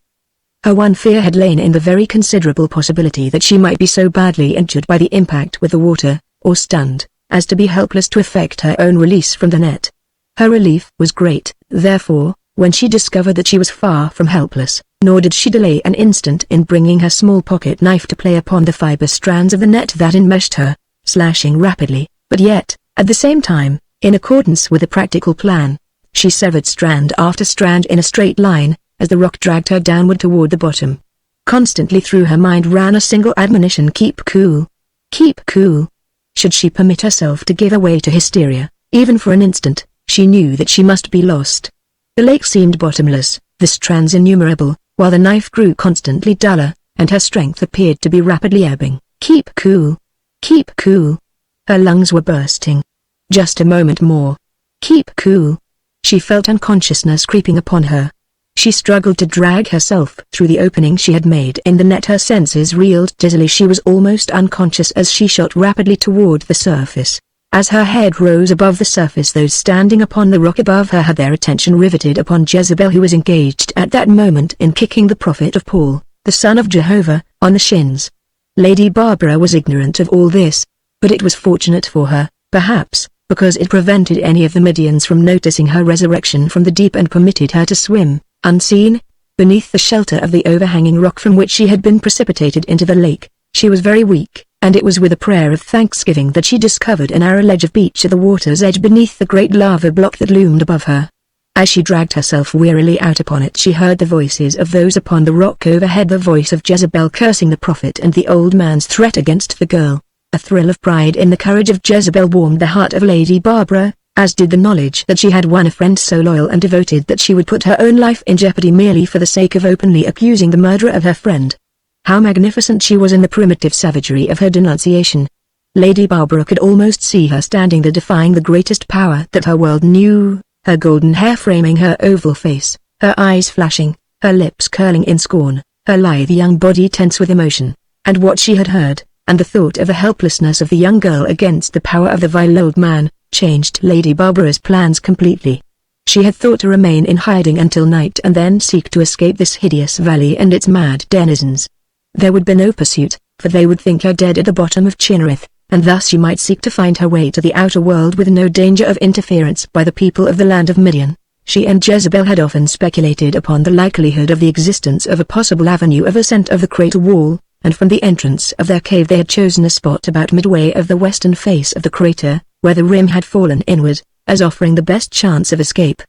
A: Her one fear had lain in the very considerable possibility that she might be so badly injured by the impact with the water, or stunned, as to be helpless to effect her own release from the net. Her relief was great, therefore, when she discovered that she was far from helpless, nor did she delay an instant in bringing her small pocket knife to play upon the fiber strands of the net that enmeshed her, slashing rapidly, but yet, at the same time, in accordance with a practical plan. She severed strand after strand in a straight line, as the rock dragged her downward toward the bottom. Constantly through her mind ran a single admonition: keep cool. Keep cool. Should she permit herself to give way to hysteria, even for an instant, she knew that she must be lost. The lake seemed bottomless, the strands innumerable, while the knife grew constantly duller, and her strength appeared to be rapidly ebbing. Keep cool. Keep cool. Her lungs were bursting. Just a moment more. Keep cool. She felt unconsciousness creeping upon her. She struggled to drag herself through the opening she had made in the net. Her senses reeled dizzily. She was almost unconscious as she shot rapidly toward the surface. As her head rose above the surface, those standing upon the rock above her had their attention riveted upon Jezebel, who was engaged at that moment in kicking the prophet of Paul, the son of Jehovah, on the shins. Lady Barbara was ignorant of all this, but it was fortunate for her, perhaps, because it prevented any of the Midians from noticing her resurrection from the deep and permitted her to swim, unseen, beneath the shelter of the overhanging rock from which she had been precipitated into the lake. She was very weak, and it was with a prayer of thanksgiving that she discovered a narrow ledge of beach at the water's edge beneath the great lava block that loomed above her. As she dragged herself wearily out upon it, she heard the voices of those upon the rock overhead, the voice of Jezebel cursing the prophet and the old man's threat against the girl. A thrill of pride in the courage of Jezebel warmed the heart of Lady Barbara, as did the knowledge that she had won a friend so loyal and devoted that she would put her own life in jeopardy merely for the sake of openly accusing the murderer of her friend. How magnificent she was in the primitive savagery of her denunciation. Lady Barbara could almost see her standing there defying the greatest power that her world knew, her golden hair framing her oval face, her eyes flashing, her lips curling in scorn, her lithe young body tense with emotion. And what she had heard, and the thought of the helplessness of the young girl against the power of the vile old man, changed Lady Barbara's plans completely. She had thought to remain in hiding until night and then seek to escape this hideous valley and its mad denizens. There would be no pursuit, for they would think her dead at the bottom of Chinrith, and thus she might seek to find her way to the outer world with no danger of interference by the people of the land of Midian. She and Jezebel had often speculated upon the likelihood of the existence of a possible avenue of ascent of the crater wall, and from the entrance of their cave they had chosen a spot about midway of the western face of the crater, where the rim had fallen inward, as offering the best chance of escape.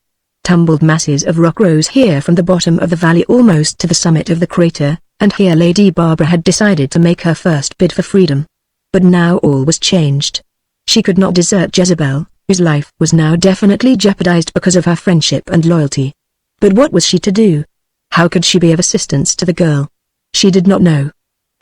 A: Tumbled masses of rock rose here from the bottom of the valley almost to the summit of the crater, and here Lady Barbara had decided to make her first bid for freedom. But now all was changed. She could not desert Jezebel, whose life was now definitely jeopardized because of her friendship and loyalty. But what was she to do? How could she be of assistance to the girl? She did not know.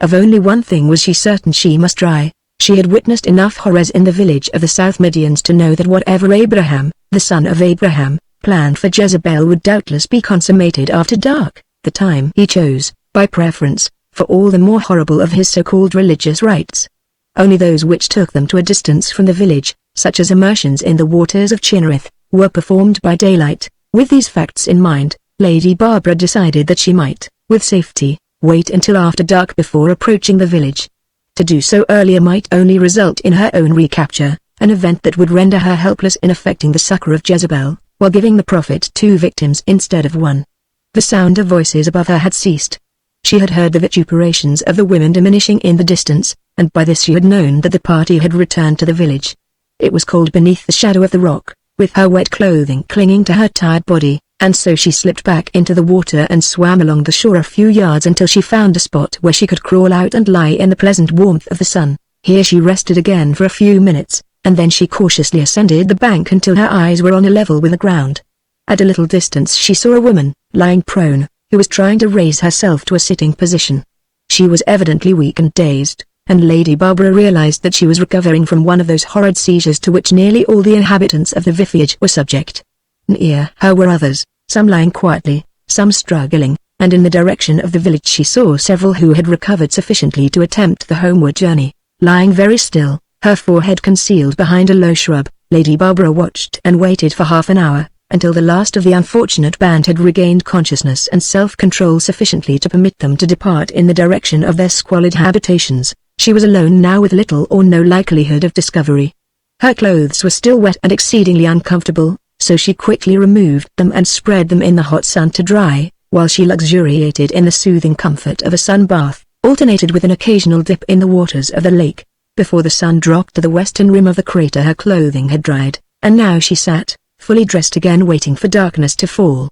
A: Of only one thing was she certain: she must try. She had witnessed enough horrors in the village of the South Midians to know that whatever Abraham, the son of Abraham, planned for Jezebel would doubtless be consummated after dark, the time he chose, by preference, for all the more horrible of his so-called religious rites. Only those which took them to a distance from the village, such as immersions in the waters of Chinrith, were performed by daylight. With these facts in mind, Lady Barbara decided that she might, with safety, wait until after dark before approaching the village. To do so earlier might only result in her own recapture, an event that would render her helpless in effecting the succor of Jezebel, while giving the prophet 2 victims instead of 1. The sound of voices above her had ceased. She had heard the vituperations of the women diminishing in the distance, and by this she had known that the party had returned to the village. It was cold beneath the shadow of the rock, with her wet clothing clinging to her tired body, and so she slipped back into the water and swam along the shore a few yards until she found a spot where she could crawl out and lie in the pleasant warmth of the sun. Here she rested again for a few minutes, and then she cautiously ascended the bank until her eyes were on a level with the ground. At a little distance she saw a woman, lying prone, who was trying to raise herself to a sitting position. She was evidently weak and dazed, and Lady Barbara realized that she was recovering from one of those horrid seizures to which nearly all the inhabitants of the vicinage were subject. Near her were others, some lying quietly, some struggling, and in the direction of the village she saw several who had recovered sufficiently to attempt the homeward journey. Lying very still, her forehead concealed behind a low shrub. Lady Barbara watched and waited for half an hour, until the last of the unfortunate band had regained consciousness and self-control sufficiently to permit them to depart in the direction of their squalid habitations. She was alone now with little or no likelihood of discovery. Her clothes were still wet and exceedingly uncomfortable, so she quickly removed them and spread them in the hot sun to dry, while she luxuriated in the soothing comfort of a sun bath, alternated with an occasional dip in the waters of the lake. Before the sun dropped to the western rim of the crater her clothing had dried, and now she sat, fully dressed again, waiting for darkness to fall.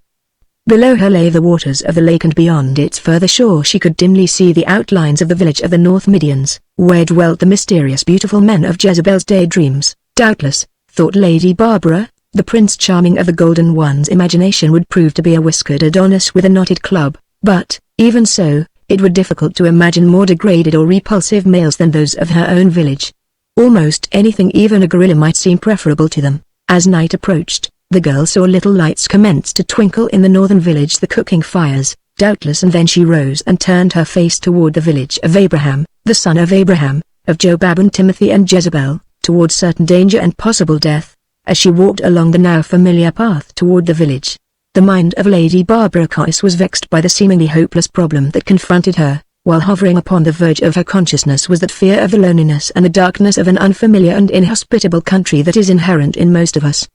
A: Below her lay the waters of the lake, and beyond its further shore she could dimly see the outlines of the village of the North Midians, where dwelt the mysterious beautiful men of Jezebel's daydreams. Doubtless, thought Lady Barbara, the Prince Charming of the Golden One's imagination would prove to be a whiskered Adonis with a knotted club, but, even so, it were difficult to imagine more degraded or repulsive males than those of her own village. Almost anything, even a gorilla, might seem preferable to them. As night approached, the girl saw little lights commence to twinkle in the northern village, the cooking fires, doubtless, and then she rose and turned her face toward the village of Abraham, the son of Abraham, of Jobab and Timothy and Jezebel, toward certain danger and possible death, as she walked along the now familiar path toward the village. The mind of Lady Barbara Cois was vexed by the seemingly hopeless problem that confronted her, while hovering upon the verge of her consciousness was that fear of the loneliness and the darkness of an unfamiliar and inhospitable country that is inherent in most of us.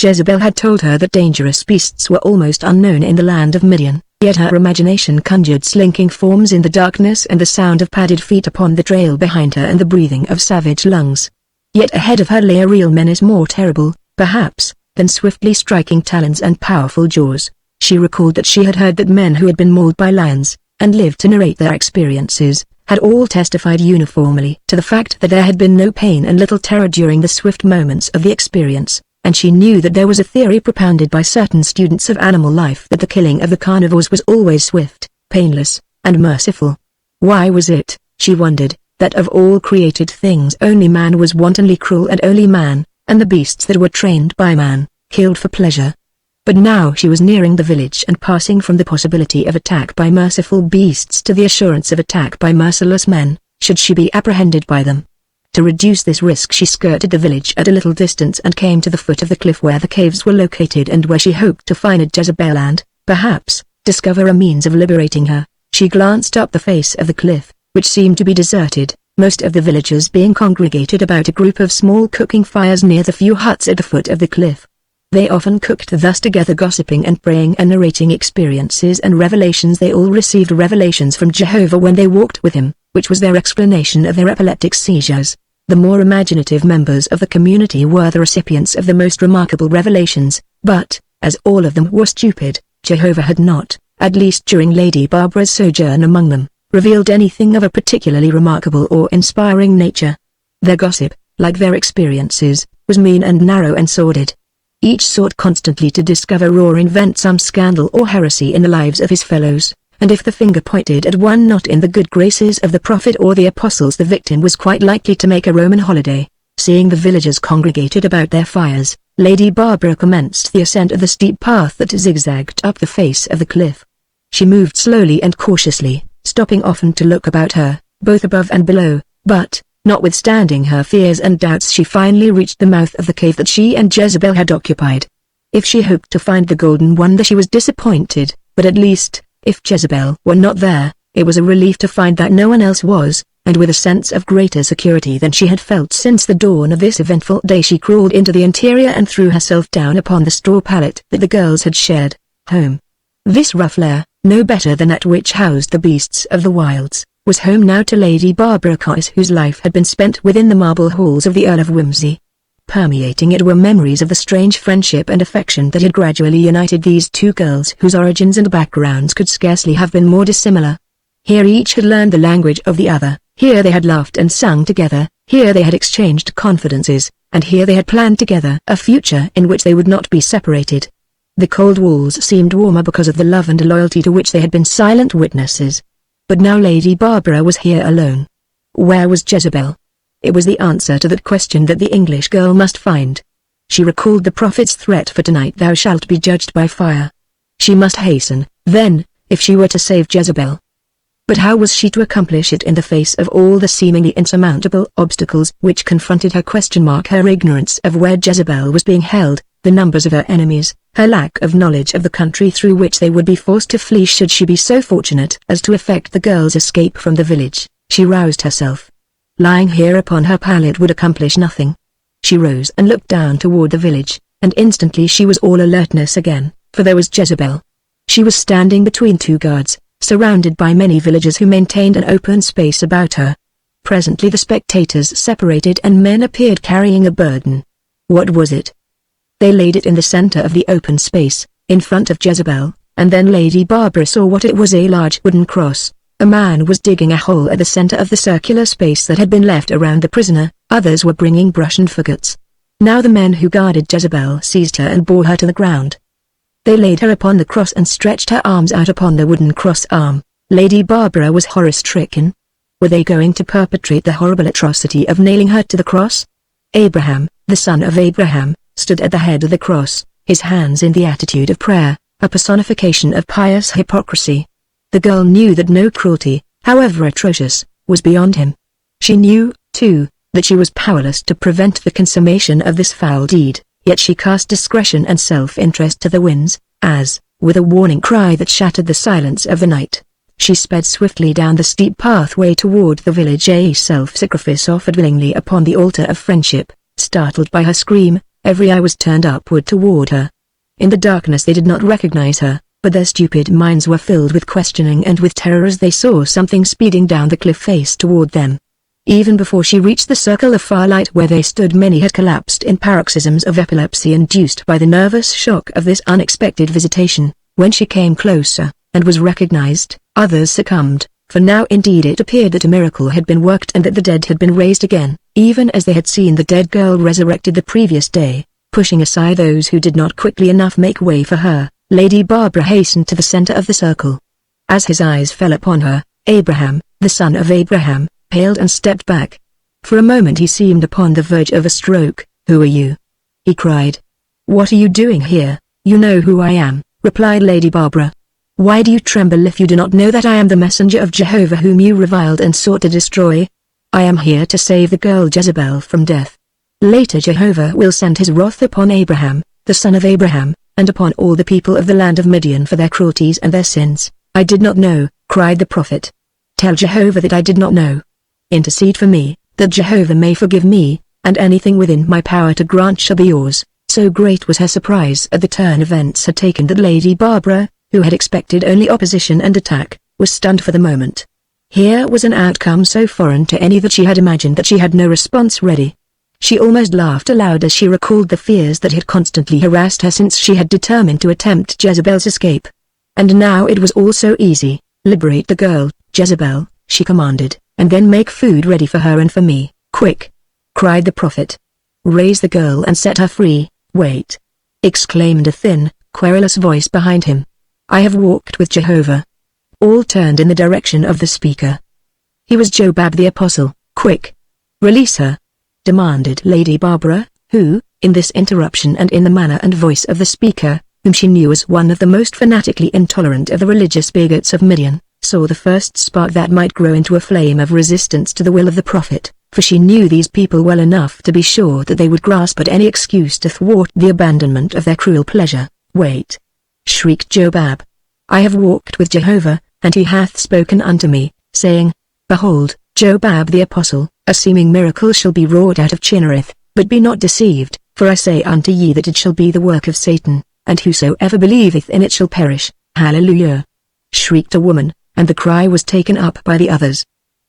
A: Jezebel had told her that dangerous beasts were almost unknown in the land of Midian, yet her imagination conjured slinking forms in the darkness and the sound of padded feet upon the trail behind her and the breathing of savage lungs. Yet ahead of her lay a real menace, more terrible, perhaps, than swiftly striking talons and powerful jaws. She recalled that she had heard that men who had been mauled by lions, and lived to narrate their experiences, had all testified uniformly to the fact that there had been no pain and little terror during the swift moments of the experience, and she knew that there was a theory propounded by certain students of animal life that the killing of the carnivores was always swift, painless, and merciful. Why was it, she wondered, that of all created things only man was wantonly cruel, and only man, and the beasts that were trained by man, killed for pleasure? But now she was nearing the village and passing from the possibility of attack by merciful beasts to the assurance of attack by merciless men, should she be apprehended by them. To reduce this risk she skirted the village at a little distance and came to the foot of the cliff where the caves were located, and where she hoped to find Jezebel and, perhaps, discover a means of liberating her. She glanced up the face of the cliff, which seemed to be deserted, most of the villagers being congregated about a group of small cooking fires near the few huts at the foot of the cliff. They often cooked thus together, gossiping and praying and narrating experiences and revelations. They all received revelations from Jehovah when they walked with him, which was their explanation of their epileptic seizures. The more imaginative members of the community were the recipients of the most remarkable revelations, but, as all of them were stupid, Jehovah had not, at least during Lady Barbara's sojourn among them, revealed anything of a particularly remarkable or inspiring nature. Their gossip, like their experiences, was mean and narrow and sordid. Each sought constantly to discover or invent some scandal or heresy in the lives of his fellows, and if the finger pointed at one not in the good graces of the prophet or the apostles, the victim was quite likely to make a Roman holiday. Seeing the villagers congregated about their fires, Lady Barbara commenced the ascent of the steep path that zigzagged up the face of the cliff. She moved slowly and cautiously, stopping often to look about her, both above and below, but, notwithstanding her fears and doubts, she finally reached the mouth of the cave that she and Jezebel had occupied. If she hoped to find the Golden One, she was disappointed, but at least, if Jezebel were not there, it was a relief to find that no one else was, and with a sense of greater security than she had felt since the dawn of this eventful day, she crawled into the interior and threw herself down upon the straw pallet that the girls had shared. Home. This rough lair, no better than that which housed the beasts of the wilds, was home now to Lady Barbara Cois, whose life had been spent within the marble halls of the Earl of Whimsy. Permeating it were memories of the strange friendship and affection that had gradually united these two girls, whose origins and backgrounds could scarcely have been more dissimilar. Here each had learned the language of the other, here they had laughed and sung together, here they had exchanged confidences, and here they had planned together a future in which they would not be separated. The cold walls seemed warmer because of the love and loyalty to which they had been silent witnesses. But now Lady Barbara was here alone. Where was Jezebel? It was the answer to that question that the English girl must find. She recalled the prophet's threat for tonight: "Thou shalt be judged by fire." She must hasten, then, if she were to save Jezebel. But how was she to accomplish it in the face of all the seemingly insurmountable obstacles which confronted her? Her ignorance of where Jezebel was being held, the numbers of her enemies, her lack of knowledge of the country through which they would be forced to flee should she be so fortunate as to effect the girl's escape from the village. She roused herself. Lying here upon her pallet would accomplish nothing. She rose and looked down toward the village, and instantly she was all alertness again, for there was Jezebel. She was standing between two guards, surrounded by many villagers who maintained an open space about her. Presently the spectators separated and men appeared carrying a burden. What was it? They laid it in the center of the open space, in front of Jezebel, and then Lady Barbara saw what it was: a large wooden cross. A man was digging a hole at the center of the circular space that had been left around the prisoner, others were bringing brush and faggots. Now the men who guarded Jezebel seized her and bore her to the ground. They laid her upon the cross and stretched her arms out upon the wooden cross arm. Lady Barbara was horror-stricken. Were they going to perpetrate the horrible atrocity of nailing her to the cross? Abraham, the son of Abraham, stood at the head of the cross, his hands in the attitude of prayer, a personification of pious hypocrisy. The girl knew that no cruelty, however atrocious, was beyond him. She knew, too, that she was powerless to prevent the consummation of this foul deed, yet she cast discretion and self-interest to the winds, as, with a warning cry that shattered the silence of the night, she sped swiftly down the steep pathway toward the village, a self-sacrifice offered willingly upon the altar of friendship. Startled by her scream, every eye was turned upward toward her. In the darkness they did not recognize her, but their stupid minds were filled with questioning and with terror as they saw something speeding down the cliff face toward them. Even before she reached the circle of firelight where they stood, many had collapsed in paroxysms of epilepsy induced by the nervous shock of this unexpected visitation. When she came closer, and was recognized, others succumbed, for now indeed it appeared that a miracle had been worked and that the dead had been raised again, even as they had seen the dead girl resurrected the previous day. Pushing aside those who did not quickly enough make way for her, Lady Barbara hastened to the center of the circle. As his eyes fell upon her, Abraham, the son of Abraham, paled and stepped back. For a moment he seemed upon the verge of a stroke. "Who are you?" he cried. "What are you doing here?" "You know who I am," replied Lady Barbara. "Why do you tremble if you do not know that I am the messenger of Jehovah whom you reviled and sought to destroy? I am here to save the girl Jezebel from death. Later Jehovah will send his wrath upon Abraham, the son of Abraham, and upon all the people of the land of Midian for their cruelties and their sins." "I did not know," cried the prophet. "Tell Jehovah that I did not know. Intercede for me, that Jehovah may forgive me, and anything within my power to grant shall be yours." So great was her surprise at the turn events had taken that Lady Barbara, who had expected only opposition and attack, was stunned for the moment. Here was an outcome so foreign to any that she had imagined that she had no response ready. She almost laughed aloud as she recalled the fears that had constantly harassed her since she had determined to attempt Jezebel's escape. And now it was all so easy. "Liberate the girl, Jezebel," she commanded, "and then make food ready for her and for me, quick!" cried the prophet. "Raise the girl and set her free." "Wait!" exclaimed a thin, querulous voice behind him. "I have walked with Jehovah." All turned in the direction of the speaker. He was Jobab the apostle. "Quick! Release her!" demanded Lady Barbara, who, in this interruption and in the manner and voice of the speaker, whom she knew as one of the most fanatically intolerant of the religious bigots of Midian, saw the first spark that might grow into a flame of resistance to the will of the prophet, for she knew these people well enough to be sure that they would grasp at any excuse to thwart the abandonment of their cruel pleasure. "Wait!" shrieked Jobab. "I have walked with Jehovah, and he hath spoken unto me, saying, Behold, Jobab the apostle, a seeming miracle shall be wrought out of Chinnereth, but be not deceived, for I say unto ye that it shall be the work of Satan, and whosoever believeth in it shall perish." "Hallelujah!" shrieked a woman, and the cry was taken up by the others.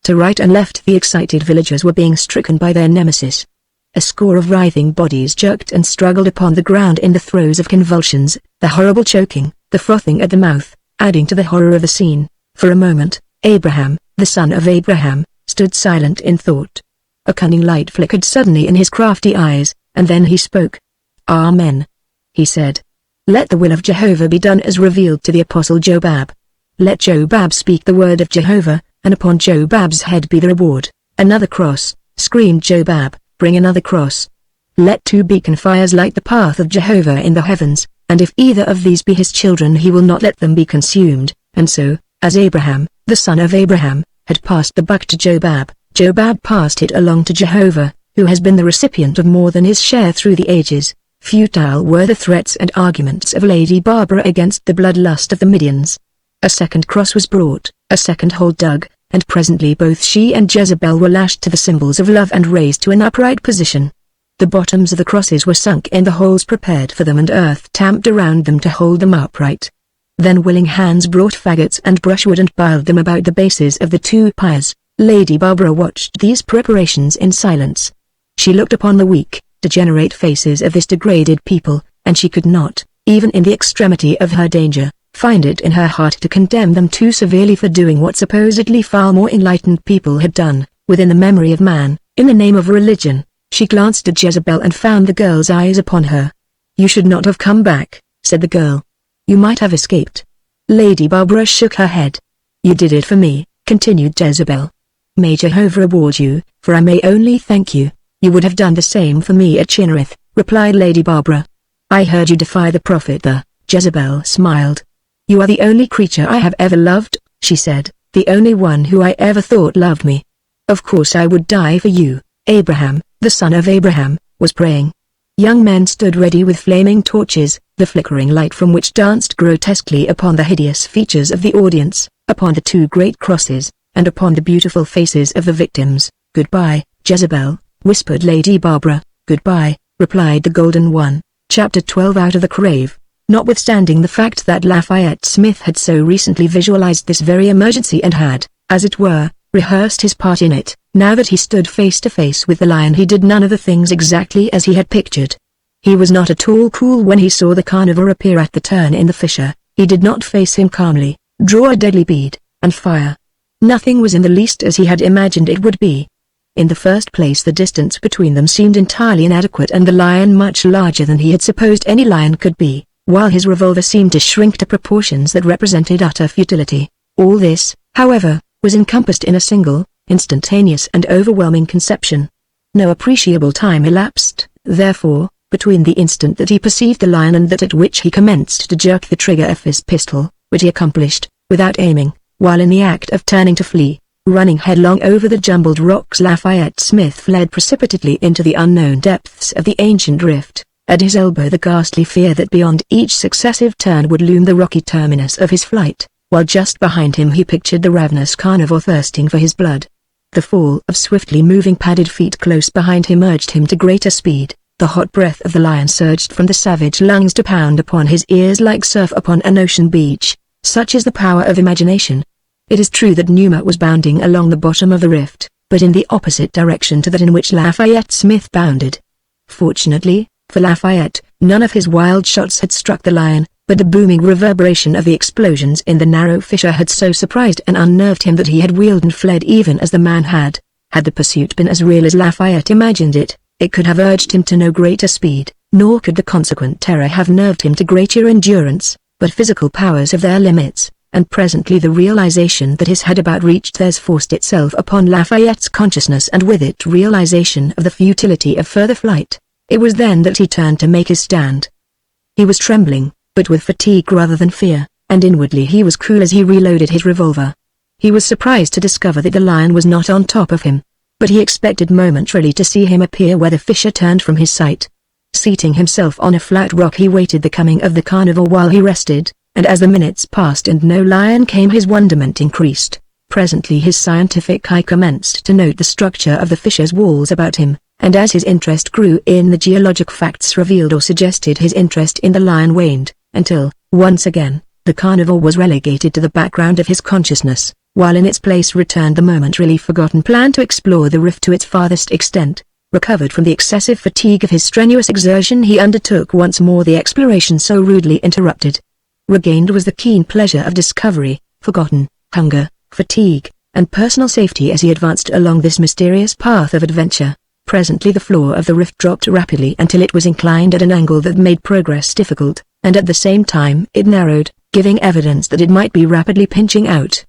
A: To right and left the excited villagers were being stricken by their nemesis. A score of writhing bodies jerked and struggled upon the ground in the throes of convulsions, the horrible choking, the frothing at the mouth, adding to the horror of the scene. For a moment, Abraham, the son of Abraham, stood silent in thought. A cunning light flickered suddenly in his crafty eyes, and then he spoke. "Amen," he said. "Let the will of Jehovah be done as revealed to the apostle Jobab. Let Jobab speak the word of Jehovah, and upon Jobab's head be the reward." "Another cross," screamed Jobab, "bring another cross. Let 2 beacon fires light the path of Jehovah in the heavens, and if either of these be his children he will not let them be consumed." And so, as Abraham, the son of Abraham, had passed the buck to Jobab. Jobab passed it along to Jehovah, who has been the recipient of more than his share through the ages. Futile were the threats and arguments of Lady Barbara against the bloodlust of the Midians. A second cross was brought, a second hole dug, and presently both she and Jezebel were lashed to the symbols of love and raised to an upright position. The bottoms of the crosses were sunk in the holes prepared for them and earth tamped around them to hold them upright. Then willing hands brought faggots and brushwood and piled them about the bases of the two pyres. Lady Barbara watched these preparations in silence. She looked upon the weak, degenerate faces of this degraded people, and she could not, even in the extremity of her danger, find it in her heart to condemn them too severely for doing what supposedly far more enlightened people had done, within the memory of man, in the name of religion. She glanced at Jezebel and found the girl's eyes upon her. "You should not have come back," said the girl. "You might have escaped." Lady Barbara shook her head. "You did it for me," continued Jezebel. "May Jehovah reward you, for I may only thank you." "You would have done the same for me at Chinnerith," replied Lady Barbara. "I heard you defy the prophet there." Jezebel smiled. "You are the only creature I have ever loved," she said, "the only one who I ever thought loved me. Of course I would die for you." Abraham, the son of Abraham, was praying. Young men stood ready with flaming torches, the flickering light from which danced grotesquely upon the hideous features of the audience, upon the two great crosses, and upon the beautiful faces of the victims. "Goodbye, Jezebel," whispered Lady Barbara. "Goodbye," replied the Golden One. Chapter 12. Out of the Grave. Notwithstanding the fact that Lafayette Smith had so recently visualized this very emergency and had, as it were, rehearsed his part in it, now that he stood face to face with the lion he did none of the things exactly as he had pictured. He was not at all cool when he saw the carnivore appear at the turn in the fissure. He did not face him calmly, draw a deadly bead, and fire. Nothing was in the least as he had imagined it would be. In the first place the distance between them seemed entirely inadequate and the lion much larger than he had supposed any lion could be, while his revolver seemed to shrink to proportions that represented utter futility. All this, however, was encompassed in a single, instantaneous and overwhelming conception. No appreciable time elapsed, therefore, between the instant that he perceived the lion and that at which he commenced to jerk the trigger of his pistol, which he accomplished, without aiming, while in the act of turning to flee. Running headlong over the jumbled rocks, Lafayette Smith fled precipitately into the unknown depths of the ancient rift. At his elbow the ghastly fear that beyond each successive turn would loom the rocky terminus of his flight, while just behind him he pictured the ravenous carnivore thirsting for his blood. The fall of swiftly moving padded feet close behind him urged him to greater speed. The hot breath of the lion surged from the savage lungs to pound upon his ears like surf upon an ocean beach. Such is the power of imagination. It is true that Numa was bounding along the bottom of the rift, but in the opposite direction to that in which Lafayette Smith bounded. Fortunately, for Lafayette, none of his wild shots had struck the lion, but the booming reverberation of the explosions in the narrow fissure had so surprised and unnerved him that he had wheeled and fled even as the man had. Had the pursuit been as real as Lafayette imagined it, it could have urged him to no greater speed, nor could the consequent terror have nerved him to greater endurance, but physical powers have their limits, and presently the realization that his had about reached theirs forced itself upon Lafayette's consciousness and with it realization of the futility of further flight. It was then that he turned to make his stand. He was trembling, but with fatigue rather than fear, and inwardly he was cool as he reloaded his revolver. He was surprised to discover that the lion was not on top of him, but he expected momentarily to see him appear where the fissure turned from his sight. Seating himself on a flat rock he waited the coming of the carnivore while he rested, and as the minutes passed and no lion came his wonderment increased. Presently his scientific eye commenced to note the structure of the fissure's walls about him, and as his interest grew in the geologic facts revealed or suggested his interest in the lion waned, until, once again, the carnivore was relegated to the background of his consciousness, while in its place returned the momentarily forgotten plan to explore the rift to its farthest extent. Recovered from the excessive fatigue of his strenuous exertion he undertook once more the exploration so rudely interrupted. Regained was the keen pleasure of discovery, forgotten, hunger, fatigue, and personal safety as he advanced along this mysterious path of adventure. Presently the floor of the rift dropped rapidly until it was inclined at an angle that made progress difficult, and at the same time it narrowed, giving evidence that it might be rapidly pinching out.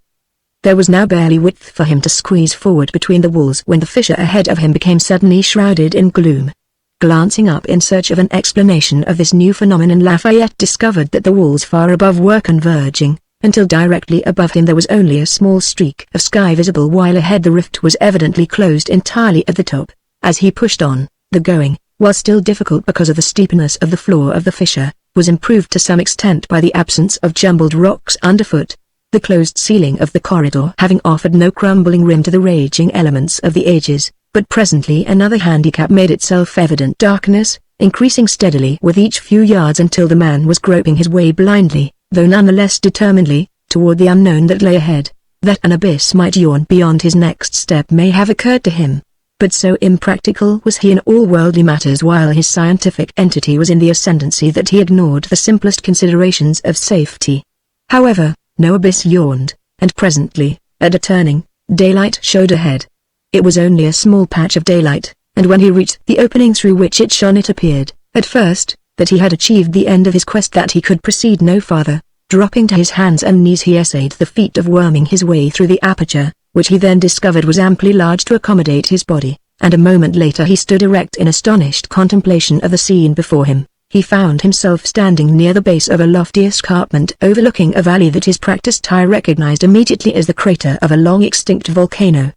A: There was now barely width for him to squeeze forward between the walls when the fissure ahead of him became suddenly shrouded in gloom. Glancing up in search of an explanation of this new phenomenon, Lafayette discovered that the walls far above were converging, until directly above him there was only a small streak of sky visible, while ahead the rift was evidently closed entirely at the top. As he pushed on, the going, while still difficult because of the steepness of the floor of the fissure, was improved to some extent by the absence of jumbled rocks underfoot. The closed ceiling of the corridor having offered no crumbling rim to the raging elements of the ages, but presently another handicap made itself evident: darkness, increasing steadily with each few yards until the man was groping his way blindly, though none the less determinedly, toward the unknown that lay ahead. That an abyss might yawn beyond his next step may have occurred to him, but so impractical was he in all worldly matters while his scientific entity was in the ascendancy that he ignored the simplest considerations of safety. However, no abyss yawned, and presently, at a turning, daylight showed ahead. It was only a small patch of daylight, and when he reached the opening through which it shone it appeared, at first, that he had achieved the end of his quest, that he could proceed no farther. Dropping to his hands and knees he essayed the feat of worming his way through the aperture, which he then discovered was amply large to accommodate his body, and a moment later he stood erect in astonished contemplation of the scene before him. He found himself standing near the base of a lofty escarpment overlooking a valley that his practiced eye recognized immediately as the crater of a long-extinct volcano.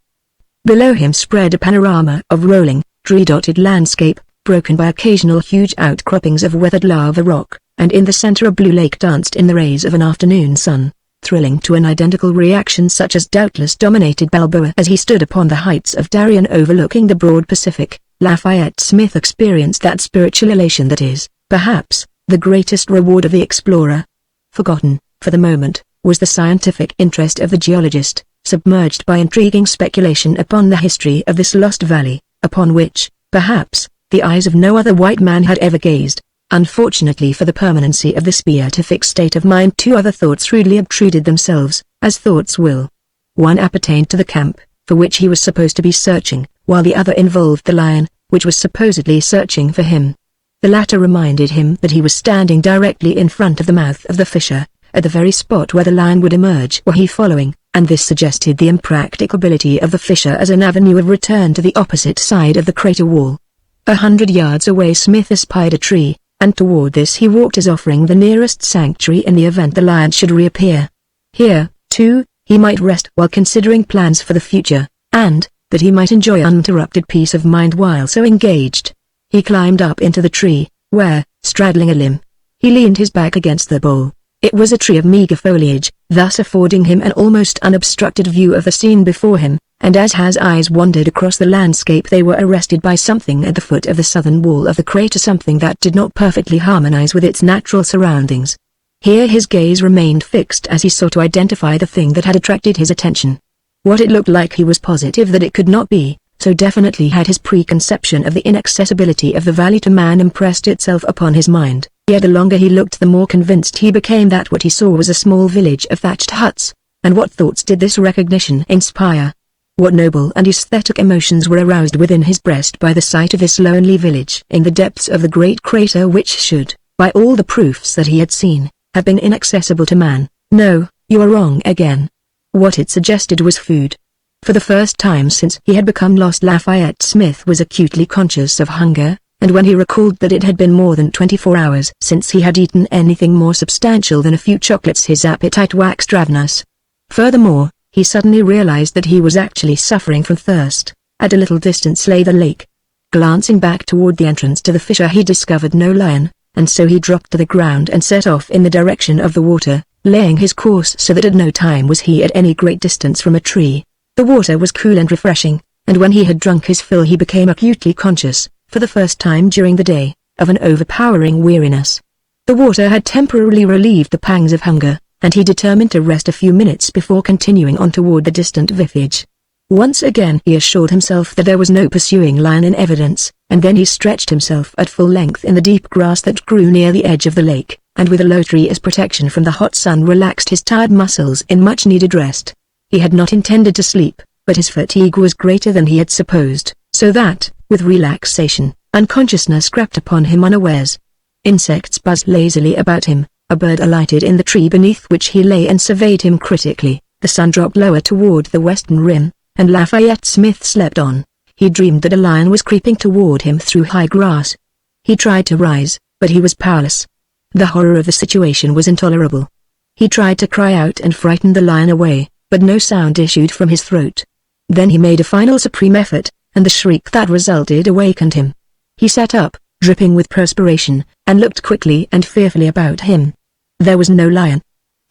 A: Below him spread a panorama of rolling, tree-dotted landscape, broken by occasional huge outcroppings of weathered lava rock, and in the center a blue lake danced in the rays of an afternoon sun, thrilling to an identical reaction such as doubtless dominated Balboa as he stood upon the heights of Darien overlooking the broad Pacific. Lafayette Smith experienced that spiritual elation that is, perhaps, the greatest reward of the explorer. Forgotten, for the moment, was the scientific interest of the geologist, submerged by intriguing speculation upon the history of this lost valley, upon which, perhaps, the eyes of no other white man had ever gazed. Unfortunately for the permanency of this beatific state of mind, two other thoughts rudely obtruded themselves, as thoughts will. One appertained to the camp, for which he was supposed to be searching, while the other involved the lion, which was supposedly searching for him. The latter reminded him that he was standing directly in front of the mouth of the fissure, at the very spot where the lion would emerge were he following, and this suggested the impracticability of the fissure as an avenue of return to the opposite side of the crater wall. 100 yards away Smith espied a tree, and toward this he walked as offering the nearest sanctuary in the event the lion should reappear. Here, too, he might rest while considering plans for the future, and, that he might enjoy uninterrupted peace of mind while so engaged. He climbed up into the tree, where, straddling a limb, he leaned his back against the bole. It was a tree of meager foliage, thus affording him an almost unobstructed view of the scene before him, and as his eyes wandered across the landscape they were arrested by something at the foot of the southern wall of the crater, something that did not perfectly harmonize with its natural surroundings. Here his gaze remained fixed as he sought to identify the thing that had attracted his attention. What it looked like he was positive that it could not be, so definitely had his preconception of the inaccessibility of the valley to man impressed itself upon his mind. Yet the longer he looked the more convinced he became that what he saw was a small village of thatched huts. And what thoughts did this recognition inspire? What noble and aesthetic emotions were aroused within his breast by the sight of this lonely village in the depths of the great crater which should, by all the proofs that he had seen, have been inaccessible to man? No, you are wrong again. What it suggested was food. For the first time since he had become lost, Lafayette Smith was acutely conscious of hunger, and when he recalled that it had been more than 24 hours since he had eaten anything more substantial than a few chocolates, his appetite waxed ravenous. Furthermore, he suddenly realized that he was actually suffering from thirst. At a little distance lay the lake. Glancing back toward the entrance to the fissure he discovered no lion, and so he dropped to the ground and set off in the direction of the water, laying his course so that at no time was he at any great distance from a tree. The water was cool and refreshing, and when he had drunk his fill he became acutely conscious, for the first time during the day, of an overpowering weariness. The water had temporarily relieved the pangs of hunger, and he determined to rest a few minutes before continuing on toward the distant village. Once again he assured himself that there was no pursuing lion in evidence, and then he stretched himself at full length in the deep grass that grew near the edge of the lake, and with a low tree as protection from the hot sun relaxed his tired muscles in much-needed rest. He had not intended to sleep, but his fatigue was greater than he had supposed, so that, with relaxation, unconsciousness crept upon him unawares. Insects buzzed lazily about him, a bird alighted in the tree beneath which he lay and surveyed him critically, the sun dropped lower toward the western rim, and Lafayette Smith slept on. He dreamed that a lion was creeping toward him through high grass. He tried to rise, but he was powerless. The horror of the situation was intolerable. He tried to cry out and frighten the lion away, but no sound issued from his throat. Then he made a final supreme effort, and the shriek that resulted awakened him. He sat up, dripping with perspiration, and looked quickly and fearfully about him. There was no lion.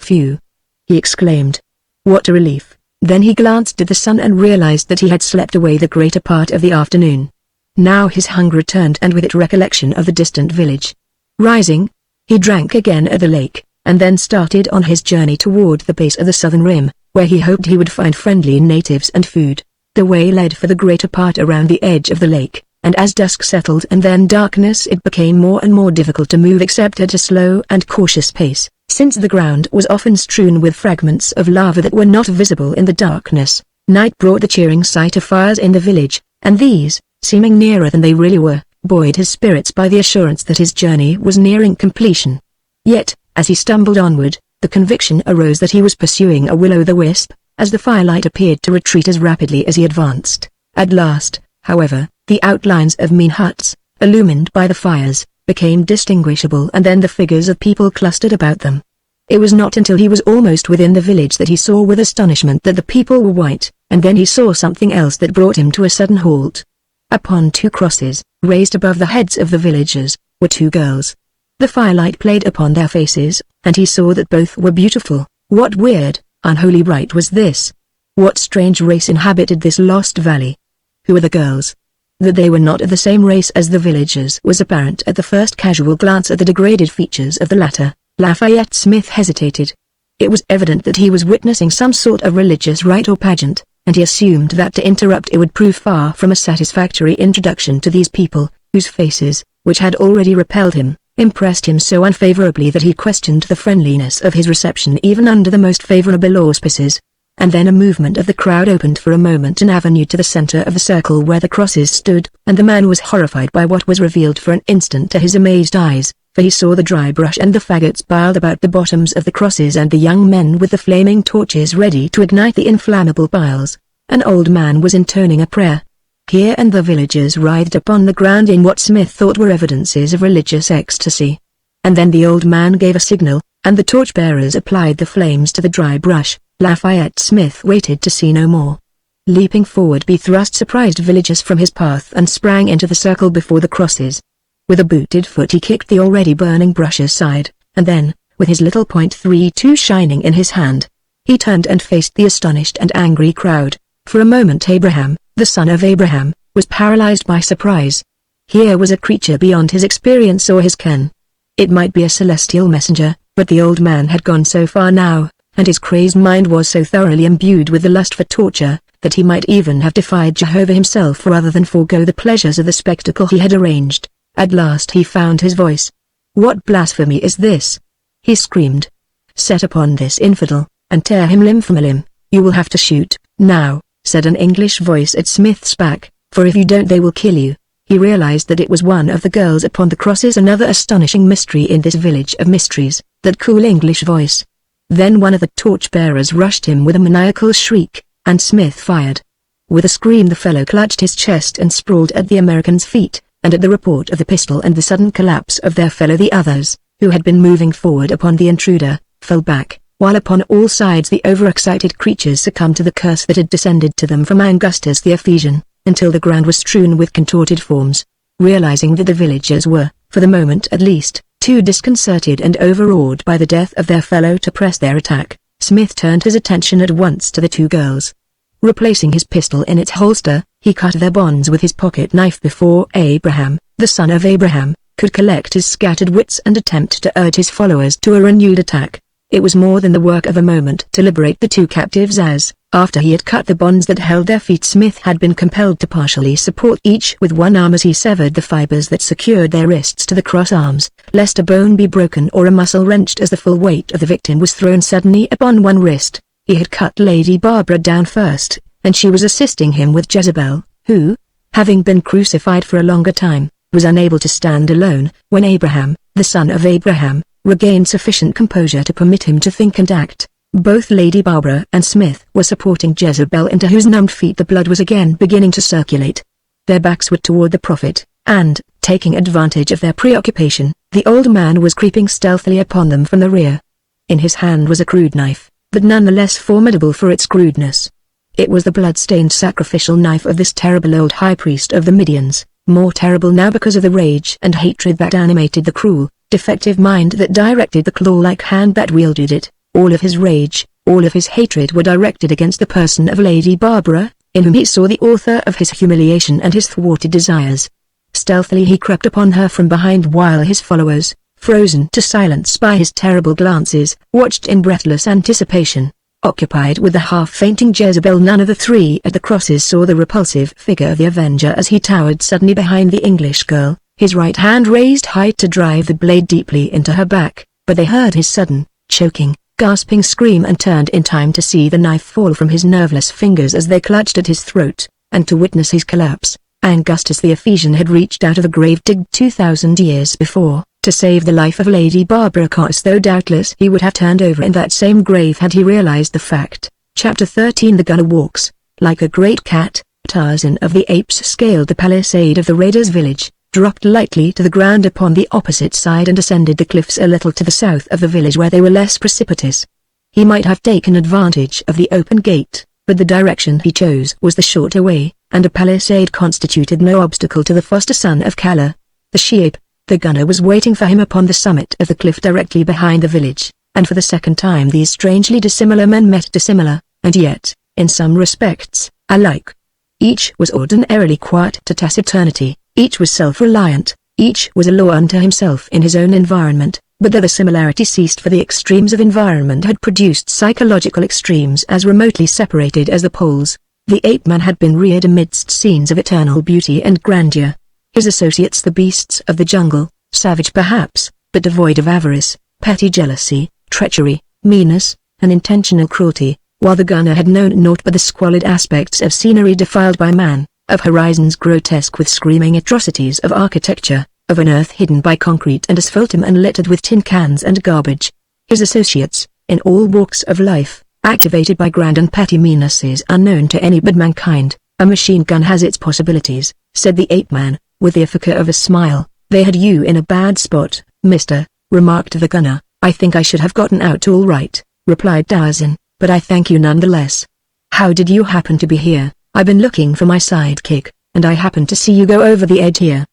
A: "Phew!" he exclaimed. "What a relief." Then he glanced at the sun and realized that he had slept away the greater part of the afternoon. Now his hunger returned, and with it recollection of the distant village. Rising, he drank again at the lake, and then started on his journey toward the base of the southern rim, where he hoped he would find friendly natives and food. The way led for the greater part around the edge of the lake, and as dusk settled and then darkness, it became more and more difficult to move except at a slow and cautious pace, since the ground was often strewn with fragments of lava that were not visible in the darkness. Night brought the cheering sight of fires in the village, and these, seeming nearer than they really were, buoyed his spirits by the assurance that his journey was nearing completion. Yet, as he stumbled onward, the conviction arose that he was pursuing a will-o'-the-wisp, as the firelight appeared to retreat as rapidly as he advanced. At last, however, the outlines of mean huts, illumined by the fires, became distinguishable, and then the figures of people clustered about them. It was not until he was almost within the village that he saw with astonishment that the people were white, and then he saw something else that brought him to a sudden halt. Upon two crosses, raised above the heads of the villagers, were two girls. The firelight played upon their faces, and he saw that both were beautiful. What weird, unholy rite was this? What strange race inhabited this lost valley? Who were the girls? That they were not of the same race as the villagers was apparent at the first casual glance at the degraded features of the latter. Lafayette Smith hesitated. It was evident that he was witnessing some sort of religious rite or pageant, and he assumed that to interrupt it would prove far from a satisfactory introduction to these people, whose faces, which had already repelled him, impressed him so unfavorably that he questioned the friendliness of his reception even under the most favorable auspices. And then a movement of the crowd opened for a moment an avenue to the center of the circle where the crosses stood, and the man was horrified by what was revealed for an instant to his amazed eyes, for he saw the dry brush and the faggots piled about the bottoms of the crosses and the young men with the flaming torches ready to ignite the inflammable piles. An old man was intoning a prayer. Here and the villagers writhed upon the ground in what Smith thought were evidences of religious ecstasy. And then the old man gave a signal, and the torchbearers applied the flames to the dry brush. Lafayette Smith waited to see no more. Leaping forward, he thrust surprised villagers from his path and sprang into the circle before the crosses. With a booted foot he kicked the already burning brush aside, and then, with his little .32 shining in his hand, he turned and faced the astonished and angry crowd. For a moment Abraham, the son of Abraham, was paralyzed by surprise. Here was a creature beyond his experience or his ken. It might be a celestial messenger, but the old man had gone so far now, and his crazed mind was so thoroughly imbued with the lust for torture, that he might even have defied Jehovah himself rather than forego the pleasures of the spectacle he had arranged. At last he found his voice. "What blasphemy is this?" he screamed. "Set upon this infidel, and tear him limb from limb. You will have to shoot, now," said an English voice at Smith's back, "for if you don't they will kill you." He realized that it was one of the girls upon the crosses, another astonishing mystery in this village of mysteries, that cool English voice. Then one of the torchbearers rushed him with a maniacal shriek, and Smith fired. With a scream the fellow clutched his chest and sprawled at the American's feet, and at the report of the pistol and the sudden collapse of their fellow the others, who had been moving forward upon the intruder, fell back, while upon all sides the overexcited creatures succumbed to the curse that had descended to them from Augustus the Ephesian, until the ground was strewn with contorted forms. Realizing that the villagers were, for the moment at least, too disconcerted and overawed by the death of their fellow to press their attack, Smith turned his attention at once to the two girls. Replacing his pistol in its holster, he cut their bonds with his pocket knife before Abraham, the son of Abraham, could collect his scattered wits and attempt to urge his followers to a renewed attack. It was more than the work of a moment to liberate the two captives as, after he had cut the bonds that held their feet, Smith had been compelled to partially support each with one arm as he severed the fibers that secured their wrists to the cross arms, lest a bone be broken or a muscle wrenched as the full weight of the victim was thrown suddenly upon one wrist. He had cut Lady Barbara down first, and she was assisting him with Jezebel, who, having been crucified for a longer time, was unable to stand alone. When Abraham, the son of Abraham, regained sufficient composure to permit him to think and act, both Lady Barbara and Smith were supporting Jezebel, into whose numbed feet the blood was again beginning to circulate. Their backs were toward the prophet, and, taking advantage of their preoccupation, the old man was creeping stealthily upon them from the rear. In his hand was a crude knife, but none the less formidable for its crudeness. It was the blood-stained sacrificial knife of this terrible old high priest of the Midians, more terrible now because of the rage and hatred that animated the cruel, defective mind that directed the claw-like hand that wielded it. All of his rage, all of his hatred were directed against the person of Lady Barbara, in whom he saw the author of his humiliation and his thwarted desires. Stealthily he crept upon her from behind while his followers, frozen to silence by his terrible glances, watched in breathless anticipation. Occupied with the half-fainting Jezebel, none of the three at the crosses saw the repulsive figure of the Avenger as he towered suddenly behind the English girl, his right hand raised high to drive the blade deeply into her back, but they heard his sudden, choking, gasping scream and turned in time to see the knife fall from his nerveless fingers as they clutched at his throat, and to witness his collapse. Augustus the Ephesian had reached out of a grave digged 2,000 years before, to save the life of Lady Barbara Cox, though doubtless he would have turned over in that same grave had he realized the fact. Chapter 13 The Gunner walks. Like a great cat, Tarzan of the Apes scaled the palisade of the raiders' village, dropped lightly to the ground upon the opposite side and ascended the cliffs a little to the south of the village where they were less precipitous. He might have taken advantage of the open gate, but the direction he chose was the shorter way, and a palisade constituted no obstacle to the foster son of Kala. The sheep, the gunner, was waiting for him upon the summit of the cliff directly behind the village, and for the second time these strangely dissimilar men met dissimilar, and yet, in some respects, alike. Each was ordinarily quiet to taciturnity, each was self-reliant, each was a law unto himself in his own environment, but though the similarity ceased, for the extremes of environment had produced psychological extremes as remotely separated as the poles. The ape-man had been reared amidst scenes of eternal beauty and grandeur. His associates the beasts of the jungle, savage perhaps, but devoid of avarice, petty jealousy, treachery, meanness, and intentional cruelty, while the gunner had known naught but the squalid aspects of scenery defiled by man, of horizons grotesque with screaming atrocities of architecture, of an earth hidden by concrete and asphaltum and littered with tin cans and garbage. His associates, in all walks of life, activated by grand and petty meannesses unknown to any but mankind. A machine gun has its possibilities, said the ape-man, with the effect of a smile. They had you in a bad spot, mister, remarked the gunner. I think I should have gotten out all right, replied Tarzan, but I thank you nonetheless. How did you happen to be here? I've been looking for my sidekick, and I happened to see you go over the edge here.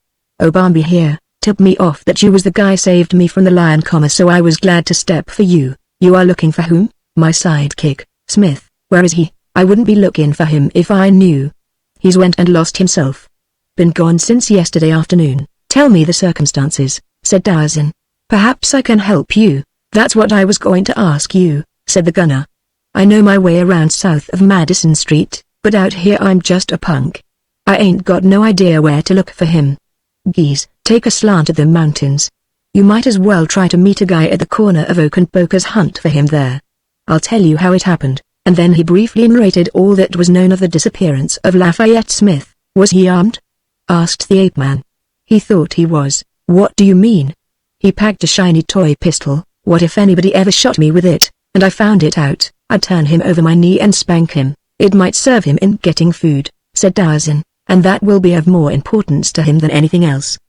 A: Obambi here, tipped me off that you was the guy saved me from the lion, so I was glad to step for you. You are looking for whom? My sidekick, Smith. Where is he? I wouldn't be looking for him if I knew. He's went and lost himself. Been gone since yesterday afternoon. Tell me the circumstances, said Tarzan. Perhaps I can help you. That's what I was going to ask you, said the gunner. I know my way around south of Madison Street, but out here I'm just a punk. I ain't got no idea where to look for him. Geez, take a slant at the mountains. You might as well try to meet a guy at the corner of Oak and Poker's, hunt for him there. I'll tell you how it happened. And then he briefly narrated all that was known of the disappearance of Lafayette Smith. Was he armed? Asked the ape-man. He thought he was. What do you mean? He packed a shiny toy pistol. What if anybody ever shot me with it, and I found it out? I'd turn him over my knee and spank him. It might serve him in getting food, said Tarzan, and that will be of more importance to him than anything else.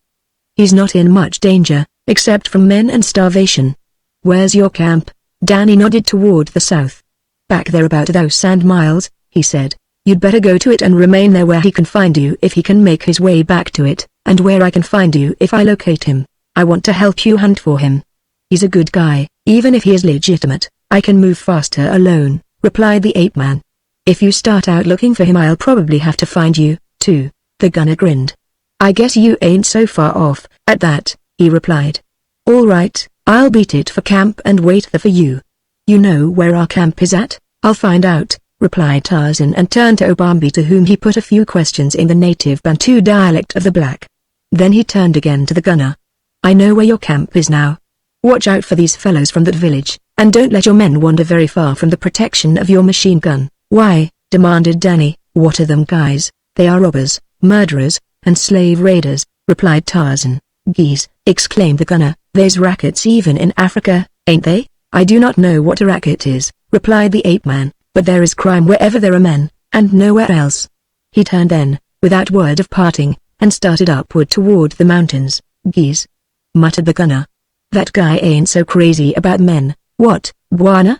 A: He's not in much danger, except from men and starvation. Where's your camp? Danny nodded toward the south. Back there about those sand miles, he said. You'd better go to it and remain there where he can find you if he can make his way back to it, and where I can find you if I locate him. I want to help you hunt for him. He's a good guy, even if he is legitimate. I can move faster alone, replied the ape-man. If you start out looking for him I'll probably have to find you, too. The gunner grinned. I guess you ain't so far off, at that, he replied. All right, I'll beat it for camp and wait there for you. You know where our camp is at? I'll find out, replied Tarzan and turned to Obambi, to whom he put a few questions in the native Bantu dialect of the black. Then he turned again to the gunner. I know where your camp is now. Watch out for these fellows from that village, and don't let your men wander very far from the protection of your machine gun. Why? Demanded Danny. What are them guys? They are robbers, murderers, and slave raiders, replied Tarzan. Geese, exclaimed the gunner, there's rackets even in Africa, ain't they? I do not know what a racket is, replied the ape-man, but there is crime wherever there are men, and nowhere else. He turned then, without word of parting, and started upward toward the mountains. Geese, muttered the gunner. That guy ain't so crazy about men, What, Bwana?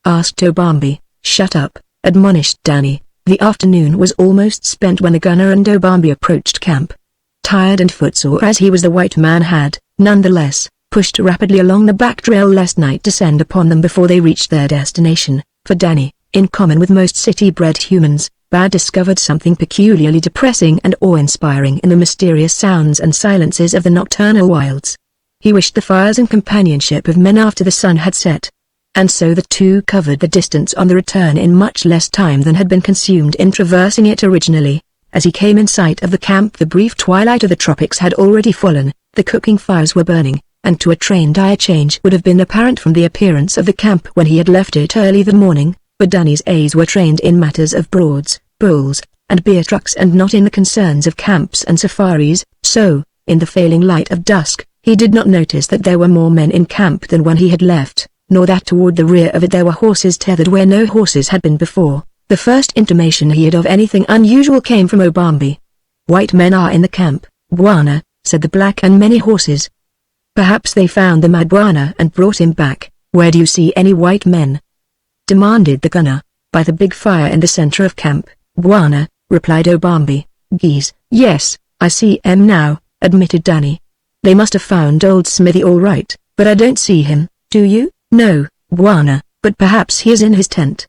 A: Asked Obambi. Shut up, admonished Danny. The afternoon was almost spent when the gunner and Obambi approached camp. Tired and footsore as he was, the white man had, nonetheless, pushed rapidly along the back trail lest night descend upon them before they reached their destination. For Danny, in common with most city-bred humans, had discovered something peculiarly depressing and awe-inspiring in the mysterious sounds and silences of the nocturnal wilds. He wished the fires and companionship of men after the sun had set. And so the two covered the distance on the return in much less time than had been consumed in traversing it originally. As he came in sight of the camp, the brief twilight of the tropics had already fallen, the cooking fires were burning, and to a trained eye a change would have been apparent from the appearance of the camp when he had left it early that morning, but Danny's eyes were trained in matters of broads, bulls, and beer trucks and not in the concerns of camps and safaris, so, in the failing light of dusk, he did not notice that there were more men in camp than when he had left, nor that toward the rear of it there were horses tethered where no horses had been before. The first intimation he had of anything unusual came from Obambi. "White men are in the camp, Bwana," said the black, "and many horses." "Perhaps they found the mad Bwana and brought him back." "Where do you see any white men?" demanded the gunner. "By the big fire in the center of camp, Bwana," replied Obambi. "Geese, yes, I see 'em now," admitted Danny. "They must have found old Smithy all right, but I don't see him, do you?" "No, Bwana, but perhaps he is in his tent."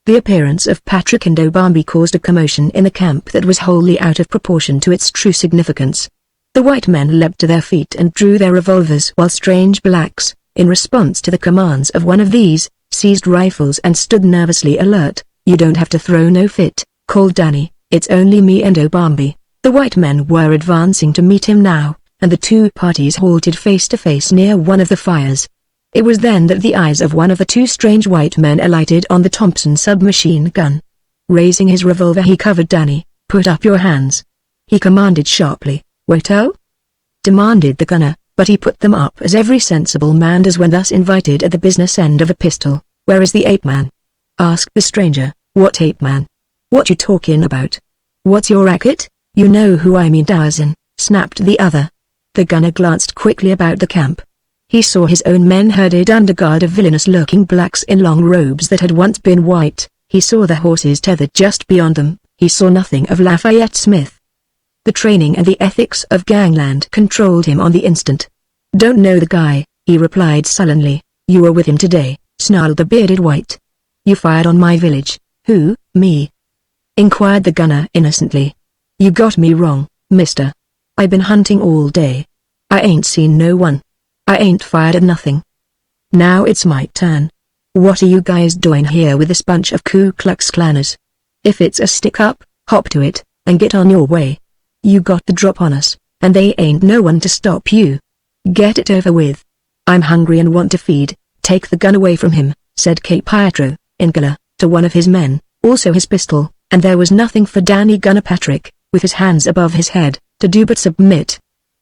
A: The appearance of Patrick and Obambi caused a commotion in the camp that was wholly out of proportion to its true significance. The white men leapt to their feet and drew their revolvers, while strange blacks, in response to the commands of one of these, seized rifles and stood nervously alert. "You don't have to throw no fit," called Danny. "It's only me and Obambi." The white men were advancing to meet him now, and the two parties halted face to face near one of the fires. It was then that the eyes of one of the two strange white men alighted on the Thompson submachine gun. Raising his revolver he covered Danny. "Put up your hands," he commanded sharply. "Wait-o?" demanded the gunner, but he put them up as every sensible man does when thus invited at the business end of a pistol. "Where is the ape-man?" asked the stranger. "What ape-man? What you talking about? What's your racket?" "You know who I mean, Tarzan," snapped the other. The gunner glanced quickly about the camp. He saw his own men herded under guard of villainous-looking blacks in long robes that had once been white. He saw the horses tethered just beyond them. He saw nothing of Lafayette Smith. The training and the ethics of gangland controlled him on the instant. "Don't know the guy," he replied sullenly. "You were with him today," snarled the bearded white. "You fired on my village." "Who, me?" inquired the gunner innocently. "You got me wrong, mister. I been hunting all day. I ain't seen no one. I ain't fired at nothing. Now it's my turn. What are you guys doing here with this bunch of Ku Klux Klanners? If it's a stick-up, hop to it, and get on your way. You got the drop on us, and they ain't no one to stop you. Get it over with. I'm hungry and want to feed." "Take the gun away from him," said Cape Pietro, in Gala, to one of his men, also his pistol, and there was nothing for Danny Gunner Patrick, with his hands above his head, to do but submit.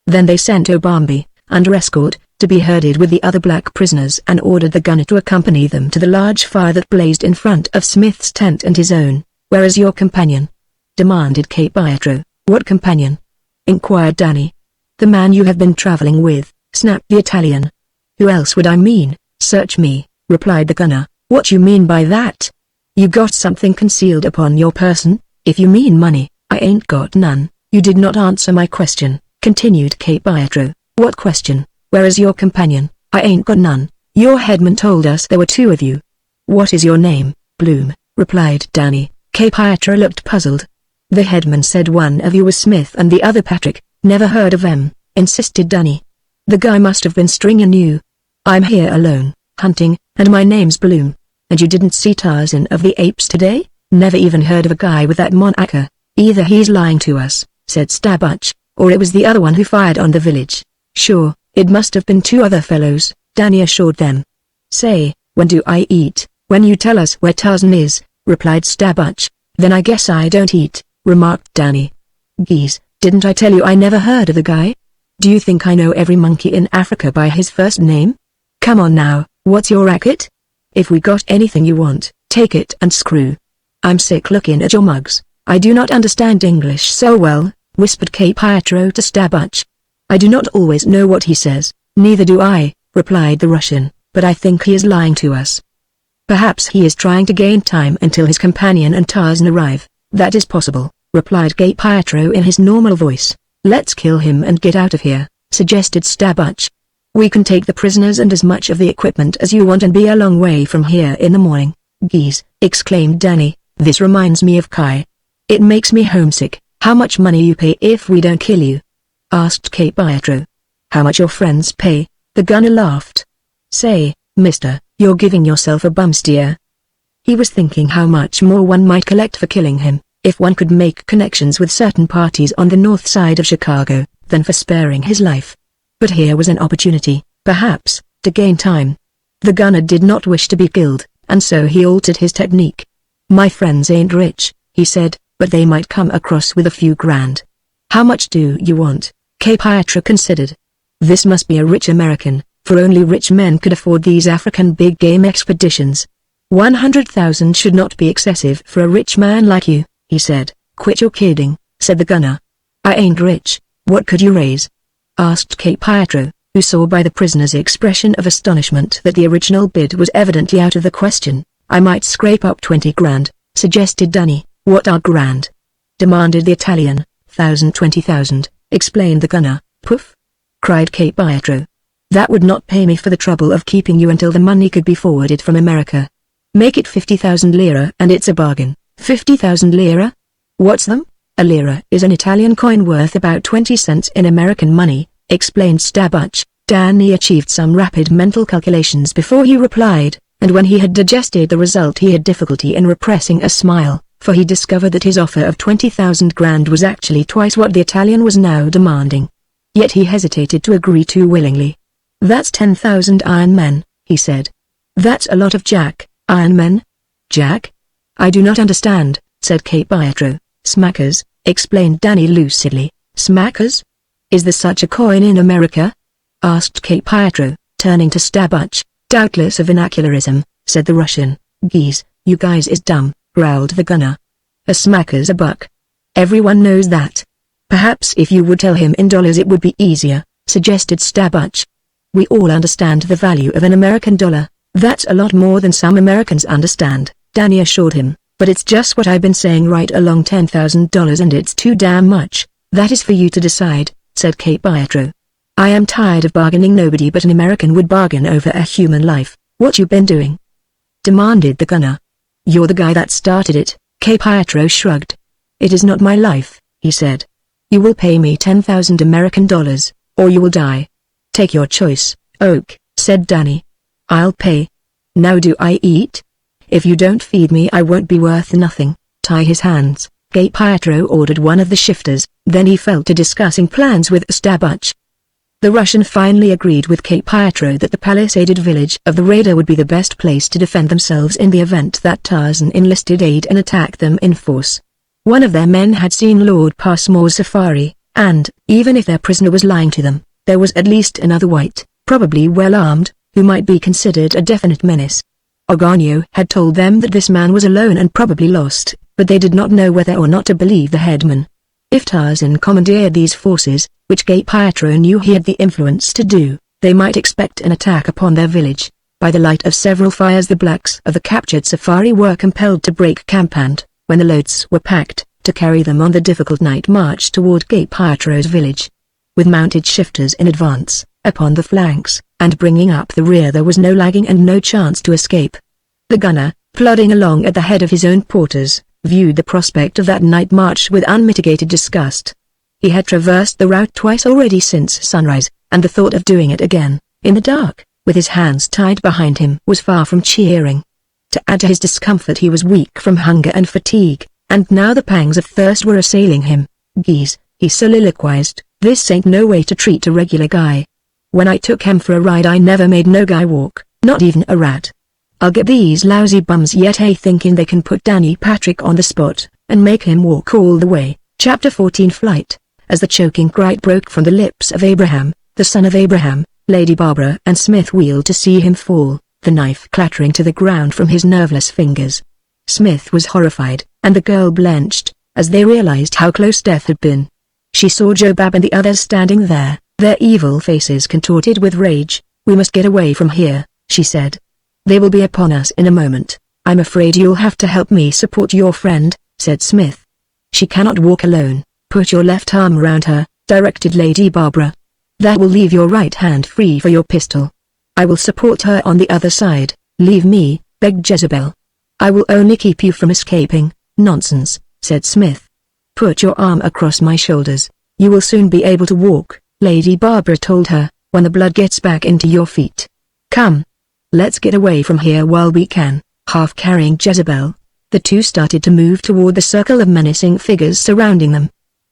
A: Then they sent Obambi, under escort, to be herded with the other black prisoners and ordered the gunner to accompany them to the large fire that blazed in front of Smith's tent and his own. "Where is your companion?" demanded Cape Pietro. "What companion?" inquired Danny. "The man you have been traveling with," snapped the Italian. "Who else would I mean? Search me," replied the gunner. "What you mean by that? You got something concealed upon your person? If you mean money, I ain't got none." "You did not answer my question," continued Cape Pietro. "What question?" "Where is your companion?" "I ain't got none. Your headman told us there were two of you." "What is your name?" "Bloom," replied Danny. Cape Pietro looked puzzled. "The headman said one of you was Smith and the other Patrick." "Never heard of them," insisted Danny. "The guy must have been stringing you." "I'm here alone, hunting, and my name's Bloom." "And you didn't see Tarzan of the Apes today?" "Never even heard of a guy with that moniker." "Either he's lying to us," said Stabbach, "or it was the other one who fired on the village." "Sure, it must have been two other fellows," Danny assured them. "Say, when do I eat?" "When you tell us where Tarzan is," replied Stabbach. "Then I guess I don't eat," remarked Danny. "Geez, didn't I tell you I never heard of the guy? Do you think I know every monkey in Africa by his first name? Come on now, what's your racket? If we got anything you want, take it and screw. I'm sick looking at your mugs. I do not understand English so well," whispered Cape Pietro to Stabbach. "I do not always know what he says." "Neither do I," replied the Russian, but I think he is lying to us. Perhaps he is trying to gain time until his companion and Tarzan arrive. That is possible, replied Cape Pietro in his normal voice. Let's kill him and get out of here, suggested Stabuch. We can take the prisoners and as much of the equipment as you want and be a long way from here in the morning. Geese, exclaimed Danny, this reminds me of Kai. It makes me homesick. How much money you pay if we don't kill you? Asked Cape Pietro. How much your friends pay? The gunner laughed. Say, mister, you're giving yourself a bum steer. He was thinking how much more one might collect for killing him, if one could make connections with certain parties on the north side of Chicago, than for sparing his life. But here was an opportunity, perhaps, to gain time. The gunner did not wish to be killed, and so he altered his technique. My friends ain't rich, he said, but they might come across with a few grand. How much do you want? Cape Pietro considered. This must be a rich American, for only rich men could afford these African big game expeditions. 100,000 should not be excessive for a rich man like you, he said. Quit your kidding, said the gunner. I ain't rich. What could you raise? Asked Cape Pietro, who saw by the prisoner's expression of astonishment that the original bid was evidently out of the question. I might scrape up 20 grand, suggested Danny. What are grand? Demanded the Italian. 20,000, explained the gunner. Poof! Cried Cape Pietro. That would not pay me for the trouble of keeping you until the money could be forwarded from America. Make it 50,000 lira and it's a bargain. 50,000 lira? What's them? A lira is an Italian coin worth about 20 cents in American money, explained Stabuch. Danny achieved some rapid mental calculations before he replied, and when he had digested the result he had difficulty in repressing a smile, for he discovered that his offer of 20,000 grand was actually twice what the Italian was now demanding. Yet he hesitated to agree too willingly. That's 10,000 iron men, he said. That's a lot of Jack. Iron men? Jack? I do not understand, said Cape Pietro. Smackers, explained Danny lucidly. Smackers? Is there such a coin in America? Asked Cape Pietro, turning to Stabuch. Doubtless a vernacularism, said the Russian. Geese, you guys is dumb, growled the gunner. A smacker's a buck. Everyone knows that. Perhaps if you would tell him in dollars it would be easier, suggested Stabuch. We all understand the value of an American dollar. That's a lot more than some Americans understand, Danny assured him. But it's just what I've been saying right along. $10,000 and it's too damn much. That is for you to decide, said Cape Pietro. I am tired of bargaining. Nobody but an American would bargain over a human life. What you been doing? Demanded the gunner. You're the guy that started it, Cape Pietro shrugged. It is not my life, he said. You will pay me 10,000 American dollars, or you will die. Take your choice, Oak, said Danny. I'll pay. Now do I eat? If you don't feed me I won't be worth nothing. Tie his hands, Cape Pietro ordered one of the shifters, then he fell to discussing plans with Stabuch. The Russian finally agreed with Cape Pietro that the palisaded village of the raider would be the best place to defend themselves in the event that Tarzan enlisted aid and attacked them in force. One of their men had seen Lord Passmore's safari, and, even if their prisoner was lying to them, there was at least another white, probably well armed, who might be considered a definite menace. Oganio had told them that this man was alone and probably lost, but they did not know whether or not to believe the headman. If Tarzan commandeered these forces, which Cape Pietro knew he had the influence to do, they might expect an attack upon their village. By the light of several fires the blacks of the captured safari were compelled to break camp and, when the loads were packed, to carry them on the difficult night march toward Cape Pietro's village. With mounted shifters in advance, upon the flanks, and bringing up the rear there was no lagging and no chance to escape. The gunner, plodding along at the head of his own porters, viewed the prospect of that night march with unmitigated disgust. He had traversed the route twice already since sunrise, and the thought of doing it again, in the dark, with his hands tied behind him was far from cheering. To add to his discomfort he was weak from hunger and fatigue, and now the pangs of thirst were assailing him. Geese, he soliloquized, this ain't no way to treat a regular guy. When I took him for a ride I never made no guy walk, not even a rat. I'll get these lousy bums yet thinking they can put Danny Patrick on the spot, and make him walk all the way. Chapter 14 Flight. As the choking cry broke from the lips of Abraham, the son of Abraham, Lady Barbara and Smith wheeled to see him fall, the knife clattering to the ground from his nerveless fingers. Smith was horrified, and the girl blenched, as they realized how close death had been. She saw Jobab and the others standing there, their evil faces contorted with rage. We must get away from here, she said. "They will be upon us in a moment. I'm afraid you'll have to help me support your friend," said Smith. "She cannot walk alone. Put your left arm around her," directed Lady Barbara. "That will leave your right hand free for your pistol. I will support her on the other side." "Leave me," begged Jezebel. "I will only keep you from escaping." "Nonsense," said Smith. "Put your arm across my shoulders. You will soon be able to walk," Lady Barbara told her, "when the blood gets back into your feet. Come. Let's get away from here while we can." Half carrying Jezebel, the two started to move toward the circle of menacing figures surrounding them.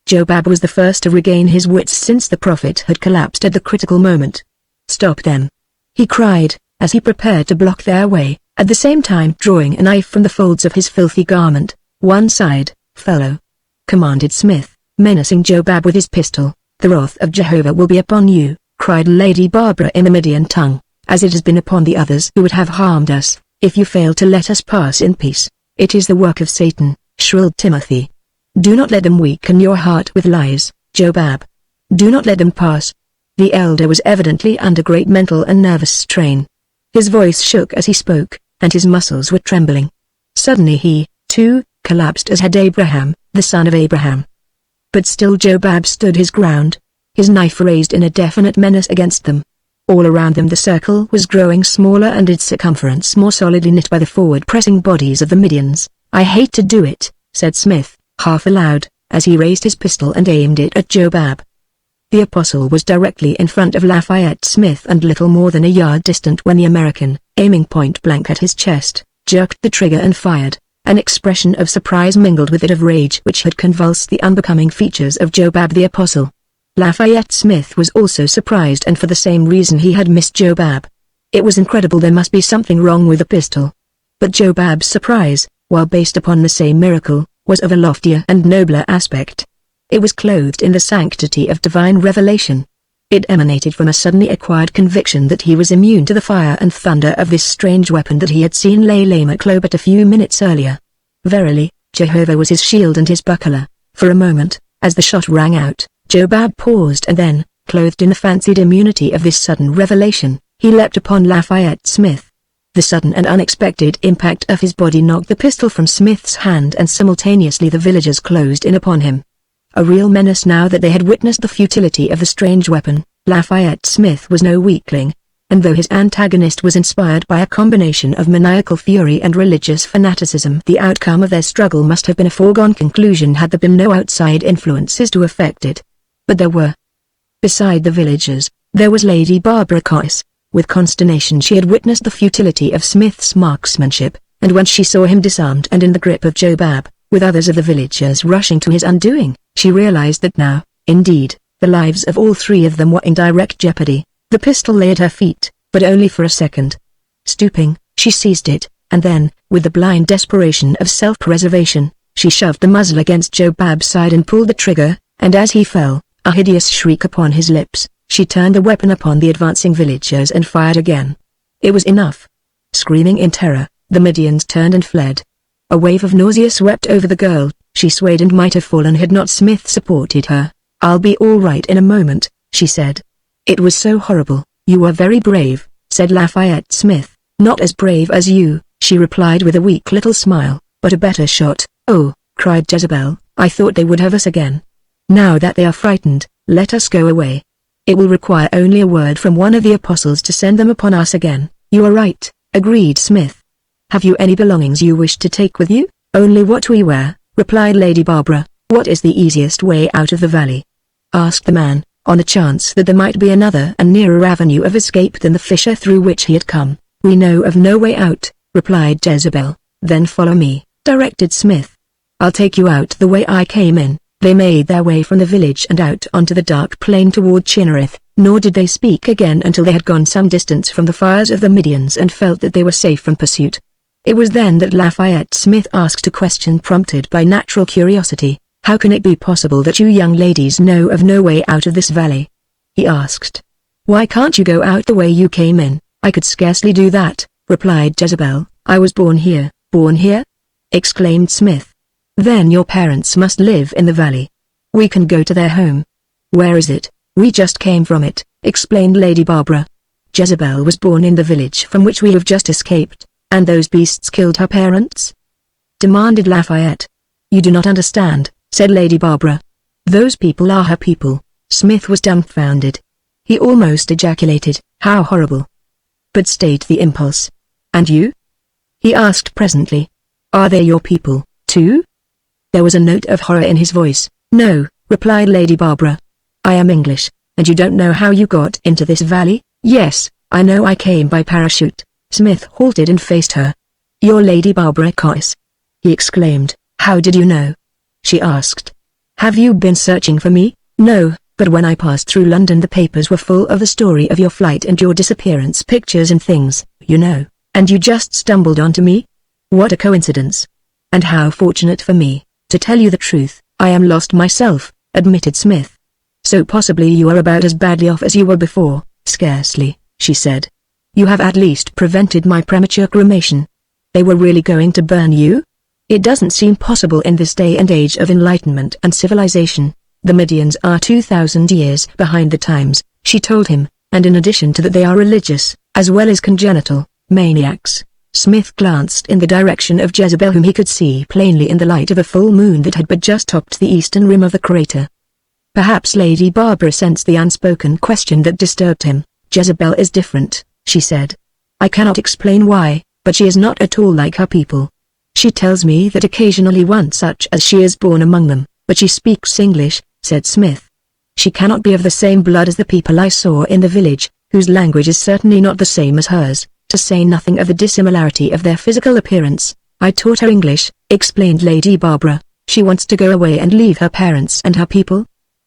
A: Jobab was the first to regain his wits since the prophet had collapsed at the critical moment. "Stop them!" he cried, as he prepared to block their way, at the same time drawing a knife from the folds of his filthy garment. "One side, fellow!" commanded Smith, menacing Jobab with his pistol. "The wrath of Jehovah will be upon you," cried Lady Barbara in the Midian tongue, "as it has been upon the others who would have harmed us, if you fail to let us pass in peace." "It is the work of Satan," shrilled Timothy. "Do not let them weaken your heart with lies, Jobab. Do not let them pass." The elder was evidently under great mental and nervous strain. His voice shook as he spoke, and his muscles were trembling. Suddenly he, too, collapsed as had Abraham, the son of Abraham. But still Jobab stood his ground, his knife raised in a definite menace against them. All around them the circle was growing smaller and its circumference more solidly knit by the forward-pressing bodies of the Midians. "I hate to do it," said Smith, half aloud, as he raised his pistol and aimed it at Jobab. The apostle was directly in front of Lafayette Smith and little more than a yard distant when the American, aiming point-blank at his chest, jerked the trigger and fired. An expression of surprise mingled with it of rage which had convulsed the unbecoming features of Jobab the apostle. Lafayette Smith was also surprised, and for the same reason he had missed Jobab. It was incredible. There must be something wrong with the pistol. But Jobab's surprise, while based upon the same miracle, was of a loftier and nobler aspect. It was clothed in the sanctity of divine revelation. It emanated from a suddenly acquired conviction that he was immune to the fire and thunder of this strange weapon that he had seen lay Lamech low but a few minutes earlier. Verily, Jehovah was his shield and his buckler. For a moment, as the shot rang out, Jobab paused, and then, clothed in the fancied immunity of this sudden revelation, he leapt upon Lafayette Smith. The sudden and unexpected impact of his body knocked the pistol from Smith's hand, and simultaneously the villagers closed in upon him. A real menace now that they had witnessed the futility of the strange weapon. Lafayette Smith was no weakling, and though his antagonist was inspired by a combination of maniacal fury and religious fanaticism, the outcome of their struggle must have been a foregone conclusion had there been no outside influences to affect it. But there were. Beside the villagers, there was Lady Barbara Coyce. With consternation she had witnessed the futility of Smith's marksmanship, and when she saw him disarmed and in the grip of Jobab, with others of the villagers rushing to his undoing, she realized that now, indeed, the lives of all three of them were in direct jeopardy. The pistol lay at her feet, but only for a second. Stooping, she seized it, and then, with the blind desperation of self-preservation, she shoved the muzzle against Jobab's side and pulled the trigger, and as he fell, a hideous shriek upon his lips, she turned the weapon upon the advancing villagers and fired again. It was enough. Screaming in terror, the Midians turned and fled. A wave of nausea swept over the girl. She swayed and might have fallen had not Smith supported her. "I'll be all right in a moment," she said. "It was so horrible." "You are very brave," said Lafayette Smith. "Not as brave as you," she replied with a weak little smile, "but a better shot." "Oh," cried Jezebel, "I thought they would have us again. Now that they are frightened, let us go away. It will require only a word from one of the apostles to send them upon us again." "You are right," agreed Smith. "Have you any belongings you wish to take with you?" "Only what we wear," replied Lady Barbara. "What is the easiest way out of the valley?" asked the man, on the chance that there might be another and nearer avenue of escape than the fissure through which he had come. "We know of no way out," replied Jezebel. "Then follow me," directed Smith. "I'll take you out the way I came in." They made their way from the village and out onto the dark plain toward Chinnereth, nor did they speak again until they had gone some distance from the fires of the Midians and felt that they were safe from pursuit. It was then that Lafayette Smith asked a question prompted by natural curiosity. "How can it be possible that you young ladies know of no way out of this valley?" he asked. "Why can't you go out the way you came in?" "I could scarcely do that," replied Jezebel. "I was born here." "Born here?" exclaimed Smith. "Then your parents must live in the valley. We can go to their home." "Where is it?" "We just came from it," explained Lady Barbara. Jezebel was born in the village from which we have just escaped, and those beasts killed her parents?" demanded Lafayette. "You do not understand," said Lady Barbara. "Those people are her people." Smith was dumbfounded. He almost ejaculated, "How horrible!" but stayed the impulse. "And you?" he asked presently. "Are they your people, too?" There was a note of horror in his voice. "No," replied Lady Barbara. "I am English, and you don't know how you got into this valley?" "Yes, I know, I came by parachute." Smith halted and faced her. "You're Lady Barbara Coyce," he exclaimed. "How did you know?" she asked. "Have you been searching for me?" "No, but when I passed through London the papers were full of the story of your flight and your disappearance, pictures and things, you know, and you just stumbled onto me? What a coincidence. And how fortunate for me. To tell you the truth, I am lost myself," admitted Smith. "So possibly you are about as badly off as you were before." "Scarcely," she said. "You have at least prevented my premature cremation." "They were really going to burn you?" "It doesn't seem possible in this day and age of enlightenment and civilization. The Medians are 2,000 years behind the times," she told him, "and in addition to that they are religious, as well as congenital, maniacs." Smith glanced in the direction of Jezebel, whom he could see plainly in the light of a full moon that had but just topped the eastern rim of the crater. Perhaps Lady Barbara sensed the unspoken question that disturbed him. "Jezebel is different," she said. "I cannot explain why, but she is not at all like her people. She tells me that occasionally one such as she is born among them, but she speaks English," said Smith. "She cannot be of the same blood as the people I saw in the village, whose language is certainly not the same as hers, to say nothing of the dissimilarity of their physical appearance." "I taught her English," explained Lady Barbara. "She wants to go away and leave her parents and her people?"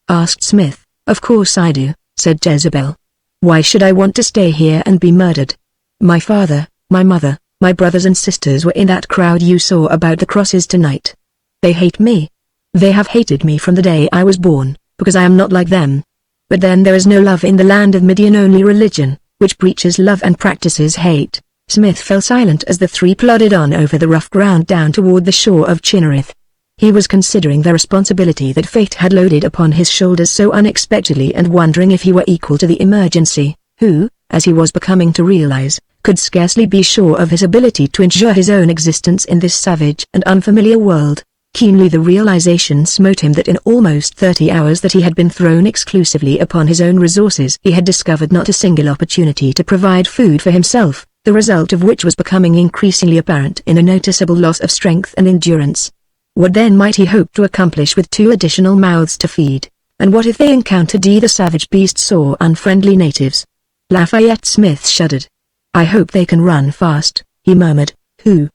A: asked Smith. "Of course I do," said Jezebel. "Why should I want to stay here and be murdered? My father, my mother, my brothers and sisters were in that crowd you saw about the crosses tonight. They hate me. They have hated me from the day I was born, because I am not like them. But then there is no love in the land of Midian, only religion, which preaches love and practices hate." Smith fell silent as the three plodded on over the rough ground down toward the shore of Chinnereth. He was considering the responsibility that fate had loaded upon his shoulders so unexpectedly and wondering if he were equal to the emergency. Who, as he was becoming to realize, could scarcely be sure of his ability to ensure his own existence in this savage and unfamiliar world. Keenly the realization smote him that in almost 30 hours that he had been thrown exclusively upon his own resources he had discovered not a single opportunity to provide food for himself, the result of which was becoming increasingly apparent in a noticeable loss of strength and endurance. What then might he hope to accomplish with 2 additional mouths to feed? And what if they encountered either savage beasts or unfriendly natives? Lafayette Smith shuddered. "I hope they can run fast," he murmured. "Who?"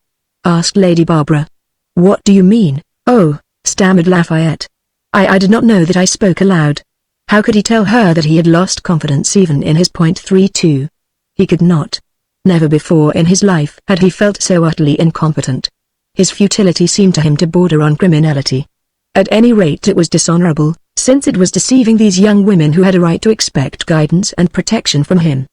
A: asked Lady Barbara. "What do you mean?" "Oh," stammered Lafayette. I did not know that I spoke aloud." How could he tell her that he had lost confidence even in his .32? He could not. Never before in his life had he felt so utterly incompetent. His futility seemed to him to border on criminality. At any rate it was dishonorable, since it was deceiving these young women who had a right to expect guidance and protection from him.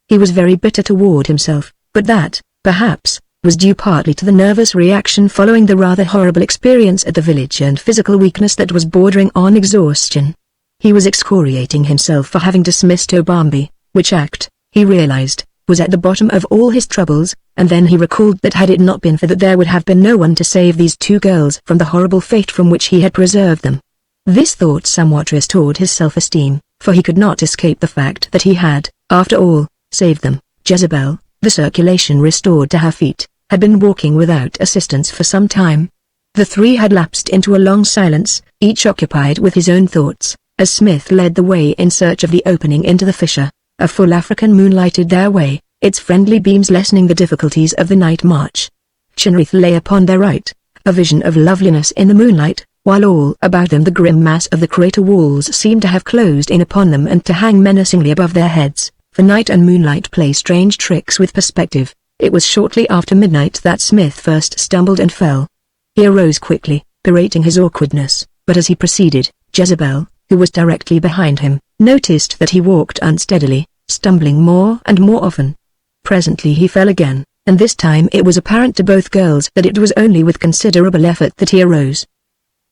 A: He was very bitter toward himself, but that, perhaps, was due partly to the nervous reaction following the rather horrible experience at the village and physical weakness that was bordering on exhaustion. He was excoriating himself for having dismissed Obambi, which act, he realized, was at the bottom of all his troubles, and then he recalled that had it not been for that there would have been no one to save these 2 girls from the horrible fate from which he had preserved them. This thought somewhat restored his self-esteem, for he could not escape the fact that he had, after all, saved them. Jezebel, the circulation restored to her feet, had been walking without assistance for some time. The 3 had lapsed into a long silence, each occupied with his own thoughts, as Smith led the way in search of the opening into the fissure. A full African moon lighted their way, its friendly beams lessening the difficulties of the night march. Chinnereth lay upon their right, a vision of loveliness in the moonlight, while all about them the grim mass of the crater walls seemed to have closed in upon them and to hang menacingly above their heads, for night and moonlight play strange tricks with perspective. It was shortly after midnight that Smith first stumbled and fell. He arose quickly, berating his awkwardness, but as he proceeded, Jezebel, who was directly behind him, noticed that he walked unsteadily, stumbling more and more often. Presently he fell again, and this time it was apparent to both girls that it was only with considerable effort that he arose.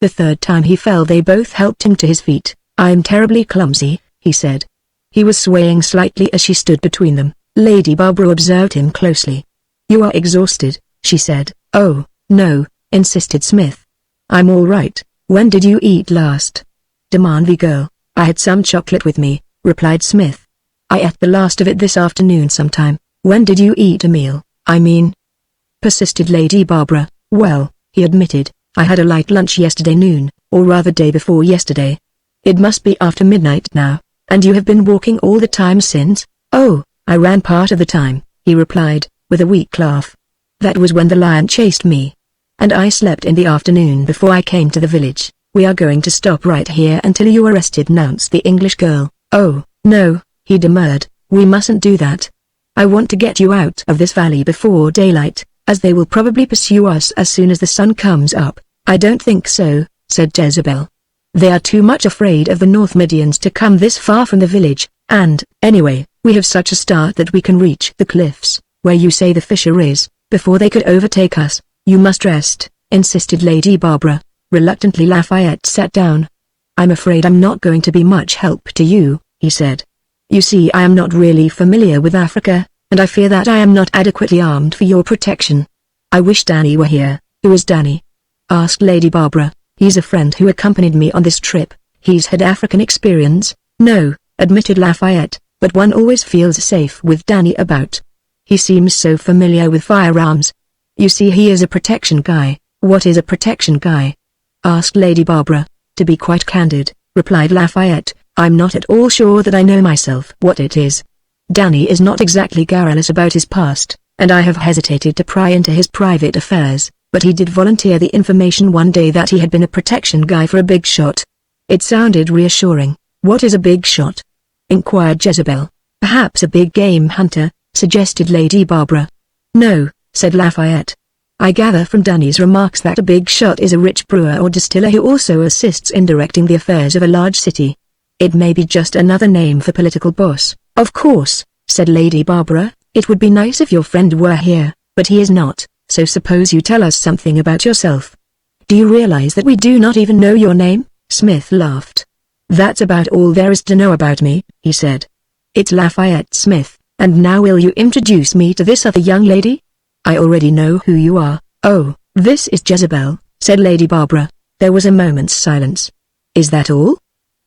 A: The 3rd time he fell they both helped him to his feet. "I'm terribly clumsy," he said. He was swaying slightly as she stood between them. Lady Barbara observed him closely. "You are exhausted," she said. "Oh, no," insisted Smith. "I'm all right. When did you eat last?" demanded the girl. "I had some chocolate with me," replied Smith. "I ate the last of it this afternoon sometime." "When did you eat a meal, I mean?" persisted Lady Barbara. "Well," he admitted, "I had a light lunch yesterday noon, or rather day before yesterday. It must be after midnight now. And you have been walking all the time since?" "Oh, I ran part of the time," he replied, with a weak laugh. "That was when the lion chased me. And I slept in the afternoon before I came to the village." "We are going to stop right here until you are rested," announced the English girl. "Oh, no," he demurred, "we mustn't do that. I want to get you out of this valley before daylight, as they will probably pursue us as soon as the sun comes up." "I don't think so," said Jezebel. "They are too much afraid of the North Midians to come this far from the village, and, anyway, we have such a start that we can reach the cliffs, where you say the fissure is, before they could overtake us." "You must rest," insisted Lady Barbara. Reluctantly Lafayette sat down. "I'm afraid I'm not going to be much help to you," he said. "You see, I am not really familiar with Africa, and I fear that I am not adequately armed for your protection." "I wish Danny were here." "Who is Danny?" asked Lady Barbara. "He's a friend who accompanied me on this trip. He's had African experience." "No," admitted Lafayette, "but one always feels safe with Danny about. He seems so familiar with firearms." "You see, he is a protection guy." "What is a protection guy?" asked Lady Barbara. "To be quite candid," replied Lafayette, "I'm not at all sure that I know myself what it is. Danny is not exactly garrulous about his past, and I have hesitated to pry into his private affairs, but he did volunteer the information one day that he had been a protection guy for a big shot." It sounded reassuring. "What is a big shot?" inquired Jezebel. "Perhaps a big game hunter," suggested Lady Barbara. "No," said Lafayette. "I gather from Danny's remarks that a big shot is a rich brewer or distiller who also assists in directing the affairs of a large city. It may be just another name for political boss." "Of course," said Lady Barbara, "it would be nice if your friend were here, but he is not, so suppose you tell us something about yourself." "Do you realize that we do not even know your name?" Smith laughed. "That's about all there is to know about me," he said. "It's Lafayette Smith, and now will you introduce me to this other young lady?" "I already know who you are." "Oh, this is Jezebel," said Lady Barbara. There was a moment's silence. "Is that all?"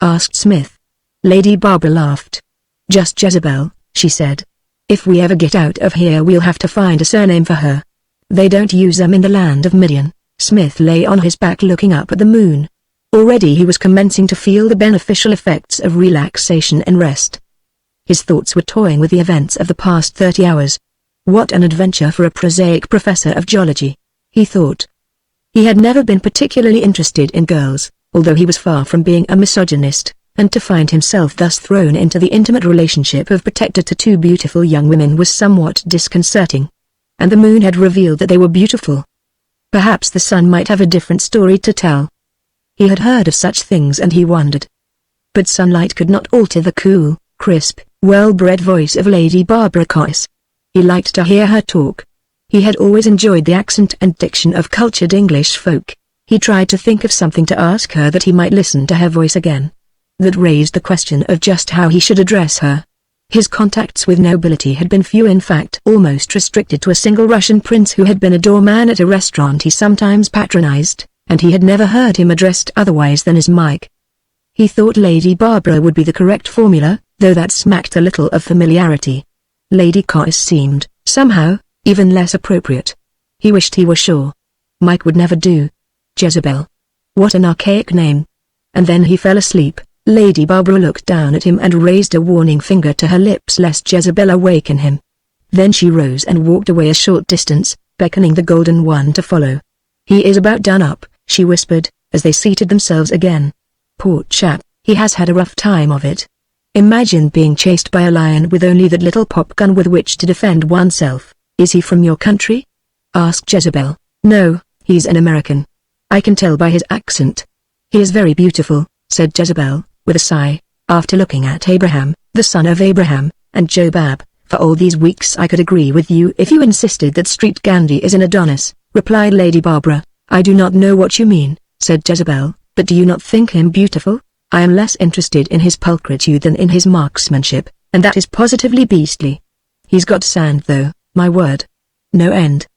A: asked Smith. Lady Barbara laughed. "Just Jezebel," she said. "If we ever get out of here we'll have to find a surname for her. They don't use them in the land of Midian." Smith lay on his back looking up at the moon. Already he was commencing to feel the beneficial effects of relaxation and rest. His thoughts were toying with the events of the past 30 hours. What an adventure for a prosaic professor of geology, he thought. He had never been particularly interested in girls, although he was far from being a misogynist, and to find himself thus thrown into the intimate relationship of protector to two beautiful young women was somewhat disconcerting. And the moon had revealed that they were beautiful. Perhaps the sun might have a different story to tell. He had heard of such things and he wondered. But sunlight could not alter the cool, crisp, well-bred voice of Lady Barbara Coyce. He liked to hear her talk. He had always enjoyed the accent and diction of cultured English folk. He tried to think of something to ask her that he might listen to her voice again. That raised the question of just how he should address her. His contacts with nobility had been few, in fact almost restricted to a single Russian prince who had been a doorman at a restaurant he sometimes patronized, and he had never heard him addressed otherwise than as Mike. He thought Lady Barbara would be the correct formula, though that smacked a little of familiarity. Lady Coyce seemed, somehow, even less appropriate. He wished he were sure. Mike would never do. Jezebel. What an archaic name. And then he fell asleep. Lady Barbara looked down at him and raised a warning finger to her lips lest Jezebel awaken him. Then she rose and walked away a short distance, beckoning the Golden One to follow. "He is about done up," she whispered, as they seated themselves again. "Poor chap, he has had a rough time of it. Imagine being chased by a lion with only that little pop gun with which to defend oneself." "Is he from your country?" asked Jezebel. "No, he's an American. I can tell by his accent." "He is very beautiful," said Jezebel, with a sigh. "After looking at Abraham, the son of Abraham, and Jobab, for all these weeks I could agree with you if you insisted that Street Gandhi is an Adonis," replied Lady Barbara. "I do not know what you mean," said Jezebel, "but do you not think him beautiful?" I am less interested in his pulchritude than in his marksmanship, and that is positively beastly. He's got sand though, my word. No end.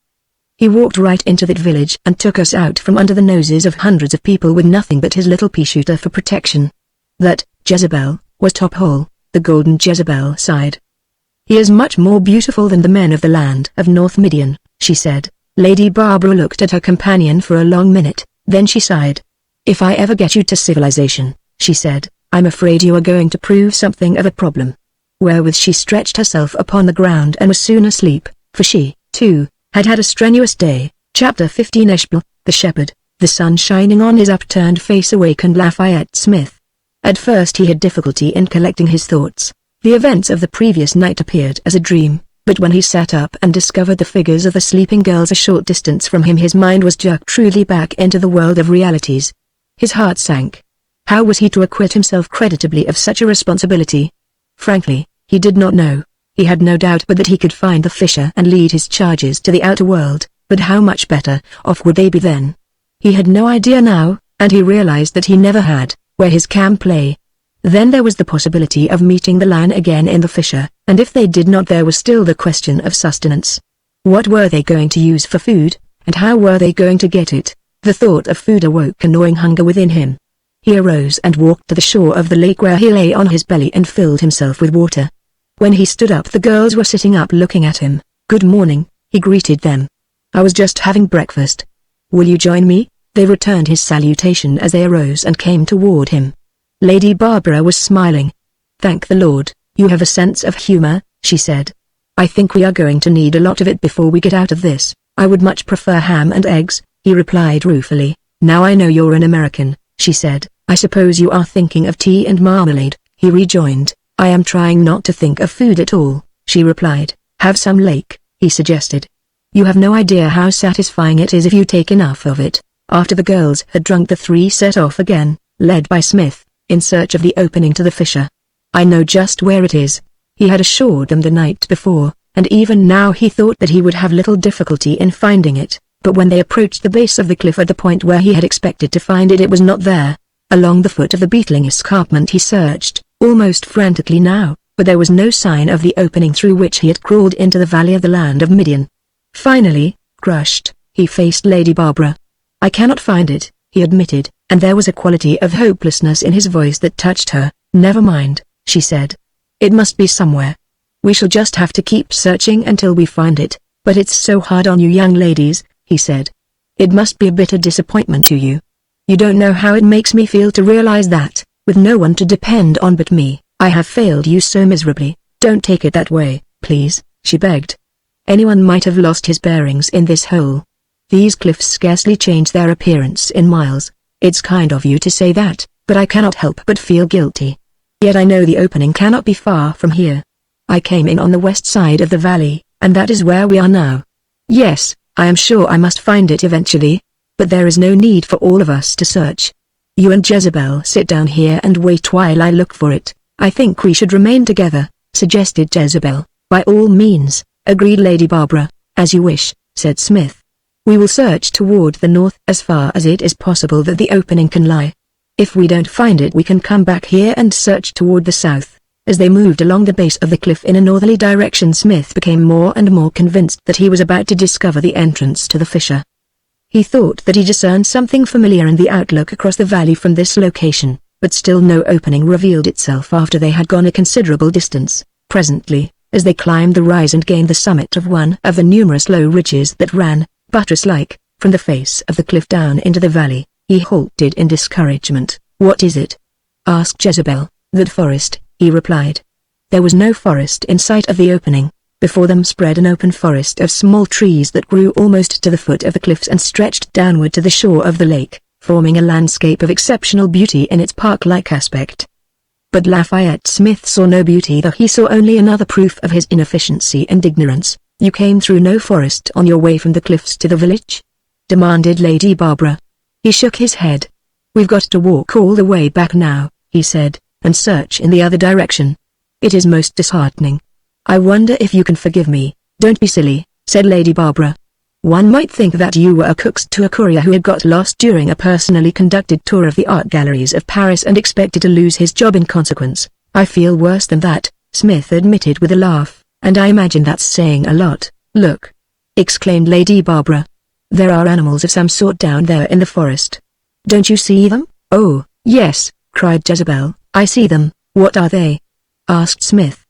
A: He walked right into that village and took us out from under the noses of hundreds of people with nothing but his little pea-shooter for protection. That Jezebel was top hole, the golden Jezebel sighed. He is much more beautiful than the men of the land of North Midian, she said. Lady Barbara looked at her companion for a long minute, then she sighed. If I ever get you to civilization, she said, I'm afraid you are going to prove something of a problem. Wherewith she stretched herself upon the ground and was soon asleep, for she, too, had had a strenuous day. Chapter 15. Eshbel, the shepherd. The sun shining on his upturned face awakened Lafayette Smith. At first he had difficulty in collecting his thoughts. The events of the previous night appeared as a dream, but when he sat up and discovered the figures of the sleeping girls a short distance from him, his mind was jerked truly back into the world of realities. His heart sank. How was he to acquit himself creditably of such a responsibility? Frankly, he did not know. He had no doubt but that he could find the fisher and lead his charges to the outer world, but how much better off would they be then? He had no idea now, and he realized that he never had, where his camp lay. Then there was the possibility of meeting the lion again in the fissure, and if they did not, there was still the question of sustenance. What were they going to use for food, and how were they going to get it? The thought of food awoke a gnawing hunger within him. He arose and walked to the shore of the lake, where he lay on his belly and filled himself with water. When he stood up, the girls were sitting up looking at him. Good morning, he greeted them. I was just having breakfast. Will you join me? They returned his salutation as they arose and came toward him. Lady Barbara was smiling. Thank the Lord, you have a sense of humor, she said. I think we are going to need a lot of it before we get out of this. I would much prefer ham and eggs, he replied ruefully. Now I know you're an American, she said. I suppose you are thinking of tea and marmalade, he rejoined. I am trying not to think of food at all, she replied. Have some lake, he suggested. You have no idea how satisfying it is if you take enough of it. After the girls had drunk, the three set off again, led by Smith, in search of the opening to the fissure. I know just where it is, he had assured them the night before, and even now he thought that he would have little difficulty in finding it, but when they approached the base of the cliff at the point where he had expected to find it, it was not there. Along the foot of the beetling escarpment he searched, almost frantically now, but there was no sign of the opening through which he had crawled into the valley of the land of Midian. Finally, crushed, he faced Lady Barbara. I cannot find it, he admitted, and there was a quality of hopelessness in his voice that touched her. Never mind, she said. It must be somewhere. We shall just have to keep searching until we find it, but it's so hard on you young ladies, he said. It must be a bitter disappointment to you. You don't know how it makes me feel to realize that, with no one to depend on but me, I have failed you so miserably. Don't take it that way, please, she begged. Anyone might have lost his bearings in this hole. These cliffs scarcely change their appearance in miles. It's kind of you to say that, but I cannot help but feel guilty. Yet I know the opening cannot be far from here. I came in on the west side of the valley, and that is where we are now. Yes, I am sure I must find it eventually, but there is no need for all of us to search. You and Jezebel sit down here and wait while I look for it. I think we should remain together, suggested Jezebel. By all means, agreed Lady Barbara. As you wish, said Smith. We will search toward the north as far as it is possible that the opening can lie. If we don't find it, we can come back here and search toward the south. As they moved along the base of the cliff in a northerly direction, Smith became more and more convinced that he was about to discover the entrance to the fissure. He thought that he discerned something familiar in the outlook across the valley from this location, but still no opening revealed itself after they had gone a considerable distance. Presently, as they climbed the rise and gained the summit of one of the numerous low ridges that ran, buttress-like, from the face of the cliff down into the valley, he halted in discouragement. What is it? asked Jezebel. That forest, he replied. There was no forest in sight of the opening. Before them spread an open forest of small trees that grew almost to the foot of the cliffs and stretched downward to the shore of the lake, forming a landscape of exceptional beauty in its park-like aspect. But Lafayette Smith saw no beauty there. He saw only another proof of his inefficiency and ignorance. You came through no forest on your way from the cliffs to the village? demanded Lady Barbara. He shook his head. We've got to walk all the way back now, he said, and search in the other direction. It is most disheartening. I wonder if you can forgive me. Don't be silly, said Lady Barbara. One might think that you were a cook to a courier who had got lost during a personally conducted tour of the art galleries of Paris and expected to lose his job in consequence. I feel worse than that, Smith admitted with a laugh, and I imagine that's saying a lot. Look! Exclaimed Lady Barbara. There are animals of some sort down there in the forest. Don't you see them? Oh, yes, cried Jezebel, I see them. What are they? Asked Smith.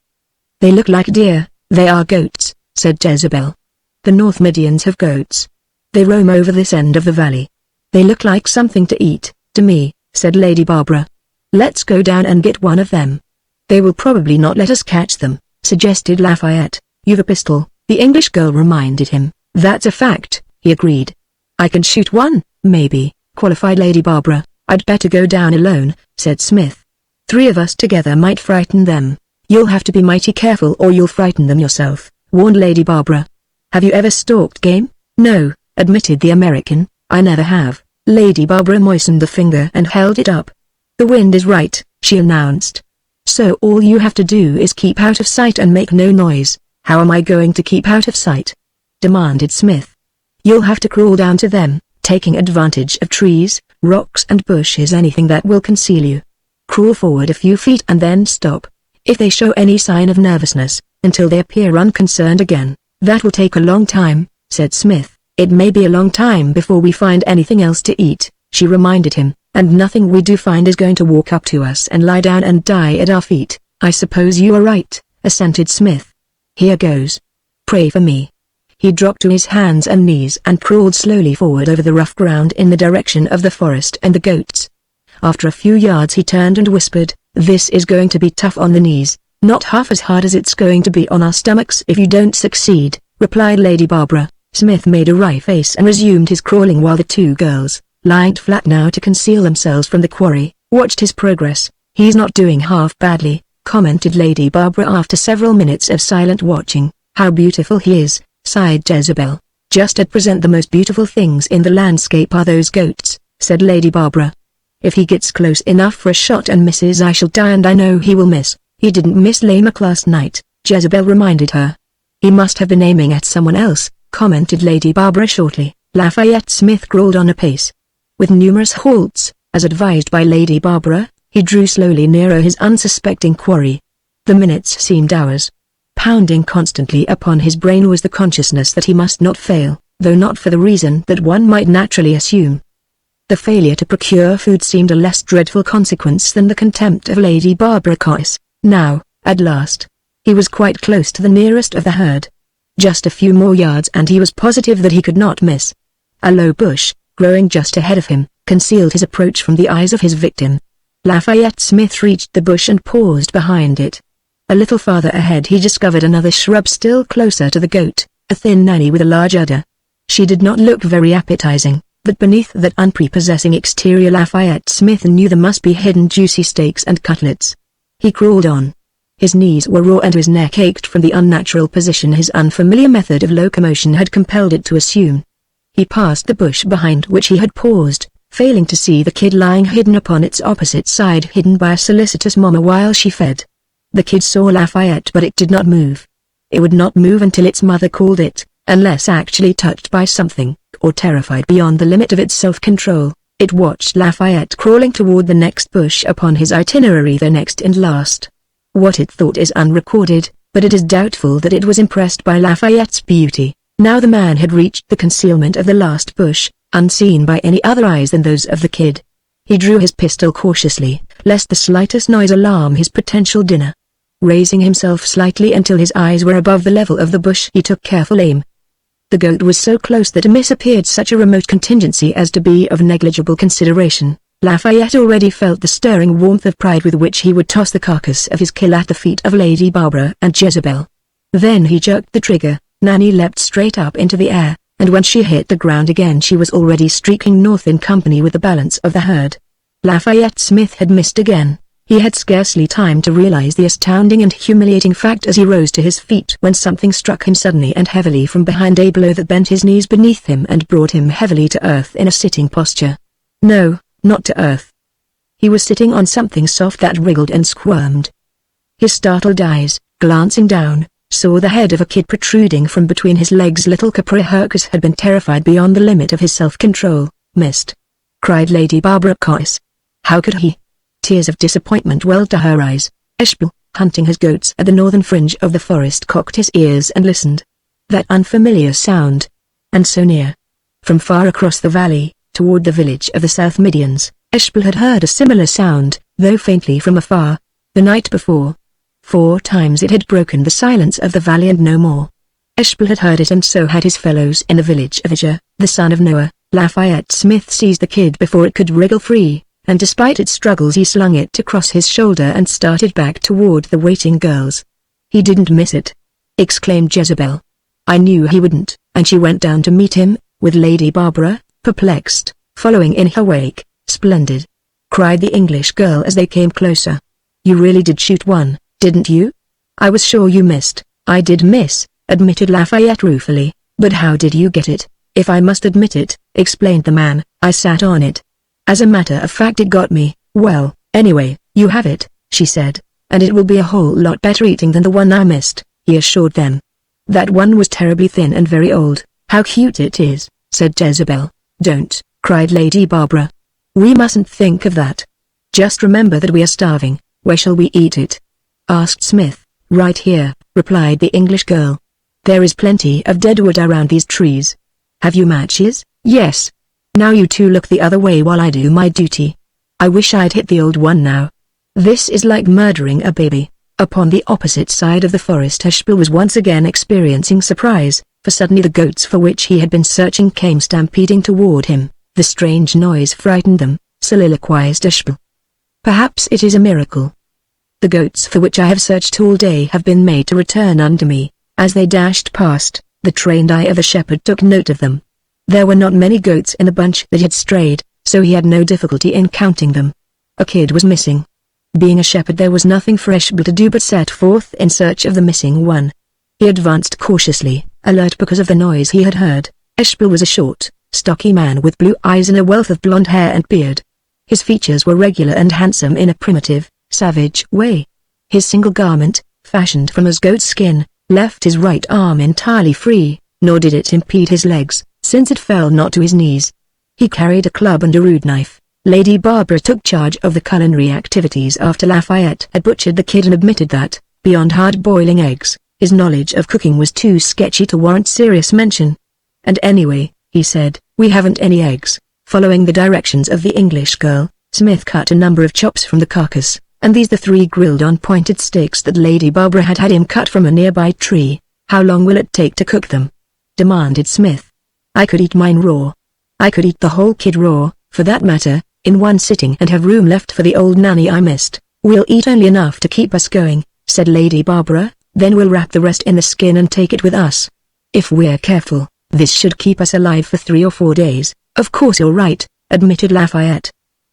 A: They look like deer. They are goats, said Jezebel. The North Midians have goats. They roam over this end of the valley. They look like something to eat, to me, said Lady Barbara. Let's go down and get one of them. They will probably not let us catch them, suggested Lafayette. You've a pistol, the English girl reminded him. That's a fact, he agreed. I can shoot one, maybe, qualified Lady Barbara. I'd better go down alone, said Smith. 3 of us together might frighten them. You'll have to be mighty careful or you'll frighten them yourself, warned Lady Barbara. Have you ever stalked game? No, admitted the American. I never have. Lady Barbara moistened the finger and held it up. The wind is right, she announced. So all you have to do is keep out of sight and make no noise. How am I going to keep out of sight? Demanded Smith. You'll have to crawl down to them, taking advantage of trees, rocks and bushes, anything that will conceal you. Crawl forward a few feet and then stop. If they show any sign of nervousness, until they appear unconcerned again. That will take a long time, said Smith. It may be a long time before we find anything else to eat, she reminded him, and nothing we do find is going to walk up to us and lie down and die at our feet. I suppose you are right, assented Smith. Here goes. Pray for me. He dropped to his hands and knees and crawled slowly forward over the rough ground in the direction of the forest and the goats. After a few yards he turned and whispered, This is going to be tough on the knees. Not half as hard as it's going to be on our stomachs if you don't succeed, replied Lady Barbara. Smith made a wry face and resumed his crawling while the 2 girls, lying flat now to conceal themselves from the quarry, watched his progress. He's not doing half badly, commented Lady Barbara after several minutes of silent watching. How beautiful he is, sighed Jezebel. Just at present the most beautiful things in the landscape are those goats, said Lady Barbara. If he gets close enough for a shot and misses I shall die, and I know he will miss. He didn't miss Lamech last night, Jezebel reminded her. He must have been aiming at someone else, commented Lady Barbara shortly. Lafayette Smith crawled on apace. With numerous halts, as advised by Lady Barbara, he drew slowly nearer his unsuspecting quarry. The minutes seemed hours. Pounding constantly upon his brain was the consciousness that he must not fail, though not for the reason that one might naturally assume. The failure to procure food seemed a less dreadful consequence than the contempt of Lady Barbara Coyce. Now, at last, he was quite close to the nearest of the herd. Just a few more yards and he was positive that he could not miss. A low bush, growing just ahead of him, concealed his approach from the eyes of his victim. Lafayette Smith reached the bush and paused behind it. A little farther ahead he discovered another shrub still closer to the goat, a thin nanny with a large udder. She did not look very appetizing, but beneath that unprepossessing exterior Lafayette Smith knew there must be hidden juicy steaks and cutlets. He crawled on. His knees were raw and his neck ached from the unnatural position his unfamiliar method of locomotion had compelled it to assume. He passed the bush behind which he had paused, failing to see the kid lying hidden upon its opposite side, hidden by a solicitous mama while she fed. The kid saw Lafayette, but it did not move. It would not move until its mother called it, unless actually touched by something, or terrified beyond the limit of its self-control. It watched Lafayette crawling toward the next bush upon his itinerary, the next and last. What it thought is unrecorded, but it is doubtful that it was impressed by Lafayette's beauty. Now the man had reached the concealment of the last bush, unseen by any other eyes than those of the kid. He drew his pistol cautiously, lest the slightest noise alarm his potential dinner. Raising himself slightly until his eyes were above the level of the bush, he took careful aim. The goat was so close that a miss appeared such a remote contingency as to be of negligible consideration. Lafayette already felt the stirring warmth of pride with which he would toss the carcass of his kill at the feet of Lady Barbara and Jezebel. Then he jerked the trigger. Nanny leapt straight up into the air, and when she hit the ground again she was already streaking north in company with the balance of the herd. Lafayette Smith had missed again. He had scarcely time to realize the astounding and humiliating fact as he rose to his feet when something struck him suddenly and heavily from behind, a blow that bent his knees beneath him and brought him heavily to earth in a sitting posture. No, not to earth. He was sitting on something soft that wriggled and squirmed. His startled eyes, glancing down, saw the head of a kid protruding from between his legs. Little Caprihercus had been terrified beyond the limit of his self-control. "Missed!" cried Lady Barbara Coyce. "How could he?" Tears of disappointment welled to her eyes. Eshbel, hunting his goats at the northern fringe of the forest, cocked his ears and listened. That unfamiliar sound. And so near. From far across the valley, toward the village of the South Midians, Eshbel had heard a similar sound, though faintly from afar. The night before. 4 times it had broken the silence of the valley and no more. Eshbel had heard it, and so had his fellows in the village of Edgar, the son of Noah. Lafayette Smith seized the kid before it could wriggle free, and despite its struggles he slung it across his shoulder and started back toward the waiting girls. "He didn't miss it!" exclaimed Jezebel. "I knew he wouldn't," and she went down to meet him, with Lady Barbara, perplexed, following in her wake. "Splendid!" cried the English girl as they came closer. "You really did shoot one, didn't you?" "I was sure you missed." "I did miss," admitted Lafayette ruefully, "but how did you get it?" "If I must admit it," explained the man, "I sat on it. As a matter of fact it got me." "Well, anyway, you have it," she said, "and it will be a whole lot better eating than the one I missed," he assured them. "That one was terribly thin and very old." "How cute it is," said Jezebel. "Don't," cried Lady Barbara. "We mustn't think of that. Just remember that we are starving." "Where shall we eat it?" asked Smith. "Right here," replied the English girl. "There is plenty of dead wood around these trees." "Have you matches?" "Yes." "Now you two look the other way while I do my duty. I wish I'd hit the old one now. This is like murdering a baby." Upon the opposite side of the forest Eshbel was once again experiencing surprise, for suddenly the goats for which he had been searching came stampeding toward him. "The strange noise frightened them," soliloquized Eshbel. "Perhaps it is a miracle. The goats for which I have searched all day have been made to return unto me." As they dashed past, the trained eye of the shepherd took note of them. There were not many goats in the bunch that had strayed, so he had no difficulty in counting them. A kid was missing. Being a shepherd, there was nothing for Eshbel to do but set forth in search of the missing one. He advanced cautiously, alert because of the noise he had heard. Eshbel was a short, stocky man with blue eyes and a wealth of blonde hair and beard. His features were regular and handsome in a primitive, savage way. His single garment, fashioned from a goat's skin, left his right arm entirely free, nor did it impede his legs, since it fell not to his knees. He carried a club and a rude knife. Lady Barbara took charge of the culinary activities after Lafayette had butchered the kid and admitted that, beyond hard-boiling eggs, his knowledge of cooking was too sketchy to warrant serious mention. "And anyway," he said, "we haven't any eggs." Following the directions of the English girl, Smith cut a number of chops from the carcass, and these the 3 grilled on pointed sticks that Lady Barbara had had him cut from a nearby tree. "How long will it take to cook them?" demanded Smith. "I could eat mine raw. I could eat the whole kid raw, for that matter, in one sitting and have room left for the old nanny I missed." "We'll eat only enough to keep us going," said Lady Barbara, "then we'll wrap the rest in the skin and take it with us. If we're careful, this should keep us alive for 3 or 4 days." "Of course you're right," admitted Lafayette.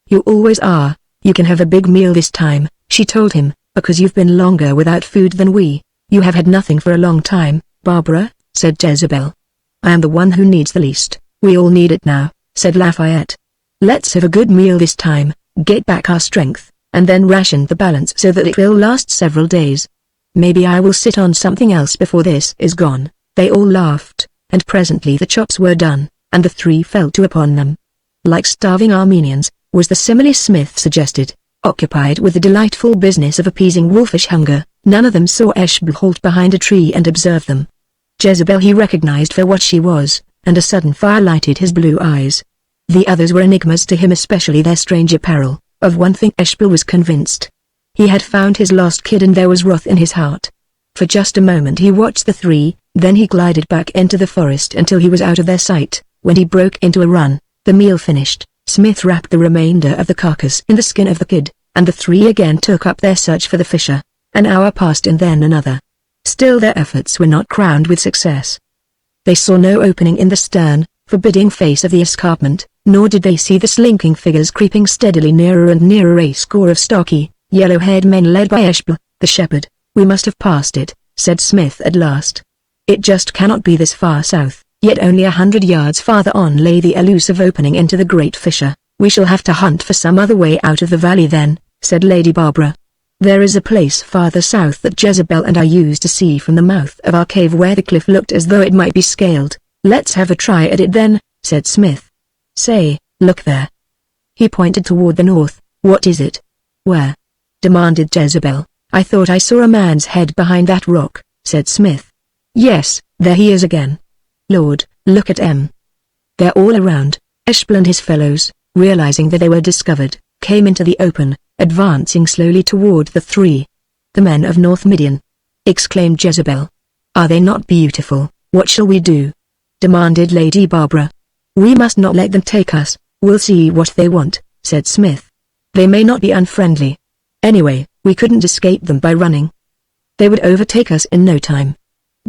A: "You always are. You can have a big meal this time," she told him, "because you've been longer without food than we." "You have had nothing for a long time, Barbara," said Jezebel. "I am the one who needs the least." "We all need it now," said Lafayette. "Let's have a good meal this time, get back our strength, and then ration the balance so that it will last several days. Maybe I will sit on something else before this is gone." They all laughed, and presently the chops were done, and the 3 fell to upon them. Like starving Armenians, was the simile Smith suggested. Occupied with the delightful business of appeasing wolfish hunger, none of them saw Eshbel halt behind a tree and observe them. Jezebel he recognized for what she was, and a sudden fire lighted his blue eyes. The others were enigmas to him, especially their strange apparel. Of one thing Eshbel was convinced. He had found his lost kid, and there was wrath in his heart. For just a moment he watched the 3, then he glided back into the forest until he was out of their sight, when he broke into a run. The meal finished, Smith wrapped the remainder of the carcass in the skin of the kid, and the 3 again took up their search for the fisher. An hour passed and then another. Still their efforts were not crowned with success. They saw no opening in the stern, forbidding face of the escarpment, nor did they see the slinking figures creeping steadily nearer and nearer, a score of stocky, yellow-haired men led by Eshbel, the shepherd. "We must have passed it," said Smith at last. "It just cannot be this far south." Yet only 100 yards farther on lay the elusive opening into the great fissure. "We shall have to hunt for some other way out of the valley then," said Lady Barbara. There is a place farther south that Jezebel and I used to see from the mouth of our cave where the cliff looked as though it might be scaled. Let's have a try at it then, said Smith. Say, look there. He pointed toward the north. What is it? Where? Demanded Jezebel. I thought I saw a man's head behind that rock, said Smith. Yes, there he is again. Lord, look at him. They're all around. Eshbel and his fellows, realizing that they were discovered, came into the open, advancing slowly toward the three. The men of North Midian, exclaimed Jezebel. Are they not beautiful? What shall we do? Demanded Lady Barbara. We must not let them take us. We'll see what they want, said Smith. They may not be unfriendly. Anyway, we couldn't escape them by running. They would overtake us in no time.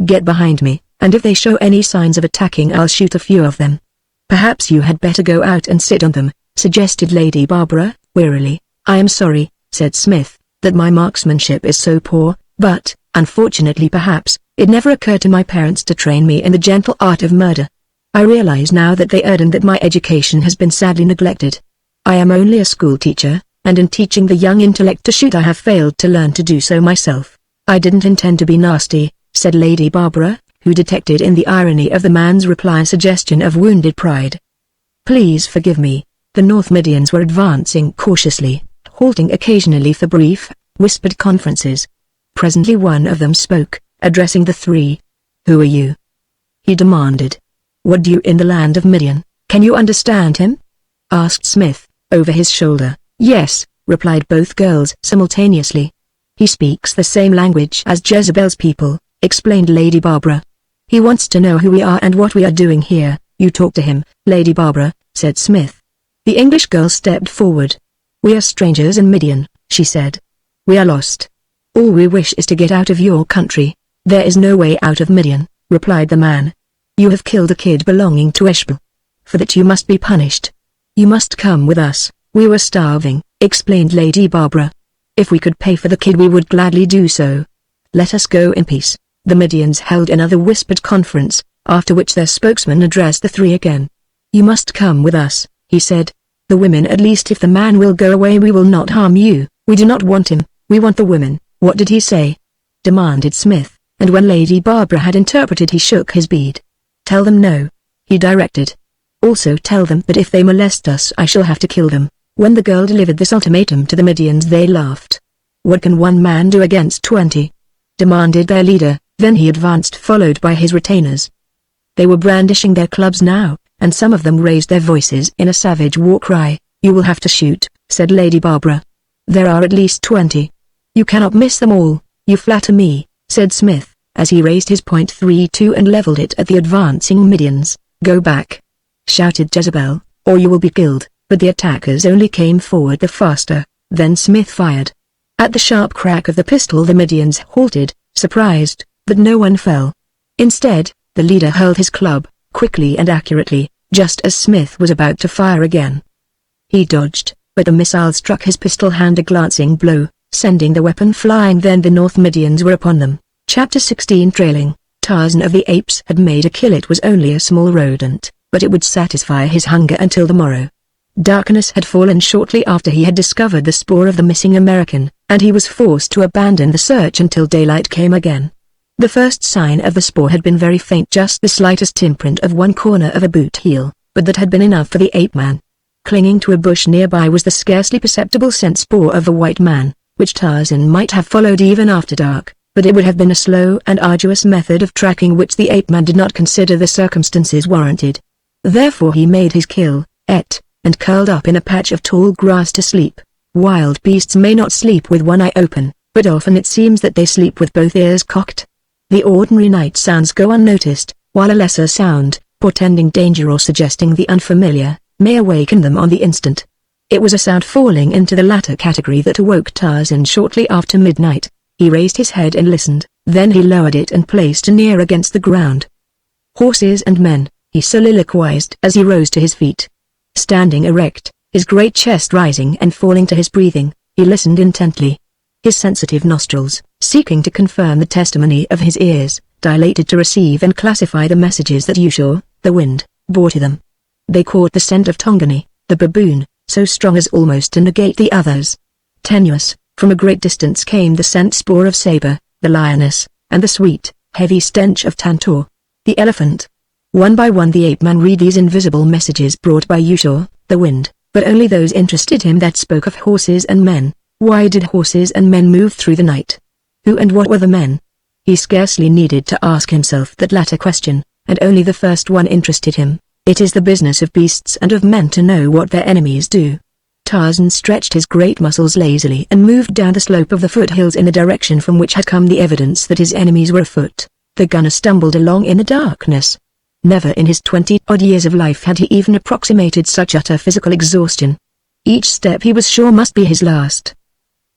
A: Get behind me, and if they show any signs of attacking I'll shoot a few of them. Perhaps you had better go out and sit on them, suggested Lady Barbara, wearily. I am sorry, said Smith, that my marksmanship is so poor, but, unfortunately perhaps, it never occurred to my parents to train me in the gentle art of murder. I realize now that they erred and that my education has been sadly neglected. I am only a school teacher, and in teaching the young intellect to shoot I have failed to learn to do so myself. I didn't intend to be nasty, said Lady Barbara, who detected in the irony of the man's reply a suggestion of wounded pride. Please forgive me. The North Midians were advancing cautiously, halting occasionally for brief, whispered conferences. Presently one of them spoke, addressing the three. Who are you? He demanded. What do you in the land of Midian? Can you understand him? Asked Smith, over his shoulder. Yes, replied both girls simultaneously. He speaks the same language as Jezebel's people, explained Lady Barbara. He wants to know who we are and what we are doing here. You talk to him, Lady Barbara, said Smith. The English girl stepped forward. We are strangers in Midian, she said. We are lost. All we wish is to get out of your country. There is no way out of Midian, replied the man. You have killed a kid belonging to Eshbel. For that you must be punished. You must come with us. We were starving, explained Lady Barbara. If we could pay for the kid we would gladly do so. Let us go in peace. The Midians held another whispered conference, after which their spokesman addressed the three again. You must come with us, he said. The women at least if the man will go away we will not harm you. We do not want him, we want the women. What did he say? Demanded Smith, and when Lady Barbara had interpreted he shook his bead. Tell them no, he directed. Also tell them that if they molest us I shall have to kill them. When the girl delivered this ultimatum to the Midians they laughed. What can one man do against 20? Demanded their leader, then he advanced followed by his retainers. They were brandishing their clubs now, and some of them raised their voices in a savage war cry. You will have to shoot, said Lady Barbara. There are at least 20. You cannot miss them all. You flatter me, said Smith, as he raised his .32 and leveled it at the advancing Midians. Go back, shouted Jezebel, or you will be killed. But the attackers only came forward the faster. Then Smith fired. At the sharp crack of the pistol the Midians halted, surprised, but no one fell. Instead, the leader hurled his club, quickly and accurately, just as Smith was about to fire again. He dodged, but the missile struck his pistol hand a glancing blow, sending the weapon flying. Then the North Midians were upon them. Chapter 16 Trailing. Tarzan of the Apes had made a kill. It was only a small rodent, but it would satisfy his hunger until the morrow. Darkness had fallen shortly after he had discovered the spoor of the missing American, and he was forced to abandon the search until daylight came again. The first sign of the spoor had been very faint, just the slightest imprint of one corner of a boot heel, but that had been enough for the ape-man. Clinging to a bush nearby was the scarcely perceptible scent spoor of the white man, which Tarzan might have followed even after dark, but it would have been a slow and arduous method of tracking which the ape-man did not consider the circumstances warranted. Therefore he made his kill, ate, and curled up in a patch of tall grass to sleep. Wild beasts may not sleep with one eye open, but often it seems that they sleep with both ears cocked. The ordinary night sounds go unnoticed, while a lesser sound, portending danger or suggesting the unfamiliar, may awaken them on the instant. It was a sound falling into the latter category that awoke Tarzan shortly after midnight. He raised his head and listened, then he lowered it and placed an ear against the ground. Horses and men, he soliloquized as he rose to his feet. Standing erect, his great chest rising and falling to his breathing, he listened intently. His sensitive nostrils, seeking to confirm the testimony of his ears, dilated to receive and classify the messages that Ushur, the wind, bore to them. They caught the scent of Tongani, the baboon, so strong as almost to negate the others. Tenuous, From a great distance came the scent spoor of saber, the lioness, and the sweet, heavy stench of tantor, the elephant. One by one the ape-man read these invisible messages brought by Ushur, the wind, but only those interested him that spoke of horses and men. Why did horses and men move through the night? Who and what were the men? He scarcely needed to ask himself that latter question, and only the first one interested him. It is the business of beasts and of men to know what their enemies do. Tarzan stretched his great muscles lazily and moved down the slope of the foothills in the direction from which had come the evidence that his enemies were afoot. The gunner stumbled along in the darkness. Never in his 20-odd years of life had he even approximated such utter physical exhaustion. Each step he was sure must be his last.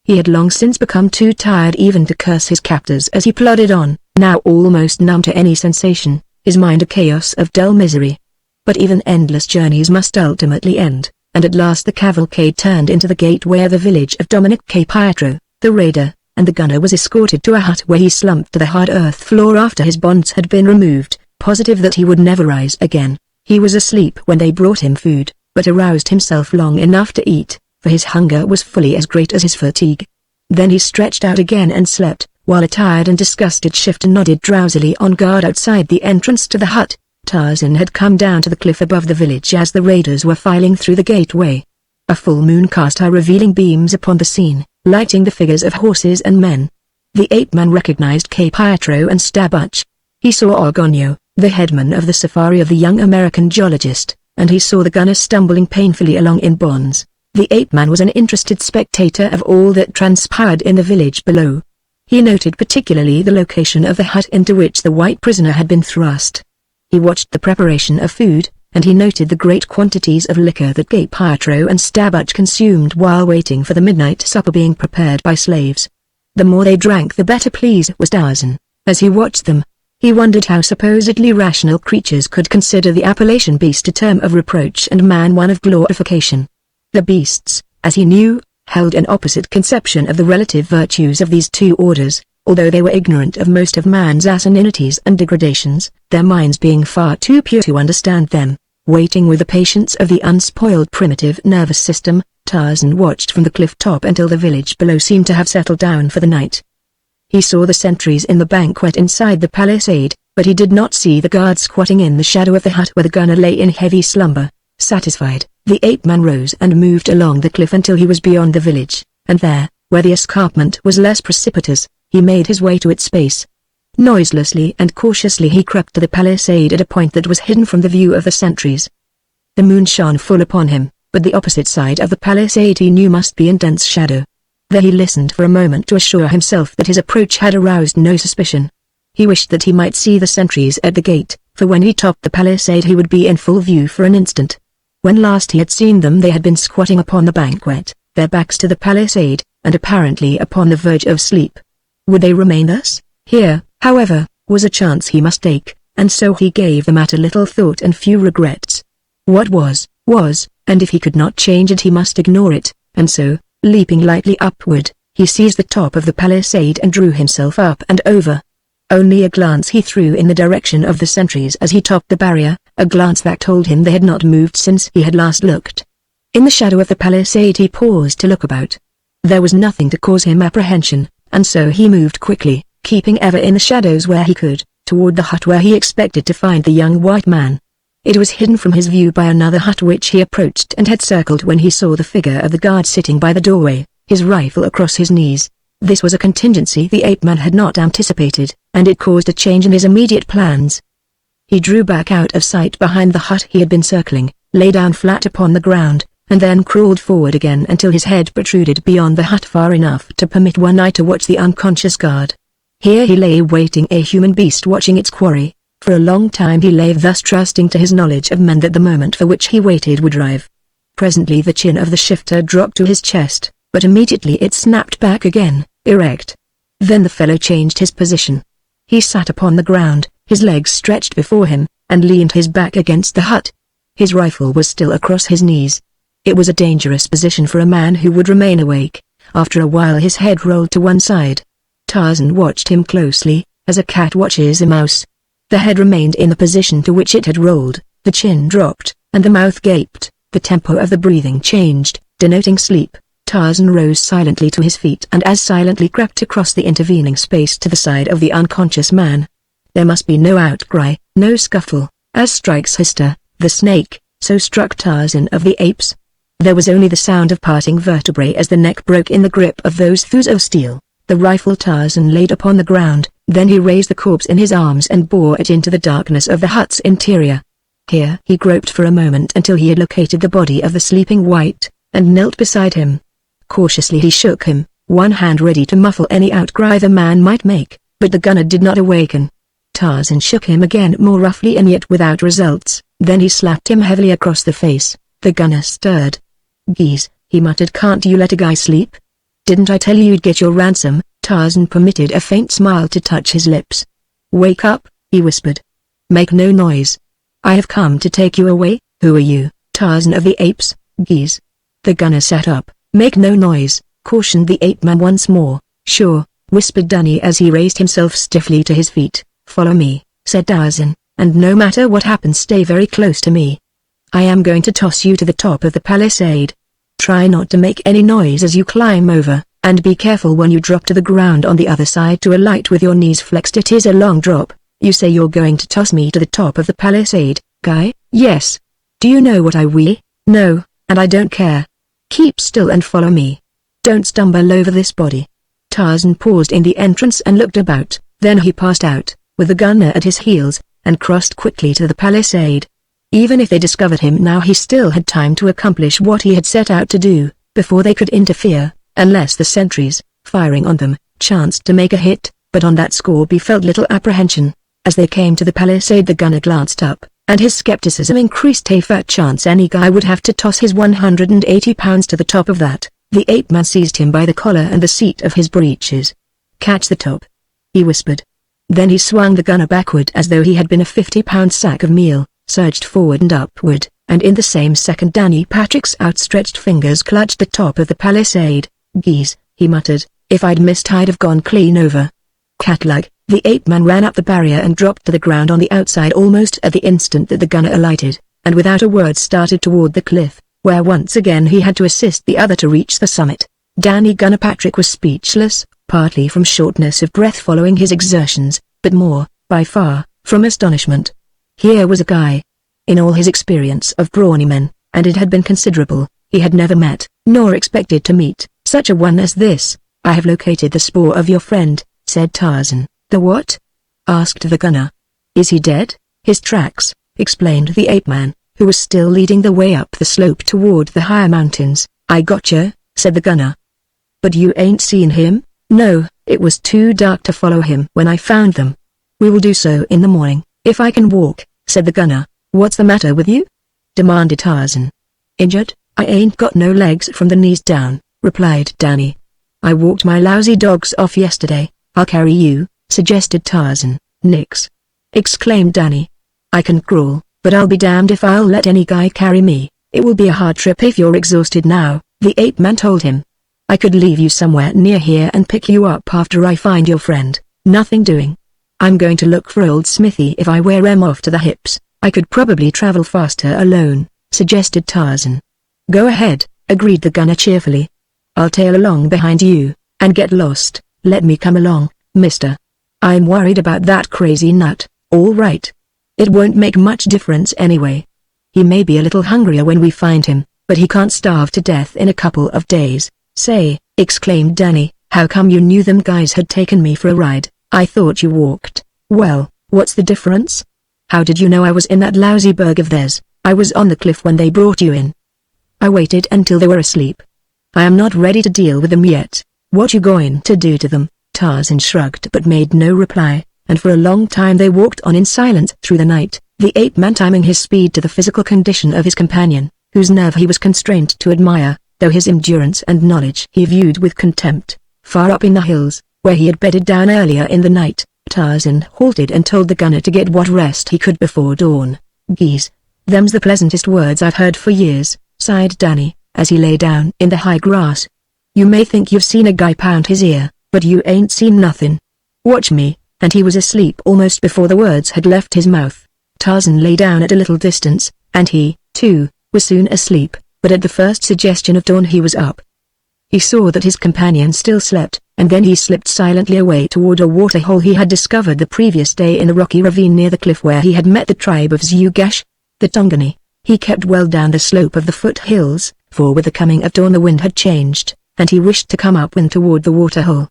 A: He had long since become too tired even to curse his captors as he plodded on, now almost numb to any sensation, his mind a chaos of dull misery. But even endless journeys must ultimately end, and at last the cavalcade turned into the gateway of the village of Dominic K. Pietro, the raider, and the gunner was escorted to a hut where he slumped to the hard earth floor after his bonds had been removed, positive that he would never rise again. He was asleep when they brought him food, but aroused himself long enough to eat, for his hunger was fully as great as his fatigue. Then he stretched out again and slept, while a tired and disgusted shifter nodded drowsily on guard outside the entrance to the hut. Tarzan had come down to the cliff above the village as the raiders were filing through the gateway. A full moon cast her revealing beams upon the scene, lighting the figures of horses and men. The ape-man recognized K. Pietro and Stabuch. He saw Argonio, the headman of the safari of the young American geologist, and he saw the gunner stumbling painfully along in bonds. The ape-man was an interested spectator of all that transpired in the village below. He noted particularly the location of the hut into which the white prisoner had been thrust. He watched the preparation of food, and he noted the great quantities of liquor that K. Pietro and Stabuch consumed while waiting for the midnight supper being prepared by slaves. The more they drank the better pleased was Tarzan. As he watched them, he wondered how supposedly rational creatures could consider the appellation beast a term of reproach and man one of glorification. The beasts, as he knew, held an opposite conception of the relative virtues of these two orders, although they were ignorant of most of man's asininities and degradations, their minds being far too pure to understand them. Waiting with the patience of the unspoiled primitive nervous system, Tarzan watched from the cliff top until the village below seemed to have settled down for the night. He saw the sentries in the banquet inside the palisade, but he did not see the guards squatting in the shadow of the hut where the gunner lay in heavy slumber. Satisfied, the ape-man rose and moved along the cliff until he was beyond the village, and there, where the escarpment was less precipitous, he made his way to its base. Noiselessly and cautiously he crept to the palisade at a point that was hidden from the view of the sentries. The moon shone full upon him, but the opposite side of the palisade he knew must be in dense shadow. There he listened for a moment to assure himself that his approach had aroused no suspicion. He wished that he might see the sentries at the gate, for when he topped the palisade he would be in full view for an instant. When last he had seen them they had been squatting upon the banquet, their backs to the palisade, and apparently upon the verge of sleep. Would they remain thus? Here, however, was a chance he must take, and so he gave the matter little thought and few regrets. What was, and if he could not change it he must ignore it, and so, leaping lightly upward, he seized the top of the palisade and drew himself up and over. Only a glance he threw in the direction of the sentries as he topped the barrier, a glance that told him they had not moved since he had last looked. In the shadow of the palisade he paused to look about. There was nothing to cause him apprehension, and so he moved quickly, keeping ever in the shadows where he could, toward the hut where he expected to find the young white man. It was hidden from his view by another hut which he approached and had circled when he saw the figure of the guard sitting by the doorway, his rifle across his knees. This was a contingency the ape-man had not anticipated, and it caused a change in his immediate plans. He drew back out of sight behind the hut he had been circling, lay down flat upon the ground, and then crawled forward again until his head protruded beyond the hut far enough to permit one eye to watch the unconscious guard. Here he lay waiting, a human beast watching its quarry. For a long time he lay thus, trusting to his knowledge of men that the moment for which he waited would arrive. Presently the chin of the shifter dropped to his chest, but immediately it snapped back again, erect. Then the fellow changed his position. He sat upon the ground, his legs stretched before him, and leaned his back against the hut. His rifle was still across his knees. It was a dangerous position for a man who would remain awake. After a while his head rolled to one side. Tarzan watched him closely, as a cat watches a mouse. The head remained in the position to which it had rolled, the chin dropped, and the mouth gaped. The tempo of the breathing changed, denoting sleep. Tarzan rose silently to his feet and as silently crept across the intervening space to the side of the unconscious man. There must be no outcry, no scuffle, as strikes Hister, the snake, so struck Tarzan of the apes. There was only the sound of parting vertebrae as the neck broke in the grip of those thews of steel. The rifle Tarzan laid upon the ground, then he raised the corpse in his arms and bore it into the darkness of the hut's interior. Here he groped for a moment until he had located the body of the sleeping white, and knelt beside him. Cautiously he shook him, one hand ready to muffle any outcry the man might make, but the gunner did not awaken. Tarzan shook him again more roughly and yet without results, then he slapped him heavily across the face. The gunner stirred. "Geez," he muttered, "can't you let a guy sleep? Didn't I tell you you'd get your ransom?" Tarzan permitted a faint smile to touch his lips. "Wake up," he whispered. "Make no noise. I have come to take you away." "Who are you, Tarzan of the apes?" "Geez." The gunner sat up. "Make no noise," cautioned the ape-man once more. "Sure," whispered Danny as he raised himself stiffly to his feet. "Follow me," said Tarzan, "and no matter what happens stay very close to me. I am going to toss you to the top of the palisade. Try not to make any noise as you climb over, and be careful when you drop to the ground on the other side to alight with your knees flexed. It is a long drop." "You say you're going to toss me to the top of the palisade, guy?" "Yes." "Do you know what I weigh?" "No, and I don't care. Keep still and follow me. Don't stumble over this body." Tarzan paused in the entrance and looked about, then he passed out, with the gunner at his heels, and crossed quickly to the palisade. Even if they discovered him now he still had time to accomplish what he had set out to do, before they could interfere, unless the sentries, firing on them, chanced to make a hit, but on that score he felt little apprehension. As they came to the palisade the gunner glanced up, and his skepticism increased. A fat chance any guy would have to toss his 180 pounds to the top of that. The ape-man seized him by the collar and the seat of his breeches. "Catch the top," he whispered. Then he swung the gunner backward as though he had been a 50-pound sack of meal, surged forward and upward, and in the same second Danny Patrick's outstretched fingers clutched the top of the palisade. "Geez," he muttered, "if I'd missed I'd have gone clean over." Catlike, the ape-man ran up the barrier and dropped to the ground on the outside almost at the instant that the gunner alighted, and without a word started toward the cliff, where once again he had to assist the other to reach the summit. Danny Gunner Patrick was speechless, partly from shortness of breath following his exertions, but more, by far, from astonishment. Here was a guy. In all his experience of brawny men, and it had been considerable, he had never met, nor expected to meet, such a one as this. "I have located the spoor of your friend," said Tarzan. "The what?" asked the gunner. "Is he dead?" "His tracks," explained the ape-man, who was still leading the way up the slope toward the higher mountains. "I gotcha," said the gunner. "But you ain't seen him?" "No, it was too dark to follow him when I found them." "We will do so in the morning, if I can walk," said the gunner. "What's the matter with you?" demanded Tarzan. "Injured? I ain't got no legs from the knees down," replied Danny. "I walked my lousy dogs off yesterday." "I'll carry you," suggested Tarzan. "Nix!" exclaimed Danny. "I can crawl, but I'll be damned if I'll let any guy carry me. It will be a hard trip if you're exhausted now," the ape-man told him. "I could leave you somewhere near here and pick you up after I find your friend." "Nothing doing. I'm going to look for old Smithy. If I wear 'em off to the hips, I could probably travel faster alone," suggested Tarzan. "Go ahead," agreed the gunner cheerfully. "I'll tail along behind you, and get lost. Let me come along, mister. I'm worried about that crazy nut." "All right. It won't make much difference anyway. He may be a little hungrier when we find him, but he can't starve to death in a couple of days." "Say," exclaimed Danny, "how come you knew them guys had taken me for a ride?" "I thought you walked." "Well, what's the difference? How did you know I was in that lousy burg of theirs?" "I was on the cliff when they brought you in. I waited until they were asleep. I am not ready to deal with them yet." "What you going to do to them?" Tarzan shrugged but made no reply, and for a long time they walked on in silence through the night, the ape-man timing his speed to the physical condition of his companion, whose nerve he was constrained to admire, though his endurance and knowledge he viewed with contempt. Far up in the hills, where he had bedded down earlier in the night, Tarzan halted and told the gunner to get what rest he could before dawn. "Geez, them's the pleasantest words I've heard for years," sighed Danny, as he lay down in the high grass. "You may think you've seen a guy pound his ear, but you ain't seen nothing. Watch me," and he was asleep almost before the words had left his mouth. Tarzan lay down at a little distance, and he, too, was soon asleep, but at the first suggestion of dawn he was up. He saw that his companion still slept, and then he slipped silently away toward a waterhole he had discovered the previous day in the rocky ravine near the cliff where he had met the tribe of Zugash, the Tongani. He kept well down the slope of the foothills, for with the coming of dawn the wind had changed, and he wished to come upwind toward the waterhole.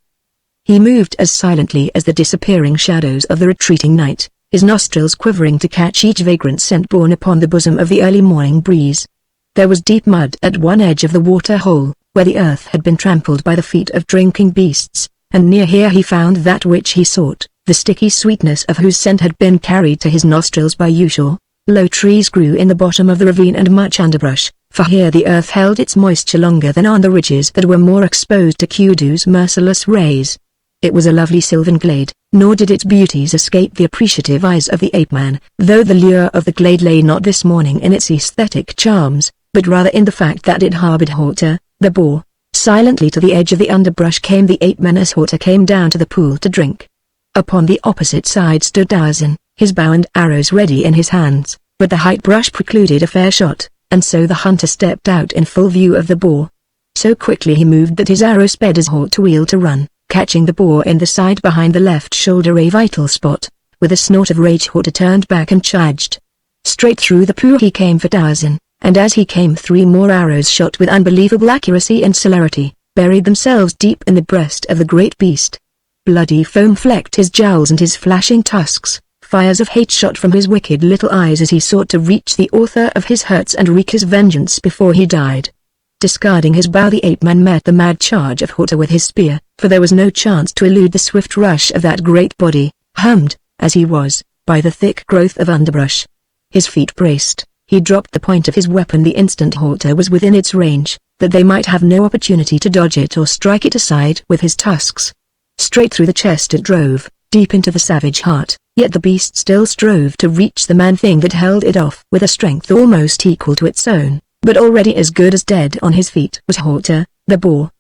A: He moved as silently as the disappearing shadows of the retreating night, his nostrils quivering to catch each vagrant scent borne upon the bosom of the early morning breeze. There was deep mud at one edge of the water-hole, where the earth had been trampled by the feet of drinking beasts, and near here he found that which he sought, the sticky sweetness of whose scent had been carried to his nostrils by Ushur. Low trees grew in the bottom of the ravine and much underbrush, for here the earth held its moisture longer than on the ridges that were more exposed to Kudu's merciless rays. It was a lovely sylvan glade, nor did its beauties escape the appreciative eyes of the ape-man, though the lure of the glade lay not this morning in its aesthetic charms, but rather in the fact that it harbored Horta, the boar. Silently to the edge of the underbrush came the ape-man as Horta came down to the pool to drink. Upon the opposite side stood Tarzan, his bow and arrows ready in his hands, but the height brush precluded a fair shot, and so the hunter stepped out in full view of the boar. So quickly he moved that his arrow sped as Horta wheeled to run, catching the boar in the side behind the left shoulder, a vital spot. With a snort of rage Horta turned back and charged. Straight through the pool he came for Tarzan, and as he came 3 more arrows shot with unbelievable accuracy and celerity, buried themselves deep in the breast of the great beast. Bloody foam flecked his jowls and his flashing tusks. Fires of hate shot from his wicked little eyes as he sought to reach the author of his hurts and wreak his vengeance before he died. Discarding his bow, the ape-man met the mad charge of Horta with his spear, for there was no chance to elude the swift rush of that great body, hummed, as he was, by the thick growth of underbrush. His feet braced, he dropped the point of his weapon the instant Horta was within its range, that they might have no opportunity to dodge it or strike it aside with his tusks. Straight through the chest it drove, deep into the savage heart, yet the beast still strove to reach the man-thing that held it off with a strength almost equal to its own, but already as good as dead on his feet was Horta, the boar.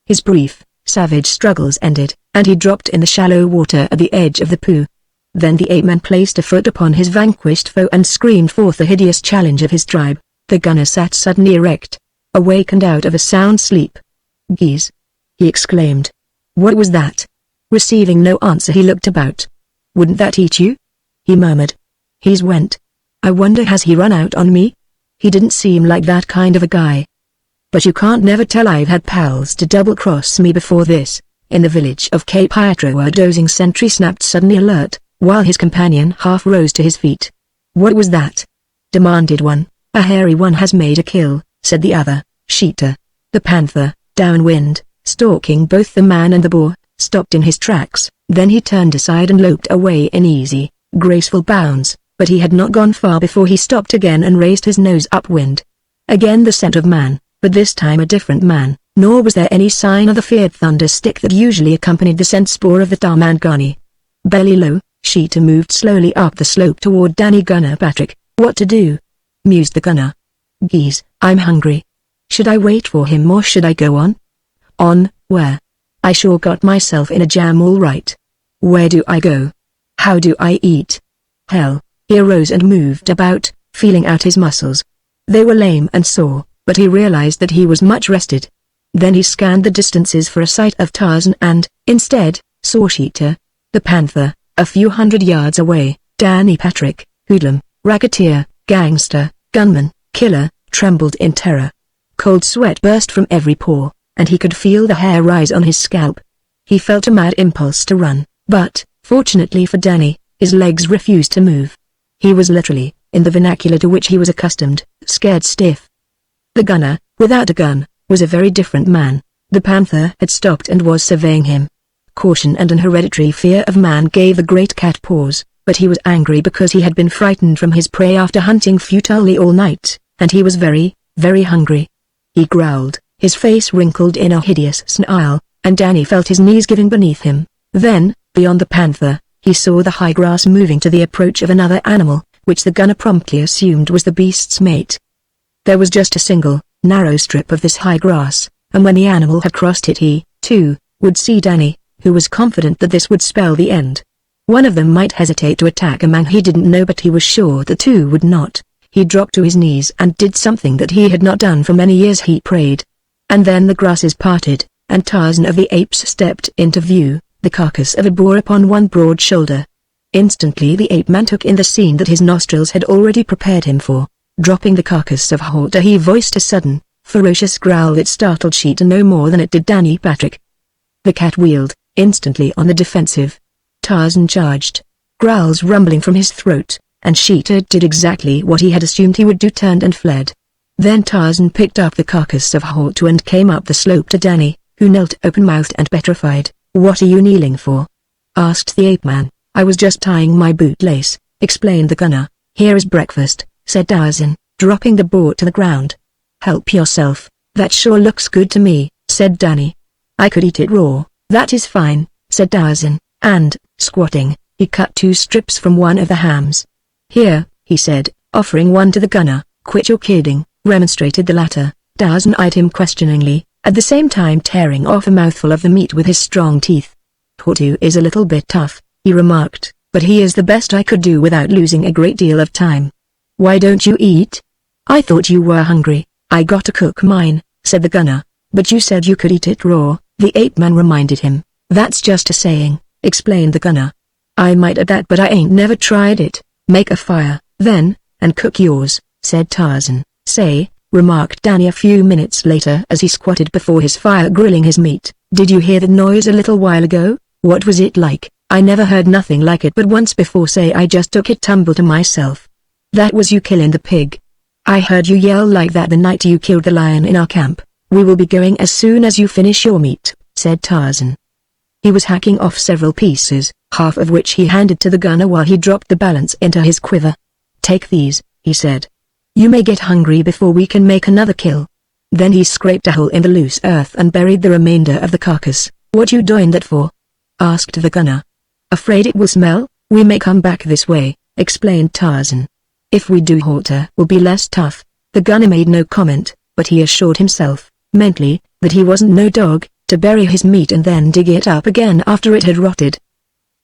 A: His brief, savage struggles ended, and he dropped in the shallow water at the edge of the pool. Then the ape-man placed a foot upon his vanquished foe and screamed forth the hideous challenge of his tribe. The gunner sat suddenly erect, awakened out of a sound sleep. "Geese!" he exclaimed. "What was that?" Receiving no answer he looked about. "Wouldn't that eat you?" he murmured. "He's went. I wonder has he run out on me? He didn't seem like that kind of a guy. But you can't never tell, I've had pals to double-cross me before this." In the village of Cape Hyatro a dozing sentry snapped suddenly alert, while his companion half rose to his feet. "What was that?" demanded one. "A hairy one has made a kill," said the other. Sheeta, the panther, downwind, stalking both the man and the boar, stopped in his tracks. Then he turned aside and loped away in easy, graceful bounds, but he had not gone far before he stopped again and raised his nose upwind. Again the scent of man, but this time a different man, nor was there any sign of the feared thunder stick that usually accompanied the scent spoor of the Tarmangani. Belly low, Sheeta moved slowly up the slope toward Danny Gunner. "Patrick, what to do?" mused the gunner. "Geese, I'm hungry. Should I wait for him or should I go on?" "On, where? I sure got myself in a jam all right. Where do I go? How do I eat? Hell." He arose and moved about, feeling out his muscles. They were lame and sore, but he realized that he was much rested. Then he scanned the distances for a sight of Tarzan and, instead, saw Sheeta, the panther, a few hundred yards away. Danny Patrick, hoodlum, racketeer, gangster, gunman, killer, trembled in terror. Cold sweat burst from every pore, and he could feel the hair rise on his scalp. He felt a mad impulse to run, but, fortunately for Danny, his legs refused to move. He was literally, in the vernacular to which he was accustomed, scared stiff. The gunner, without a gun, was a very different man. The panther had stopped and was surveying him. Caution and an hereditary fear of man gave the great cat pause, but he was angry because he had been frightened from his prey after hunting futilely all night, and he was very, very hungry. He growled, his face wrinkled in a hideous snarl, and Danny felt his knees giving beneath him. Then, beyond the panther, he saw the high grass moving to the approach of another animal, which the gunner promptly assumed was the beast's mate. There was just a single, narrow strip of this high grass, and when the animal had crossed it he, too, would see Danny, who was confident that this would spell the end. One of them might hesitate to attack a man he didn't know, but he was sure the two would not. He dropped to his knees and did something that he had not done for many years. He prayed. and then the grasses parted, and Tarzan of the Apes stepped into view, the carcass of a boar upon one broad shoulder. Instantly the ape-man took in the scene that his nostrils had already prepared him for. Dropping the carcass of Halter, he voiced a sudden, ferocious growl that startled Sheeta no more than it did Danny Patrick. The cat wheeled, instantly on the defensive. Tarzan charged, growls rumbling from his throat, and Sheeta did exactly what he had assumed he would do, turned and fled. Then Tarzan picked up the carcass of Halter and came up the slope to Danny, who knelt open-mouthed and petrified. "What are you kneeling for?" asked the ape-man. "I was just tying my bootlace," explained the gunner. "Here is breakfast," said Tarzan, dropping the boar to the ground. "Help yourself, that sure looks good to me," said Danny. "I could eat it raw." "That is fine," said Tarzan, and, squatting, he cut 2 strips from one of the hams. "Here," he said, offering one to the gunner. "Quit your kidding," remonstrated the latter. Tarzan eyed him questioningly, at the same time tearing off a mouthful of the meat with his strong teeth. "Halter is a little bit tough," he remarked, "but he is the best I could do without losing a great deal of time." "Why don't you eat?" "I thought you were hungry." "I got to cook mine," said the gunner. "But you said you could eat it raw," the ape-man reminded him. "That's just a saying," explained the gunner. "I might add that, but I ain't never tried it." "Make a fire, then, and cook yours," said Tarzan. "Say," remarked Danny a few minutes later as he squatted before his fire grilling his meat, "did you hear that noise a little while ago? What was it like?" "I never heard nothing like it but once before. Say, I just took it tumble to myself." "That was you killing the pig. I heard you yell like that the night you killed the lion in our camp." "We will be going as soon as you finish your meat," said Tarzan. He was hacking off several pieces, half of which he handed to the gunner while he dropped the balance into his quiver. "Take these," he said. "You may get hungry before we can make another kill." Then he scraped a hole in the loose earth and buried the remainder of the carcass. "What you doing that for?" asked the gunner. "Afraid it will smell? We may come back this way," explained Tarzan. "If we do, Halter will be less tough." The gunner made no comment, but he assured himself, mentally, that he wasn't no dog, to bury his meat and then dig it up again after it had rotted.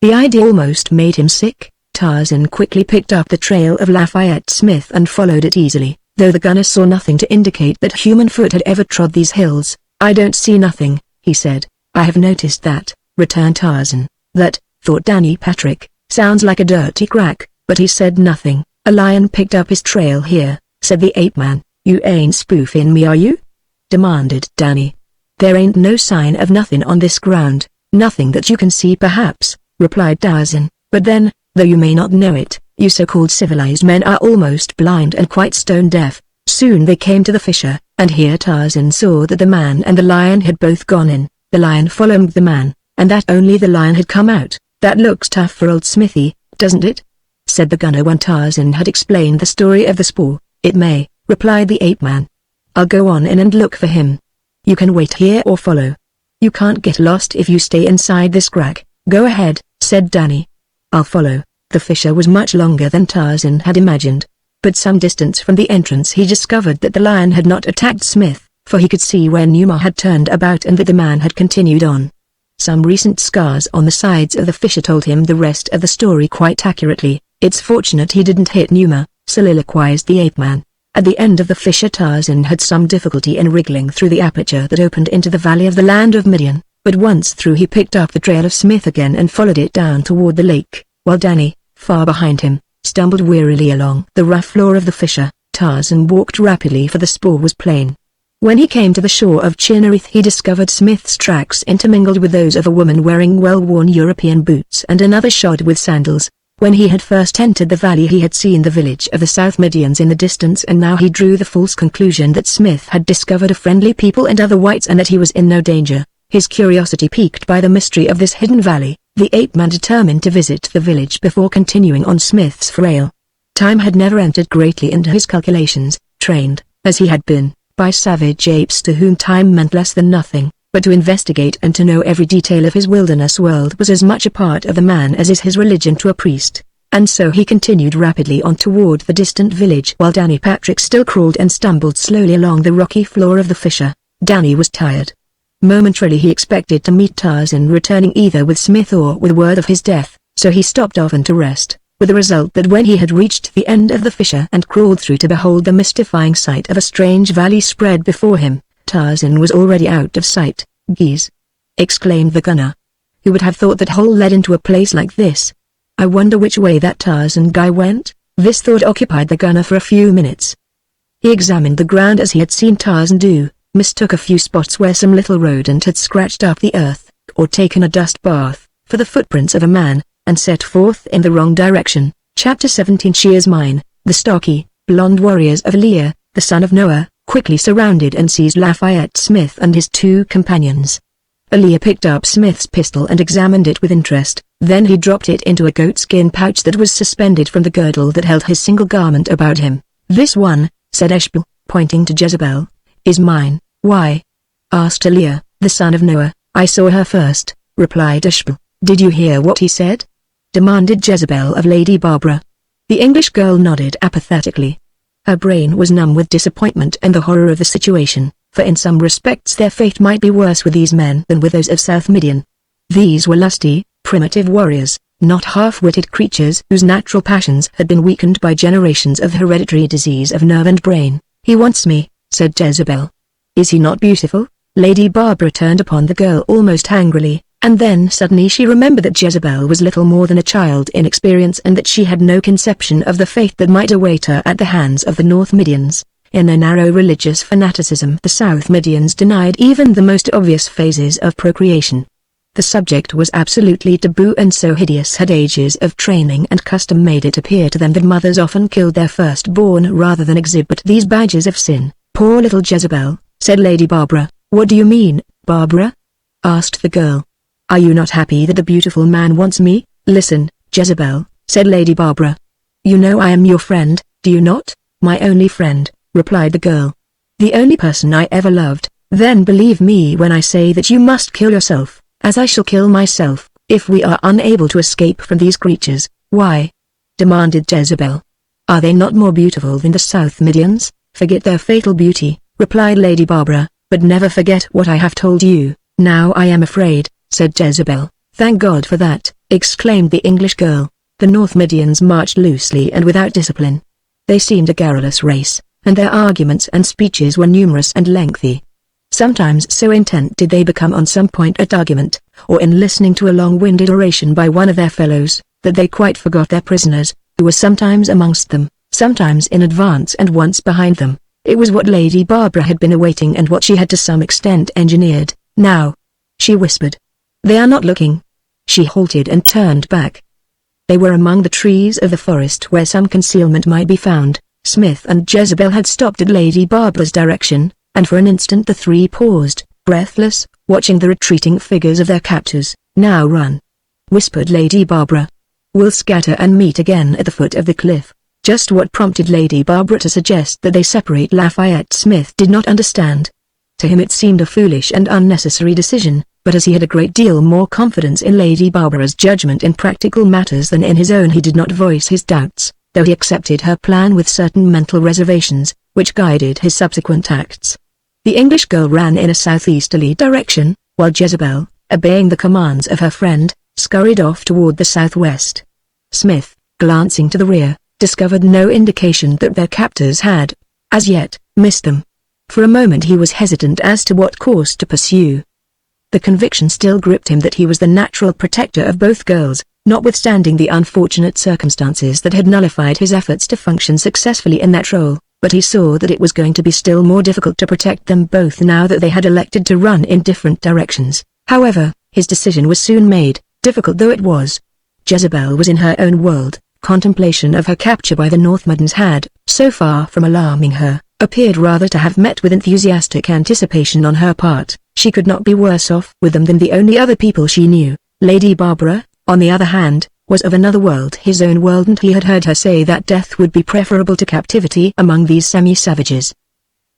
A: The idea almost made him sick. Tarzan quickly picked up the trail of Lafayette Smith and followed it easily, though the gunner saw nothing to indicate that human foot had ever trod these hills. "I don't see nothing," he said. "I have noticed that," returned Tarzan. "That," thought Danny Patrick, "sounds like a dirty crack," but he said nothing. "A lion picked up his trail here," said the ape-man. "You ain't spoofing me, are you?" demanded Danny. "There ain't no sign of nothing on this ground." "Nothing that you can see perhaps," replied Tarzan, "but then, though you may not know it, you so-called civilized men are almost blind and quite stone-deaf." Soon they came to the fissure, and here Tarzan saw that the man and the lion had both gone in. The lion followed the man, and that only the lion had come out. "That looks tough for old Smithy, doesn't it?" said the gunner when Tarzan had explained the story of the spoor. "It may," replied the ape-man. "I'll go on in and look for him. You can wait here or follow. You can't get lost if you stay inside this crack." "Go ahead," said Danny. "I'll follow." The fissure was much longer than Tarzan had imagined. But some distance from the entrance he discovered that the lion had not attacked Smith, for he could see where Numa had turned about and that the man had continued on. Some recent scars on the sides of the fissure told him the rest of the story quite accurately. "It's fortunate he didn't hit Numa," soliloquized the ape-man. At the end of the fissure Tarzan had some difficulty in wriggling through the aperture that opened into the valley of the land of Midian, but once through he picked up the trail of Smith again and followed it down toward the lake, while Danny, far behind him, stumbled wearily along the rough floor of the fissure. Tarzan walked rapidly for the spoor was plain. When he came to the shore of Chinareth he discovered Smith's tracks intermingled with those of a woman wearing well-worn European boots and another shod with sandals. When he had first entered the valley he had seen the village of the South Midians in the distance, and now he drew the false conclusion that Smith had discovered a friendly people and other whites and that he was in no danger. His curiosity piqued by the mystery of this hidden valley, the ape-man determined to visit the village before continuing on Smith's trail. Time had never entered greatly into his calculations, trained, as he had been, by savage apes to whom time meant less than nothing. But to investigate and to know every detail of his wilderness world was as much a part of the man as is his religion to a priest. And so he continued rapidly on toward the distant village while Danny Patrick still crawled and stumbled slowly along the rocky floor of the fissure. Danny was tired. Momentarily he expected to meet Tarzan returning either with Smith or with word of his death, so he stopped often to rest, with the result that when he had reached the end of the fissure and crawled through to behold the mystifying sight of a strange valley spread before him, Tarzan was already out of sight. "Geese!" exclaimed the gunner. "Who would have thought that hole led into a place like this? I wonder which way that Tarzan guy went?" This thought occupied the gunner for a few minutes. He examined the ground as he had seen Tarzan do, mistook a few spots where some little rodent had scratched up the earth, or taken a dust bath, for the footprints of a man, and set forth in the wrong direction. Chapter 17. Shears Mine. The stocky, blonde warriors of Lear, the son of Noah, quickly surrounded and seized Lafayette Smith and his two companions. Aaliyah picked up Smith's pistol and examined it with interest, then he dropped it into a goatskin pouch that was suspended from the girdle that held his single garment about him. "This one," said Eshbel, pointing to Jezebel, "is mine." "Why?" asked Aaliyah, the son of Noah. "I saw her first," replied Eshbel. "Did you hear what he said?" demanded Jezebel of Lady Barbara. The English girl nodded apathetically. Her brain was numb with disappointment and the horror of the situation, for in some respects their fate might be worse with these men than with those of South Midian. These were lusty, primitive warriors, not half-witted creatures whose natural passions had been weakened by generations of hereditary disease of nerve and brain. "He wants me," said Jezebel. "Is he not beautiful?" Lady Barbara turned upon the girl almost angrily, and then suddenly she remembered that Jezebel was little more than a child in experience and that she had no conception of the fate that might await her at the hands of the North Midians. In their narrow religious fanaticism the South Midians denied even the most obvious phases of procreation. The subject was absolutely taboo, and so hideous had ages of training and custom made it appear to them that mothers often killed their firstborn rather than exhibit these badges of sin. "Poor little Jezebel," said Lady Barbara. "What do you mean, Barbara?" asked the girl. "Are you not happy that the beautiful man wants me?" "Listen, Jezebel," said Lady Barbara. "You know I am your friend, do you not?" "My only friend," replied the girl. "The only person I ever loved." "Then believe me when I say that you must kill yourself, as I shall kill myself, if we are unable to escape from these creatures." "Why?" demanded Jezebel. "Are they not more beautiful than the South Midians?" "Forget their fatal beauty," replied Lady Barbara, "but never forget what I have told you." "Now I am afraid," said Jezebel. "Thank God for that," exclaimed the English girl. The North Midians marched loosely and without discipline. They seemed a garrulous race, and their arguments and speeches were numerous and lengthy. Sometimes so intent did they become on some point at argument, or in listening to a long-winded oration by one of their fellows, that they quite forgot their prisoners, who were sometimes amongst them, sometimes in advance and once behind them. It was what Lady Barbara had been awaiting and what she had to some extent engineered. "Now," she whispered. "They are not looking." She halted and turned back. They were among the trees of the forest where some concealment might be found. Smith and Jezebel had stopped at Lady Barbara's direction, and for an instant the three paused, breathless, watching the retreating figures of their captors. "Now run," whispered Lady Barbara. "We'll scatter and meet again at the foot of the cliff." Just what prompted Lady Barbara to suggest that they separate Lafayette Smith did not understand. To him it seemed a foolish and unnecessary decision, but as he had a great deal more confidence in Lady Barbara's judgment in practical matters than in his own, he did not voice his doubts, though he accepted her plan with certain mental reservations, which guided his subsequent acts. The English girl ran in a southeasterly direction, while Jezebel, obeying the commands of her friend, scurried off toward the southwest. Smith, glancing to the rear, discovered no indication that their captors had, as yet, missed them. For a moment he was hesitant as to what course to pursue. The conviction still gripped him that he was the natural protector of both girls, notwithstanding the unfortunate circumstances that had nullified his efforts to function successfully in that role, but he saw that it was going to be still more difficult to protect them both now that they had elected to run in different directions. However, his decision was soon made, difficult though it was. Jezebel was in her own world. Contemplation of her capture by the North Midians had, so far from alarming her, appeared rather to have met with enthusiastic anticipation on her part. She could not be worse off with them than the only other people she knew. Lady Barbara, on the other hand, was of another world, his own world, and he had heard her say that death would be preferable to captivity among these semi-savages.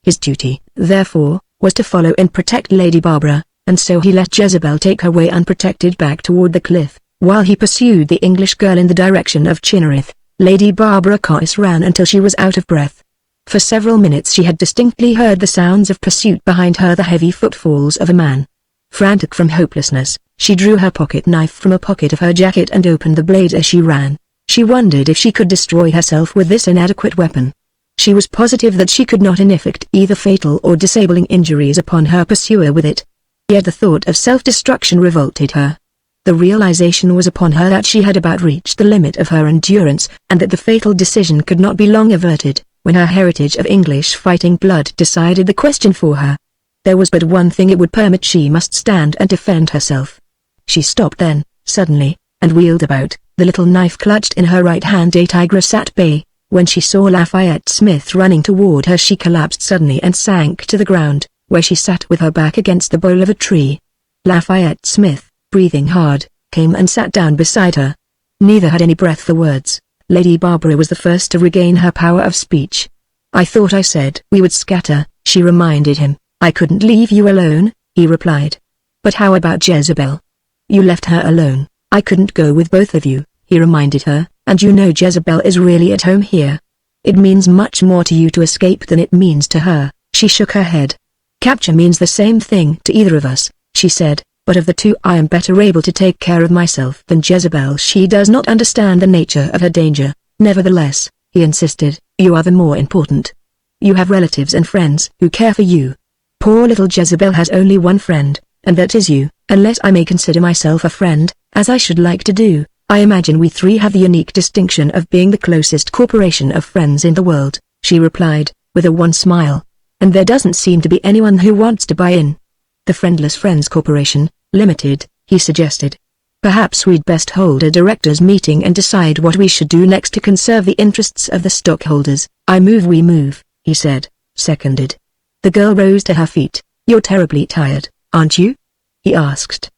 A: His duty, therefore, was to follow and protect Lady Barbara, and so he let Jezebel take her way unprotected back toward the cliff, while he pursued the English girl in the direction of Chinnerith. Lady Barbara Coyce ran until she was out of breath. For several minutes she had distinctly heard the sounds of pursuit behind her, the heavy footfalls of a man. Frantic from hopelessness, she drew her pocket knife from a pocket of her jacket and opened the blade as she ran. She wondered if she could destroy herself with this inadequate weapon. She was positive that she could not inflict either fatal or disabling injuries upon her pursuer with it. Yet the thought of self-destruction revolted her. The realization was upon her that she had about reached the limit of her endurance, and that the fatal decision could not be long averted, when her heritage of English fighting blood decided the question for her. There was but one thing it would permit: she must stand and defend herself. She stopped then, suddenly, and wheeled about, the little knife clutched in her right hand. A tigress at bay. When she saw Lafayette Smith running toward her, she collapsed suddenly and sank to the ground, where she sat with her back against the bole of a tree. Lafayette Smith, breathing hard, came and sat down beside her. Neither had any breath for words. Lady Barbara was the first to regain her power of speech. "I thought I said we would scatter," she reminded him. "I couldn't leave you alone," he replied. "But how about Jezebel?" "You left her alone. I couldn't go with both of you," he reminded her, "and you know Jezebel is really at home here. It means much more to you to escape than it means to her." She shook her head. "Capture means the same thing to either of us," she said, "but of the two I am better able to take care of myself than Jezebel. She does not understand the nature of her danger." "Nevertheless," he insisted, "you are the more important. You have relatives and friends who care for you. Poor little Jezebel has only one friend, and that is you. Unless I may consider myself a friend, as I should like to do, I imagine we three have the unique distinction of being the closest corporation of friends in the world," she replied, with a wan smile. "And there doesn't seem to be anyone who wants to buy in." "The Friendless Friends Corporation, Limited," he suggested. "Perhaps we'd best hold a directors' meeting and decide what we should do next to conserve the interests of the stockholders." "I move we move," he said. "Seconded." The girl rose to her feet. "You're terribly tired, aren't you?" he asked.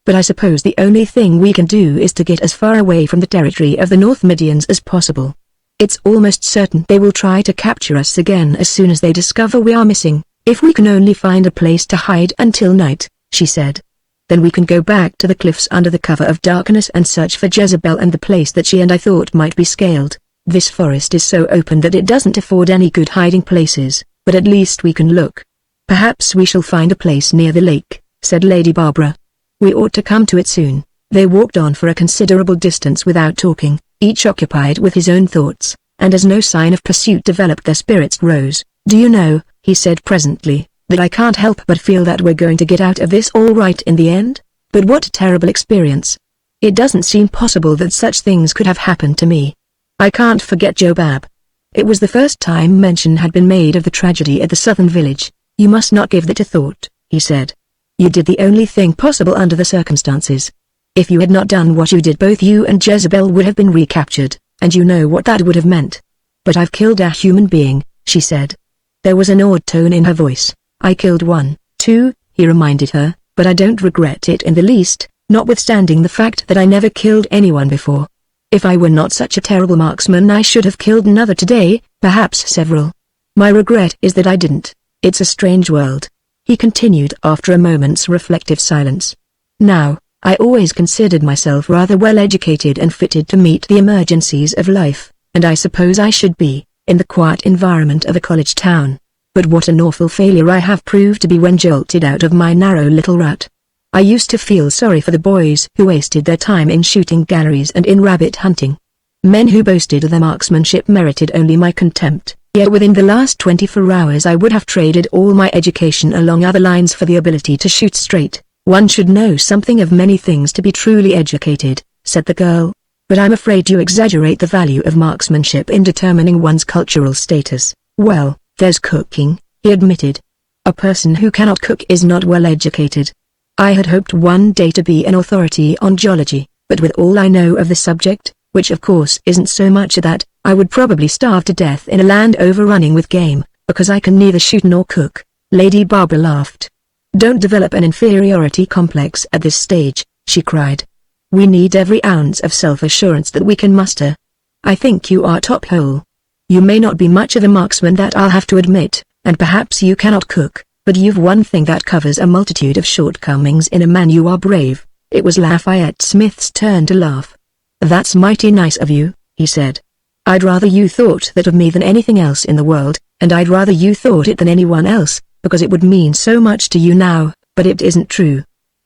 A: "But I suppose the only thing we can do is to get as far away from the territory of the North Midians as possible. It's almost certain they will try to capture us again as soon as they discover we are missing. If we can only find a place to hide until night," she said. "Then we can go back to the cliffs under the cover of darkness and search for Jezebel and the place that she and I thought might be scaled. This forest is so open that it doesn't afford any good hiding places, but at least we can look. Perhaps we shall find a place near the lake," said Lady Barbara. "We ought to come to it soon." They walked on for a considerable distance without talking, each occupied with his own thoughts, and as no sign of pursuit developed their spirits rose. "Do you know," he said presently, "that I can't help but feel that we're going to get out of this all right in the end? But what a terrible experience. It doesn't seem possible that such things could have happened to me. I can't forget Jobab." It was the first time mention had been made of the tragedy at the southern village. "You must not give that a thought," he said. "You did the only thing possible under the circumstances. If you had not done what you did, both you and Jezebel would have been recaptured, and you know what that would have meant." "But I've killed a human being," she said. There was an awed tone in her voice. "I killed one, too," he reminded her, "but I don't regret it in the least, notwithstanding the fact that I never killed anyone before. If I were not such a terrible marksman, I should have killed another today, perhaps several. My regret is that I didn't. It's a strange world," he continued after a moment's reflective silence. "Now, I always considered myself rather well educated and fitted to meet the emergencies of life, and I suppose I should be, in the quiet environment of a college town. But what an awful failure I have proved to be when jolted out of my narrow little rut. I used to feel sorry for the boys who wasted their time in shooting galleries and in rabbit hunting. Men who boasted of their marksmanship merited only my contempt. Yet within the last 24 hours I would have traded all my education along other lines for the ability to shoot straight." "One should know something of many things to be truly educated," said the girl. "But I'm afraid you exaggerate the value of marksmanship in determining one's cultural status." "Well, there's cooking," he admitted. "A person who cannot cook is not well educated. I had hoped one day to be an authority on geology, but with all I know of the subject, which of course isn't so much that, I would probably starve to death in a land overrunning with game, because I can neither shoot nor cook." Lady Barbara laughed. "Don't develop an inferiority complex at this stage," she cried. "We need every ounce of self-assurance that we can muster. I think you are top hole. You may not be much of a marksman, that I'll have to admit, and perhaps you cannot cook, but you've one thing that covers a multitude of shortcomings in a man. You are brave." It was Lafayette Smith's turn to laugh. "That's mighty nice of you," he said. "I'd rather you thought that of me than anything else in the world, and I'd rather you thought it than anyone else, because it would mean so much to you now, but it isn't true.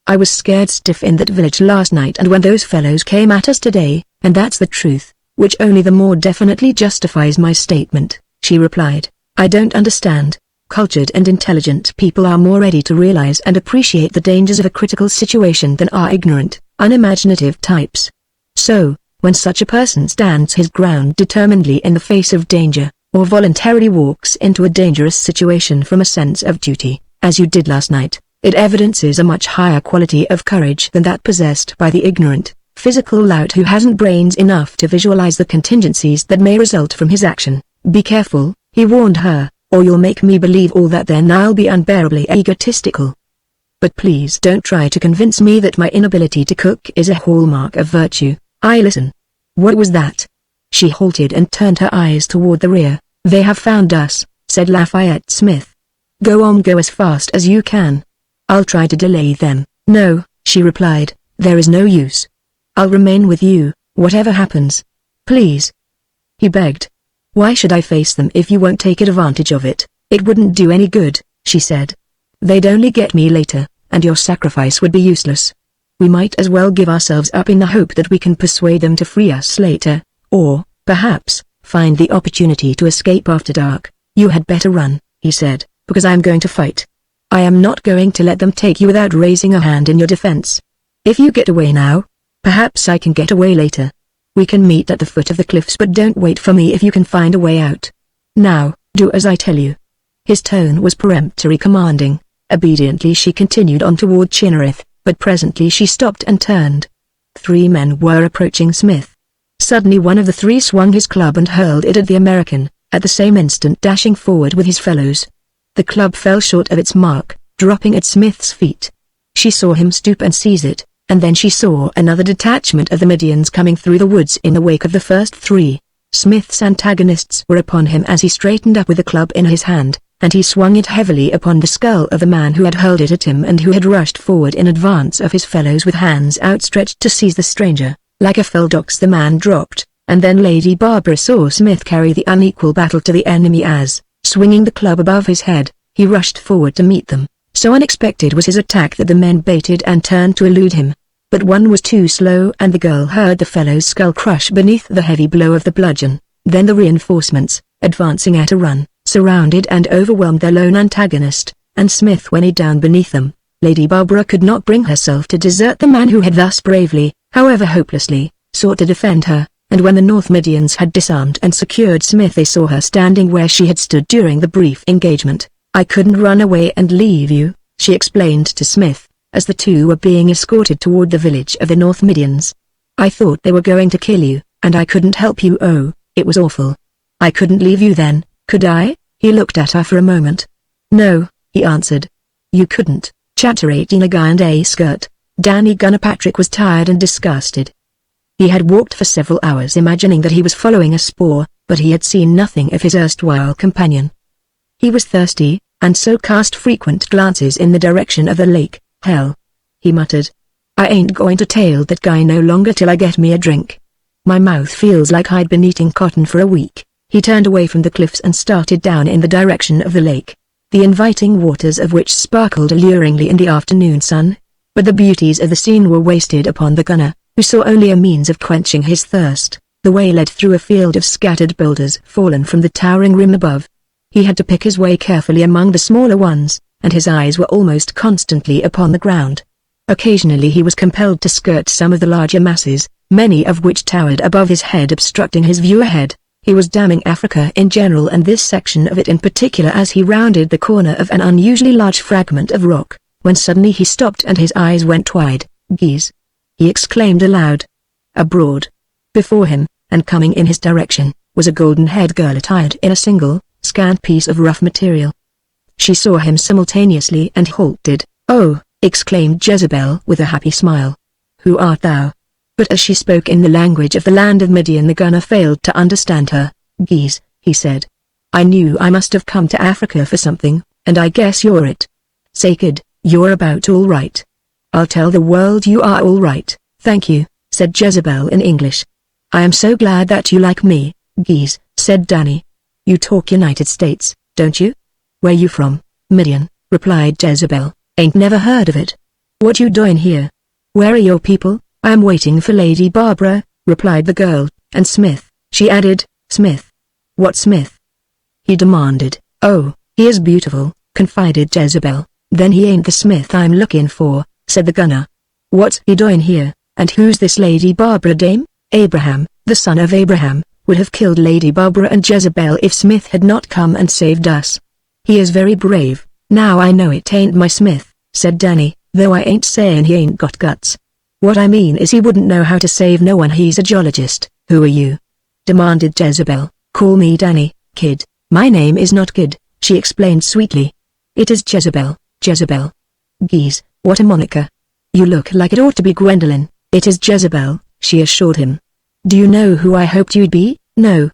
A: I was scared stiff in that village last night and when those fellows came at us today, and that's the truth, which only the more definitely justifies my statement." she replied. I don't understand. Cultured and intelligent people are more ready to realize and appreciate the dangers of a critical situation than are ignorant, unimaginative types. So, when such a person stands his ground determinedly in the face of danger, or voluntarily walks into a dangerous situation from a sense of duty, as you did last night, it evidences a much higher quality of courage than that possessed by the ignorant, physical lout who hasn't brains enough to visualize the contingencies that may result from his action. Be careful, he warned her, or you'll make me believe all that, then I'll be unbearably egotistical. But please don't try to convince me that my inability to cook is a hallmark of virtue. I listen. What was that? She halted and turned her eyes toward the rear. They have found us, said Lafayette Smith. Go on, go as fast as you can. I'll try to delay them. No, she replied, there is no use. I'll remain with you, whatever happens. Please. He begged. Why should I face them if you won't take advantage of it? It wouldn't do any good, she said. They'd only get me later, and your sacrifice would be useless. We might as well give ourselves up in the hope that we can persuade them to free us later, or, perhaps, find the opportunity to escape after dark. You had better run, he said, because I am going to fight. I am not going to let them take you without raising a hand in your defense. If you get away now, perhaps I can get away later. We can meet at the foot of the cliffs, but don't wait for me if you can find a way out. Now, do as I tell you. His tone was peremptory, commanding. Obediently she continued on toward Chinnerith, but presently she stopped and turned. 3 men were approaching Smith. Suddenly one of the 3 swung his club and hurled it at the American, at the same instant dashing forward with his fellows. The club fell short of its mark, dropping at Smith's feet. She saw him stoop and seize it, and then she saw another detachment of the Medians coming through the woods in the wake of the first 3. Smith's antagonists were upon him as he straightened up with the club in his hand, and he swung it heavily upon the skull of the man who had hurled it at him and who had rushed forward in advance of his fellows with hands outstretched to seize the stranger. Like a felled ox the man dropped, and then Lady Barbara saw Smith carry the unequal battle to the enemy as, swinging the club above his head, he rushed forward to meet them. So unexpected was his attack that the men baited and turned to elude him. But one was too slow and the girl heard the fellow's skull crush beneath the heavy blow of the bludgeon. Then the reinforcements, advancing at a run, surrounded and overwhelmed their lone antagonist, and Smith whinnied down beneath them. Lady Barbara could not bring herself to desert the man who had thus bravely, however hopelessly, sought to defend her, and when the North Medians had disarmed and secured Smith they saw her standing where she had stood during the brief engagement. I couldn't run away and leave you, she explained to Smith, as the 2 were being escorted toward the village of the North Medians. I thought they were going to kill you, and I couldn't help you. Oh, it was awful. I couldn't leave you then, could I? He looked at her for a moment. No, he answered. You couldn't, chatterating a guy and a skirt. Danny Gunnerpatrick was tired and disgusted. He had walked for several hours imagining that he was following a spoor, but he had seen nothing of his erstwhile companion. He was thirsty, and so cast frequent glances in the direction of the lake. Hell, he muttered. I ain't going to tail that guy no longer till I get me a drink. My mouth feels like I'd been eating cotton for a week. He turned away from the cliffs and started down in the direction of the lake, the inviting waters of which sparkled alluringly in the afternoon sun. But the beauties of the scene were wasted upon the gunner, who saw only a means of quenching his thirst. The way led through a field of scattered boulders fallen from the towering rim above. He had to pick his way carefully among the smaller ones, and his eyes were almost constantly upon the ground. Occasionally he was compelled to skirt some of the larger masses, many of which towered above his head, obstructing his view ahead. He was damning Africa in general and this section of it in particular as he rounded the corner of an unusually large fragment of rock, when suddenly he stopped and his eyes went wide. Geese! He exclaimed aloud. Abroad. Before him, and coming in his direction, was a golden-haired girl attired in a single, scant piece of rough material. She saw him simultaneously and halted. Oh, exclaimed Jezebel with a happy smile. Who art thou? But as she spoke in the language of the land of Midian the gunner failed to understand her. Geese, he said. I knew I must have come to Africa for something, and I guess you're it. Sacred, you're about all right. I'll tell the world you are all right, thank you, said Jezebel in English. I am so glad that you like me, Geese, said Danny. You talk United States, don't you? Where you from? Midian, replied Jezebel. Ain't never heard of it. What you doing here? Where are your people? I am waiting for Lady Barbara, replied the girl, and Smith, she added. Smith. What Smith? he demanded. "Oh, he is beautiful," confided Jezebel. "Then he ain't the Smith I'm looking for," said the gunner. "What's he doing here, and who's this Lady Barbara dame?" Abraham, the son of Abraham, would have killed Lady Barbara and Jezebel if Smith had not come and saved us. "He is very brave. Now I know it ain't my Smith," said Danny, "though I ain't saying he ain't got guts. What I mean is he wouldn't know how to save no one. He's a geologist." "Who are you?" demanded Jezebel. "Call me Danny, kid. My name is not Kid," she explained sweetly. "It is Jezebel, Jezebel." "Geez, what a moniker. You look like it ought to be Gwendolyn." "It is Jezebel," she assured him. "Do you know who I hoped you'd be?" "No."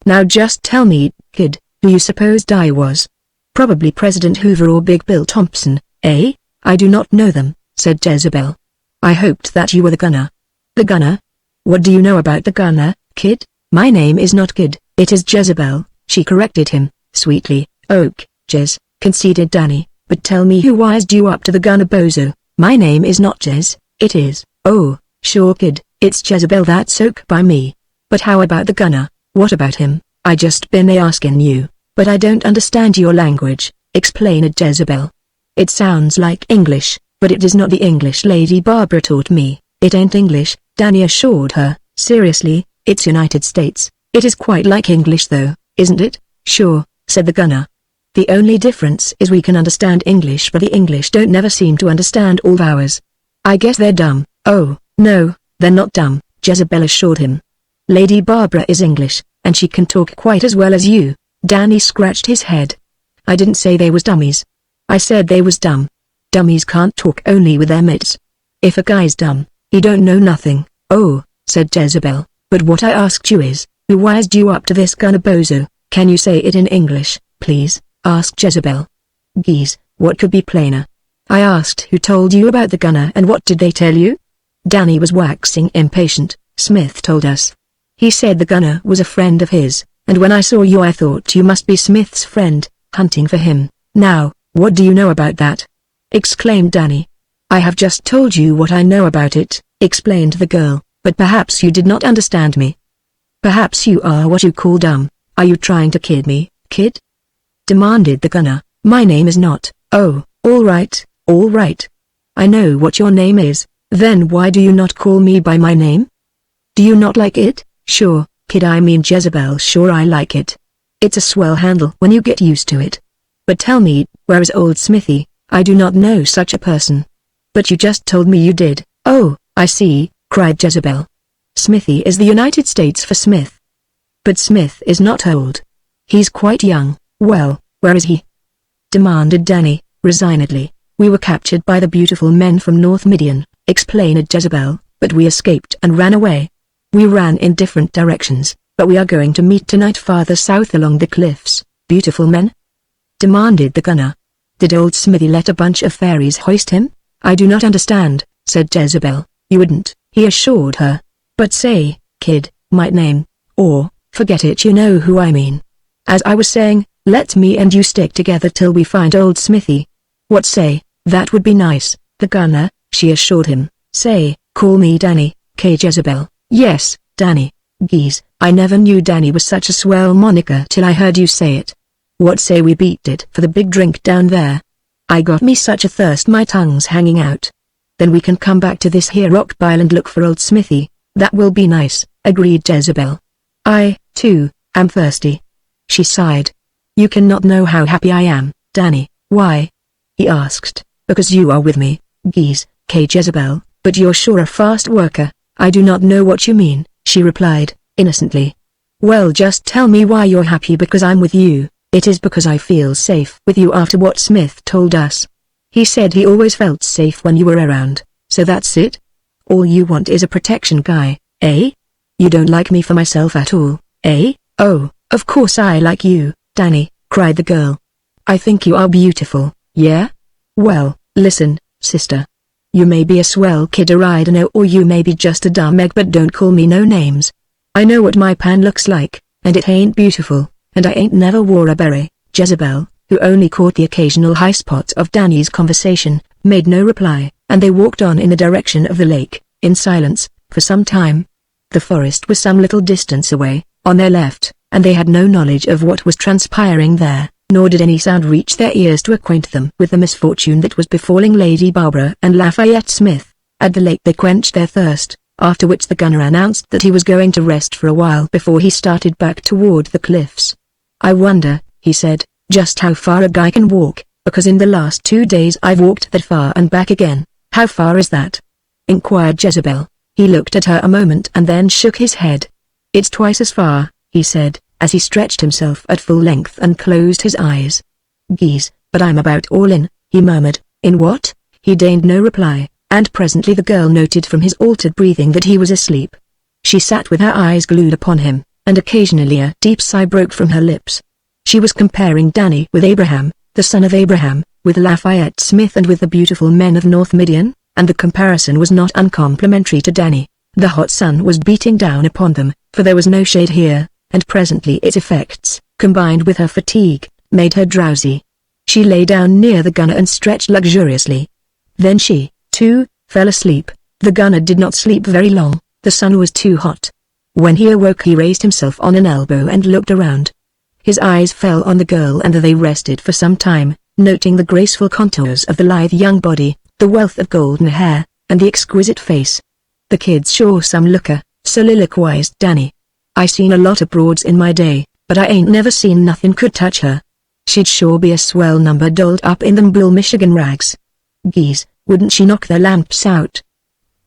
A: "Now just tell me, kid, who you supposed I was?" "Probably President Hoover or Big Bill Thompson, eh?" "I do not know them," said Jezebel. "I hoped that you were the gunner." "The gunner? What do you know about the gunner, kid?" "My name is not Kid, it is Jezebel," she corrected him, sweetly. "Ok, Jez," conceded Danny, "but tell me who wised you up to the gunner bozo." "My name is not Jez, it is." "Oh, sure kid, it's Jezebel, that's ok by me. But how about the gunner? What about him?" "I just been asking you, but I don't understand your language," explained Jezebel. "It sounds like English, but it is not the English Lady Barbara taught me." "It ain't English," Danny assured her. "Seriously, it's United States. It is quite like English though, isn't it?" "Sure," said the gunner. "The only difference is we can understand English, but the English don't never seem to understand all of ours. I guess they're dumb." "Oh, no, they're not dumb," Jezebel assured him. "Lady Barbara is English, and she can talk quite as well as you." Danny scratched his head. "I didn't say they was dummies. I said they was dumb. Dummies can't talk, only with their mates. If a guy's dumb, he don't know nothing." "Oh," said Jezebel, "but what I asked you is, who wised you up to this gunner bozo?" "Can you say it in English, please?" asked Jezebel. "Geez, what could be plainer? I asked who told you about the gunner, and what did they tell you?" Danny was waxing impatient. "Smith told us. He said the gunner was a friend of his, and when I saw you I thought you must be Smith's friend, hunting for him." "Now, what do you know about that?" exclaimed Danny. "I have just told you what I know about it," explained the girl, "but perhaps you did not understand me. Perhaps you are what you call dumb. Are you trying to kid me, kid?" demanded the gunner. "My name is not." "Oh, all right, all right. I know what your name is. Then why do you not call me by my name? Do you not like it?" "Sure, kid, I mean Jezebel, sure I like it. It's a swell handle when you get used to it. But tell me, where is old Smithy? I do not know such a person." "But you just told me you did." "Oh, I see," cried Jezebel. "Smithy is the United States for Smith. But Smith is not old. He's quite young." "Well, where is he?" demanded Danny, resignedly. "We were captured by the beautiful men from North Midian," explained Jezebel, "but we escaped and ran away. We ran in different directions, but we are going to meet tonight farther south along the cliffs." "Beautiful men?" demanded the gunner. "Did old Smithy let a bunch of fairies hoist him?" "I do not understand," said Jezebel. "You wouldn't," he assured her. "But say, kid, my name, or, forget it, you know who I mean. As I was saying, let me and you stick together till we find old Smithy." "What say?" "That would be nice, the gunner," she assured him. "Say, call me Danny, K. Jezebel." "Yes, Danny. Geez, I never knew Danny was such a swell moniker till I heard you say it. What say we beat it for the big drink down there? I got me such a thirst my tongue's hanging out. Then we can come back to this here rock pile and look for old Smithy." "That will be nice," agreed Jezebel. "I, too, am thirsty." She sighed. "You cannot know how happy I am, Danny." "Why?" he asked. "Because you are with me." "Geez, K. Jezebel, but you're sure a fast worker." "I do not know what you mean," she replied, innocently. "Well, just tell me why you're happy." "Because I'm with you." "It is because I feel safe with you after what Smith told us. He said he always felt safe when you were around, so that's it? All you want is a protection guy, eh? You don't like me for myself at all, eh?" "Oh, of course I like you, Danny," cried the girl. "I think you are beautiful, yeah? Well, listen, sister. You may be a swell kid, I don't know, or you may be just a dumb egg, but don't call me no names. I know what my pan looks like, and it ain't beautiful, and I ain't never wore a beret." Jezebel, who only caught the occasional high spots of Danny's conversation, made no reply, and they walked on in the direction of the lake, in silence, for some time. The forest was some little distance away, on their left, and they had no knowledge of what was transpiring there, nor did any sound reach their ears to acquaint them with the misfortune that was befalling Lady Barbara and Lafayette Smith. At the lake they quenched their thirst, after which the gunner announced that he was going to rest for a while before he started back toward the cliffs. "I wonder," he said, "just how far a guy can walk, because in the last 2 days I've walked that far and back again." "How far is that?" inquired Jezebel. He looked at her a moment and then shook his head. "It's twice as far," he said, as he stretched himself at full length and closed his eyes. "Geez, but I'm about all in," he murmured. "In what?" He deigned no reply, and presently the girl noted from his altered breathing that he was asleep. She sat with her eyes glued upon him, and occasionally a deep sigh broke from her lips. She was comparing Danny with Abraham, the son of Abraham, with Lafayette Smith and with the beautiful men of North Midian, and the comparison was not uncomplimentary to Danny. The hot sun was beating down upon them, for there was no shade here, and presently its effects, combined with her fatigue, made her drowsy. She lay down near the gunner and stretched luxuriously. Then she, too, fell asleep. The gunner did not sleep very long, the sun was too hot. When he awoke he raised himself on an elbow and looked around. His eyes fell on the girl and they rested for some time, noting the graceful contours of the lithe young body, the wealth of golden hair, and the exquisite face. "The kid's sure some looker," soliloquized Danny. "I seen a lot of broads in my day, but I ain't never seen nothing could touch her. She'd sure be a swell number dolled up in them Bull Michigan rags. Geez, wouldn't she knock their lamps out?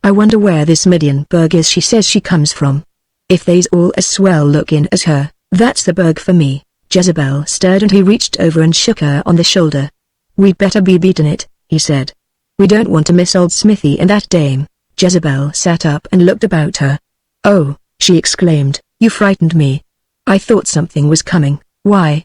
A: I wonder where this Midian burg is she says she comes from. If they's all as swell looking as her, that's the burg for me." Jezebel stirred and he reached over and shook her on the shoulder. "We'd better be beating it," he said. "We don't want to miss old Smithy and that dame." Jezebel sat up and looked about her. "Oh," she exclaimed, "you frightened me. I thought something was coming." "Why?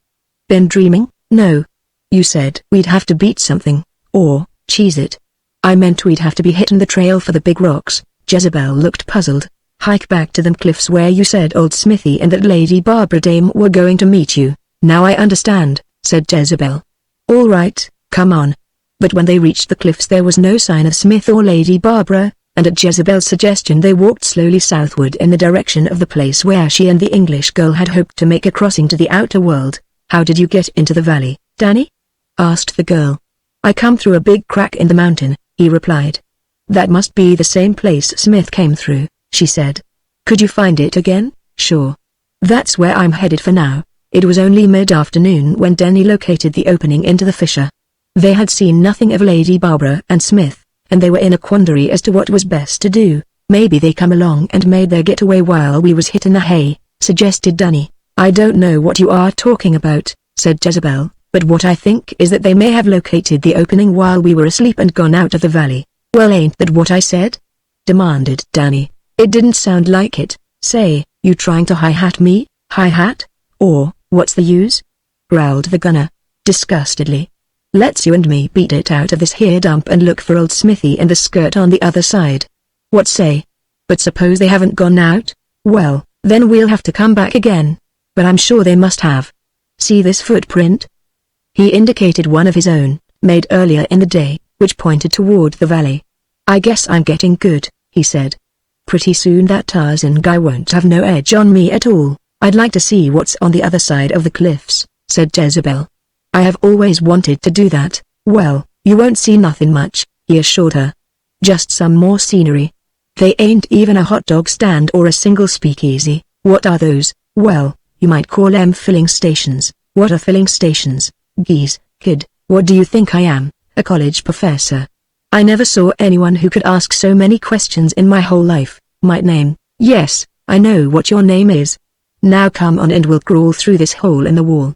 A: Been dreaming?" "No. You said we'd have to beat something, or cheese it." "I meant we'd have to be hitting the trail for the big rocks." Jezebel looked puzzled. "Hike back to them cliffs where you said old Smithy and that Lady Barbara dame were going to meet you." "Now I understand," said Jezebel. "All right, come on." But when they reached the cliffs there was no sign of Smith or Lady Barbara, and at Jezebel's suggestion they walked slowly southward in the direction of the place where she and the English girl had hoped to make a crossing to the outer world. "How did you get into the valley, Danny?" asked the girl. "I come through a big crack in the mountain," he replied. "That must be the same place Smith came through," she said. "Could you find it again?" "Sure. That's where I'm headed for now." It was only mid-afternoon when Danny located the opening into the fissure. They had seen nothing of Lady Barbara and Smith, and they were in a quandary as to what was best to do. "Maybe they come along and made their getaway while we was hitting the hay," suggested Danny. "I don't know what you are talking about," said Jezebel, "but what I think is that they may have located the opening while we were asleep and gone out of the valley." "Well, ain't that what I said?" demanded Danny. "It didn't sound like it. Say, you trying to hi-hat me, hi-hat? Or, what's the use?" growled the gunner, disgustedly. "Let's you and me beat it out of this here dump and look for old Smithy and the skirt on the other side. What say? But suppose they haven't gone out? Well, then we'll have to come back again. But I'm sure they must have. See this footprint?" He indicated one of his own, made earlier in the day, which pointed toward the valley. "I guess I'm getting good," he said. "Pretty soon that Tarzan guy won't have no edge on me at all." "I'd like to see what's on the other side of the cliffs," said Jezebel. "I have always wanted to do that." "Well, you won't see nothing much," he assured her. "Just some more scenery. They ain't even a hot dog stand or a single speakeasy." "What are those?" "Well, you might call them filling stations." "What are filling stations?" "Geez, kid, what do you think I am, a college professor? I never saw anyone who could ask so many questions in my whole life." "My name?" "Yes, I know what your name is. Now come on and we'll crawl through this hole in the wall.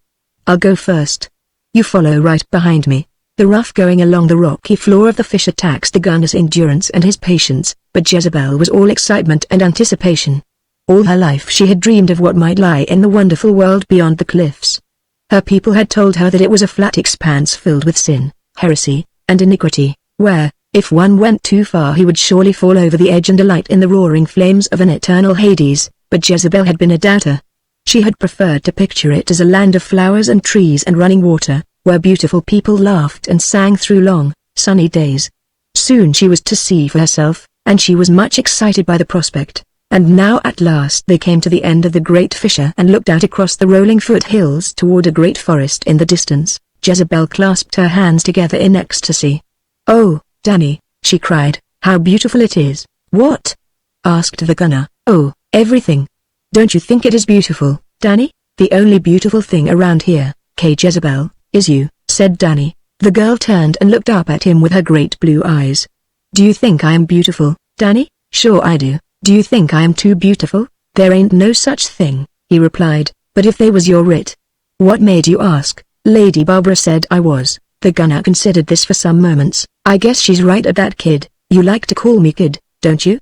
A: I'll go first. You follow right behind me." The rough going along the rocky floor of the fissure taxed the gunner's endurance and his patience, but Jezebel was all excitement and anticipation. All her life she had dreamed of what might lie in the wonderful world beyond the cliffs. Her people had told her that it was a flat expanse filled with sin, heresy, and iniquity, where, if one went too far he would surely fall over the edge and alight in the roaring flames of an eternal Hades, but Jezebel had been a doubter. She had preferred to picture it as a land of flowers and trees and running water, where beautiful people laughed and sang through long, sunny days. Soon she was to see for herself, and she was much excited by the prospect. And now at last they came to the end of the great fissure and looked out across the rolling foothills toward a great forest in the distance. Jezebel clasped her hands together in ecstasy. "Oh, Danny," she cried, "how beautiful it is." "What?" asked the gunner. "Oh, everything. Don't you think it is beautiful, Danny?" "The only beautiful thing around here, Jezebel, is you," said Danny. The girl turned and looked up at him with her great blue eyes. "Do you think I am beautiful, Danny?" "Sure I do. Do you think I am too beautiful?" "There ain't no such thing," he replied, "but if they was your writ." "What made you ask?" Lady Barbara said I was. The gunner considered this for some moments. "I guess she's right at that, kid. You like to call me kid, don't you?"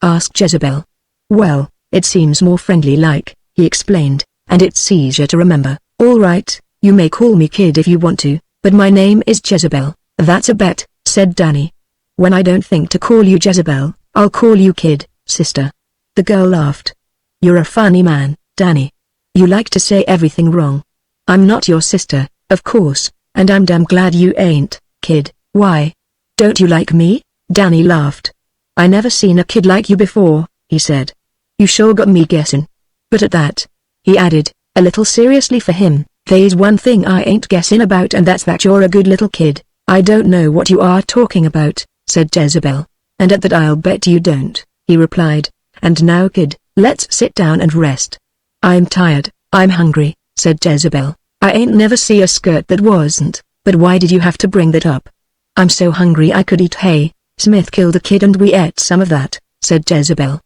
A: asked Jezebel. "Well, it seems more friendly like," he explained, "and it's easier to remember." "All right, you may call me kid if you want to, but my name is Jezebel." "That's a bet," said Danny. "When I don't think to call you Jezebel, I'll call you kid, sister." The girl laughed. "You're a funny man, Danny. You like to say everything wrong. I'm not your sister, of course, and I'm damn glad you ain't, kid." "Why? Don't you like me?" Danny laughed. "I never seen a kid like you before," he said. "You sure got me guessing. But at that," he added, a little seriously for him, "they's one thing I ain't guessing about, and that's that you're a good little kid." "I don't know what you are talking about," said Jezebel. "And at that I'll bet you don't," he replied. "And now kid, let's sit down and rest." "I'm tired, I'm hungry," said Jezebel. "I ain't never see a skirt that wasn't, but why did you have to bring that up?" "I'm so hungry I could eat hay. Smith killed a kid and we ate some of that," said Jezebel.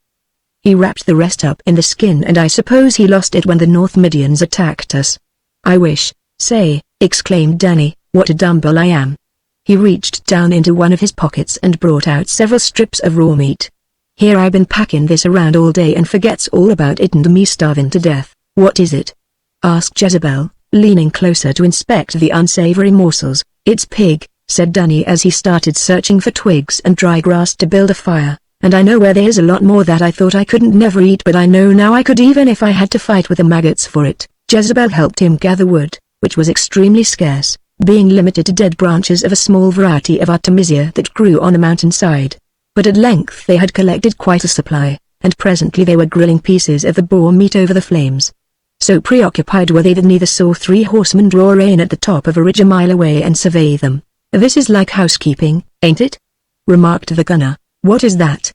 A: "He wrapped the rest up in the skin and I suppose he lost it when the North Midians attacked us." "I wish, say," exclaimed Danny, "what a dumble I am." He reached down into one of his pockets and brought out several strips of raw meat. "Here I been packing this around all day and forgets all about it and me starving to death." "What is it?" asked Jezebel, leaning closer to inspect the unsavory morsels. "It's pig," said Danny as he started searching for twigs and dry grass to build a fire. "And I know where there's a lot more that I thought I couldn't never eat, but I know now I could even if I had to fight with the maggots for it." Jezebel helped him gather wood, which was extremely scarce, being limited to dead branches of a small variety of artemisia that grew on a mountainside. But at length they had collected quite a supply, and presently they were grilling pieces of the boar meat over the flames. So preoccupied were they that neither saw three horsemen draw rein at the top of a ridge a mile away and survey them. "This is like housekeeping, ain't it?" remarked the gunner. "What is that?"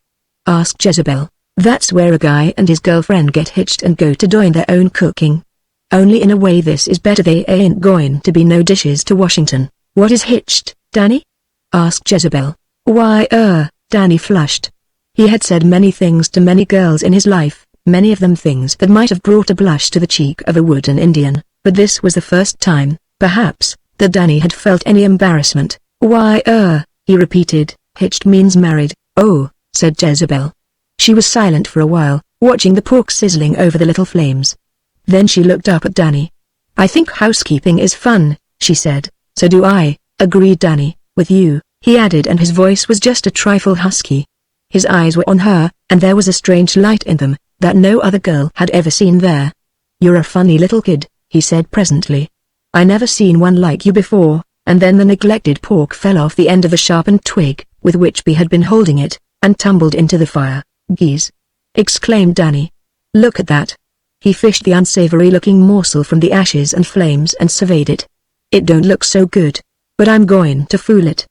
A: asked Jezebel. "That's where a guy and his girlfriend get hitched and go to doing their own cooking. Only in a way this is better, they ain't going to be no dishes to Washington." "What is hitched, Danny?" asked Jezebel. "Why Danny flushed. He had said many things to many girls in his life, many of them things that might have brought a blush to the cheek of a wooden Indian, but this was the first time, perhaps, that Danny had felt any embarrassment. "Why he repeated, "hitched means married." "Oh," said Jezebel. She was silent for a while, watching the pork sizzling over the little flames. Then she looked up at Danny. "I think housekeeping is fun," she said. "So do I," agreed Danny. "With you," he added, and his voice was just a trifle husky. His eyes were on her, and there was a strange light in them, that no other girl had ever seen there. "You're a funny little kid," he said presently. "I never seen one like you before," and then the neglected pork fell off the end of the sharpened twig, with which Bee had been holding it, and tumbled into the fire. "Geese!" exclaimed Danny. "Look at that." He fished the unsavory-looking morsel from the ashes and flames and surveyed it. "It don't look so good, but I'm going to fool it.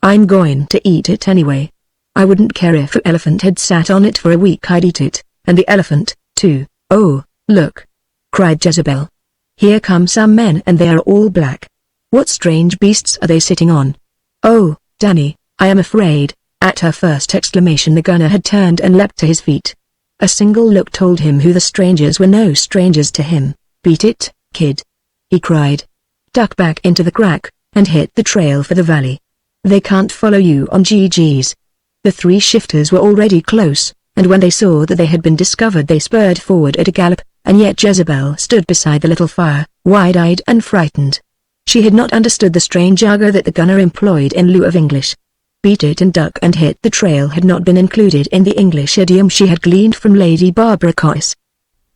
A: I'm going to eat it anyway. I wouldn't care if an elephant had sat on it for a week, I'd eat it, and the elephant, too." "Oh, look!" cried Jezebel. "Here come some men and they are all black. What strange beasts are they sitting on?" "Oh, Danny, I am afraid." At her first exclamation the gunner had turned and leapt to his feet. A single look told him who the strangers were, no strangers to him. "Beat it, kid!" he cried. "Duck back into the crack, and hit the trail for the valley. They can't follow you on GG's." The three shifters were already close, and when they saw that they had been discovered they spurred forward at a gallop, and yet Jezebel stood beside the little fire, wide-eyed and frightened. She had not understood the strange argot that the gunner employed in lieu of English. Beat it and duck and hit the trail had not been included in the English idiom she had gleaned from Lady Barbara Coyce.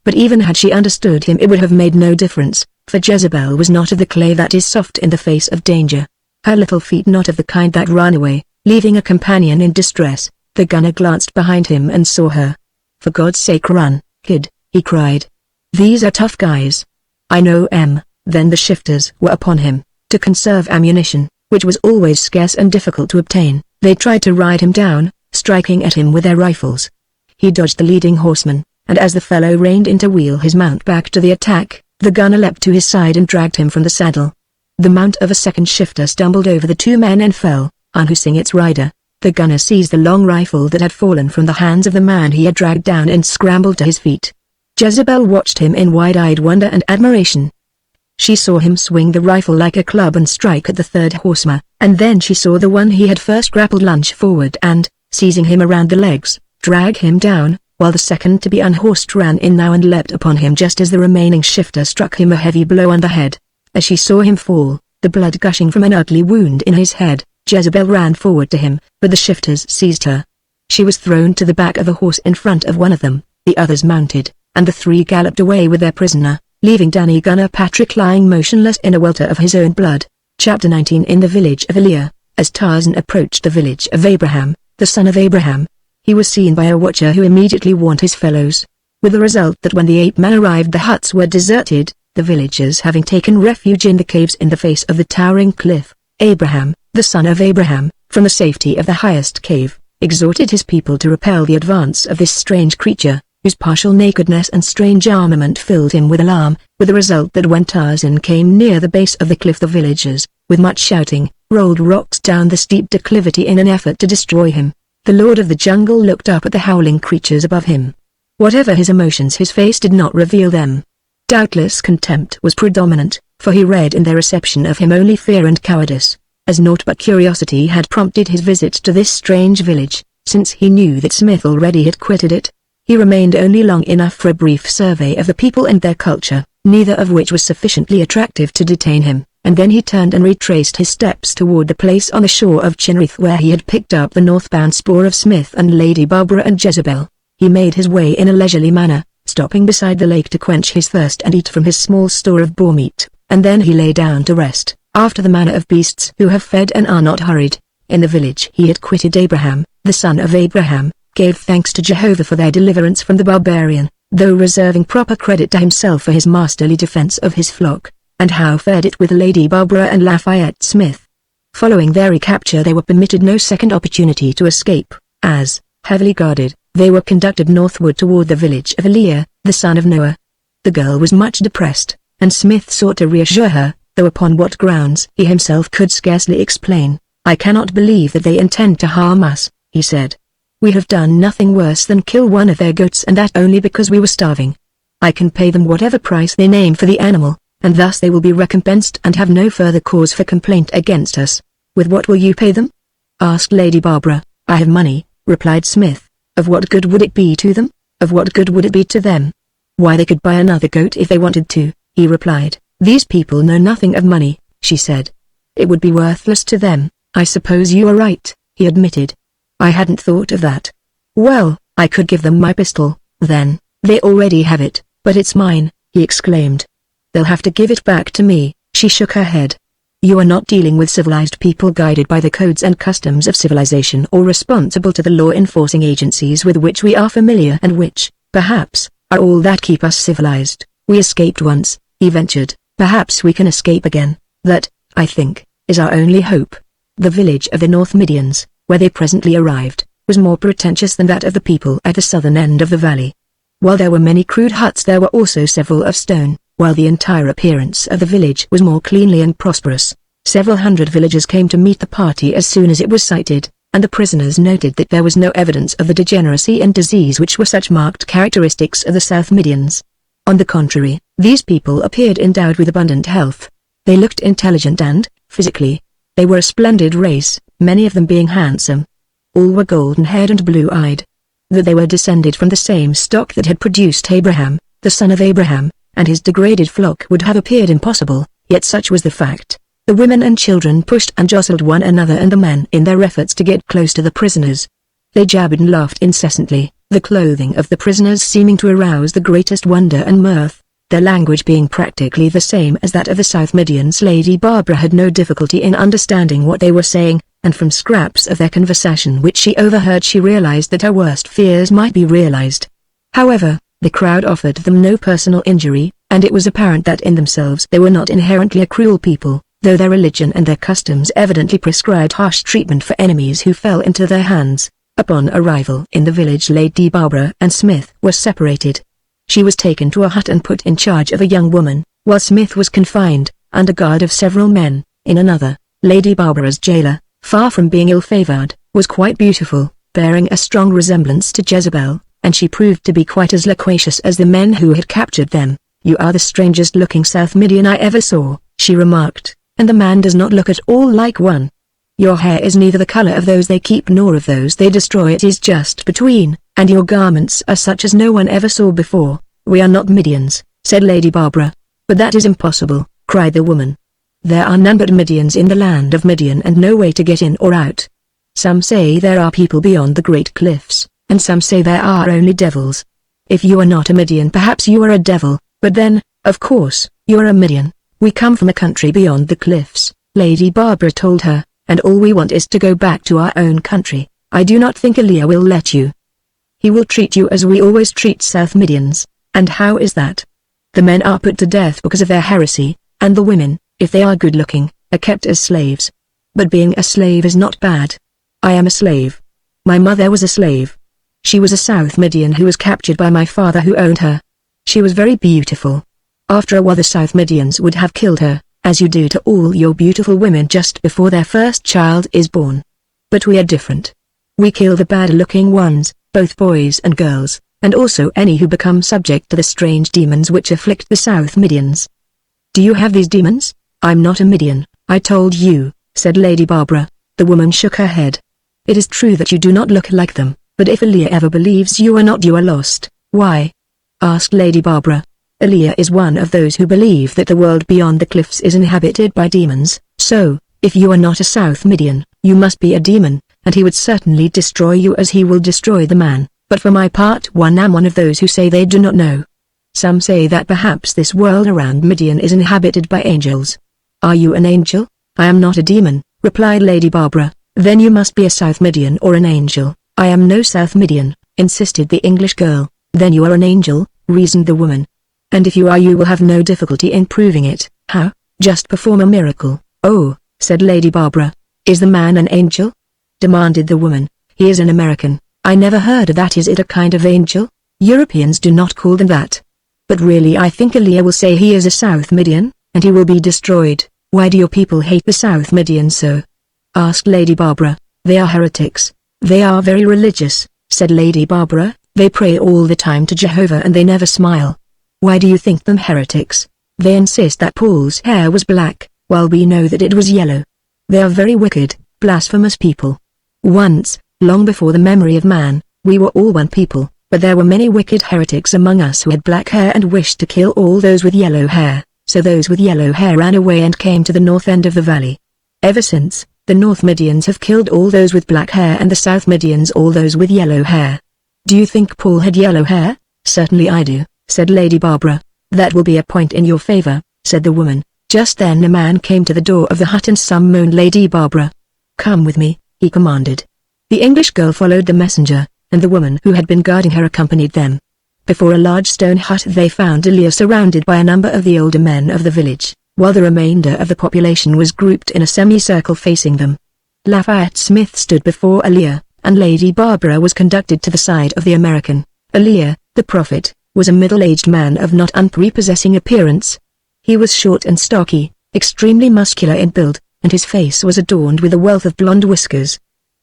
A: But even had she understood him it would have made no difference, for Jezebel was not of the clay that is soft in the face of danger. Her little feet not of the kind that run away, leaving a companion in distress. The gunner glanced behind him and saw her. "For God's sake run, kid," he cried. "These are tough guys." "I know, M." Then the shifters were upon him. To conserve ammunition, which was always scarce and difficult to obtain, they tried to ride him down, striking at him with their rifles. He dodged the leading horseman, and as the fellow reined in to wheel his mount back to the attack, the gunner leapt to his side and dragged him from the saddle. The mount of a second shifter stumbled over the two men and fell, unhorsing its rider. The gunner seized the long rifle that had fallen from the hands of the man he had dragged down and scrambled to his feet. Jezebel watched him in wide-eyed wonder and admiration. She saw him swing the rifle like a club and strike at the third horseman, and then she saw the one he had first grappled lunge forward and, seizing him around the legs, drag him down, while the second to be unhorsed ran in now and leapt upon him just as the remaining shifter struck him a heavy blow on the head. As she saw him fall, the blood gushing from an ugly wound in his head, Jezebel ran forward to him, but the shifters seized her. She was thrown to the back of a horse in front of one of them, the others mounted, and the three galloped away with their prisoner, leaving Danny Gunner Patrick lying motionless in a welter of his own blood. Chapter 19. In the village of Elia, as Tarzan approached the village of Abraham, the son of Abraham, he was seen by a watcher who immediately warned his fellows, with the result that when the ape-man arrived the huts were deserted, the villagers having taken refuge in the caves in the face of the towering cliff. Abraham, the son of Abraham, from the safety of the highest cave, exhorted his people to repel the advance of this strange creature, whose partial nakedness and strange armament filled him with alarm, with the result that when Tarzan came near the base of the cliff the villagers, with much shouting, rolled rocks down the steep declivity in an effort to destroy him. The lord of the jungle looked up at the howling creatures above him. Whatever his emotions, his face did not reveal them. Doubtless contempt was predominant, for he read in their reception of him only fear and cowardice, as naught but curiosity had prompted his visit to this strange village, since he knew that Smith already had quitted it. He remained only long enough for a brief survey of the people and their culture, neither of which was sufficiently attractive to detain him, and then he turned and retraced his steps toward the place on the shore of Chinrith where he had picked up the northbound spoor of Smith and Lady Barbara and Jezebel. He made his way in a leisurely manner, stopping beside the lake to quench his thirst and eat from his small store of boar meat, and then he lay down to rest, after the manner of beasts who have fed and are not hurried. In the village he had quitted Abraham, the son of Abraham, gave thanks to Jehovah for their deliverance from the barbarian, though reserving proper credit to himself for his masterly defense of his flock. And how fared it with Lady Barbara and Lafayette Smith? Following their recapture they were permitted no second opportunity to escape, as, heavily guarded, they were conducted northward toward the village of Elia, the son of Noah. The girl was much depressed, and Smith sought to reassure her, though upon what grounds he himself could scarcely explain. "I cannot believe that they intend to harm us," he said. "We have done nothing worse than kill one of their goats, and that only because we were starving. I can pay them whatever price they name for the animal, and thus they will be recompensed and have no further cause for complaint against us." "With what will you pay them?" asked Lady Barbara. "I have money," replied Smith. "Of what good would it be to them?" "Of what good would it be to them? Why, they could buy another goat if they wanted to," he replied. "These people know nothing of money," she said. "It would be worthless to them." "I suppose you are right," he admitted. "I hadn't thought of that." "Well, I could give them my pistol, then." "They already have it, but it's mine," he exclaimed. "They'll have to give it back to me." She shook her head. "You are not dealing with civilized people guided by the codes and customs of civilization or responsible to the law-enforcing agencies with which we are familiar and which, perhaps, are all that keep us civilized. We escaped once," he ventured. "Perhaps we can escape again. That, I think, is our only hope." The village of the North Midians, where they presently arrived, was more pretentious than that of the people at the southern end of the valley. While there were many crude huts there were also several of stone, while the entire appearance of the village was more cleanly and prosperous. Several hundred villagers came to meet the party as soon as it was sighted, and the prisoners noted that there was no evidence of the degeneracy and disease which were such marked characteristics of the South Midians. On the contrary, these people appeared endowed with abundant health. They looked intelligent and, physically, they were a splendid race, many of them being handsome. All were golden-haired and blue-eyed. That they were descended from the same stock that had produced Abraham, the son of Abraham, and his degraded flock would have appeared impossible, yet such was the fact. The women and children pushed and jostled one another and the men in their efforts to get close to the prisoners. They jabbered and laughed incessantly, the clothing of the prisoners seeming to arouse the greatest wonder and mirth, their language being practically the same as that of the South Midians. Lady Barbara had no difficulty in understanding what they were saying, and from scraps of their conversation which she overheard she realized that her worst fears might be realized. However, the crowd offered them no personal injury, and it was apparent that in themselves they were not inherently a cruel people, though their religion and their customs evidently prescribed harsh treatment for enemies who fell into their hands. Upon arrival in the village, Lady Barbara and Smith were separated. She was taken to a hut and put in charge of a young woman, while Smith was confined, under guard of several men, in another. Lady Barbara's jailer, far from being ill-favored, was quite beautiful, bearing a strong resemblance to Jezebel, and she proved to be quite as loquacious as the men who had captured them. "You are the strangest-looking South Midian I ever saw," she remarked, "and the man does not look at all like one. Your hair is neither the color of those they keep nor of those they destroy, it is just between, and your garments are such as no one ever saw before." "We are not Midians," said Lady Barbara. "But that is impossible," cried the woman. "There are none but Midians in the land of Midian and no way to get in or out. Some say there are people beyond the great cliffs, and some say there are only devils. If you are not a Midian, perhaps you are a devil, but then, of course, you are a Midian. We come from a country beyond the cliffs," Lady Barbara told her, "and all we want is to go back to our own country. I do not think Elia will let you. He will treat you as we always treat South Midians." "And how is that?" "The men are put to death because of their heresy, and the women, if they are good-looking, are kept as slaves. But being a slave is not bad. I am a slave. My mother was a slave. She was a South Midian who was captured by my father who owned her. She was very beautiful. After a while the South Midians would have killed her, as you do to all your beautiful women just before their first child is born. But we are different. We kill the bad-looking ones, both boys and girls, and also any who become subject to the strange demons which afflict the South Midians." "Do you have these demons?" "I'm not a Midian, I told you," said Lady Barbara. The woman shook her head. "It is true that you do not look like them, but if Elia ever believes you are not, you are lost." "Why?" asked Lady Barbara. "Elia is one of those who believe that the world beyond the cliffs is inhabited by demons, so, if you are not a South Midian, you must be a demon, and he would certainly destroy you as he will destroy the man. But for my part I am one of those who say they do not know. Some say that perhaps this world around Midian is inhabited by angels." "Are you an angel?" "I am not a demon," replied Lady Barbara. "Then you must be a South Midian or an angel." "I am no South Midian," insisted the English girl. "Then you are an angel," reasoned the woman. "And if you are, you will have no difficulty in proving it." "How?" "Just perform a miracle." "Oh," said Lady Barbara. "Is the man an angel?" demanded the woman. "He is an American. I never heard of that. Is it a kind of angel? Europeans do not call them that. But really I think Elia will say he is a South Midian, and he will be destroyed." "Why do your people hate the South Midians so?" asked Lady Barbara. "They are heretics." "They are very religious," said Lady Barbara. "They pray all the time to Jehovah and they never smile." "Why do you think them heretics?" "They insist that Paul's hair was black, while we know that it was yellow. They are very wicked, blasphemous people. Once, long before the memory of man, we were all one people, but there were many wicked heretics among us who had black hair and wished to kill all those with yellow hair, so those with yellow hair ran away and came to the north end of the valley. Ever since, the North Midians have killed all those with black hair and the South Midians all those with yellow hair." "Do you think Paul had yellow hair?" "Certainly I do," said Lady Barbara. "That will be a point in your favor," said the woman. Just then a man came to the door of the hut and summoned Lady Barbara. "Come with me," he commanded. The English girl followed the messenger, and the woman who had been guarding her accompanied them. Before a large stone hut they found Elia surrounded by a number of the older men of the village, while the remainder of the population was grouped in a semicircle facing them. Lafayette Smith stood before Elia, and Lady Barbara was conducted to the side of the American. Elia, the prophet, was a middle-aged man of not unprepossessing appearance. He was short and stocky, extremely muscular in build, and his face was adorned with a wealth of blonde whiskers.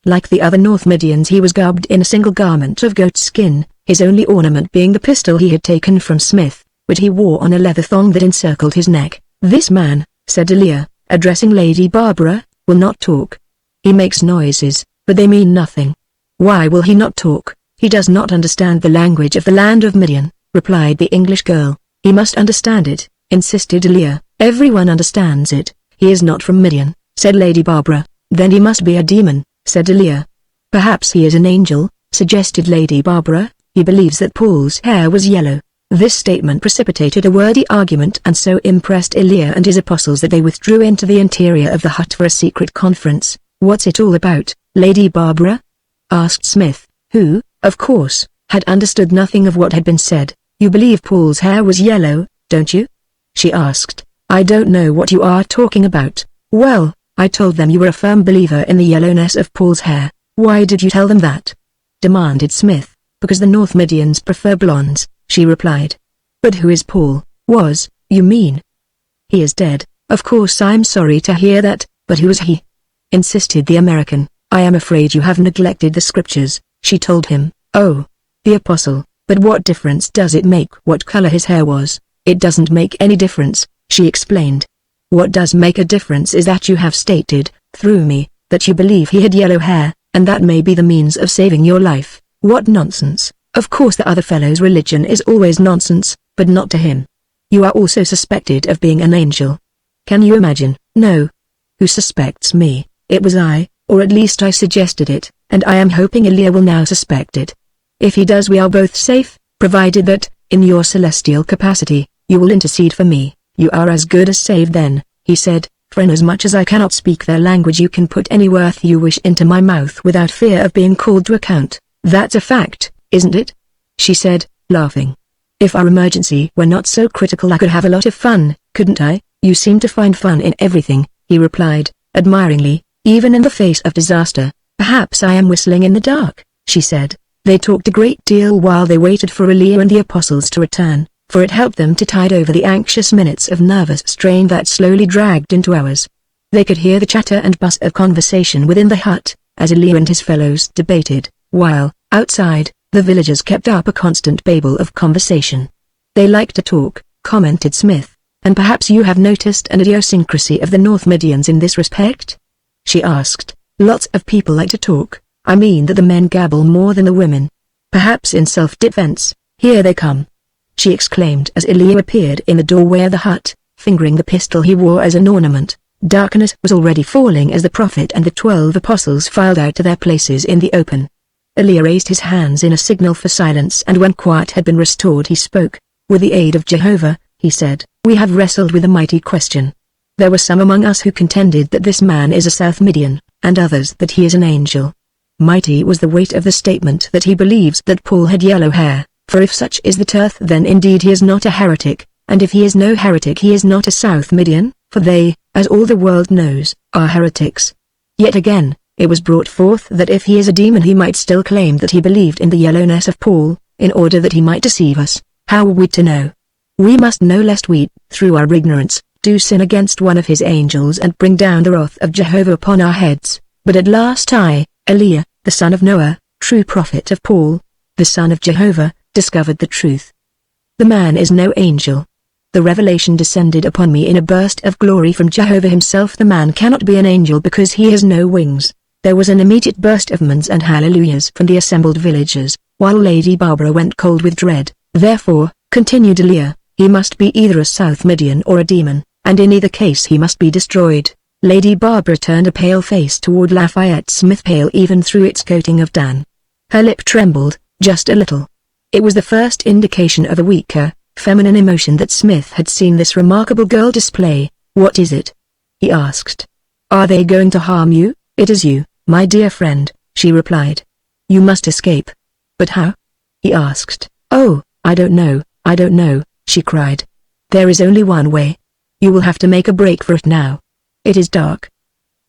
A: Like the other North Midians, he was garbed in a single garment of goat skin, his only ornament being the pistol he had taken from Smith, which he wore on a leather thong that encircled his neck. "This man," said Elia, addressing Lady Barbara, "will not talk. He makes noises, but they mean nothing." "Why will he not talk? He does not understand the language of the land of Midian," replied the English girl. "He must understand it," insisted Elia. "Everyone understands it." "He is not from Midian," said Lady Barbara. "Then he must be a demon," said Elia. "Perhaps he is an angel," suggested Lady Barbara. "He believes that Paul's hair was yellow." This statement precipitated a wordy argument and so impressed Elia and his apostles that they withdrew into the interior of the hut for a secret conference. "What's it all about, Lady Barbara?" asked Smith, who, of course, had understood nothing of what had been said. "You believe Paul's hair was yellow, don't you?" she asked. "I don't know what you are talking about." "Well, I told them you were a firm believer in the yellowness of Paul's hair." "Why did you tell them that?" demanded Smith. "Because the North Medians prefer blondes," she replied. "But who is Paul?" "Was, you mean? He is dead." "Of course I'm sorry to hear that, but who is he?" insisted the American. "I am afraid you have neglected the scriptures," she told him. "Oh, the apostle, but what difference does it make what color his hair was?" "It doesn't make any difference," she explained. "What does make a difference is that you have stated, through me, that you believe he had yellow hair, and that may be the means of saving your life." "What nonsense! Of course the other fellow's religion is always nonsense, but not to him. You are also suspected of being an angel. Can you imagine?" "No. Who suspects me? It was I, or at least I suggested it, and I am hoping Elia will now suspect it. If he does we are both safe, provided that, in your celestial capacity, you will intercede for me." "You are as good as saved then," he said, "for inasmuch as I cannot speak their language you can put any worth you wish into my mouth without fear of being called to account." "That's a fact, isn't it?" she said, laughing. "If our emergency were not so critical I could have a lot of fun, couldn't I?" "You seem to find fun in everything," he replied, admiringly, "even in the face of disaster." "Perhaps I am whistling in the dark," she said. They talked a great deal while they waited for Elia and the apostles to return, for it helped them to tide over the anxious minutes of nervous strain that slowly dragged into hours. They could hear the chatter and buzz of conversation within the hut, as Elia and his fellows debated, while, outside, the villagers kept up a constant babble of conversation. "They like to talk," commented Smith, "and perhaps you have noticed an idiosyncrasy of the North Medians in this respect?" she asked. "Lots of people like to talk. I mean that the men gabble more than the women. Perhaps in self-defense. Here they come," she exclaimed as Elia appeared in the doorway of the hut, fingering the pistol he wore as an ornament. Darkness was already falling as the prophet and the 12 apostles filed out to their places in the open. Elia raised his hands in a signal for silence, and when quiet had been restored he spoke. "With the aid of Jehovah," he said, "we have wrestled with a mighty question. There were some among us who contended that this man is a South Median, and others that he is an angel." Mighty was the weight of the statement that he believes that Paul had yellow hair, for if such is the truth then indeed he is not a heretic, and if he is no heretic he is not a South Median, for they, as all the world knows, are heretics. Yet again, it was brought forth that if he is a demon he might still claim that he believed in the yellowness of Paul, in order that he might deceive us. How were we to know? We must know lest we, through our ignorance, do sin against one of his angels and bring down the wrath of Jehovah upon our heads. But at last I, Elia, the son of Noah, true prophet of Paul, the son of Jehovah, discovered the truth. The man is no angel. The revelation descended upon me in a burst of glory from Jehovah himself. The man cannot be an angel because he has no wings. There was an immediate burst of amens and hallelujahs from the assembled villagers, while Lady Barbara went cold with dread. "Therefore," continued Elia, "he must be either a South Median or a demon, and in either case he must be destroyed." Lady Barbara turned a pale face toward Lafayette Smith, pale even through its coating of tan. Her lip trembled, just a little. It was the first indication of a weaker, feminine emotion that Smith had seen this remarkable girl display. "What is it?" he asked. "Are they going to harm you?" "It is you, my dear friend," she replied. "You must escape." "But how?" he asked. "Oh, I don't know," she cried. "There is only one way. You will have to make a break for it now. It is dark.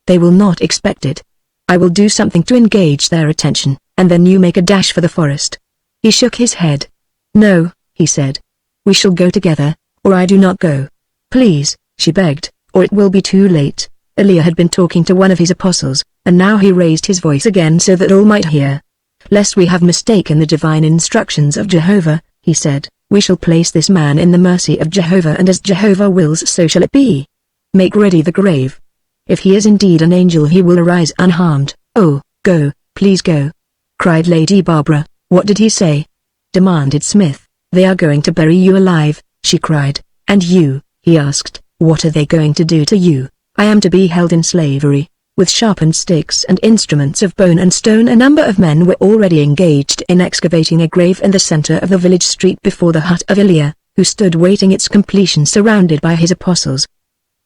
A: They will not expect it. I will do something to engage their attention, and then you make a dash for the forest." He shook his head. "No," he said. "We shall go together, or I do not go." "Please," she begged, "or it will be too late." Elia had been talking to one of his apostles, and now he raised his voice again so that all might hear. "Lest we have mistaken the divine instructions of Jehovah," he said, "we shall place this man in the mercy of Jehovah, and as Jehovah wills so shall it be. Make ready the grave. If he is indeed an angel he will arise unharmed." "Oh, go, please go," cried Lady Barbara. "What did he say?" demanded Smith. "They are going to bury you alive," she cried. "And you?" he asked. "What are they going to do to you?" "I am to be held in slavery." With sharpened sticks and instruments of bone and stone a number of men were already engaged in excavating a grave in the center of the village street before the hut of Elia, who stood waiting its completion surrounded by his apostles.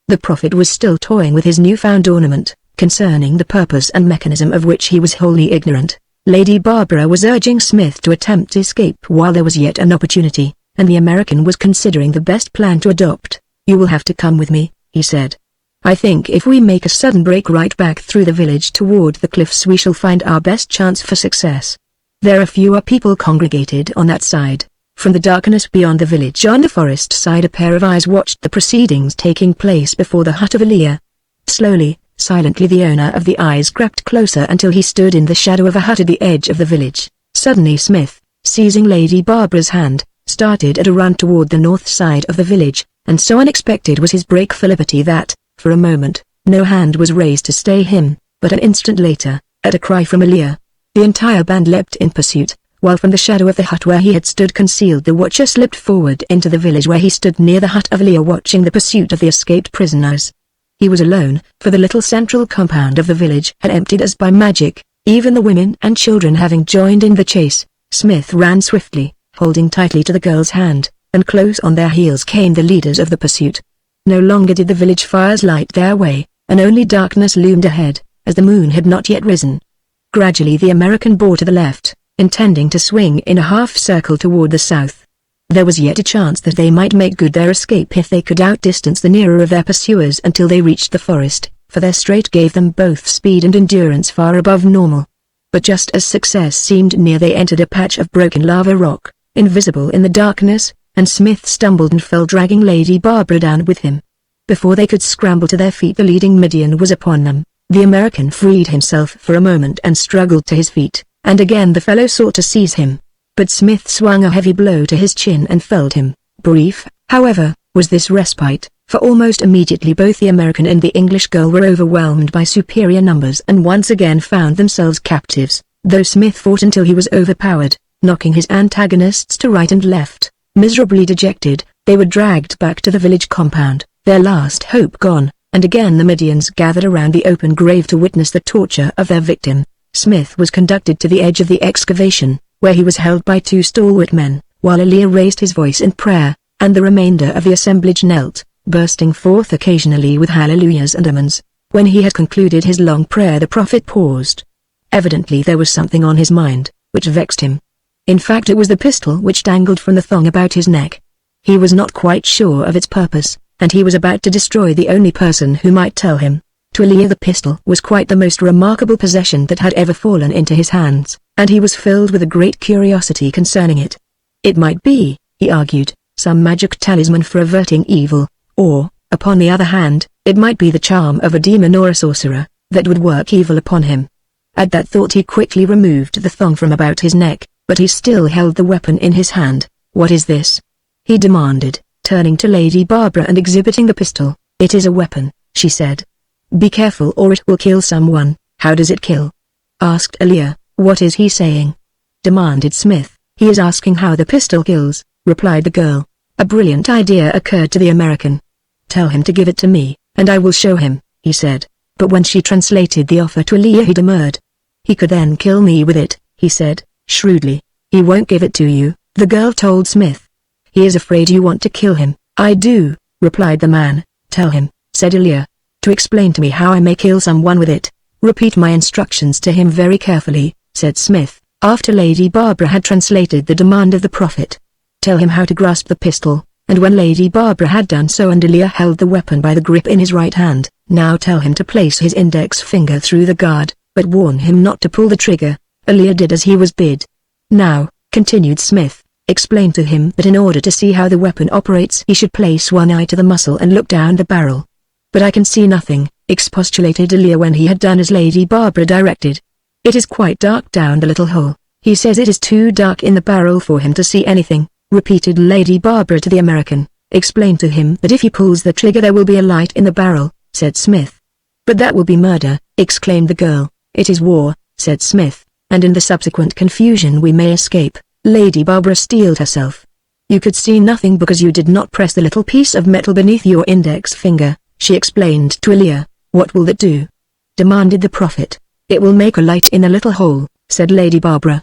A: The prophet was still toying with his newfound ornament, concerning the purpose and mechanism of which he was wholly ignorant. Lady Barbara was urging Smith to attempt escape while there was yet an opportunity, and the American was considering the best plan to adopt. "You will have to come with me," he said. "I think if we make a sudden break right back through the village toward the cliffs we shall find our best chance for success. There are fewer people congregated on that side." From the darkness beyond the village on the forest side a pair of eyes watched the proceedings taking place before the hut of Elia. Slowly, silently the owner of the eyes crept closer until he stood in the shadow of a hut at the edge of the village. Suddenly Smith, seizing Lady Barbara's hand, started at a run toward the north side of the village, and so unexpected was his break for liberty that, for a moment, no hand was raised to stay him, but an instant later, at a cry from Elia, the entire band leapt in pursuit, while from the shadow of the hut where he had stood concealed the watcher slipped forward into the village where he stood near the hut of Elia watching the pursuit of the escaped prisoners. He was alone, for the little central compound of the village had emptied as by magic, even the women and children having joined in the chase. Smith ran swiftly, holding tightly to the girl's hand, and close on their heels came the leaders of the pursuit. No longer did the village fires light their way, and only darkness loomed ahead, as the moon had not yet risen. Gradually the American bore to the left, intending to swing in a half-circle toward the south. There was yet a chance that they might make good their escape if they could outdistance the nearer of their pursuers until they reached the forest, for their straight gave them both speed and endurance far above normal. But just as success seemed near they entered a patch of broken lava rock, invisible in the darkness, and Smith stumbled and fell dragging Lady Barbara down with him. Before they could scramble to their feet the leading Midian was upon them. The American freed himself for a moment and struggled to his feet, and again the fellow sought to seize him. But Smith swung a heavy blow to his chin and felled him. Brief, however, was this respite, for almost immediately both the American and the English girl were overwhelmed by superior numbers and once again found themselves captives, though Smith fought until he was overpowered, knocking his antagonists to right and left. Miserably dejected, they were dragged back to the village compound, their last hope gone, and again the Midians gathered around the open grave to witness the torture of their victim. Smith was conducted to the edge of the excavation, where he was held by two stalwart men, while Elia raised his voice in prayer, and the remainder of the assemblage knelt, bursting forth occasionally with hallelujahs and amens. When he had concluded his long prayer the prophet paused. Evidently there was something on his mind, which vexed him. In fact it was the pistol which dangled from the thong about his neck. He was not quite sure of its purpose, and he was about to destroy the only person who might tell him. To Elia the pistol was quite the most remarkable possession that had ever fallen into his hands, and he was filled with a great curiosity concerning it. It might be, he argued, some magic talisman for averting evil, or, upon the other hand, it might be the charm of a demon or a sorcerer, that would work evil upon him. At that thought he quickly removed the thong from about his neck, but he still held the weapon in his hand. "What is this?" he demanded, turning to Lady Barbara and exhibiting the pistol. "It is a weapon," she said. "Be careful or it will kill someone." "How does it kill?" asked Elia. "What is he saying?" demanded Smith. "He is asking how the pistol kills," replied the girl. A brilliant idea occurred to the American. "Tell him to give it to me, and I will show him," he said. But when she translated the offer to Elia he demurred. "He could then kill me with it," he said, shrewdly. "He won't give it to you," the girl told Smith. "He is afraid you want to kill him." "I do," replied the man. "Tell him," said Elia, "to explain to me how I may kill someone with it." "Repeat my instructions to him very carefully," said Smith, after Lady Barbara had translated the demand of the prophet. "Tell him how to grasp the pistol," and when Lady Barbara had done so and Elia held the weapon by the grip in his right hand, "Now tell him to place his index finger through the guard, but warn him not to pull the trigger." Elia did as he was bid. "Now," continued Smith, "explain to him that in order to see how the weapon operates he should place one eye to the muzzle and look down the barrel." "But I can see nothing," expostulated Elia when he had done as Lady Barbara directed. "It is quite dark down the little hole. He says it is too dark in the barrel for him to see anything," repeated Lady Barbara to the American. "Explain to him that if he pulls the trigger there will be a light in the barrel," said Smith. "But that will be murder," exclaimed the girl. "It is war," said Smith, "and in the subsequent confusion we may escape." Lady Barbara steeled herself. "You could see nothing because you did not press the little piece of metal beneath your index finger," she explained to Elia. "What will that do?" demanded the prophet. "It will make a light in the little hole," said Lady Barbara.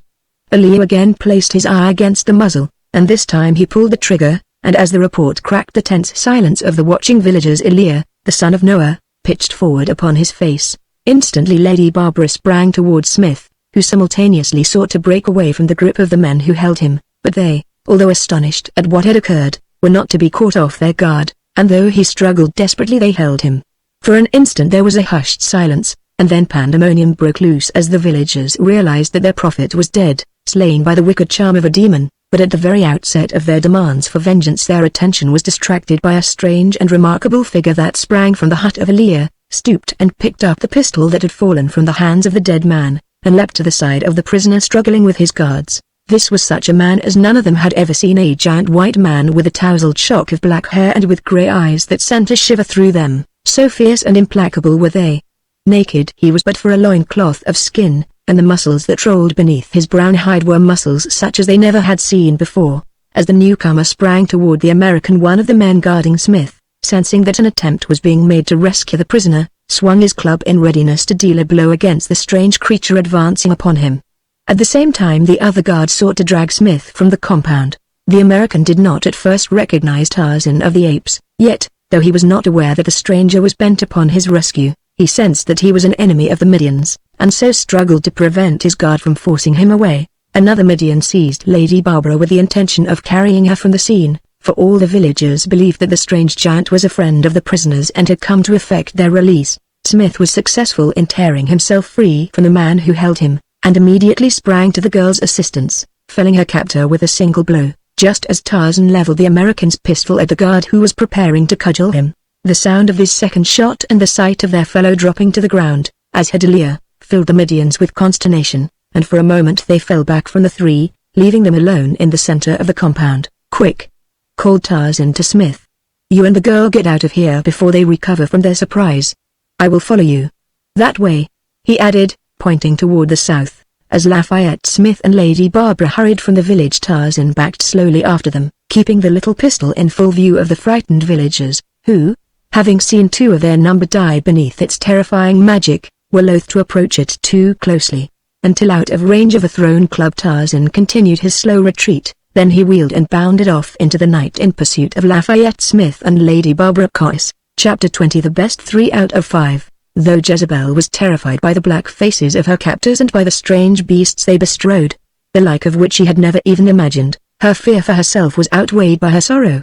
A: Elia again placed his eye against the muzzle, and this time he pulled the trigger, and as the report cracked the tense silence of the watching villagers Elia, the son of Noah, pitched forward upon his face. Instantly Lady Barbara sprang toward Smith, who simultaneously sought to break away from the grip of the men who held him, but they, although astonished at what had occurred, were not to be caught off their guard, and though he struggled desperately they held him. For an instant there was a hushed silence, and then pandemonium broke loose as the villagers realized that their prophet was dead, slain by the wicked charm of a demon. But at the very outset of their demands for vengeance their attention was distracted by a strange and remarkable figure that sprang from the hut of Elia, stooped and picked up the pistol that had fallen from the hands of the dead man, and leapt to the side of the prisoner struggling with his guards. This was such a man as none of them had ever seen, a giant white man with a tousled shock of black hair and with grey eyes that sent a shiver through them, so fierce and implacable were they. Naked he was but for a loincloth of skin, and the muscles that rolled beneath his brown hide were muscles such as they never had seen before. As the newcomer sprang toward the American, one of the men guarding Smith, sensing that an attempt was being made to rescue the prisoner, swung his club in readiness to deal a blow against the strange creature advancing upon him. At the same time the other guard sought to drag Smith from the compound. The American did not at first recognize Tarzan of the Apes, yet, though he was not aware that the stranger was bent upon his rescue, he sensed that he was an enemy of the Midians, and so struggled to prevent his guard from forcing him away. Another Midian seized Lady Barbara with the intention of carrying her from the scene, for all the villagers believed that the strange giant was a friend of the prisoners and had come to effect their release. Smith was successful in tearing himself free from the man who held him, and immediately sprang to the girl's assistance, felling her captor with a single blow, just as Tarzan leveled the American's pistol at the guard who was preparing to cudgel him. The sound of his second shot and the sight of their fellow dropping to the ground, as had Elia, filled the Midians with consternation, and for a moment they fell back from the three, leaving them alone in the center of the compound. "Quick!" called Tarzan to Smith. "You and the girl get out of here before they recover from their surprise. I will follow you. That way," he added, pointing toward the south. As Lafayette Smith and Lady Barbara hurried from the village, Tarzan backed slowly after them, keeping the little pistol in full view of the frightened villagers, who, having seen two of their number die beneath its terrifying magic, were loath to approach it too closely. Until out of range of a thrown club Tarzan continued his slow retreat, then he wheeled and bounded off into the night in pursuit of Lafayette Smith and Lady Barbara Coyce. Chapter 20. The best 3 out of 5. Though Jezebel was terrified by the black faces of her captors and by the strange beasts they bestrode, the like of which she had never even imagined, her fear for herself was outweighed by her sorrow.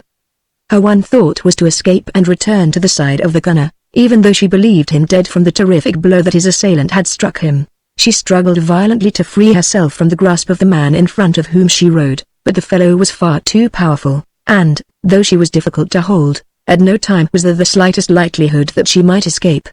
A: Her one thought was to escape and return to the side of the gunner, even though she believed him dead from the terrific blow that his assailant had struck him. She struggled violently to free herself from the grasp of the man in front of whom she rode, but the fellow was far too powerful, and, though she was difficult to hold, at no time was there the slightest likelihood that she might escape.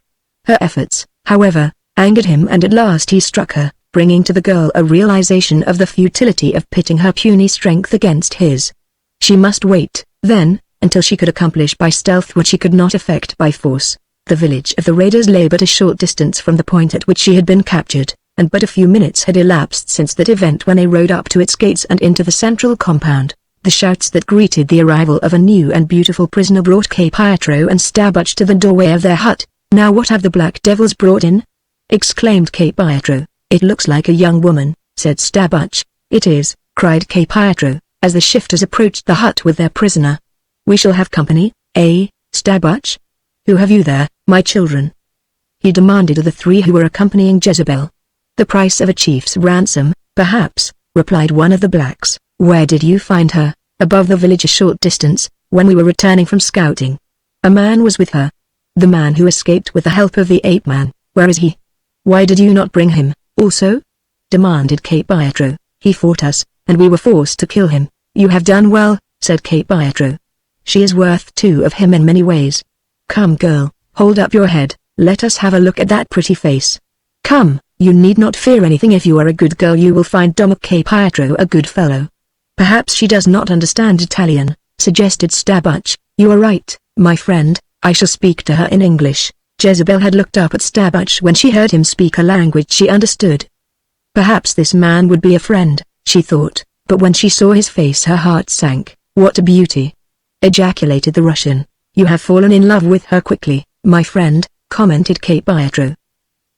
A: Her efforts, however, angered him, and at last he struck her, bringing to the girl a realization of the futility of pitting her puny strength against his. She must wait, then, until she could accomplish by stealth what she could not effect by force. The village of the raiders lay but a short distance from the point at which she had been captured, and but a few minutes had elapsed since that event when they rode up to its gates and into the central compound. The shouts that greeted the arrival of a new and beautiful prisoner brought Kay Pietro and Stabbach to the doorway of their hut. "Now what have the black devils brought in?" exclaimed Kay Pietro. "It looks like a young woman," said Stabbach. "It is," cried Kay Pietro, as the shifters approached the hut with their prisoner. "We shall have company, eh, Stabbach? Who have you there, my children?" he demanded of the three who were accompanying Jezebel. "The price of a chief's ransom, perhaps," replied one of the blacks. "Where did you find her?" "Above the village a short distance, when we were returning from scouting. A man was with her." "The man who escaped with the help of the ape man, where is he?" "Why did you not bring him, also?" demanded Kay Pietro. "He fought us, and we were forced to kill him." "You have done well," said Kay Pietro. "She is worth 2 of him in many ways. Come girl, hold up your head, let us have a look at that pretty face. Come, you need not fear anything. If you are a good girl you will find Dom Kay Pietro a good fellow." "Perhaps she does not understand Italian," suggested Stabbach. "You are right, my friend, I shall speak to her in English." Jezebel had looked up at Stabbach when she heard him speak a language she understood. Perhaps this man would be a friend, she thought, but when she saw his face her heart sank. "What a beauty!" ejaculated the Russian. "You have fallen in love with her quickly, my friend," commented Kay Pietro.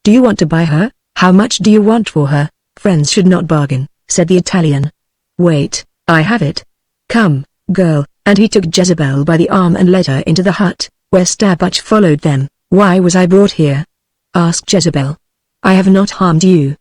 A: "Do you want to buy her? How much do you want for her?" "Friends should not bargain," said the Italian. "Wait, I have it. Come, girl," and he took Jezebel by the arm and led her into the hut, where Stabbach followed them. "Why was I brought here?" asked Jezebel. "I have not harmed you."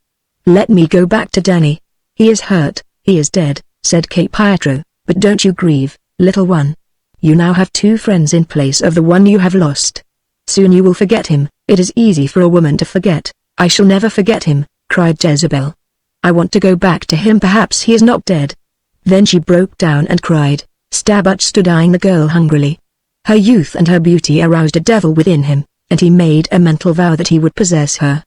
A: Let me go back to Danny. He is hurt, he is dead, said Cape Pietro, but don't you grieve, little one. You now have 2 friends in place of the one you have lost. Soon you will forget him. It is easy for a woman to forget. I shall never forget him, cried Jezebel. I want to go back to him. Perhaps he is not dead. Then she broke down and cried. Stabbach stood eyeing the girl hungrily. Her youth and her beauty aroused a devil within him, and he made a mental vow that he would possess her.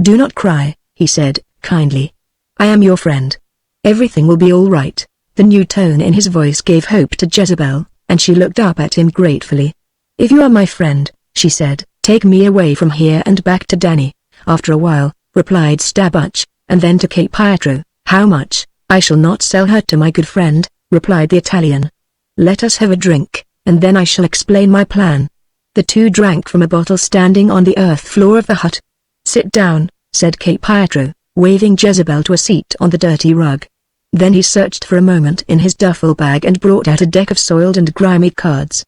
A: Do not cry, he said, kindly. I am your friend. Everything will be all right. The new tone in his voice gave hope to Jezebel, and she looked up at him gratefully. If you are my friend, she said, take me away from here and back to Danny. After a while, replied Stabbach, and then to Cape Pietro. How much? I shall not sell her to my good friend, replied the Italian. Let us have a drink, and then I shall explain my plan. The 2 drank from a bottle standing on the earth floor of the hut. Sit down, said Cape Pietro, waving Jezebel to a seat on the dirty rug. Then he searched for a moment in his duffel bag and brought out a deck of soiled and grimy cards.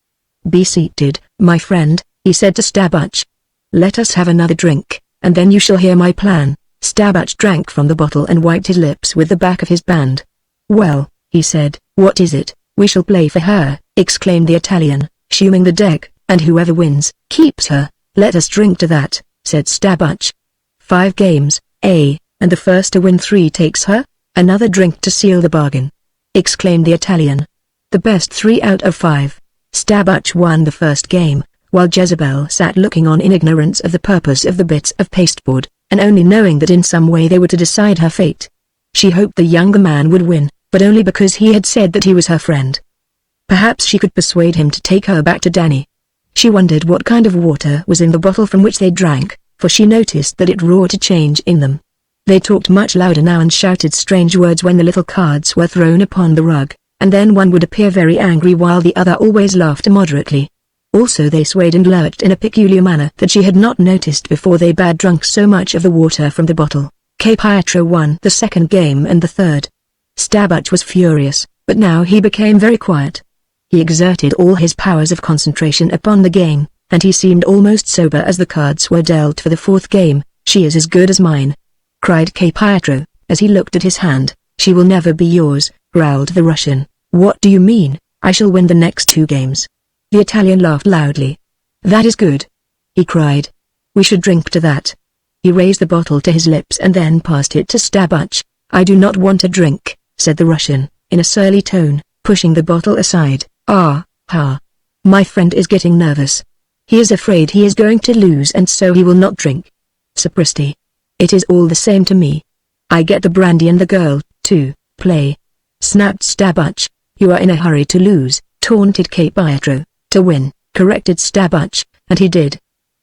A: Be seated, my friend, he said to Stabbach. Let us have another drink, and then you shall hear my plan. Stabbach drank from the bottle and wiped his lips with the back of his band. Well, he said, what is it? We shall play for her, exclaimed the Italian, shooing the deck, and whoever wins, keeps her. Let us drink to that, said Stabbach. 5 games, and the first to win 3 takes her? Another drink to seal the bargain, exclaimed the Italian. The best 3 out of 5. Stabbach won the first game, while Jezebel sat looking on in ignorance of the purpose of the bits of pasteboard, and only knowing that in some way they were to decide her fate. She hoped the younger man would win, but only because he had said that he was her friend. Perhaps she could persuade him to take her back to Danny. She wondered what kind of water was in the bottle from which they drank, for she noticed that it wrought a change in them. They talked much louder now and shouted strange words when the little cards were thrown upon the rug, and then one would appear very angry while the other always laughed moderately. Also they swayed and lurched in a peculiar manner that she had not noticed before they had drunk so much of the water from the bottle. Cape Pietro won the second game and the third. Stabbach was furious, but now he became very quiet. He exerted all his powers of concentration upon the game, and he seemed almost sober as the cards were dealt for the 4th game. She is as good as mine, cried Cape Pietro, as he looked at his hand. She will never be yours, growled the Russian. What do you mean? I shall win the next 2 games. The Italian laughed loudly. That is good, he cried. We should drink to that. He raised the bottle to his lips and then passed it to Stabbach. I do not want a drink, said the Russian, in a surly tone, pushing the bottle aside. Ah, ha. My friend is getting nervous. He is afraid he is going to lose and so he will not drink. Sapristi. It is all the same to me. I get the brandy and the girl, too, play. Snapped Stabbach. You are in a hurry to lose, taunted Cape Pietro. To win, corrected Stabbach, and he did.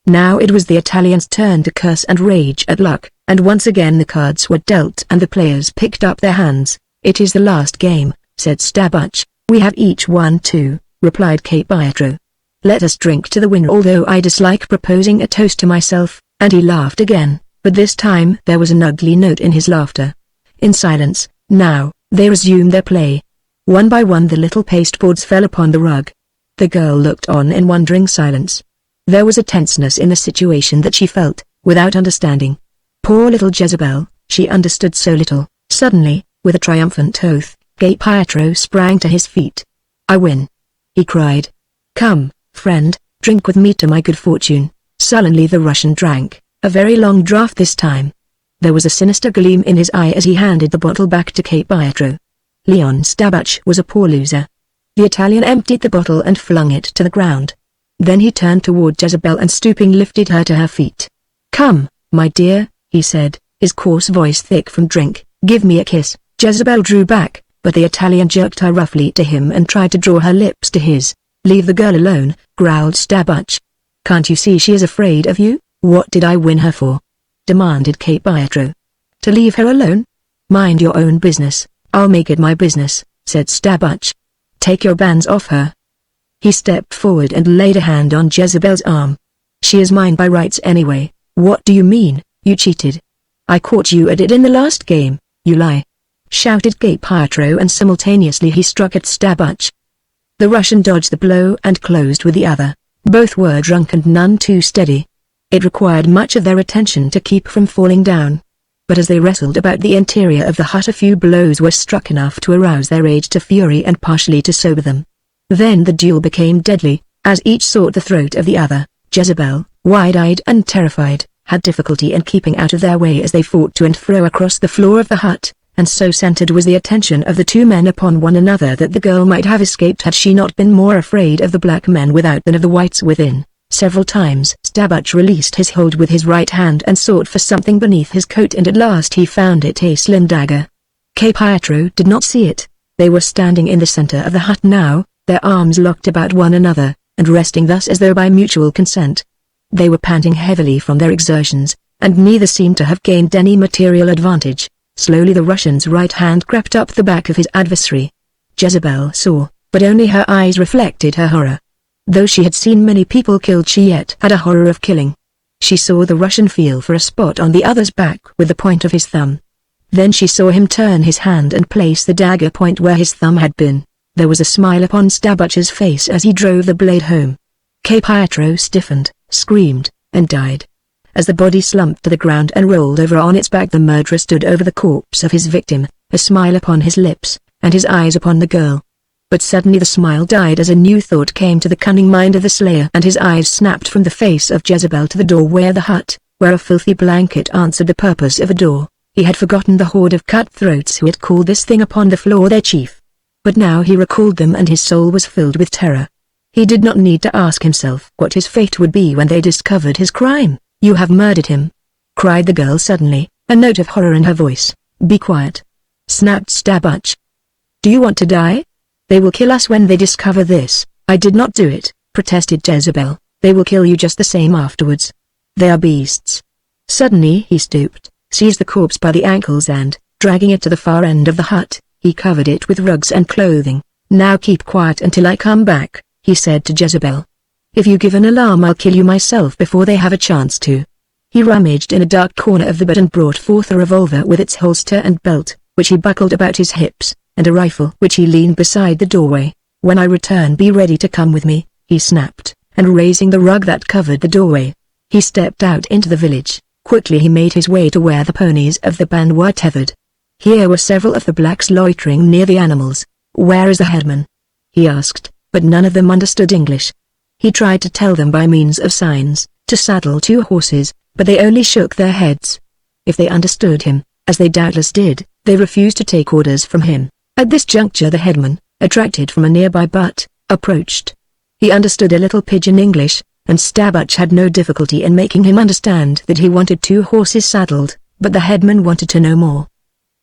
A: Now it was the Italian's turn to curse and rage at luck, and once again the cards were dealt and the players picked up their hands. It is the last game, said Stabbach. We have each won 2, replied Cape Pietro. Let us drink to the winner, although I dislike proposing a toast to myself, and he laughed again, but this time there was an ugly note in his laughter. In silence, now, they resumed their play. One by one the little pasteboards fell upon the rug. The girl looked on in wondering silence. There was a tenseness in the situation that she felt, without understanding. Poor little Jezebel, she understood so little. Suddenly, with a triumphant oath, Cape Pietro sprang to his feet. I win, he cried. Come, friend, drink with me to my good fortune. Sullenly the Russian drank, a very long draught this time. There was a sinister gleam in his eye as he handed the bottle back to Cape Pietro. Leon Stabbach was a poor loser. The Italian emptied the bottle and flung it to the ground. Then he turned toward Jezebel and stooping lifted her to her feet. Come, my dear, he said, his coarse voice thick from drink, give me a kiss. Jezebel drew back, but the Italian jerked her roughly to him and tried to draw her lips to his. Leave the girl alone, growled Stabbach. Can't you see she is afraid of you? What did I win her for? Demanded Cape Pietro. To leave her alone? Mind your own business, I'll make it my business, said Stabbach. Take your bands off her. He stepped forward and laid a hand on Jezebel's arm. She is mine by rights anyway. What do you mean? You cheated. I caught you at it in the last game, you lie, shouted Cape Pietro, and simultaneously he struck at Stabbach. The Russian dodged the blow and closed with the other. Both were drunk and none too steady. It required much of their attention to keep from falling down. but as they wrestled about the interior of the hut, a few blows were struck enough to arouse their rage to fury and partially to sober them. Then the duel became deadly, as each sought the throat of the other. Jezebel, wide-eyed and terrified, had difficulty in keeping out of their way as they fought to and fro across the floor of the hut, and so centered was the attention of the two men upon one another that the girl might have escaped had she not been more afraid of the black men without than of the whites within. Several times Stabbach released his hold with his right hand and sought for something beneath his coat, and at last he found it, a slim dagger. Pietro did not see it. They were standing in the center of the hut now, their arms locked about one another, and resting thus as though by mutual consent. They were panting heavily from their exertions, and neither seemed to have gained any material advantage. Slowly the Russian's right hand crept up the back of his adversary. Jezebel saw, but only her eyes reflected her horror. Though she had seen many people killed, she yet had a horror of killing. She saw the Russian feel for a spot on the other's back with the point of his thumb. Then she saw him turn his hand and place the dagger point where his thumb had been. There was a smile upon Stabbach's face as he drove the blade home. Pietro stiffened, screamed, and died. As the body slumped to the ground and rolled over on its back, the murderer stood over the corpse of his victim, a smile upon his lips, and his eyes upon the girl. But suddenly the smile died as a new thought came to the cunning mind of the slayer, and his eyes snapped from the face of Jezebel to the doorway of the hut, where a filthy blanket answered the purpose of a door. He had forgotten the horde of cutthroats who had called this thing upon the floor their chief. But now he recalled them, and his soul was filled with terror. He did not need to ask himself what his fate would be when they discovered his crime. "You have murdered him!" cried the girl suddenly, a note of horror in her voice. "Be quiet!" snapped Stabbach. "Do you want to die? They will kill us when they discover this." "I did not do it," protested Jezebel. "They will kill you just the same afterwards. They are beasts." Suddenly he stooped, seized the corpse by the ankles and, dragging it to the far end of the hut, he covered it with rugs and clothing. "Now keep quiet until I come back," he said to Jezebel. "If you give an alarm, I'll kill you myself before they have a chance to." He rummaged in a dark corner of the bed and brought forth a revolver with its holster and belt, which he buckled about his hips, and a rifle which he leaned beside the doorway. "When I return, be ready to come with me," he snapped, and raising the rug that covered the doorway, he stepped out into the village. Quickly he made his way to where the ponies of the band were tethered. Here were several of the blacks loitering near the animals. "Where is the headman?" he asked, but none of them understood English. He tried to tell them by means of signs, to saddle 2 horses, but they only shook their heads. If they understood him, as they doubtless did, they refused to take orders from him. At this juncture the headman, attracted from a nearby butte, approached. He understood a little pidgin English, and Stabbach had no difficulty in making him understand that he wanted 2 horses saddled, but the headman wanted to know more.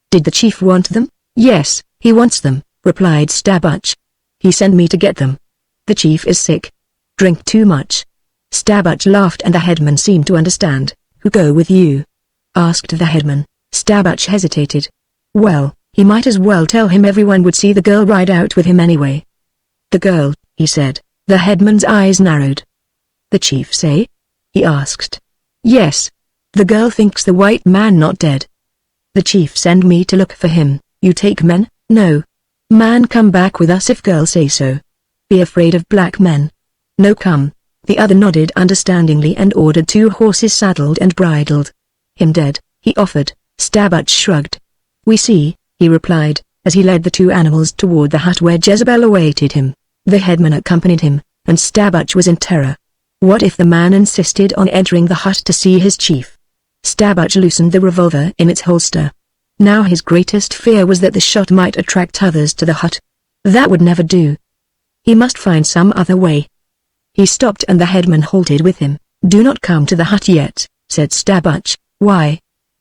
A: "Did the chief want them?" "Yes, he wants them," replied Stabbach. "He sent me to get them. The chief is sick. Drink too much." Stabbach laughed, and the headman seemed to understand. "Who go with you?" asked the headman. Stabbach hesitated. Well, he might as well tell him everyone would see the girl ride out with him anyway. "The girl," he said. The headman's eyes narrowed. "The chief say?" he asked. "Yes. The girl thinks the white man not dead. The chief send me to look for him." "You take men?" "No. Man come back with us if girl say so." "Be afraid of black men?" "No come." The other nodded understandingly and ordered 2 horses saddled and bridled. "Him dead," he offered. Stabbach shrugged. "We see," he replied, as he led the 2 animals toward the hut where Jezebel awaited him. The headman accompanied him, and Stabbach was in terror. What if the man insisted on entering the hut to see his chief? Stabbach loosened the revolver in its holster. Now his greatest fear was that the shot might attract others to the hut. That would never do. He must find some other way. He stopped and the headman halted with him. "Do not come to the hut yet," said Stabbach. "Why?"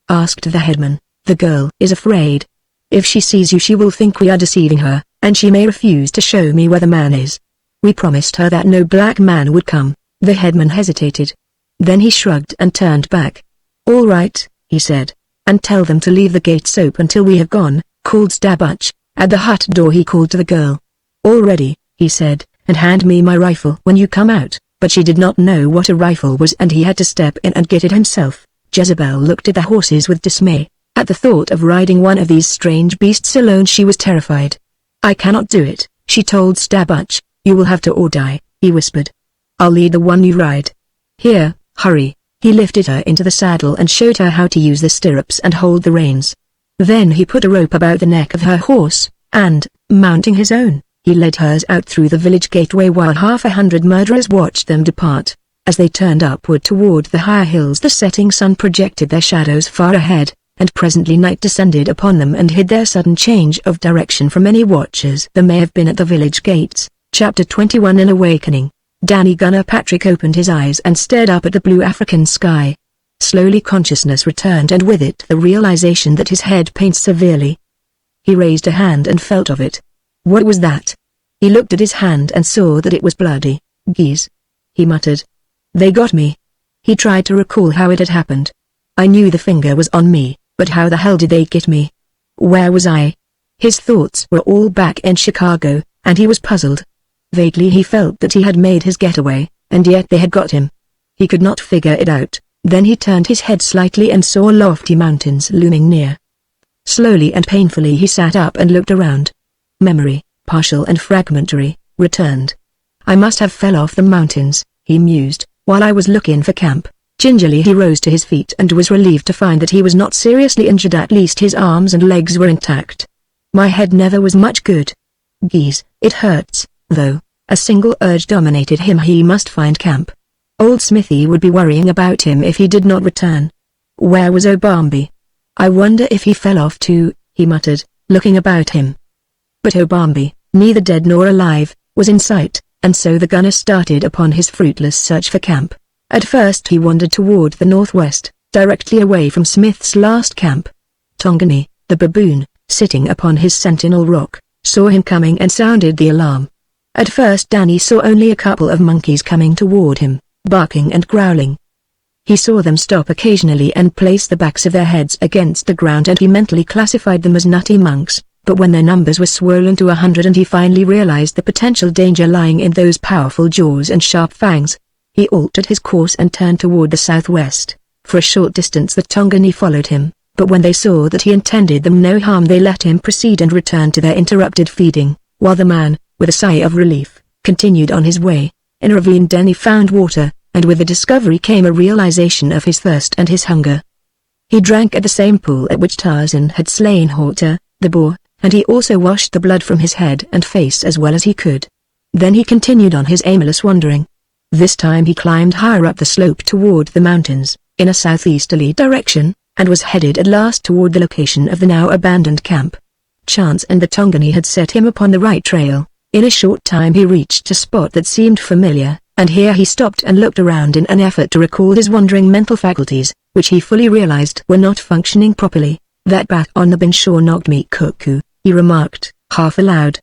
A: asked the headman. "The girl is afraid. If she sees you she will think we are deceiving her, and she may refuse to show me where the man is. We promised her that no black man would come." The headman hesitated. Then he shrugged and turned back. "All right," he said, "and tell them to leave the gates open till we have gone," called Stabbach. At the hut door he called to the girl. "All ready," he said, "and hand me my rifle when you come out." But she did not know what a rifle was and he had to step in and get it himself. Jezebel looked at the horses with dismay. At the thought of riding one of these strange beasts alone she was terrified. "I cannot do it," she told Stabbach. "You will have to or die," he whispered. "I'll lead the one you ride. Here, hurry," He lifted her into the saddle and showed her how to use the stirrups and hold the reins. Then he put a rope about the neck of her horse, and, mounting his own, he led hers out through the village gateway while 100 murderers watched them depart. As they turned upward toward the higher hills, the setting sun projected their shadows far ahead, and presently night descended upon them and hid their sudden change of direction from any watchers there may have been at the village gates. Chapter 21 An Awakening. Danny Gunner Patrick opened his eyes and stared up at the blue African sky. Slowly consciousness returned, and with it the realization that his head pained severely. He raised a hand and felt of it. What was that? He looked at his hand and saw that it was bloody. Geese, he muttered. They got me. He tried to recall how it had happened. I knew the finger was on me, but how the hell did they get me? Where was I? His thoughts were all back in Chicago, and he was puzzled. Vaguely he felt that he had made his getaway, and yet they had got him. He could not figure it out. Then he turned his head slightly and saw lofty mountains looming near. Slowly and painfully he sat up and looked around. Memory, partial and fragmentary, returned. I must have fell off the mountains, he mused, while I was looking for camp. Gingerly he rose to his feet and was relieved to find that he was not seriously injured. At least his arms and legs were intact. My head never was much good. Geez, it hurts, though. A single urge dominated him: he must find camp. Old Smithy would be worrying about him if he did not return. Where was Obambi? I wonder if he fell off too, he muttered, looking about him. But Obambi, neither dead nor alive, was in sight, and so the gunner started upon his fruitless search for camp. At first he wandered toward the northwest, directly away from Smith's last camp. Tongani, the baboon, sitting upon his sentinel rock, saw him coming and sounded the alarm. At first Danny saw only a couple of monkeys coming toward him, barking and growling. He saw them stop occasionally and place the backs of their heads against the ground, and he mentally classified them as nutty monks, but when their numbers were swollen to 100 and he finally realized the potential danger lying in those powerful jaws and sharp fangs, he altered his course and turned toward the southwest. For a short distance the Tongani followed him, but when they saw that he intended them no harm they let him proceed and returned to their interrupted feeding, while the man, with a sigh of relief, continued on his way. In a ravine Danny found water, and with the discovery came a realization of his thirst and his hunger. He drank at the same pool at which Tarzan had slain Horta, the boar, and he also washed the blood from his head and face as well as he could. Then he continued on his aimless wandering. This time he climbed higher up the slope toward the mountains, in a southeasterly direction, and was headed at last toward the location of the now abandoned camp. Chance and the Tongani had set him upon the right trail. In a short time he reached a spot that seemed familiar, and here he stopped and looked around in an effort to recall his wandering mental faculties, which he fully realized were not functioning properly. That bat on the bin sure knocked me cuckoo, he remarked, half aloud.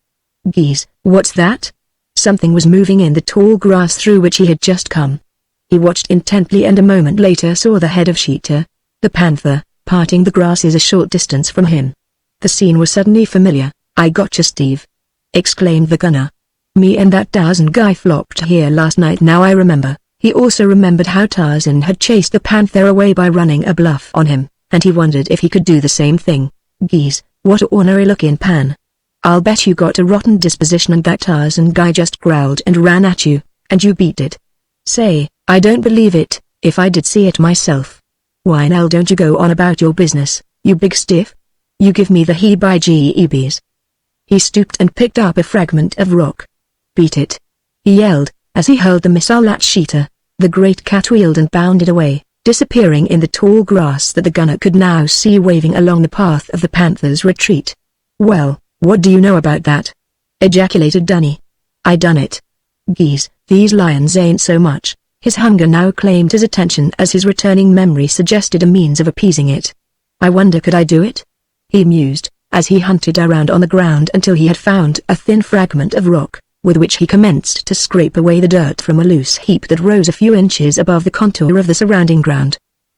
A: Geez, what's that? Something was moving in the tall grass through which he had just come. He watched intently and a moment later saw the head of Sheeta, the panther, parting the grasses a short distance from him. The scene was suddenly familiar. I gotcha, Steve, exclaimed the gunner. Me and that Tarzan guy flopped here last night. Now I remember. He also remembered how Tarzan had chased the panther away by running a bluff on him, and he wondered if he could do the same thing. Geez, what a ornery looking pan. I'll bet you got a rotten disposition and that Tarzan guy just growled and ran at you, and you beat it. Say, I don't believe it, if I did see it myself. Why now don't you go on about your business, you big stiff? You give me the heebie-jeebies. He stooped and picked up a fragment of rock. Beat it, he yelled, as he hurled the missile at Sheeta. The great cat wheeled and bounded away, disappearing in the tall grass that the gunner could now see waving along the path of the panther's retreat. Well, what do you know about that? Ejaculated Danny. I done it. Geez, these lions ain't so much. His hunger now claimed his attention as his returning memory suggested a means of appeasing it. I wonder could I do it? He mused, as he hunted around on the ground until he had found a thin fragment of rock, with which he commenced to scrape away the dirt from a loose heap that rose a few inches above the contour of the surrounding ground.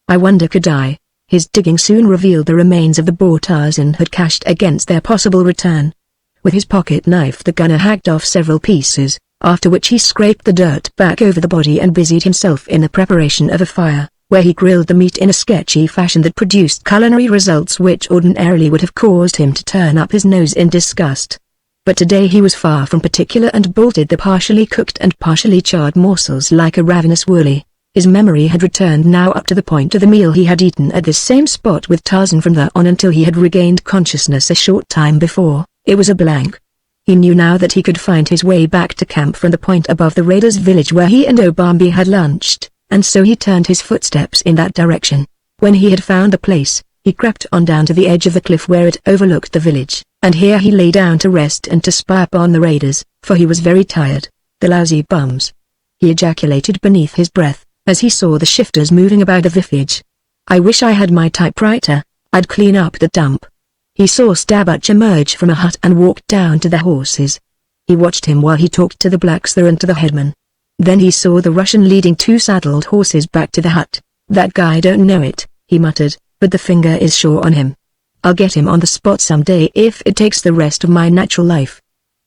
A: I wonder could I? His digging soon revealed the remains of the boar Tarzan had cached against their possible return. With his pocket knife the gunner hacked off several pieces, after which he scraped the dirt back over the body and busied himself in the preparation of a fire, where he grilled the meat in a sketchy fashion that produced culinary results which ordinarily would have caused him to turn up his nose in disgust. But today he was far from particular and bolted the partially cooked and partially charred morsels like a ravenous woolly. His memory had returned now up to the point of the meal he had eaten at this same spot with Tarzan from there on until he had regained consciousness a short time before. It was a blank. He knew now that he could find his way back to camp from the point above the raiders' village where he and Obambi had lunched, and so he turned his footsteps in that direction. When he had found the place, he crept on down to the edge of the cliff where it overlooked the village, and here he lay down to rest and to spy upon the raiders, for he was very tired. The lousy bums. He ejaculated beneath his breath, as he saw the shifters moving about the village. I wish I had my typewriter, I'd clean up the dump. He saw Stabbach emerge from a hut and walk down to the horses. He watched him while he talked to the blacksmith and to the headman. Then he saw the Russian leading 2 saddled horses back to the hut. That guy don't know it, he muttered, but the finger is sure on him. I'll get him on the spot someday if it takes the rest of my natural life.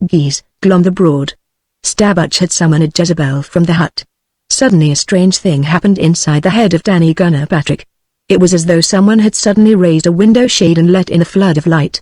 A: Geese, glom the broad. Stabbach had summoned Jezebel from the hut. Suddenly a strange thing happened inside the head of Danny Gunner Patrick. It was as though someone had suddenly raised a window shade and let in a flood of light.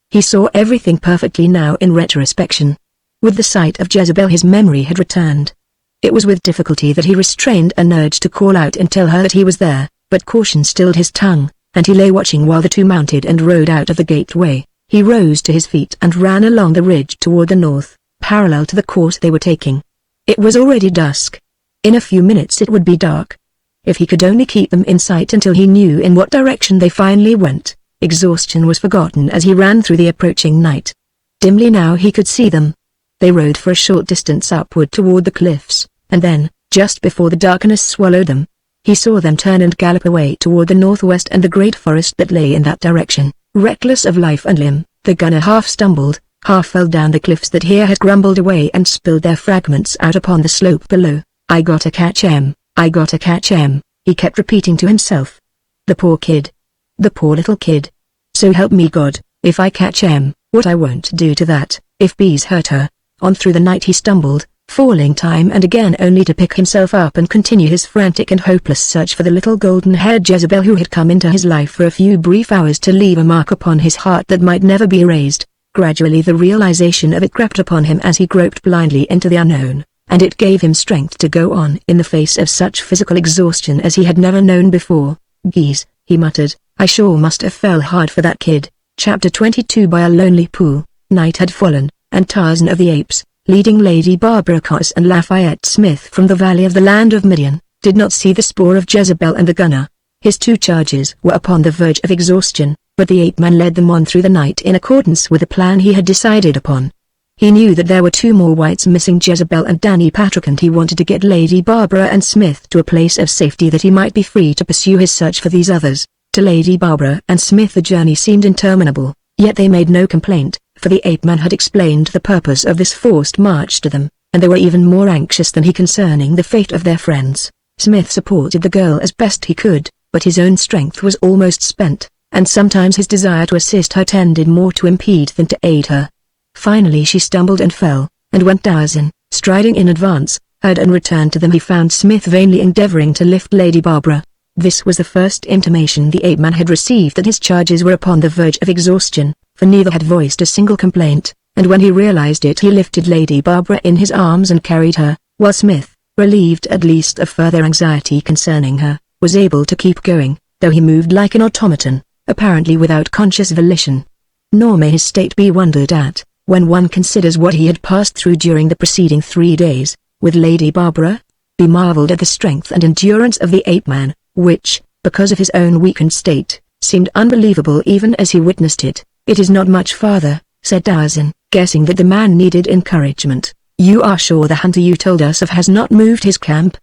A: He saw everything perfectly now in retrospection. With the sight of Jezebel his memory had returned. It was with difficulty that he restrained an urge to call out and tell her that he was there, but caution stilled his tongue, and he lay watching while the two mounted and rode out of the gateway. He rose to his feet and ran along the ridge toward the north, parallel to the course they were taking. It was already dusk. In a few minutes it would be dark. If he could only keep them in sight until he knew in what direction they finally went. Exhaustion was forgotten as he ran through the approaching night. Dimly now he could see them. They rode for a short distance upward toward the cliffs, and then, just before the darkness swallowed them, he saw them turn and gallop away toward the northwest and the great forest that lay in that direction. Reckless of life and limb, the gunner half stumbled, half fell down the cliffs that here had crumbled away and spilled their fragments out upon the slope below. I gotta catch him, I gotta catch him, he kept repeating to himself. The poor kid. The poor little kid. So help me God, if I catch him, what I won't do to that, if bees hurt her. On through the night he stumbled, falling time and again only to pick himself up and continue his frantic and hopeless search for the little golden-haired Jezebel who had come into his life for a few brief hours to leave a mark upon his heart that might never be erased. Gradually the realization of it crept upon him as he groped blindly into the unknown, and it gave him strength to go on in the face of such physical exhaustion as he had never known before. Geez, he muttered, I sure must have fell hard for that kid. Chapter 22 By a lonely pool. Night had fallen, and Tarzan of the Apes, leading Lady Barbara Coss and Lafayette Smith from the valley of the land of Midian, did not see the spoor of Jezebel and the gunner. His two charges were upon the verge of exhaustion, but the ape-man led them on through the night in accordance with the plan he had decided upon. He knew that there were two more whites missing, Jezebel and Danny Patrick, and he wanted to get Lady Barbara and Smith to a place of safety that he might be free to pursue his search for these others. To Lady Barbara and Smith the journey seemed interminable, yet they made no complaint, for the ape-man had explained the purpose of this forced march to them, and they were even more anxious than he concerning the fate of their friends. Smith supported the girl as best he could, but his own strength was almost spent, and sometimes his desire to assist her tended more to impede than to aid her. Finally she stumbled and fell, and when Tarzan, striding in advance, heard and returned to them, he found Smith vainly endeavoring to lift Lady Barbara. This was the first intimation the ape-man had received that his charges were upon the verge of exhaustion, for neither had voiced a single complaint, and when he realized it he lifted Lady Barbara in his arms and carried her, while Smith, relieved at least of further anxiety concerning her, was able to keep going, though he moved like an automaton, apparently without conscious volition. Nor may his state be wondered at, when one considers what he had passed through during the preceding 3 days, with Lady Barbara. Be marveled at the strength and endurance of the ape-man, which, because of his own weakened state, seemed unbelievable even as he witnessed it. It is not much farther, said Tarzan, guessing that the man needed encouragement. You are sure the hunter you told us of has not moved his camp?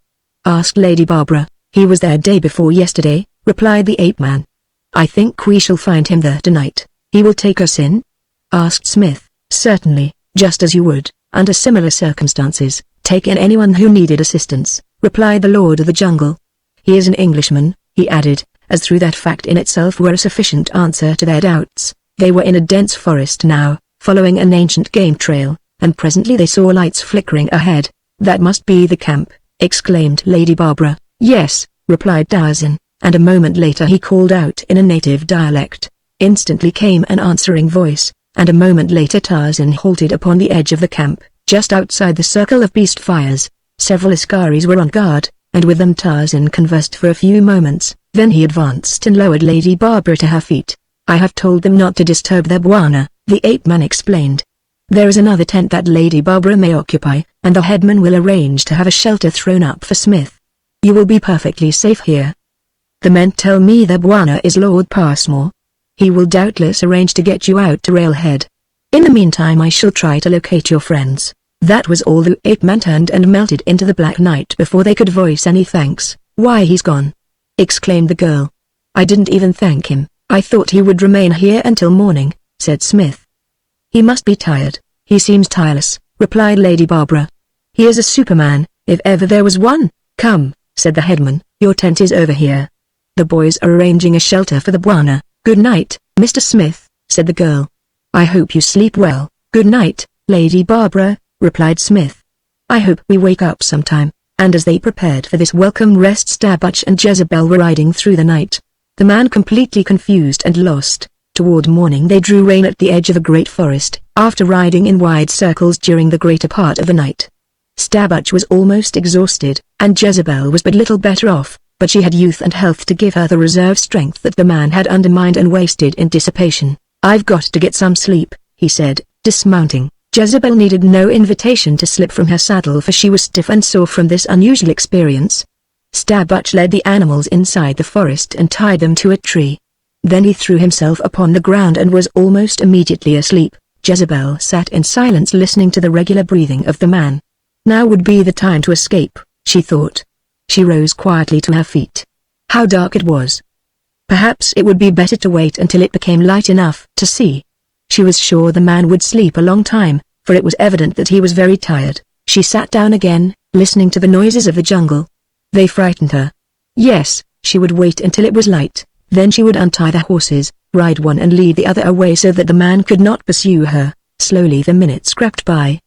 A: Asked Lady Barbara. He was there day before yesterday, replied the ape-man. I think we shall find him there tonight. He will take us in? Asked Smith. Certainly, just as you would, under similar circumstances, take in anyone who needed assistance, replied the Lord of the Jungle. He is an Englishman, he added, as through that fact in itself were a sufficient answer to their doubts. They were in a dense forest now, following an ancient game trail, and presently they saw lights flickering ahead. That must be the camp, exclaimed Lady Barbara. Yes, replied Tarzan, and a moment later he called out in a native dialect. Instantly came an answering voice, and a moment later Tarzan halted upon the edge of the camp, just outside the circle of beast fires. Several askaris were on guard, and with them Tarzan conversed for a few moments. Then he advanced and lowered Lady Barbara to her feet. "I have told them not to disturb their bwana," the ape-man explained. "There is another tent that Lady Barbara may occupy, and the headman will arrange to have a shelter thrown up for Smith. You will be perfectly safe here. The men tell me their bwana is Lord Passmore. He will doubtless arrange to get you out to Railhead. In the meantime I shall try to locate your friends." That was all. The ape-man turned and melted into the black night before they could voice any thanks. "Why, he's gone!" exclaimed the girl. "I didn't even thank him. I thought he would remain here until morning," said Smith. "He must be tired. He seems tireless," replied Lady Barbara. "He is a superman, if ever there was one." "Come," said the headman, "your tent is over here. The boys are arranging a shelter for the bwana." "Good night, Mr. Smith," said the girl. "I hope you sleep well." "Good night, Lady Barbara," replied Smith. "I hope we wake up sometime." And as they prepared for this welcome rest, Starbuck and Jezebel were riding through the night. The man completely confused and lost. Toward morning they drew rein at the edge of a great forest, after riding in wide circles during the greater part of the night. Starbuck was almost exhausted, and Jezebel was but little better off, but she had youth and health to give her the reserve strength that the man had undermined and wasted in dissipation. "I've got to get some sleep," he said, dismounting. Jezebel needed no invitation to slip from her saddle, for she was stiff and sore from this unusual experience. Starbuck led the animals inside the forest and tied them to a tree. Then he threw himself upon the ground and was almost immediately asleep. Jezebel sat in silence listening to the regular breathing of the man. Now would be the time to escape, she thought. She rose quietly to her feet. How dark it was. Perhaps it would be better to wait until it became light enough to see. She was sure the man would sleep a long time, for it was evident that he was very tired. She sat down again, listening to the noises of the jungle. They frightened her. Yes, she would wait until it was light, then she would untie the horses, ride one and lead the other away so that the man could not pursue her. Slowly the minutes crept by.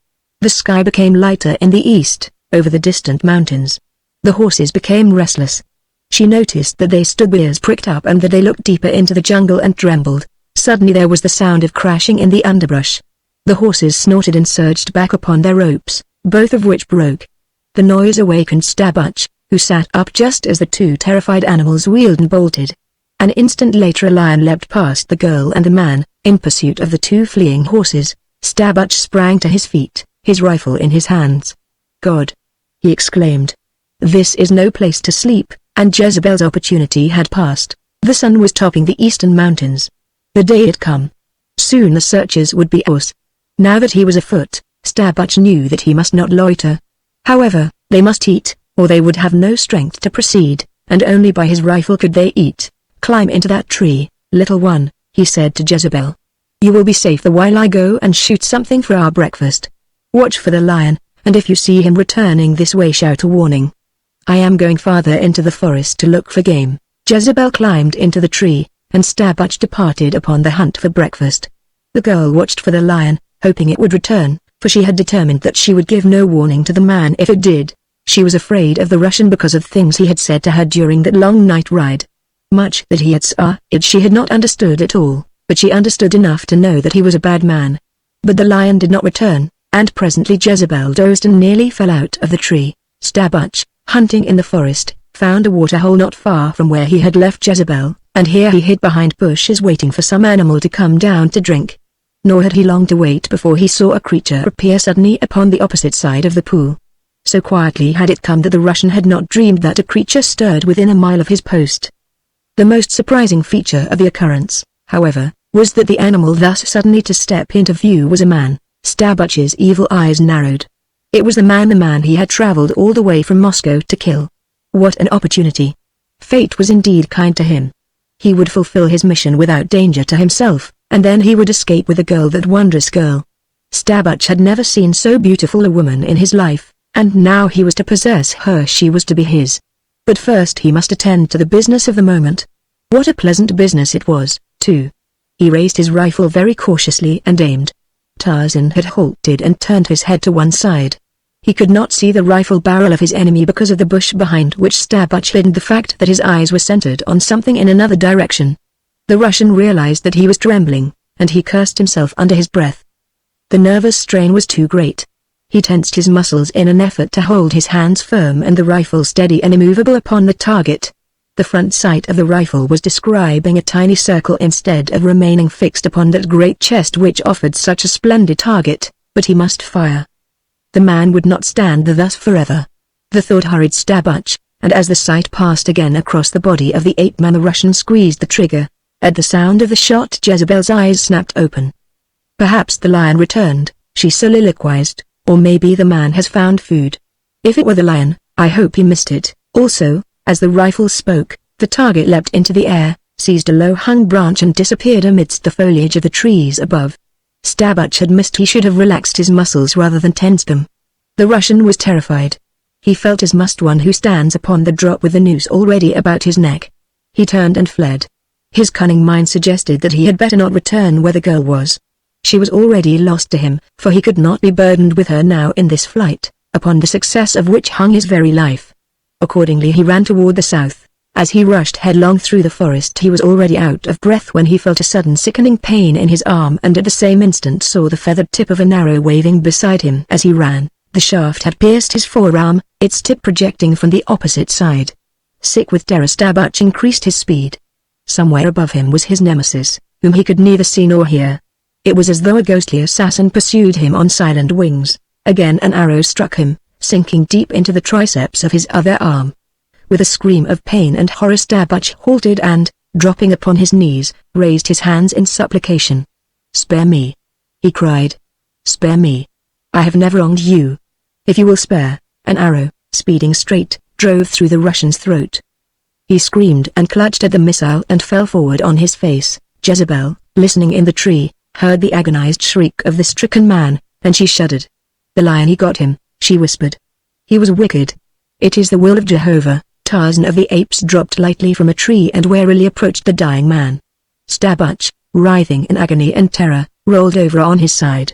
A: The sky became lighter in the east, over the distant mountains. The horses became restless. She noticed that they stood with ears pricked up and that they looked deeper into the jungle and trembled. Suddenly there was the sound of crashing in the underbrush. The horses snorted and surged back upon their ropes, both of which broke. The noise awakened Starbuck, who sat up just as the two terrified animals wheeled and bolted. An instant later a lion leapt past the girl and the man, in pursuit of the two fleeing horses. Starbuck sprang to his feet, his rifle in his hands. "God!" he exclaimed. "This is no place to sleep," and Jezebel's opportunity had passed. The sun was topping the eastern mountains. The day had come. Soon the searchers would be ours. Now that he was afoot, Starbuck knew that he must not loiter. However, they must eat, or they would have no strength to proceed, and only by his rifle could they eat. "Climb into that tree, little one," he said to Jezebel. "You will be safe while I go and shoot something for our breakfast. Watch for the lion, and if you see him returning this way shout a warning. I am going farther into the forest to look for game." Jezebel climbed into the tree, and Starbuck departed upon the hunt for breakfast. The girl watched for the lion, hoping it would return, for she had determined that she would give no warning to the man if it did. She was afraid of the Russian because of things he had said to her during that long night ride. Much that he had said she had not understood at all, but she understood enough to know that he was a bad man. But the lion did not return, and presently Jezebel dozed and nearly fell out of the tree. Starbuck, hunting in the forest, found a waterhole not far from where he had left Jezebel, and here he hid behind bushes waiting for some animal to come down to drink. Nor had he long to wait before he saw a creature appear suddenly upon the opposite side of the pool. So quietly had it come that the Russian had not dreamed that a creature stirred within a mile of his post. The most surprising feature of the occurrence, however, was that the animal thus suddenly to step into view was a man. Starbuck's evil eyes narrowed. It was the man he had traveled all the way from Moscow to kill. What an opportunity! Fate was indeed kind to him. He would fulfill his mission without danger to himself, and then he would escape with the girl, that wondrous girl. Starbuck had never seen so beautiful a woman in his life, and now he was to possess her. She was to be his. But first he must attend to the business of the moment. What a pleasant business it was, too. He raised his rifle very cautiously and aimed. Tarzan had halted and turned his head to one side. He could not see the rifle barrel of his enemy because of the bush behind which Starbuck hid, and the fact that his eyes were centered on something in another direction. The Russian realized that he was trembling, and he cursed himself under his breath. The nervous strain was too great. He tensed his muscles in an effort to hold his hands firm and the rifle steady and immovable upon the target. The front sight of the rifle was describing a tiny circle instead of remaining fixed upon that great chest which offered such a splendid target, but he must fire. The man would not stand there thus forever. The thought hurried Stabbach, and as the sight passed again across the body of the ape-man the Russian squeezed the trigger. At the sound of the shot Jezebel's eyes snapped open. Perhaps the lion returned, she soliloquized, or maybe the man has found food. If it were the lion, I hope he missed it. Also, as the rifle spoke, the target leapt into the air, seized a low-hung branch and disappeared amidst the foliage of the trees above. Stabbach had missed. He should have relaxed his muscles rather than tensed them. The Russian was terrified. He felt as must one who stands upon the drop with the noose already about his neck. He turned and fled. His cunning mind suggested that he had better not return where the girl was. She was already lost to him, for he could not be burdened with her now in this flight, upon the success of which hung his very life. Accordingly he ran toward the south. As he rushed headlong through the forest he was already out of breath when he felt a sudden sickening pain in his arm and at the same instant saw the feathered tip of an arrow waving beside him as he ran. The shaft had pierced his forearm, its tip projecting from the opposite side. Sick with terror Stabbach increased his speed. Somewhere above him was his nemesis, whom he could neither see nor hear. It was as though a ghostly assassin pursued him on silent wings. Again an arrow struck him, sinking deep into the triceps of his other arm. With a scream of pain and horror Stabbach halted and, dropping upon his knees, raised his hands in supplication. "Spare me," he cried. "Spare me. I have never wronged you. If you will spare." An arrow, speeding straight, drove through the Russian's throat. He screamed and clutched at the missile and fell forward on his face. Jezebel, listening in the tree, heard the agonized shriek of the stricken man, and she shuddered. "The lion, he got him," she whispered. "He was wicked. It is the will of Jehovah." Tarzan of the apes dropped lightly from a tree and warily approached the dying man. Stabbach, writhing in agony and terror, rolled over on his side.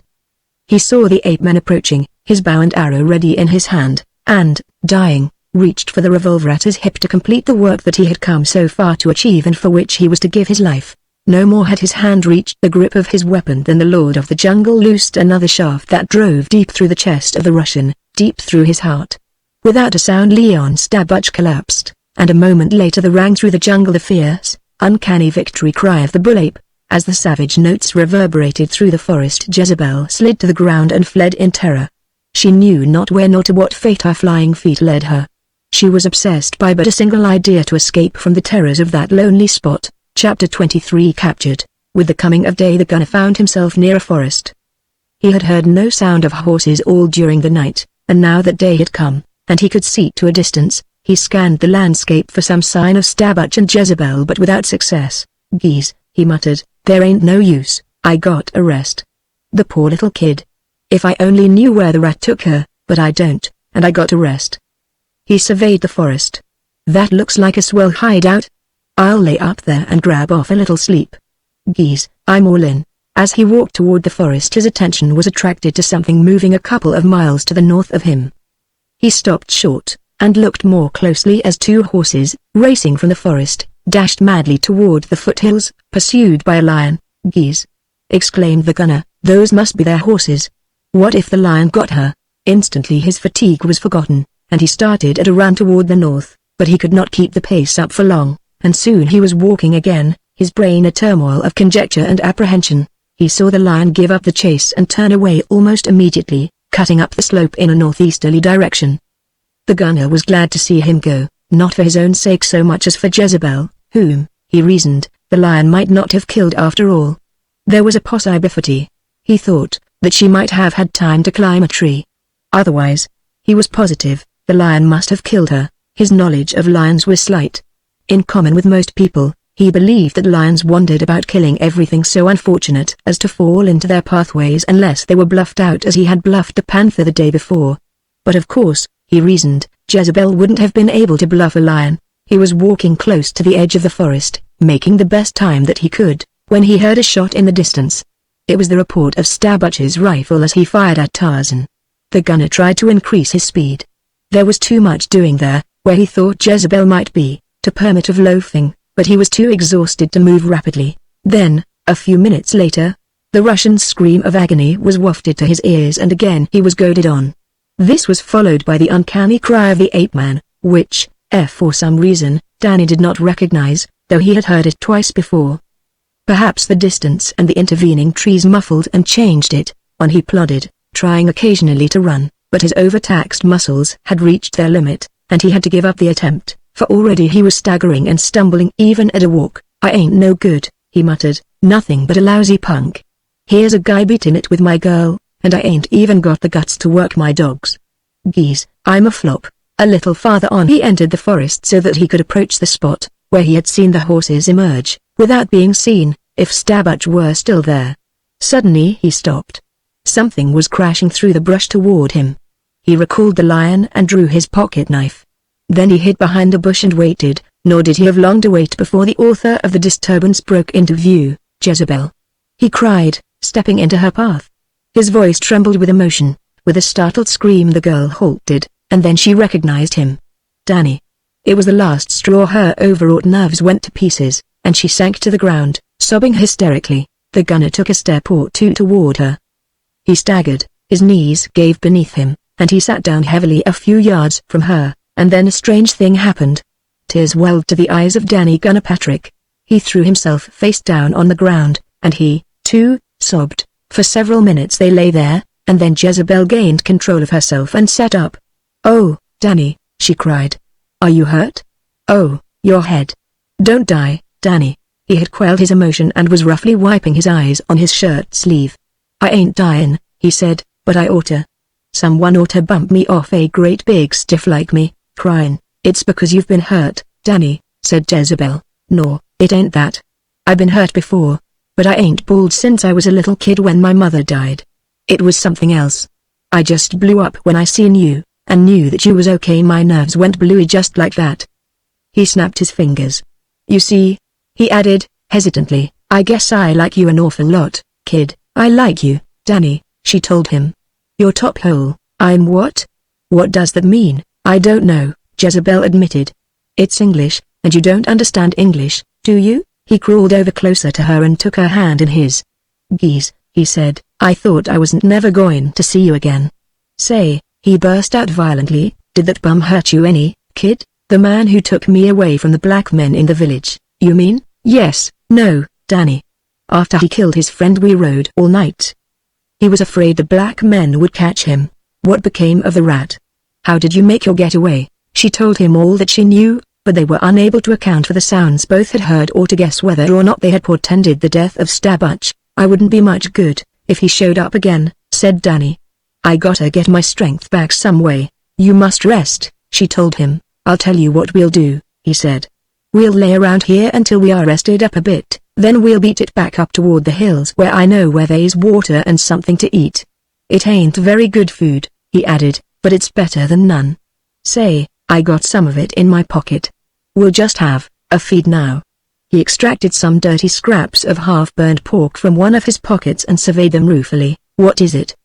A: He saw the ape-man approaching, his bow and arrow ready in his hand, and, dying, reached for the revolver at his hip to complete the work that he had come so far to achieve and for which he was to give his life. No more had his hand reached the grip of his weapon than the Lord of the Jungle loosed another shaft that drove deep through the chest of the Russian, deep through his heart. Without a sound Leon Stabbach collapsed, and a moment later there rang through the jungle the fierce, uncanny victory cry of the bull ape. As the savage notes reverberated through the forest Jezebel slid to the ground and fled in terror. She knew not where nor to what fate her flying feet led her. She was obsessed by but a single idea: to escape from the terrors of that lonely spot. Chapter 23 Captured. With the coming of day the gunner found himself near a forest. He had heard no sound of horses all during the night, and now that day had come, and he could see to a distance, he scanned the landscape for some sign of Stabbach and Jezebel but without success. "Geese," he muttered, "there ain't no use, I got a rest. The poor little kid. If I only knew where the rat took her, but I don't, and I got a rest." He surveyed the forest. "That looks like a swell hideout. I'll lay up there and grab off a little sleep. Geese, I'm all in." As he walked toward the forest his attention was attracted to something moving a couple of miles to the north of him. He stopped short, and looked more closely as two horses, racing from the forest, dashed madly toward the foothills, pursued by a lion. "Geese!" exclaimed the gunner, "those must be their horses. What if the lion got her?" Instantly his fatigue was forgotten, and he started at a run toward the north, but he could not keep the pace up for long, and soon he was walking again, his brain a turmoil of conjecture and apprehension. He saw the lion give up the chase and turn away almost immediately, cutting up the slope in a northeasterly direction. The gunner was glad to see him go, not for his own sake so much as for Jezebel, whom, he reasoned, the lion might not have killed after all. There was a possibility, he thought, that she might have had time to climb a tree. Otherwise, he was positive, the lion must have killed her. His knowledge of lions was slight. In common with most people, he believed that lions wandered about killing everything so unfortunate as to fall into their pathways unless they were bluffed out as he had bluffed the panther the day before. But of course, he reasoned, Jezebel wouldn't have been able to bluff a lion. He was walking close to the edge of the forest, making the best time that he could, when he heard a shot in the distance. It was the report of Stabbach's rifle as he fired at Tarzan. The gunner tried to increase his speed. There was too much doing there, where he thought Jezebel might be, to permit of loafing, but he was too exhausted to move rapidly. Then, a few minutes later, The Russian's scream of agony was wafted to his ears and again he was goaded on. This was followed by the uncanny cry of the ape-man, which, for some reason, Danny did not recognize, though he had heard it twice before. Perhaps the distance and the intervening trees muffled and changed it. On he plodded, trying occasionally to run, but his overtaxed muscles had reached their limit, and he had to give up the attempt, for already he was staggering and stumbling even at a walk. "I ain't no good," he muttered, "nothing but a lousy punk. Here's a guy beating it with my girl, and I ain't even got the guts to work my dogs. Geez, I'm a flop." A little farther on he entered the forest so that he could approach the spot where he had seen the horses emerge, without being seen, if Stabbach were still there. Suddenly he stopped. Something was crashing through the brush toward him. He recalled the lion and drew his pocket knife. Then he hid behind a bush and waited, nor did he have long to wait before the author of the disturbance broke into view. "Jezebel!" he cried, stepping into her path. His voice trembled with emotion. With a startled scream the girl halted, and then she recognized him. Danny. It was the last straw. Her overwrought nerves went to pieces, and she sank to the ground, sobbing hysterically. The gunner took a step or two toward her. He staggered, his knees gave beneath him, and he sat down heavily a few yards from her, and then a strange thing happened. Tears welled to the eyes of Danny Gunner Patrick. He threw himself face down on the ground, and he, too, sobbed. For several minutes they lay there, and then Jezebel gained control of herself and sat up. "Oh, Danny," she cried. "Are you hurt? Oh, your head. Don't die, Danny." He had quelled his emotion and was roughly wiping his eyes on his shirt sleeve. "I ain't dyin'," he said, "but I oughta. Someone oughta bump me off a great big stiff like me, cryin'." "It's because you've been hurt, Danny," said Jezebel. "No, it ain't that. I've been hurt before, but I ain't bald since I was a little kid when my mother died. It was something else. I just blew up when I seen you, and knew that you was okay. My nerves went bluey just like that." He snapped his fingers. "You see," he added, hesitantly, "I guess I like you an awful lot, kid." "I like you, Danny," she told him. "You're top hole." "I'm what? What does that mean?" "I don't know," Jezebel admitted. "It's English, and you don't understand English, do you?" He crawled over closer to her and took her hand in his. "Geez," he said, "I thought I wasn't never going to see you again." "Say," he burst out violently, "did that bum hurt you any, kid? The man who took me away from the black men in the village, you mean?" "Yes." "No, Danny. After he killed his friend we rode all night. He was afraid the black men would catch him." "What became of the rat? How did you make your getaway?" She told him all that she knew, but they were unable to account for the sounds both had heard or to guess whether or not they had portended the death of Stabbach. "I wouldn't be much good if he showed up again," said Danny. "I gotta get my strength back some way." "You must rest," she told him. "I'll tell you what we'll do," he said. "We'll lay around here until we are rested up a bit, then we'll beat it back up toward the hills where I know where there's water and something to eat. It ain't very good food," he added, "but it's better than none. Say, I got some of it in my pocket. We'll just have a feed now." He extracted some dirty scraps of half-burned pork from one of his pockets and surveyed them ruefully. "What is it?"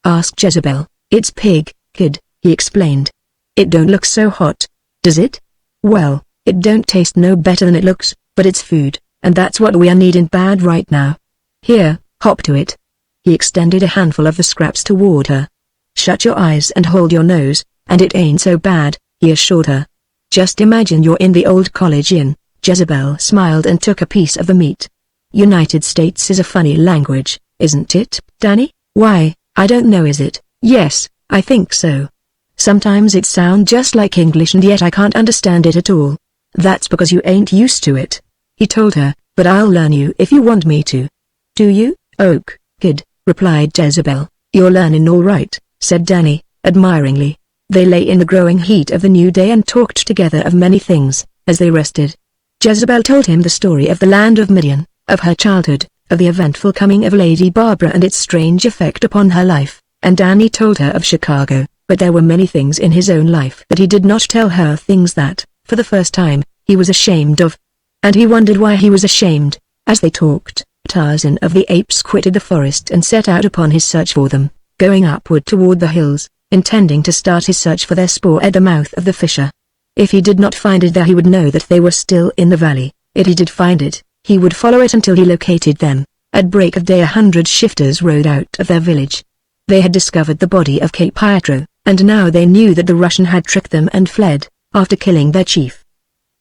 A: asked Jezebel. "It's pig, kid," he explained. "It don't look so hot, does it?" "Well, it don't taste no better than it looks, but it's food, and that's what we are needing bad right now. Here, hop to it." He extended a handful of the scraps toward her. "Shut your eyes and hold your nose, and it ain't so bad," he assured her. "Just imagine you're in the old college inn." Jezebel smiled and took a piece of the meat. "United States is a funny language, isn't it, Danny?" "Why, I don't know. Is it?" "Yes, I think so. Sometimes it sounds just like English and yet I can't understand it at all." "That's because you ain't used to it," he told her, "but I'll learn you if you want me to." "Do you?" "Ok, kid," replied Jezebel. "You're learning all right," said Danny, admiringly. They lay in the growing heat of the new day and talked together of many things, as they rested. Jezebel told him the story of the land of Midian, of her childhood, of the eventful coming of Lady Barbara and its strange effect upon her life, and Danny told her of Chicago, but there were many things in his own life that he did not tell her, things that, for the first time, he was ashamed of. And he wondered why he was ashamed. As they talked, Tarzan of the Apes quitted the forest and set out upon his search for them, going upward toward the hills, intending to start his search for their spoor at the mouth of the fissure. If he did not find it there he would know that they were still in the valley. If he did find it, he would follow it until he located them. At break of day 100 shifters rode out of their village. They had discovered the body of Cape Pietro, and now they knew that the Russian had tricked them and fled, after killing their chief.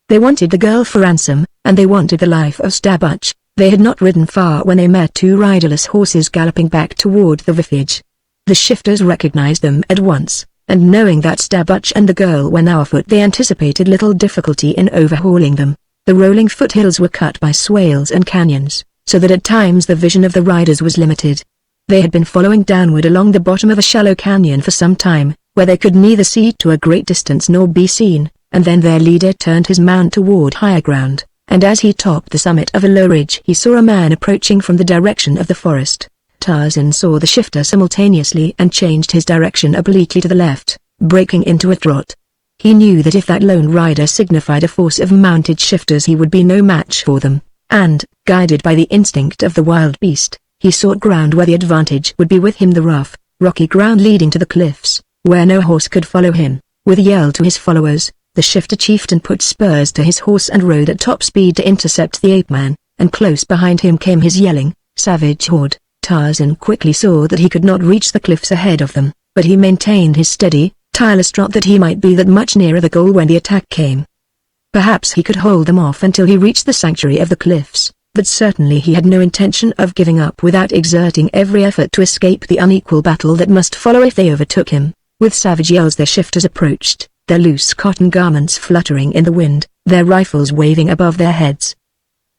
A: They wanted the girl for ransom, and they wanted the life of Stabuch. They had not ridden far when they met two riderless horses galloping back toward the village. The shifters recognized them at once, and knowing that Stabuch and the girl were now afoot, they anticipated little difficulty in overhauling them. The rolling foothills were cut by swales and canyons, so that at times the vision of the riders was limited. They had been following downward along the bottom of a shallow canyon for some time, where they could neither see to a great distance nor be seen, and then their leader turned his mount toward higher ground, and as he topped the summit of a low ridge he saw a man approaching from the direction of the forest. Tarzan saw the shifter simultaneously and changed his direction obliquely to the left, breaking into a trot. He knew that if that lone rider signified a force of mounted shifters he would be no match for them, and, guided by the instinct of the wild beast, he sought ground where the advantage would be with him, the rough, rocky ground leading to the cliffs, where no horse could follow him. With a yell to his followers, the shifter chieftain put spurs to his horse and rode at top speed to intercept the ape-man, and close behind him came his yelling, savage horde. Tarzan quickly saw that he could not reach the cliffs ahead of them, but he maintained his steady, tireless trot that he might be that much nearer the goal when the attack came. Perhaps he could hold them off until he reached the sanctuary of the cliffs, but certainly he had no intention of giving up without exerting every effort to escape the unequal battle that must follow if they overtook him. With savage yells the shifters approached, their loose cotton garments fluttering in the wind, their rifles waving above their heads.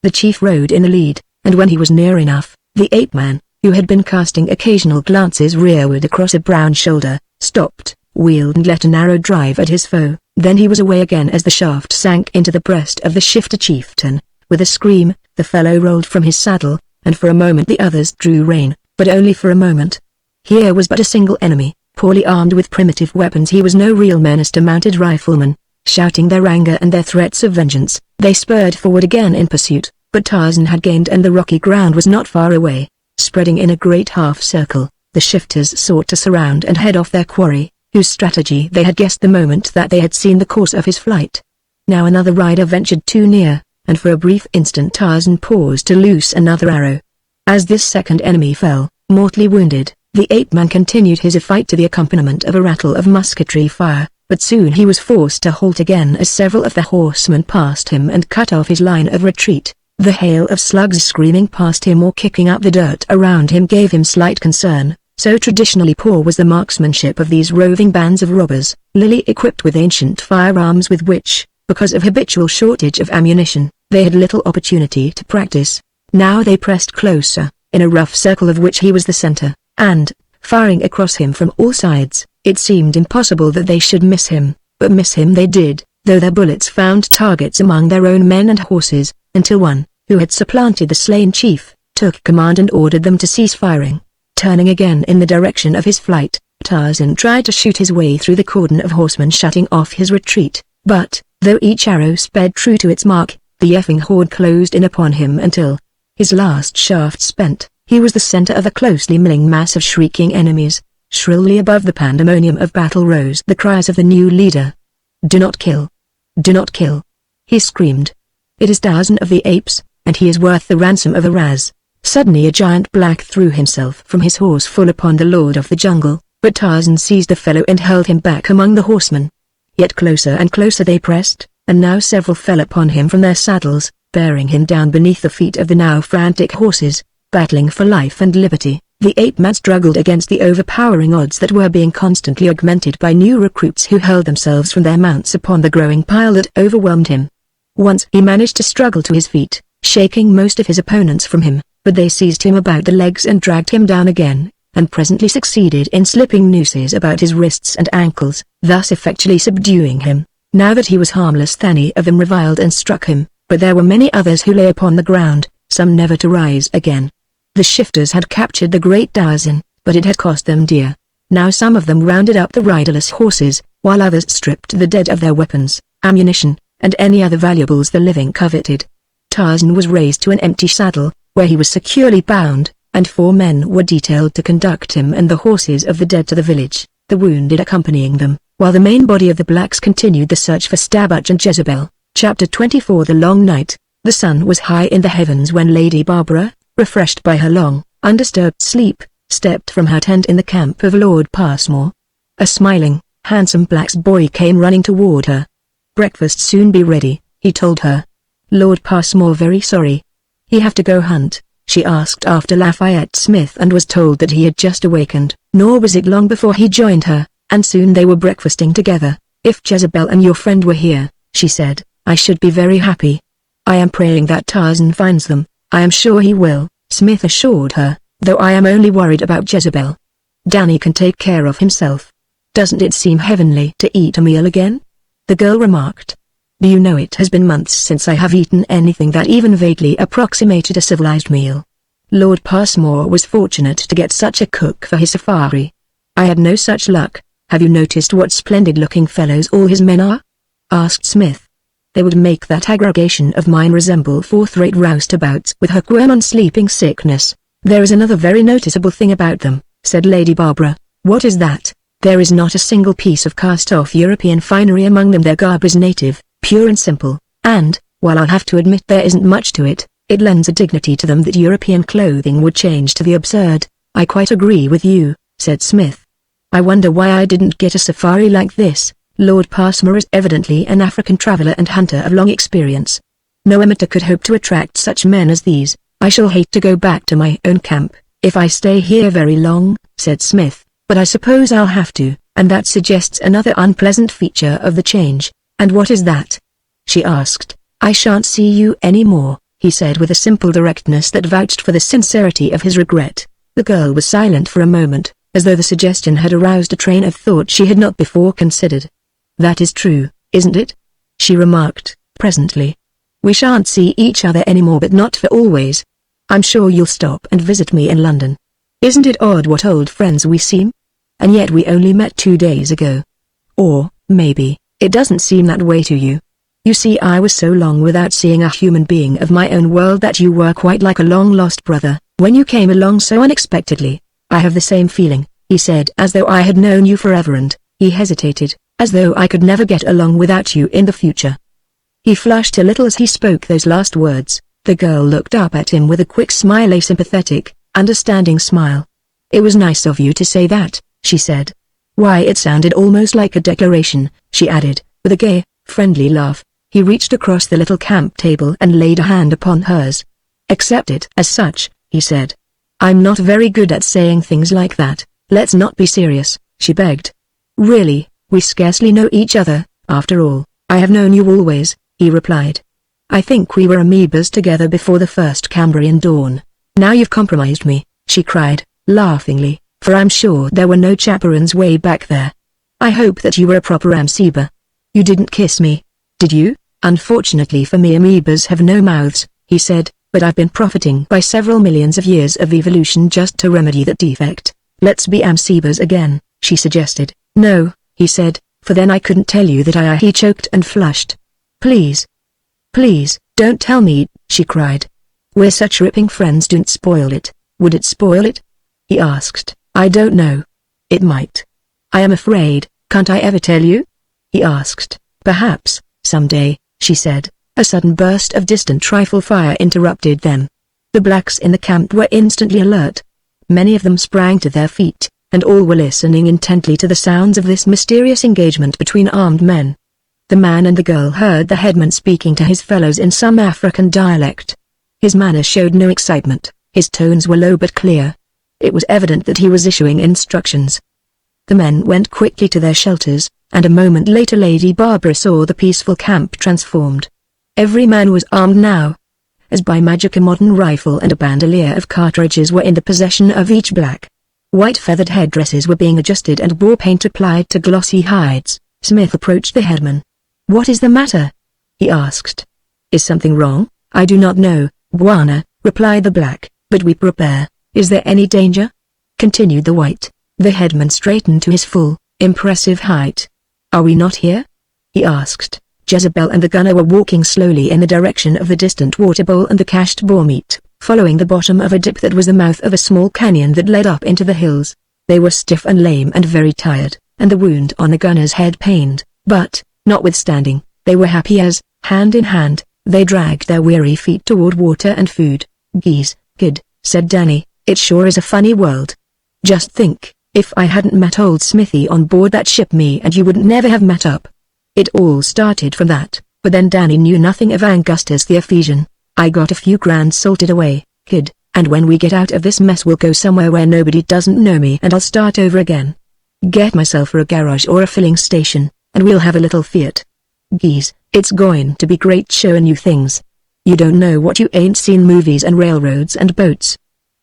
A: The chief rode in the lead, and when he was near enough, the ape-man, who had been casting occasional glances rearward across a brown shoulder, stopped, wheeled and let an arrow drive at his foe. Then he was away again as the shaft sank into the breast of the shifter chieftain. With a scream, the fellow rolled from his saddle, and for a moment the others drew rein, but only for a moment. Here was but a single enemy, poorly armed with primitive weapons. He was no real menace to mounted riflemen. Shouting their anger and their threats of vengeance, they spurred forward again in pursuit, but Tarzan had gained and the rocky ground was not far away. Spreading in a great half-circle, the shifters sought to surround and head off their quarry, whose strategy they had guessed the moment that they had seen the course of his flight. Now another rider ventured too near, and for a brief instant Tarzan paused to loose another arrow. As this second enemy fell, mortally wounded, the ape-man continued his fight to the accompaniment of a rattle of musketry fire, but soon he was forced to halt again as several of the horsemen passed him and cut off his line of retreat. The hail of slugs screaming past him or kicking up the dirt around him gave him slight concern, so traditionally poor was the marksmanship of these roving bands of robbers, lily equipped with ancient firearms with which, because of habitual shortage of ammunition, they had little opportunity to practice. Now they pressed closer, in a rough circle of which he was the center, and, firing across him from all sides, it seemed impossible that they should miss him, but miss him they did, though their bullets found targets among their own men and horses, until one, who had supplanted the slain chief, took command and ordered them to cease firing. Turning again in the direction of his flight, Tarzan tried to shoot his way through the cordon of horsemen shutting off his retreat, but, though each arrow sped true to its mark, the effing horde closed in upon him until, his last shaft spent, he was the center of a closely milling mass of shrieking enemies. Shrilly above the pandemonium of battle rose the cries of the new leader. "Do not kill! Do not kill!" he screamed. "It is Tarzan of the Apes, and he is worth the ransom of a raz." Suddenly a giant black threw himself from his horse full upon the lord of the jungle, but Tarzan seized the fellow and held him back among the horsemen. Yet closer and closer they pressed, and now several fell upon him from their saddles, bearing him down beneath the feet of the now frantic horses. Battling for life and liberty, the ape-man struggled against the overpowering odds that were being constantly augmented by new recruits who hurled themselves from their mounts upon the growing pile that overwhelmed him. Once he managed to struggle to his feet, shaking most of his opponents from him, but they seized him about the legs and dragged him down again, and presently succeeded in slipping nooses about his wrists and ankles, thus effectually subduing him. Now that he was harmless, any of them reviled and struck him, but there were many others who lay upon the ground, some never to rise again. The shifters had captured the great Tarzan, but it had cost them dear. Now some of them rounded up the riderless horses, while others stripped the dead of their weapons, ammunition, and any other valuables the living coveted. Tarzan was raised to an empty saddle, where he was securely bound, and 4 men were detailed to conduct him and the horses of the dead to the village, the wounded accompanying them, while the main body of the blacks continued the search for Stabuch and Jezebel. Chapter 24. The long night. The sun was high in the heavens when Lady Barbara, refreshed by her long, undisturbed sleep, stepped from her tent in the camp of Lord Passmore. A smiling, handsome black boy came running toward her. "Breakfast soon be ready," he told her. Lord Passmore very sorry. "He have to go hunt?" she asked after Lafayette Smith and was told that he had just awakened. Nor was it long before he joined her, and soon they were breakfasting together. "If Jezebel and your friend were here," she said, "I should be very happy. I am praying that Tarzan finds them." "I am sure he will," Smith assured her, "though I am only worried about Jezebel. Danny can take care of himself." "Doesn't it seem heavenly to eat a meal again?" the girl remarked. "Do you know it has been months since I have eaten anything that even vaguely approximated a civilized meal." Lord Passmore was fortunate to get such a cook for his safari. "I had no such luck. Have you noticed what splendid-looking fellows all his men are?" asked Smith. "They would make that aggregation of mine resemble fourth-rate roustabouts with hookworm and sleeping sickness." "There is another very noticeable thing about them," said Lady Barbara. "What is that?" "There is not a single piece of cast-off European finery among them. Their garb is native, pure and simple, and, while I'll have to admit there isn't much to it, it lends a dignity to them that European clothing would change to the absurd." "I quite agree with you," said Smith. "I wonder why I didn't get a safari like this." Lord Passmore is evidently an African traveler and hunter of long experience. "No amateur could hope to attract such men as these. I shall hate to go back to my own camp, if I stay here very long," said Smith, "but I suppose I'll have to," and that suggests another unpleasant feature of the change. "And what is that?" she asked. "I shan't see you any more," he said with a simple directness that vouched for the sincerity of his regret. The girl was silent for a moment, as though the suggestion had aroused a train of thought she had not before considered. "That is true, isn't it?" she remarked, presently. "We shan't see each other anymore, but not for always. I'm sure you'll stop and visit me in London. Isn't it odd what old friends we seem? And yet we only met 2 days ago. Or, maybe, it doesn't seem that way to you. You see, I was so long without seeing a human being of my own world that you were quite like a long-lost brother, when you came along so unexpectedly." "I have the same feeling," he said, "as though I had known you forever," and he hesitated, "as though I could never get along without you in the future." He flushed a little as he spoke those last words. The girl looked up at him with a quick smile, a sympathetic, understanding smile. "It was nice of you to say that," she said. "Why, it sounded almost like a declaration," she added, with a gay, friendly laugh. He reached across the little camp table and laid a hand upon hers. "Accept it as such," he said. "I'm not very good at saying things like that. Let's not be serious," she begged. "Really, we scarcely know each other, after all." "I have known you always," he replied. "I think we were amoebas together before the first Cambrian dawn." "Now you've compromised me," she cried, laughingly, "for I'm sure there were no chaperons way back there. I hope that you were a proper amoeba. You didn't kiss me, did you?" "Unfortunately for me, amoebas have no mouths," he said, "but I've been profiting by several millions of years of evolution just to remedy that defect." "Let's be amoebas again," she suggested. "No," he said, "for then I couldn't tell you that I." He choked and flushed. "Please. Please, don't tell me," she cried. "We're such ripping friends, don't spoil it." "Would it spoil it?" he asked. "I don't know. It might. I am afraid." "Can't I ever tell you?" he asked. "Perhaps, someday," she said. A sudden burst of distant rifle fire interrupted them. The blacks in the camp were instantly alert. Many of them sprang to their feet, and all were listening intently to the sounds of this mysterious engagement between armed men. The man and the girl heard the headman speaking to his fellows in some African dialect. His manner showed no excitement, his tones were low but clear. It was evident that he was issuing instructions. The men went quickly to their shelters, and a moment later Lady Barbara saw the peaceful camp transformed. Every man was armed now. As by magic, a modern rifle and a bandolier of cartridges were in the possession of each black. White feathered headdresses were being adjusted and war paint applied to glossy hides. Smith approached the headman. "What is the matter?" he asked. "Is something wrong?" "I do not know, Bwana," replied the black, "but we prepare." "Is there any danger?" continued the white. The headman straightened to his full, impressive height. "Are we not here?" he asked. Jezebel and the gunner were walking slowly in the direction of the distant water bowl and the cached boar meat, following the bottom of a dip that was the mouth of a small canyon that led up into the hills. They were stiff and lame and very tired, and the wound on the gunner's head pained, but, notwithstanding, they were happy as, hand in hand, they dragged their weary feet toward water and food. "Geese, good," said Danny, "it sure is a funny world. Just think, if I hadn't met old Smithy on board that ship, me and you would never have met up." It all started from that, but then Danny knew nothing of Augustus the Ephesian. "I got a few grand salted away, kid, and when we get out of this mess we'll go somewhere where nobody doesn't know me and I'll start over again. Get myself a garage or a filling station, and we'll have a little Fiat. Geez, it's going to be great showing you things. You don't know what you ain't seen, movies and railroads and boats.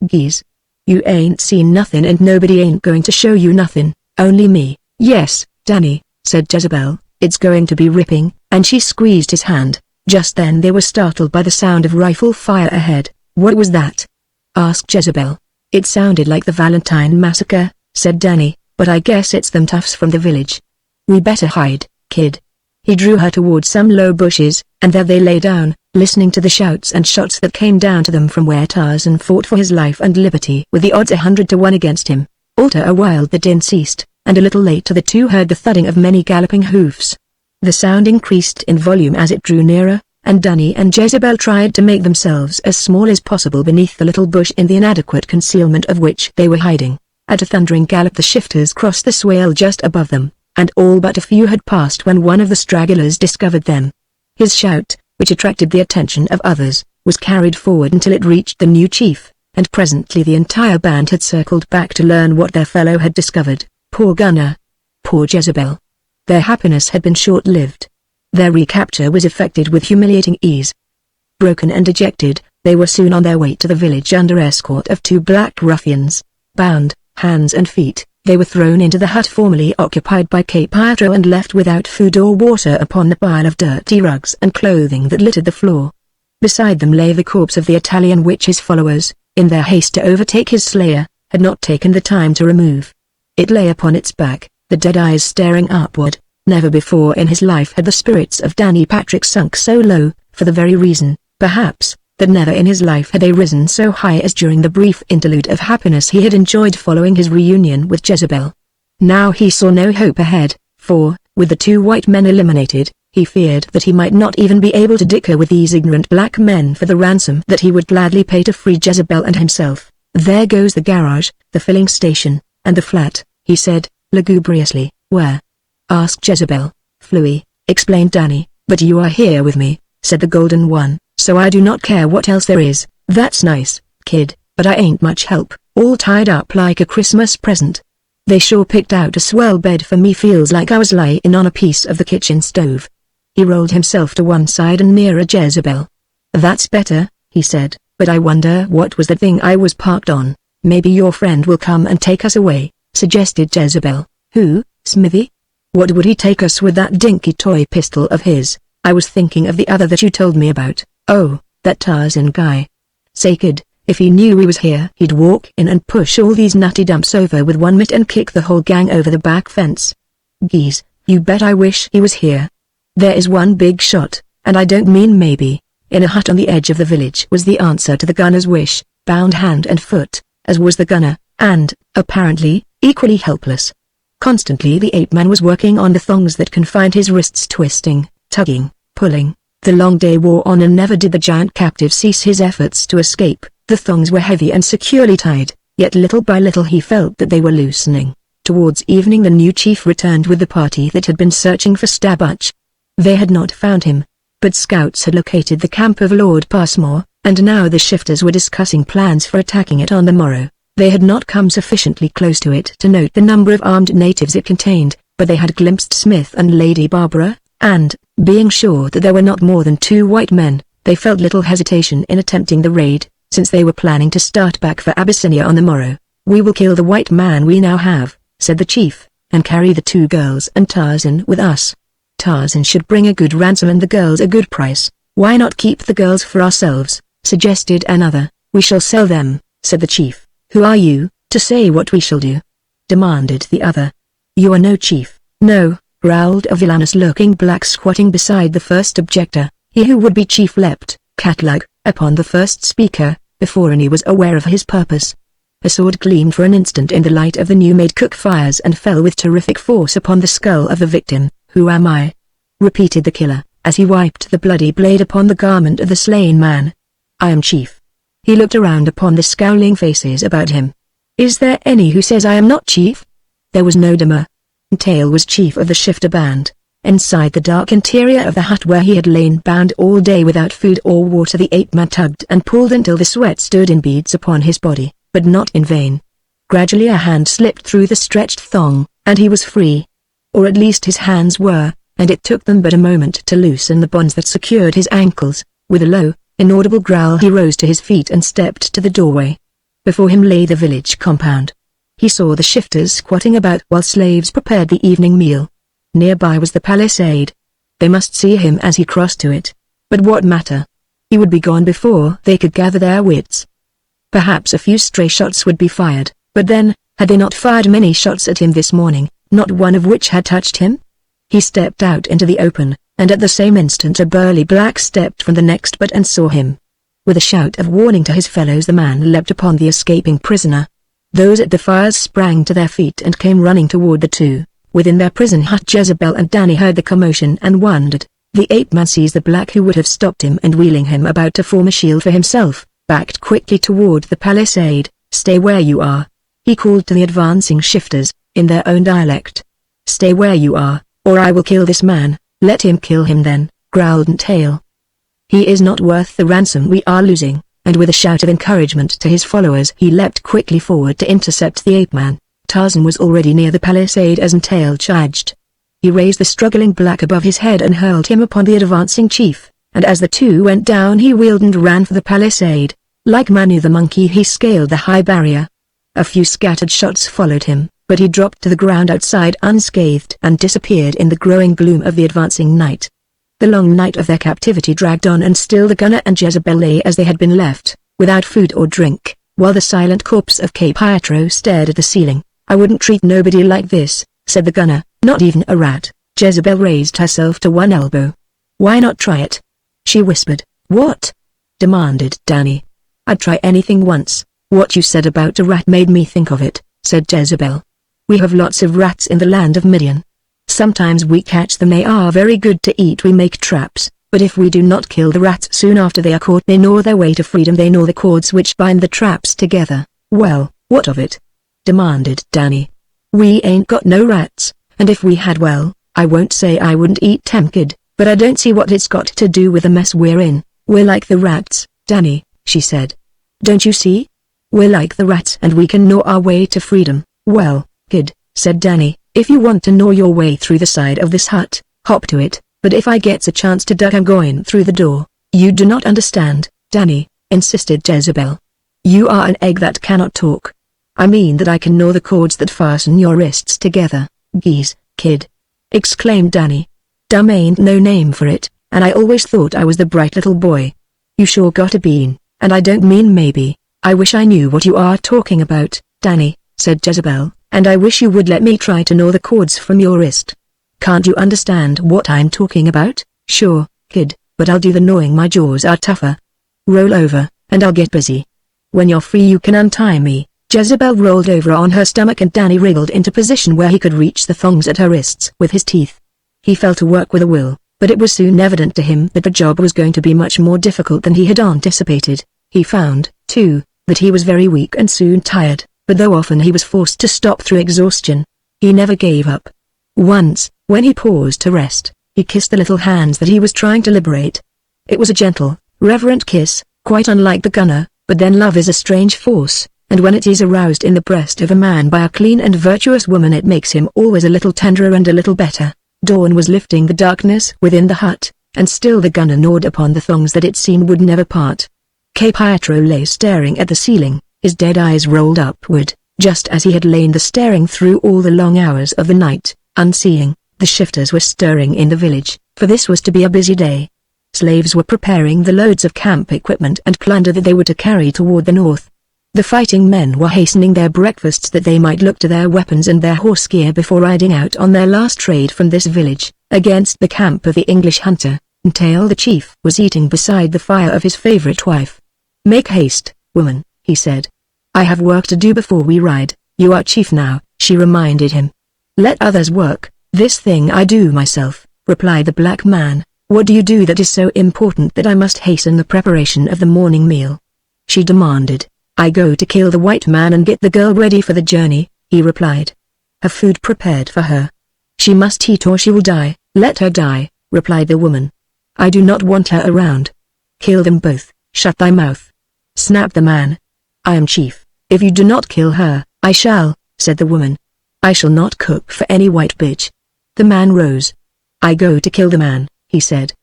A: Geez. You ain't seen nothing and nobody ain't going to show you nothing, only me." "Yes, Danny," said Jezebel, "it's going to be ripping," and she squeezed his hand. Just then they were startled by the sound of rifle fire ahead. "What was that?" asked Jezebel. "It sounded like the Valentine massacre," said Danny, "but I guess it's them toughs from the village. We better hide, kid." He drew her towards some low bushes, and there they lay down, listening to the shouts and shots that came down to them from where Tarzan fought for his life and liberty with the odds 100 to 1 against him. After a while the din ceased, and a little later the two heard the thudding of many galloping hoofs. The sound increased in volume as it drew nearer, and Danny and Jezebel tried to make themselves as small as possible beneath the little bush in the inadequate concealment of which they were hiding. At a thundering gallop the shifters crossed the swale just above them, and all but a few had passed when one of the stragglers discovered them. His shout, which attracted the attention of others, was carried forward until it reached the new chief, and presently the entire band had circled back to learn what their fellow had discovered. Poor Gunner. Poor Jezebel. Their happiness had been short-lived. Their recapture was effected with humiliating ease. Broken and dejected, they were soon on their way to the village under escort of two black ruffians. Bound, hands and feet, they were thrown into the hut formerly occupied by Pietro and left without food or water upon the pile of dirty rugs and clothing that littered the floor. Beside them lay the corpse of the Italian which his followers, in their haste to overtake his slayer, had not taken the time to remove. It lay upon its back, the dead eyes staring upward. Never before in his life had the spirits of Danny Patrick sunk so low, for the very reason, perhaps, that never in his life had they risen so high as during the brief interlude of happiness he had enjoyed following his reunion with Jezebel. Now he saw no hope ahead, for, with the two white men eliminated, he feared that he might not even be able to dicker with these ignorant black men for the ransom that he would gladly pay to free Jezebel and himself. "There goes the garage, the filling station, and the flat," he said, lugubriously. "Where?" asked Jezebel. "Fluey," explained Danny. "But you are here with me," said the Golden One, "so I do not care what else there is." "That's nice, kid, but I ain't much help, all tied up like a Christmas present. They sure picked out a swell bed for me, feels like I was lying on a piece of the kitchen stove." He rolled himself to one side and nearer Jezebel. "That's better," he said, "but I wonder what was that thing I was parked on." "Maybe your friend will come and take us away," suggested Jezebel. "Who, Smithy? What would he take us with that dinky toy pistol of his?" "I was thinking of the other that you told me about." "Oh, that Tarzan guy. Say kid, if he knew we was here he'd walk in and push all these nutty dumps over with one mitt and kick the whole gang over the back fence. Geez, you bet I wish he was here. There is one big shot, and I don't mean maybe, in a hut on the edge of the village," was the answer to the gunner's wish, bound hand and foot, as was the gunner, and, apparently, equally helpless. Constantly the ape-man was working on the thongs that confined his wrists, twisting, tugging, pulling. The long day wore on and never did the giant captive cease his efforts to escape. The thongs were heavy and securely tied, yet little by little he felt that they were loosening. Towards evening the new chief returned with the party that had been searching for Stabuch. They had not found him, but scouts had located the camp of Lord Passmore, and now the shifters were discussing plans for attacking it on the morrow. They had not come sufficiently close to it to note the number of armed natives it contained, but they had glimpsed Smith and Lady Barbara, and, being sure that there were not more than 2 white men, they felt little hesitation in attempting the raid, since they were planning to start back for Abyssinia on the morrow. "We will kill the white man we now have," said the chief, "and carry the 2 girls and Tarzan with us. Tarzan should bring a good ransom and the girls a good price." "Why not keep the girls for ourselves?" suggested another. "We shall sell them," said the chief. "Who are you, to say what we shall do?" demanded the other. "You are no chief." "No," growled a villainous-looking black squatting beside the first objector. He who would be chief leapt, cat-like, upon the first speaker, before any was aware of his purpose. A sword gleamed for an instant in the light of the new-made cook fires and fell with terrific force upon the skull of the victim. "Who am I?" repeated the killer, as he wiped the bloody blade upon the garment of the slain man. "I am chief." He looked around upon the scowling faces about him. "Is there any who says I am not chief?" There was no demur. Tail was chief of the shifter band. Inside the dark interior of the hut where he had lain bound all day without food or water, the ape-man tugged and pulled until the sweat stood in beads upon his body, but not in vain. Gradually a hand slipped through the stretched thong, and he was free. Or at least his hands were, and it took them but a moment to loosen the bonds that secured his ankles. With a low, inaudible growl he rose to his feet and stepped to the doorway. Before him lay the village compound. He saw the shifters squatting about while slaves prepared the evening meal. Nearby was the palisade. They must see him as he crossed to it. But what matter? He would be gone before they could gather their wits. Perhaps a few stray shots would be fired, but then, had they not fired many shots at him this morning, not one of which had touched him? He stepped out into the open, and at the same instant a burly black stepped from the next butt and saw him. With a shout of warning to his fellows, the man leapt upon the escaping prisoner. Those at the fires sprang to their feet and came running toward the two. Within their prison hut, Jezebel and Danny heard the commotion and wondered. The ape-man seized the black who would have stopped him and, wheeling him about to form a shield for himself, backed quickly toward the palisade. "Stay where you are," he called to the advancing shifters, in their own dialect. "Stay where you are, or I will kill this man." "Let him kill him then," growled Tail. "He is not worth the ransom we are losing," and with a shout of encouragement to his followers he leapt quickly forward to intercept the ape-man. Tarzan was already near the palisade as Tail charged. He raised the struggling black above his head and hurled him upon the advancing chief, and as the two went down he wheeled and ran for the palisade. Like Manu the monkey he scaled the high barrier. A few scattered shots followed him, but he dropped to the ground outside unscathed and disappeared in the growing gloom of the advancing night. The long night of their captivity dragged on, and still the gunner and Jezebel lay as they had been left, without food or drink, while the silent corpse of Cape Pietro stared at the ceiling. "I wouldn't treat nobody like this," said the gunner, "not even a rat." Jezebel raised herself to one elbow. "Why not try it?" she whispered. "What?" demanded Danny. "I'd try anything once." "What you said about a rat made me think of it," said Jezebel. "We have lots of rats in the land of Midian. Sometimes we catch them, they are very good to eat. We make traps, but if we do not kill the rats soon after they are caught, they gnaw their way to freedom. They gnaw the cords which bind the traps together." "Well, what of it?" demanded Danny. "We ain't got no rats, and if we had, well, I won't say I wouldn't eat them, kid, but I don't see what it's got to do with the mess we're in." "We're like the rats, Danny," she said. "Don't you see? We're like the rats and we can gnaw our way to freedom." "Well, kid," said Danny, "if you want to gnaw your way through the side of this hut, hop to it, but if I gets a chance to duck, I'm going through the door." "You do not understand, Danny," insisted Jezebel. "You are an egg that cannot talk. I mean that I can gnaw the cords that fasten your wrists together." "Geez, kid," exclaimed Danny. "Dumb ain't no name for it, and I always thought I was the bright little boy. You sure got a bean, and I don't mean maybe. I wish I knew what you are talking about, Danny," said Jezebel, "and I wish you would let me try to gnaw the cords from your wrist." "Can't you understand what I'm talking about?" "Sure, kid, but I'll do the gnawing. My jaws are tougher. Roll over, and I'll get busy. When you're free you can untie me." Jezebel rolled over on her stomach and Danny wriggled into position where he could reach the thongs at her wrists with his teeth. He fell to work with a will, but it was soon evident to him that the job was going to be much more difficult than he had anticipated. He found, too, that he was very weak and soon tired, but though often he was forced to stop through exhaustion, he never gave up. Once, when he paused to rest, he kissed the little hands that he was trying to liberate. It was a gentle, reverent kiss, quite unlike the gunner, but then love is a strange force, and when it is aroused in the breast of a man by a clean and virtuous woman it makes him always a little tenderer and a little better. Dawn was lifting the darkness within the hut, and still the gunner gnawed upon the thongs that it seemed would never part. Cape Pietro lay staring at the ceiling, his dead eyes rolled upward, just as he had lain there staring through all the long hours of the night, unseeing. The shifters were stirring in the village, for this was to be a busy day. Slaves were preparing the loads of camp equipment and plunder that they were to carry toward the north. The fighting men were hastening their breakfasts that they might look to their weapons and their horse gear before riding out on their last trade from this village, against the camp of the English hunter. Tail the chief was eating beside the fire of his favorite wife. "Make haste, woman," he said. "I have work to do before we ride." "You are chief now," she reminded him. "Let others work, this thing I do myself," replied the black man. "What do you do that is so important that I must hasten the preparation of the morning meal?" she demanded. "I go to kill the white man and get the girl ready for the journey," he replied. "Have food prepared for her. She must eat or she will die." "Let her die," replied the woman. "I do not want her around." "Kill them both." "Shut thy mouth," snapped the man. "I am chief. If you do not kill her, I shall," said the woman. "I shall not cook for any white bitch." The man rose. "I go to kill the man," he said.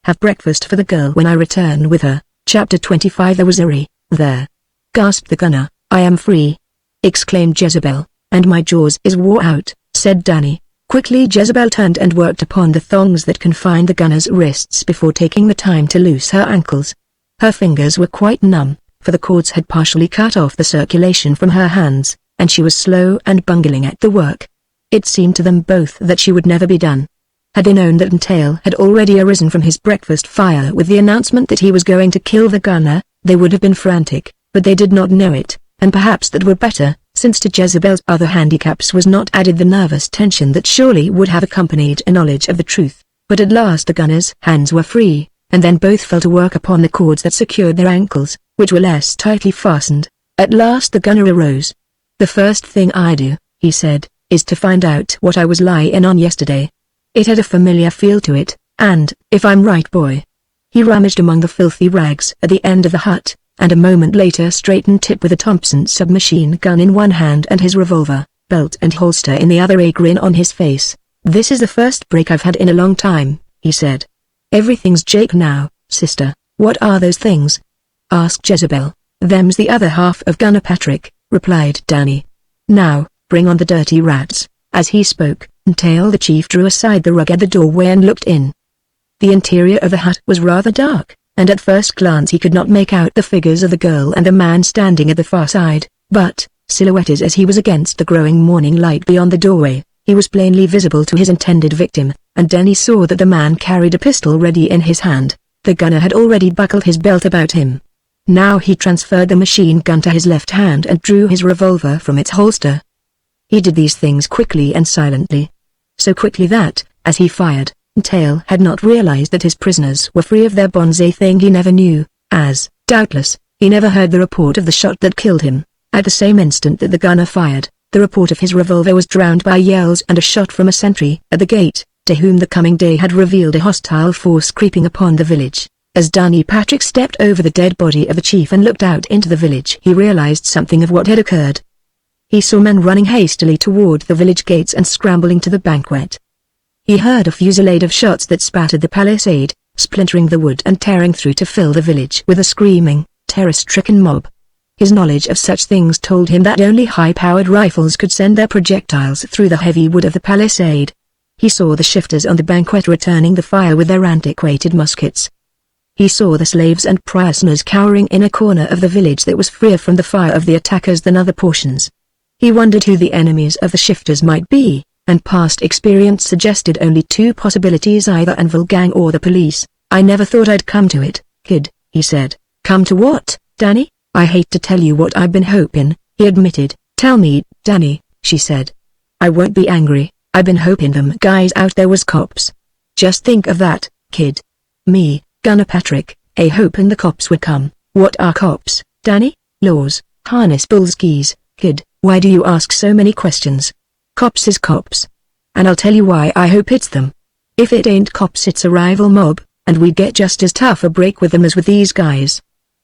A: "Have breakfast for the girl when I return with her." Chapter 25. There was a there. Gasped the gunner. "I am free!" exclaimed Jezebel. "And my jaws is wore out," said Danny. Quickly Jezebel turned and worked upon the thongs that confined the gunner's wrists before taking the time to loose her ankles. Her fingers were quite numb, for the cords had partially cut off the circulation from her hands, and she was slow and bungling at the work. It seemed to them both that she would never be done. Had they known that Entail had already arisen from his breakfast fire with the announcement that he was going to kill the gunner, they would have been frantic, but they did not know it, and perhaps that were better, since to Jezebel's other handicaps was not added the nervous tension that surely would have accompanied a knowledge of the truth. But at last the gunner's hands were free, and then both fell to work upon the cords that secured their ankles, which were less tightly fastened. At last the gunner arose. "The first thing I do," he said, "is to find out what I was lying on yesterday. It had a familiar feel to it, and, if I'm right boy." He rummaged among the filthy rags at the end of the hut, and a moment later straightened it with a Thompson submachine gun in one hand and his revolver, belt and holster in the other, a grin on his face. "This is the first break I've had in a long time," he said. "Everything's Jake now, sister." "What are those things?" asked Jezebel. "Them's the other half of Gunner Patrick," replied Danny. "Now, bring on the dirty rats." As he spoke, Entail the chief drew aside the rug at the doorway and looked in. The interior of the hut was rather dark, and at first glance he could not make out the figures of the girl and the man standing at the far side, but, silhouetted as he was against the growing morning light beyond the doorway, he was plainly visible to his intended victim, and Danny saw that the man carried a pistol ready in his hand. The gunner had already buckled his belt about him. Now he transferred the machine gun to his left hand and drew his revolver from its holster. He did these things quickly and silently. So quickly that, as he fired, Entail had not realized that his prisoners were free of their bonds, a thing he never knew, as, doubtless, he never heard the report of the shot that killed him. At the same instant that the gunner fired, the report of his revolver was drowned by yells and a shot from a sentry at the gate, to whom the coming day had revealed a hostile force creeping upon the village. As Danny Patrick stepped over the dead body of the chief and looked out into the village, he realized something of what had occurred. He saw men running hastily toward the village gates and scrambling to the banquet. He heard a fusillade of shots that spattered the palisade, splintering the wood and tearing through to fill the village with a screaming, terror-stricken mob. His knowledge of such things told him that only high-powered rifles could send their projectiles through the heavy wood of the palisade. He saw the shifters on the banquet returning the fire with their antiquated muskets. He saw the slaves and prisoners cowering in a corner of the village that was freer from the fire of the attackers than other portions. He wondered who the enemies of the shifters might be, and past experience suggested only two possibilities: either Anvil Gang or the police. "I never thought I'd come to it, kid," he said. "Come to what, Danny?" "I hate to tell you what I've been hoping," he admitted. "Tell me, Danny," she said. "I won't be angry. I've been hoping them guys out there was cops. Just think of that, kid. Me, Gunner Patrick, hoping the cops would come." "What are cops, Danny?" "Laws, harness bulls keys, kid. Why do you ask so many questions? Cops is cops. And I'll tell you why I hope it's them. If it ain't cops, it's a rival mob, and we'd get just as tough a break with them as with these guys."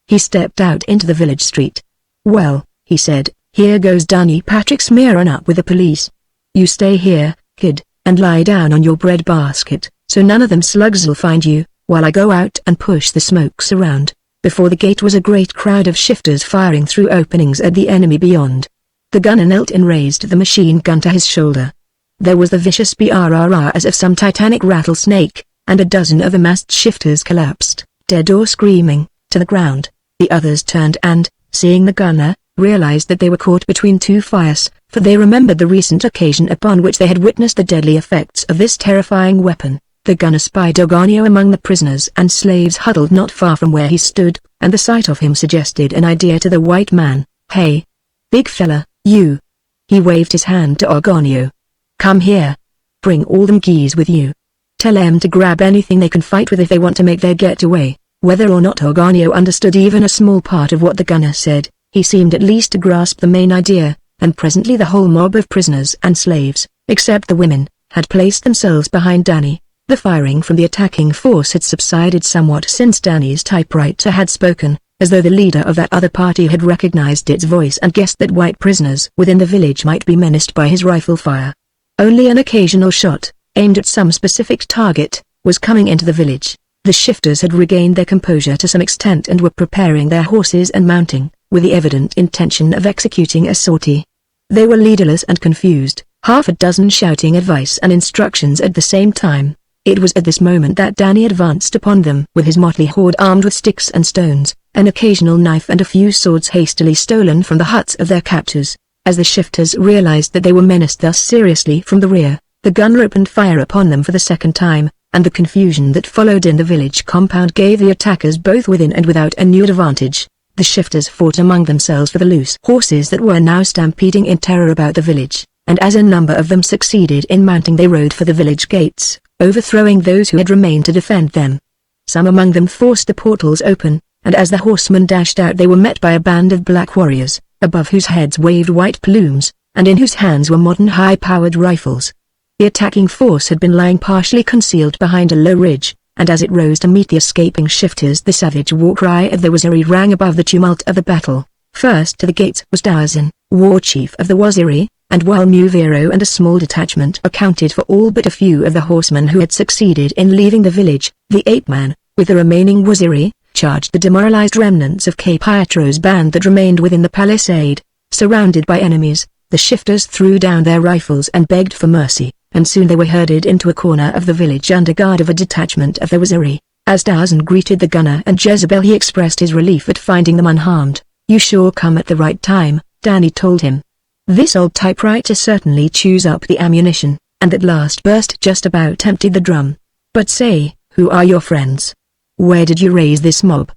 A: He stepped out into the village street. "Well," he said, "here goes Danny Patrick smearing up with the police. You stay here, kid, and lie down on your bread basket, so none of them slugs'll find you, while I go out and push the smokes around." Before the gate was a great crowd of shifters firing through openings at the enemy beyond. The gunner knelt and raised the machine gun to his shoulder. There was the vicious brrr as of some titanic rattlesnake, and a dozen of the masked shifters collapsed, dead or screaming, to the ground. The others turned and, seeing the gunner, realized that they were caught between two fires, for they remembered the recent occasion upon which they had witnessed the deadly effects of this terrifying weapon. The gunner spied Ogonio among the prisoners and slaves huddled not far from where he stood, and the sight of him suggested an idea to the white man. "Hey, big fella, you." He waved his hand to Ogonio. "Come here. Bring all them geese with you. Tell them to grab anything they can fight with if they want to make their getaway." Whether or not Arganio understood even a small part of what the gunner said, he seemed at least to grasp the main idea, and presently the whole mob of prisoners and slaves, except the women, had placed themselves behind Danny. The firing from the attacking force had subsided somewhat since Danny's typewriter had spoken, as though the leader of that other party had recognized its voice and guessed that white prisoners within the village might be menaced by his rifle fire. Only an occasional shot, aimed at some specific target, was coming into the village. The shifters had regained their composure to some extent and were preparing their horses and mounting, with the evident intention of executing a sortie. They were leaderless and confused, half a dozen shouting advice and instructions at the same time. It was at this moment that Danny advanced upon them with his motley horde armed with sticks and stones, an occasional knife and a few swords hastily stolen from the huts of their captors. As the shifters realized that they were menaced thus seriously from the rear, the gunner opened fire upon them for the second time, and the confusion that followed in the village compound gave the attackers both within and without a new advantage. The shifters fought among themselves for the loose horses that were now stampeding in terror about the village, and as a number of them succeeded in mounting they rode for the village gates, overthrowing those who had remained to defend them. Some among them forced the portals open, and as the horsemen dashed out they were met by a band of black warriors, above whose heads waved white plumes, and in whose hands were modern high-powered rifles. The attacking force had been lying partially concealed behind a low ridge, and as it rose to meet the escaping shifters the savage war cry of the Waziri rang above the tumult of the battle. First to the gates was Tarzan, war chief of the Waziri, and while Muviro and a small detachment accounted for all but a few of the horsemen who had succeeded in leaving the village, the ape-man, with the remaining Waziri, charged the demoralized remnants of K. Pietro's band that remained within the palisade. Surrounded by enemies, the shifters threw down their rifles and begged for mercy, and soon they were herded into a corner of the village under guard of a detachment of the Waziri. As Tarzan greeted the gunner and Jezebel he expressed his relief at finding them unharmed. "You sure come at the right time," Danny told him. This old typewriter certainly chews up the ammunition, and that last burst just about emptied the drum. "But say, who are your friends? Where did you raise this mob?"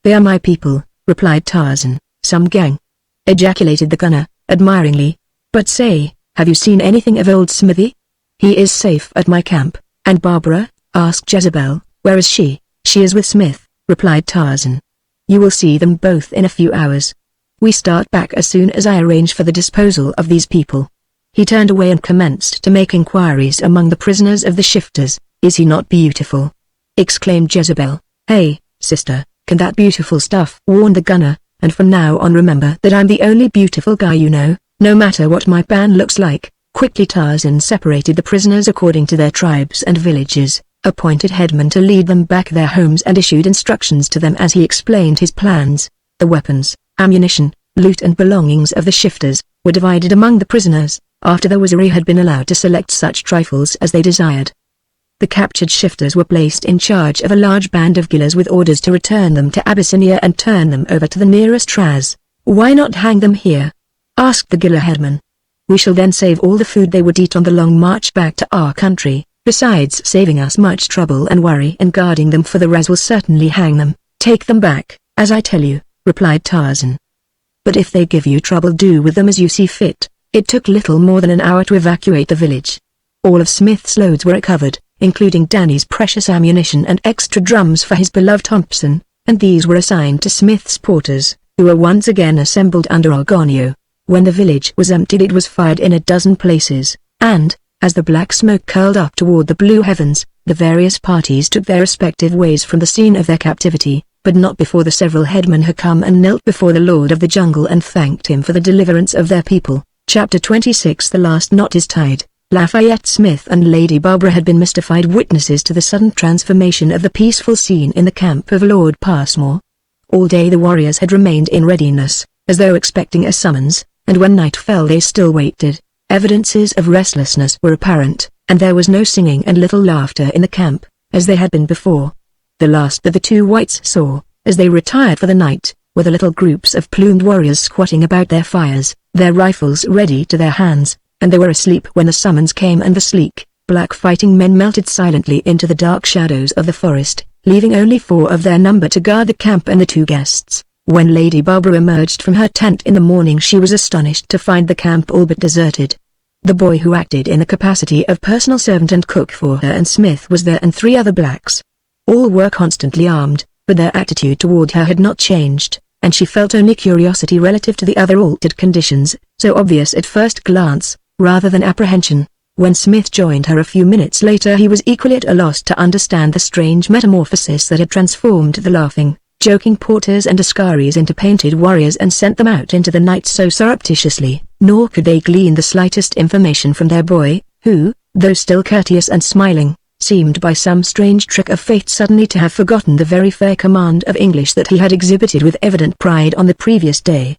A: "They are my people," replied Tarzan. "Some gang," ejaculated the gunner, admiringly. "But say, have you seen anything of old Smithy?" "He is safe at my camp." "And Barbara?" asked Jezebel. "Where is she?" "She is with Smith," replied Tarzan. "You will see them both in a few hours. We start back as soon as I arrange for the disposal of these people." He turned away and commenced to make inquiries among the prisoners of the shifters. "Is he not beautiful?" exclaimed Jezebel. "Hey, sister, can that beautiful stuff?" warned the gunner, "and from now on remember that I'm the only beautiful guy you know, no matter what my band looks like." Quickly Tarzan separated the prisoners according to their tribes and villages, appointed headmen to lead them back their homes and issued instructions to them as he explained his plans. The weapons, ammunition, loot and belongings of the shifters were divided among the prisoners, after the Waziri had been allowed to select such trifles as they desired. The captured shifters were placed in charge of a large band of Gillas with orders to return them to Abyssinia and turn them over to the nearest Raz. "Why not hang them here?" asked the Gilla headman. "We shall then save all the food they would eat on the long march back to our country, besides saving us much trouble and worry, and guarding them for the Raz will certainly hang them." "Take them back, as I tell you," replied Tarzan. "But if they give you trouble do with them as you see fit." It took little more than an hour to evacuate the village. All of Smith's loads were recovered, including Danny's precious ammunition and extra drums for his beloved Thompson, and these were assigned to Smith's porters, who were once again assembled under Arganio. When the village was emptied it was fired in a dozen places, and, as the black smoke curled up toward the blue heavens, the various parties took their respective ways from the scene of their captivity, but not before the several headmen had come and knelt before the Lord of the Jungle and thanked him for the deliverance of their people. Chapter 26 The last knot is tied. Lafayette Smith and Lady Barbara had been mystified witnesses to the sudden transformation of the peaceful scene in the camp of Lord Passmore. All day the warriors had remained in readiness, as though expecting a summons, and when night fell they still waited. Evidences of restlessness were apparent, and there was no singing and little laughter in the camp, as there had been before. The last that the two whites saw, as they retired for the night, were the little groups of plumed warriors squatting about their fires, their rifles ready to their hands, and they were asleep when the summons came, and the sleek, black fighting men melted silently into the dark shadows of the forest, leaving only 4 of their number to guard the camp and the 2 guests. When Lady Barbara emerged from her tent in the morning she was astonished to find the camp all but deserted. The boy who acted in the capacity of personal servant and cook for her and Smith was there, and 3 other blacks. All were constantly armed, but their attitude toward her had not changed, and she felt only curiosity relative to the other altered conditions, so obvious at first glance, rather than apprehension. When Smith joined her a few minutes later, he was equally at a loss to understand the strange metamorphosis that had transformed the laughing, joking porters and askaris into painted warriors and sent them out into the night so surreptitiously, nor could they glean the slightest information from their boy, who, though still courteous and smiling, seemed by some strange trick of fate suddenly to have forgotten the very fair command of English that he had exhibited with evident pride on the previous day.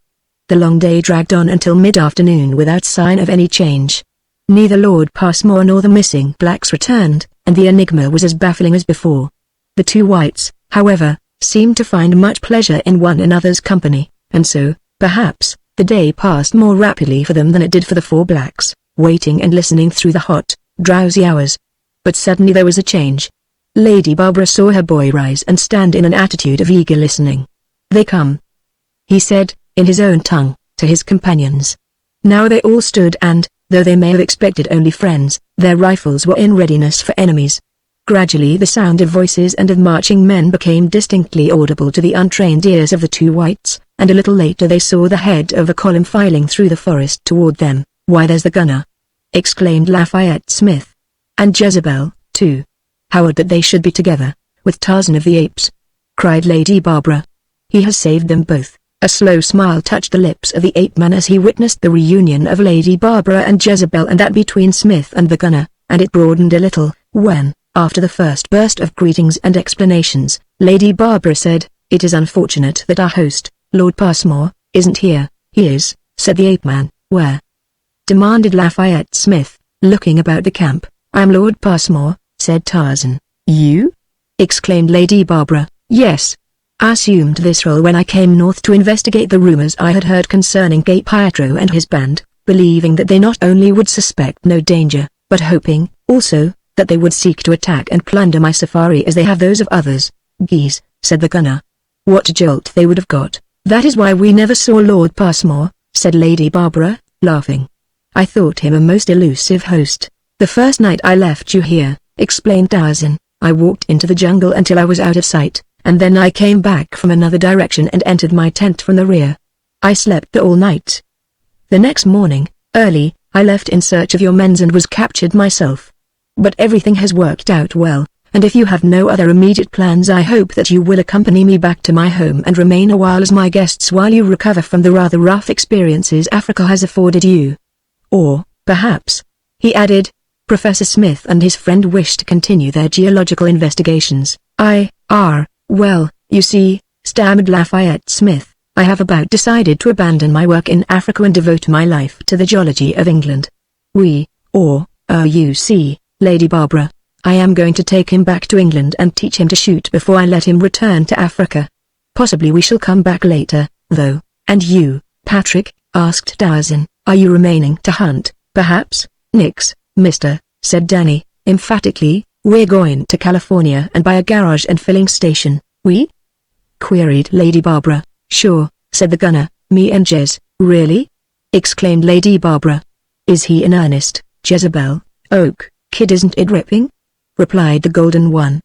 A: The long day dragged on until mid-afternoon without sign of any change. Neither Lord Passmore nor the missing blacks returned, and the enigma was as baffling as before. The two whites, however, seemed to find much pleasure in one another's company, and so, perhaps, the day passed more rapidly for them than it did for the four blacks, waiting and listening through the hot, drowsy hours. But suddenly there was a change. Lady Barbara saw her boy rise and stand in an attitude of eager listening. "They come," he said, in his own tongue, to his companions. Now they all stood and, though they may have expected only friends, their rifles were in readiness for enemies. Gradually the sound of voices and of marching men became distinctly audible to the untrained ears of the two whites, and a little later they saw the head of a column filing through the forest toward them. "Why, there's the gunner!" exclaimed Lafayette Smith. "And Jezebel, too. How odd that they should be together, with Tarzan of the Apes!" cried Lady Barbara. "He has saved them both." A slow smile touched the lips of the ape-man as he witnessed the reunion of Lady Barbara and Jezebel and that between Smith and the gunner, and it broadened a little, when, after the first burst of greetings and explanations, Lady Barbara said, "It is unfortunate that our host, Lord Passmore, isn't here." "He is," said the ape-man. "Where?" demanded Lafayette Smith, looking about the camp. "I am Lord Passmore," said Tarzan. "You?" exclaimed Lady Barbara. "Yes. I assumed this role when I came north to investigate the rumors I had heard concerning Cape Pietro and his band, believing that they not only would suspect no danger, but hoping, also, that they would seek to attack and plunder my safari as they have those of others." "Geese," said the gunner. "What a jolt they would have got." "That is why we never saw Lord Passmore," said Lady Barbara, laughing. "I thought him a most elusive host. The first night I left you here," explained Tarzan, "I walked into the jungle until I was out of sight, and then I came back from another direction and entered my tent from the rear. I slept there all night. The next morning, early, I left in search of your men and was captured myself. But everything has worked out well, and if you have no other immediate plans I hope that you will accompany me back to my home and remain a while as my guests while you recover from the rather rough experiences Africa has afforded you. Or, perhaps," he added, "Professor Smith and his friend wish to continue their geological investigations." Well, you see," stammered Lafayette Smith, "I have about decided to abandon my work in Africa and devote my life to the geology of England. You see, Lady Barbara, I am going to take him back to England and teach him to shoot before I let him return to Africa. Possibly we shall come back later, though." "And you, Patrick?" asked Tarzan. "Are you remaining to hunt, perhaps?" "Nix, mister," said Danny, emphatically. "We're going to California and buy a garage and filling station." "We?" queried Lady Barbara. "Sure," said the gunner. "Me and Jez." "Really?" exclaimed Lady Barbara. "Is he in earnest, Jezebel?" "Oak, kid, isn't it ripping?" replied the Golden One.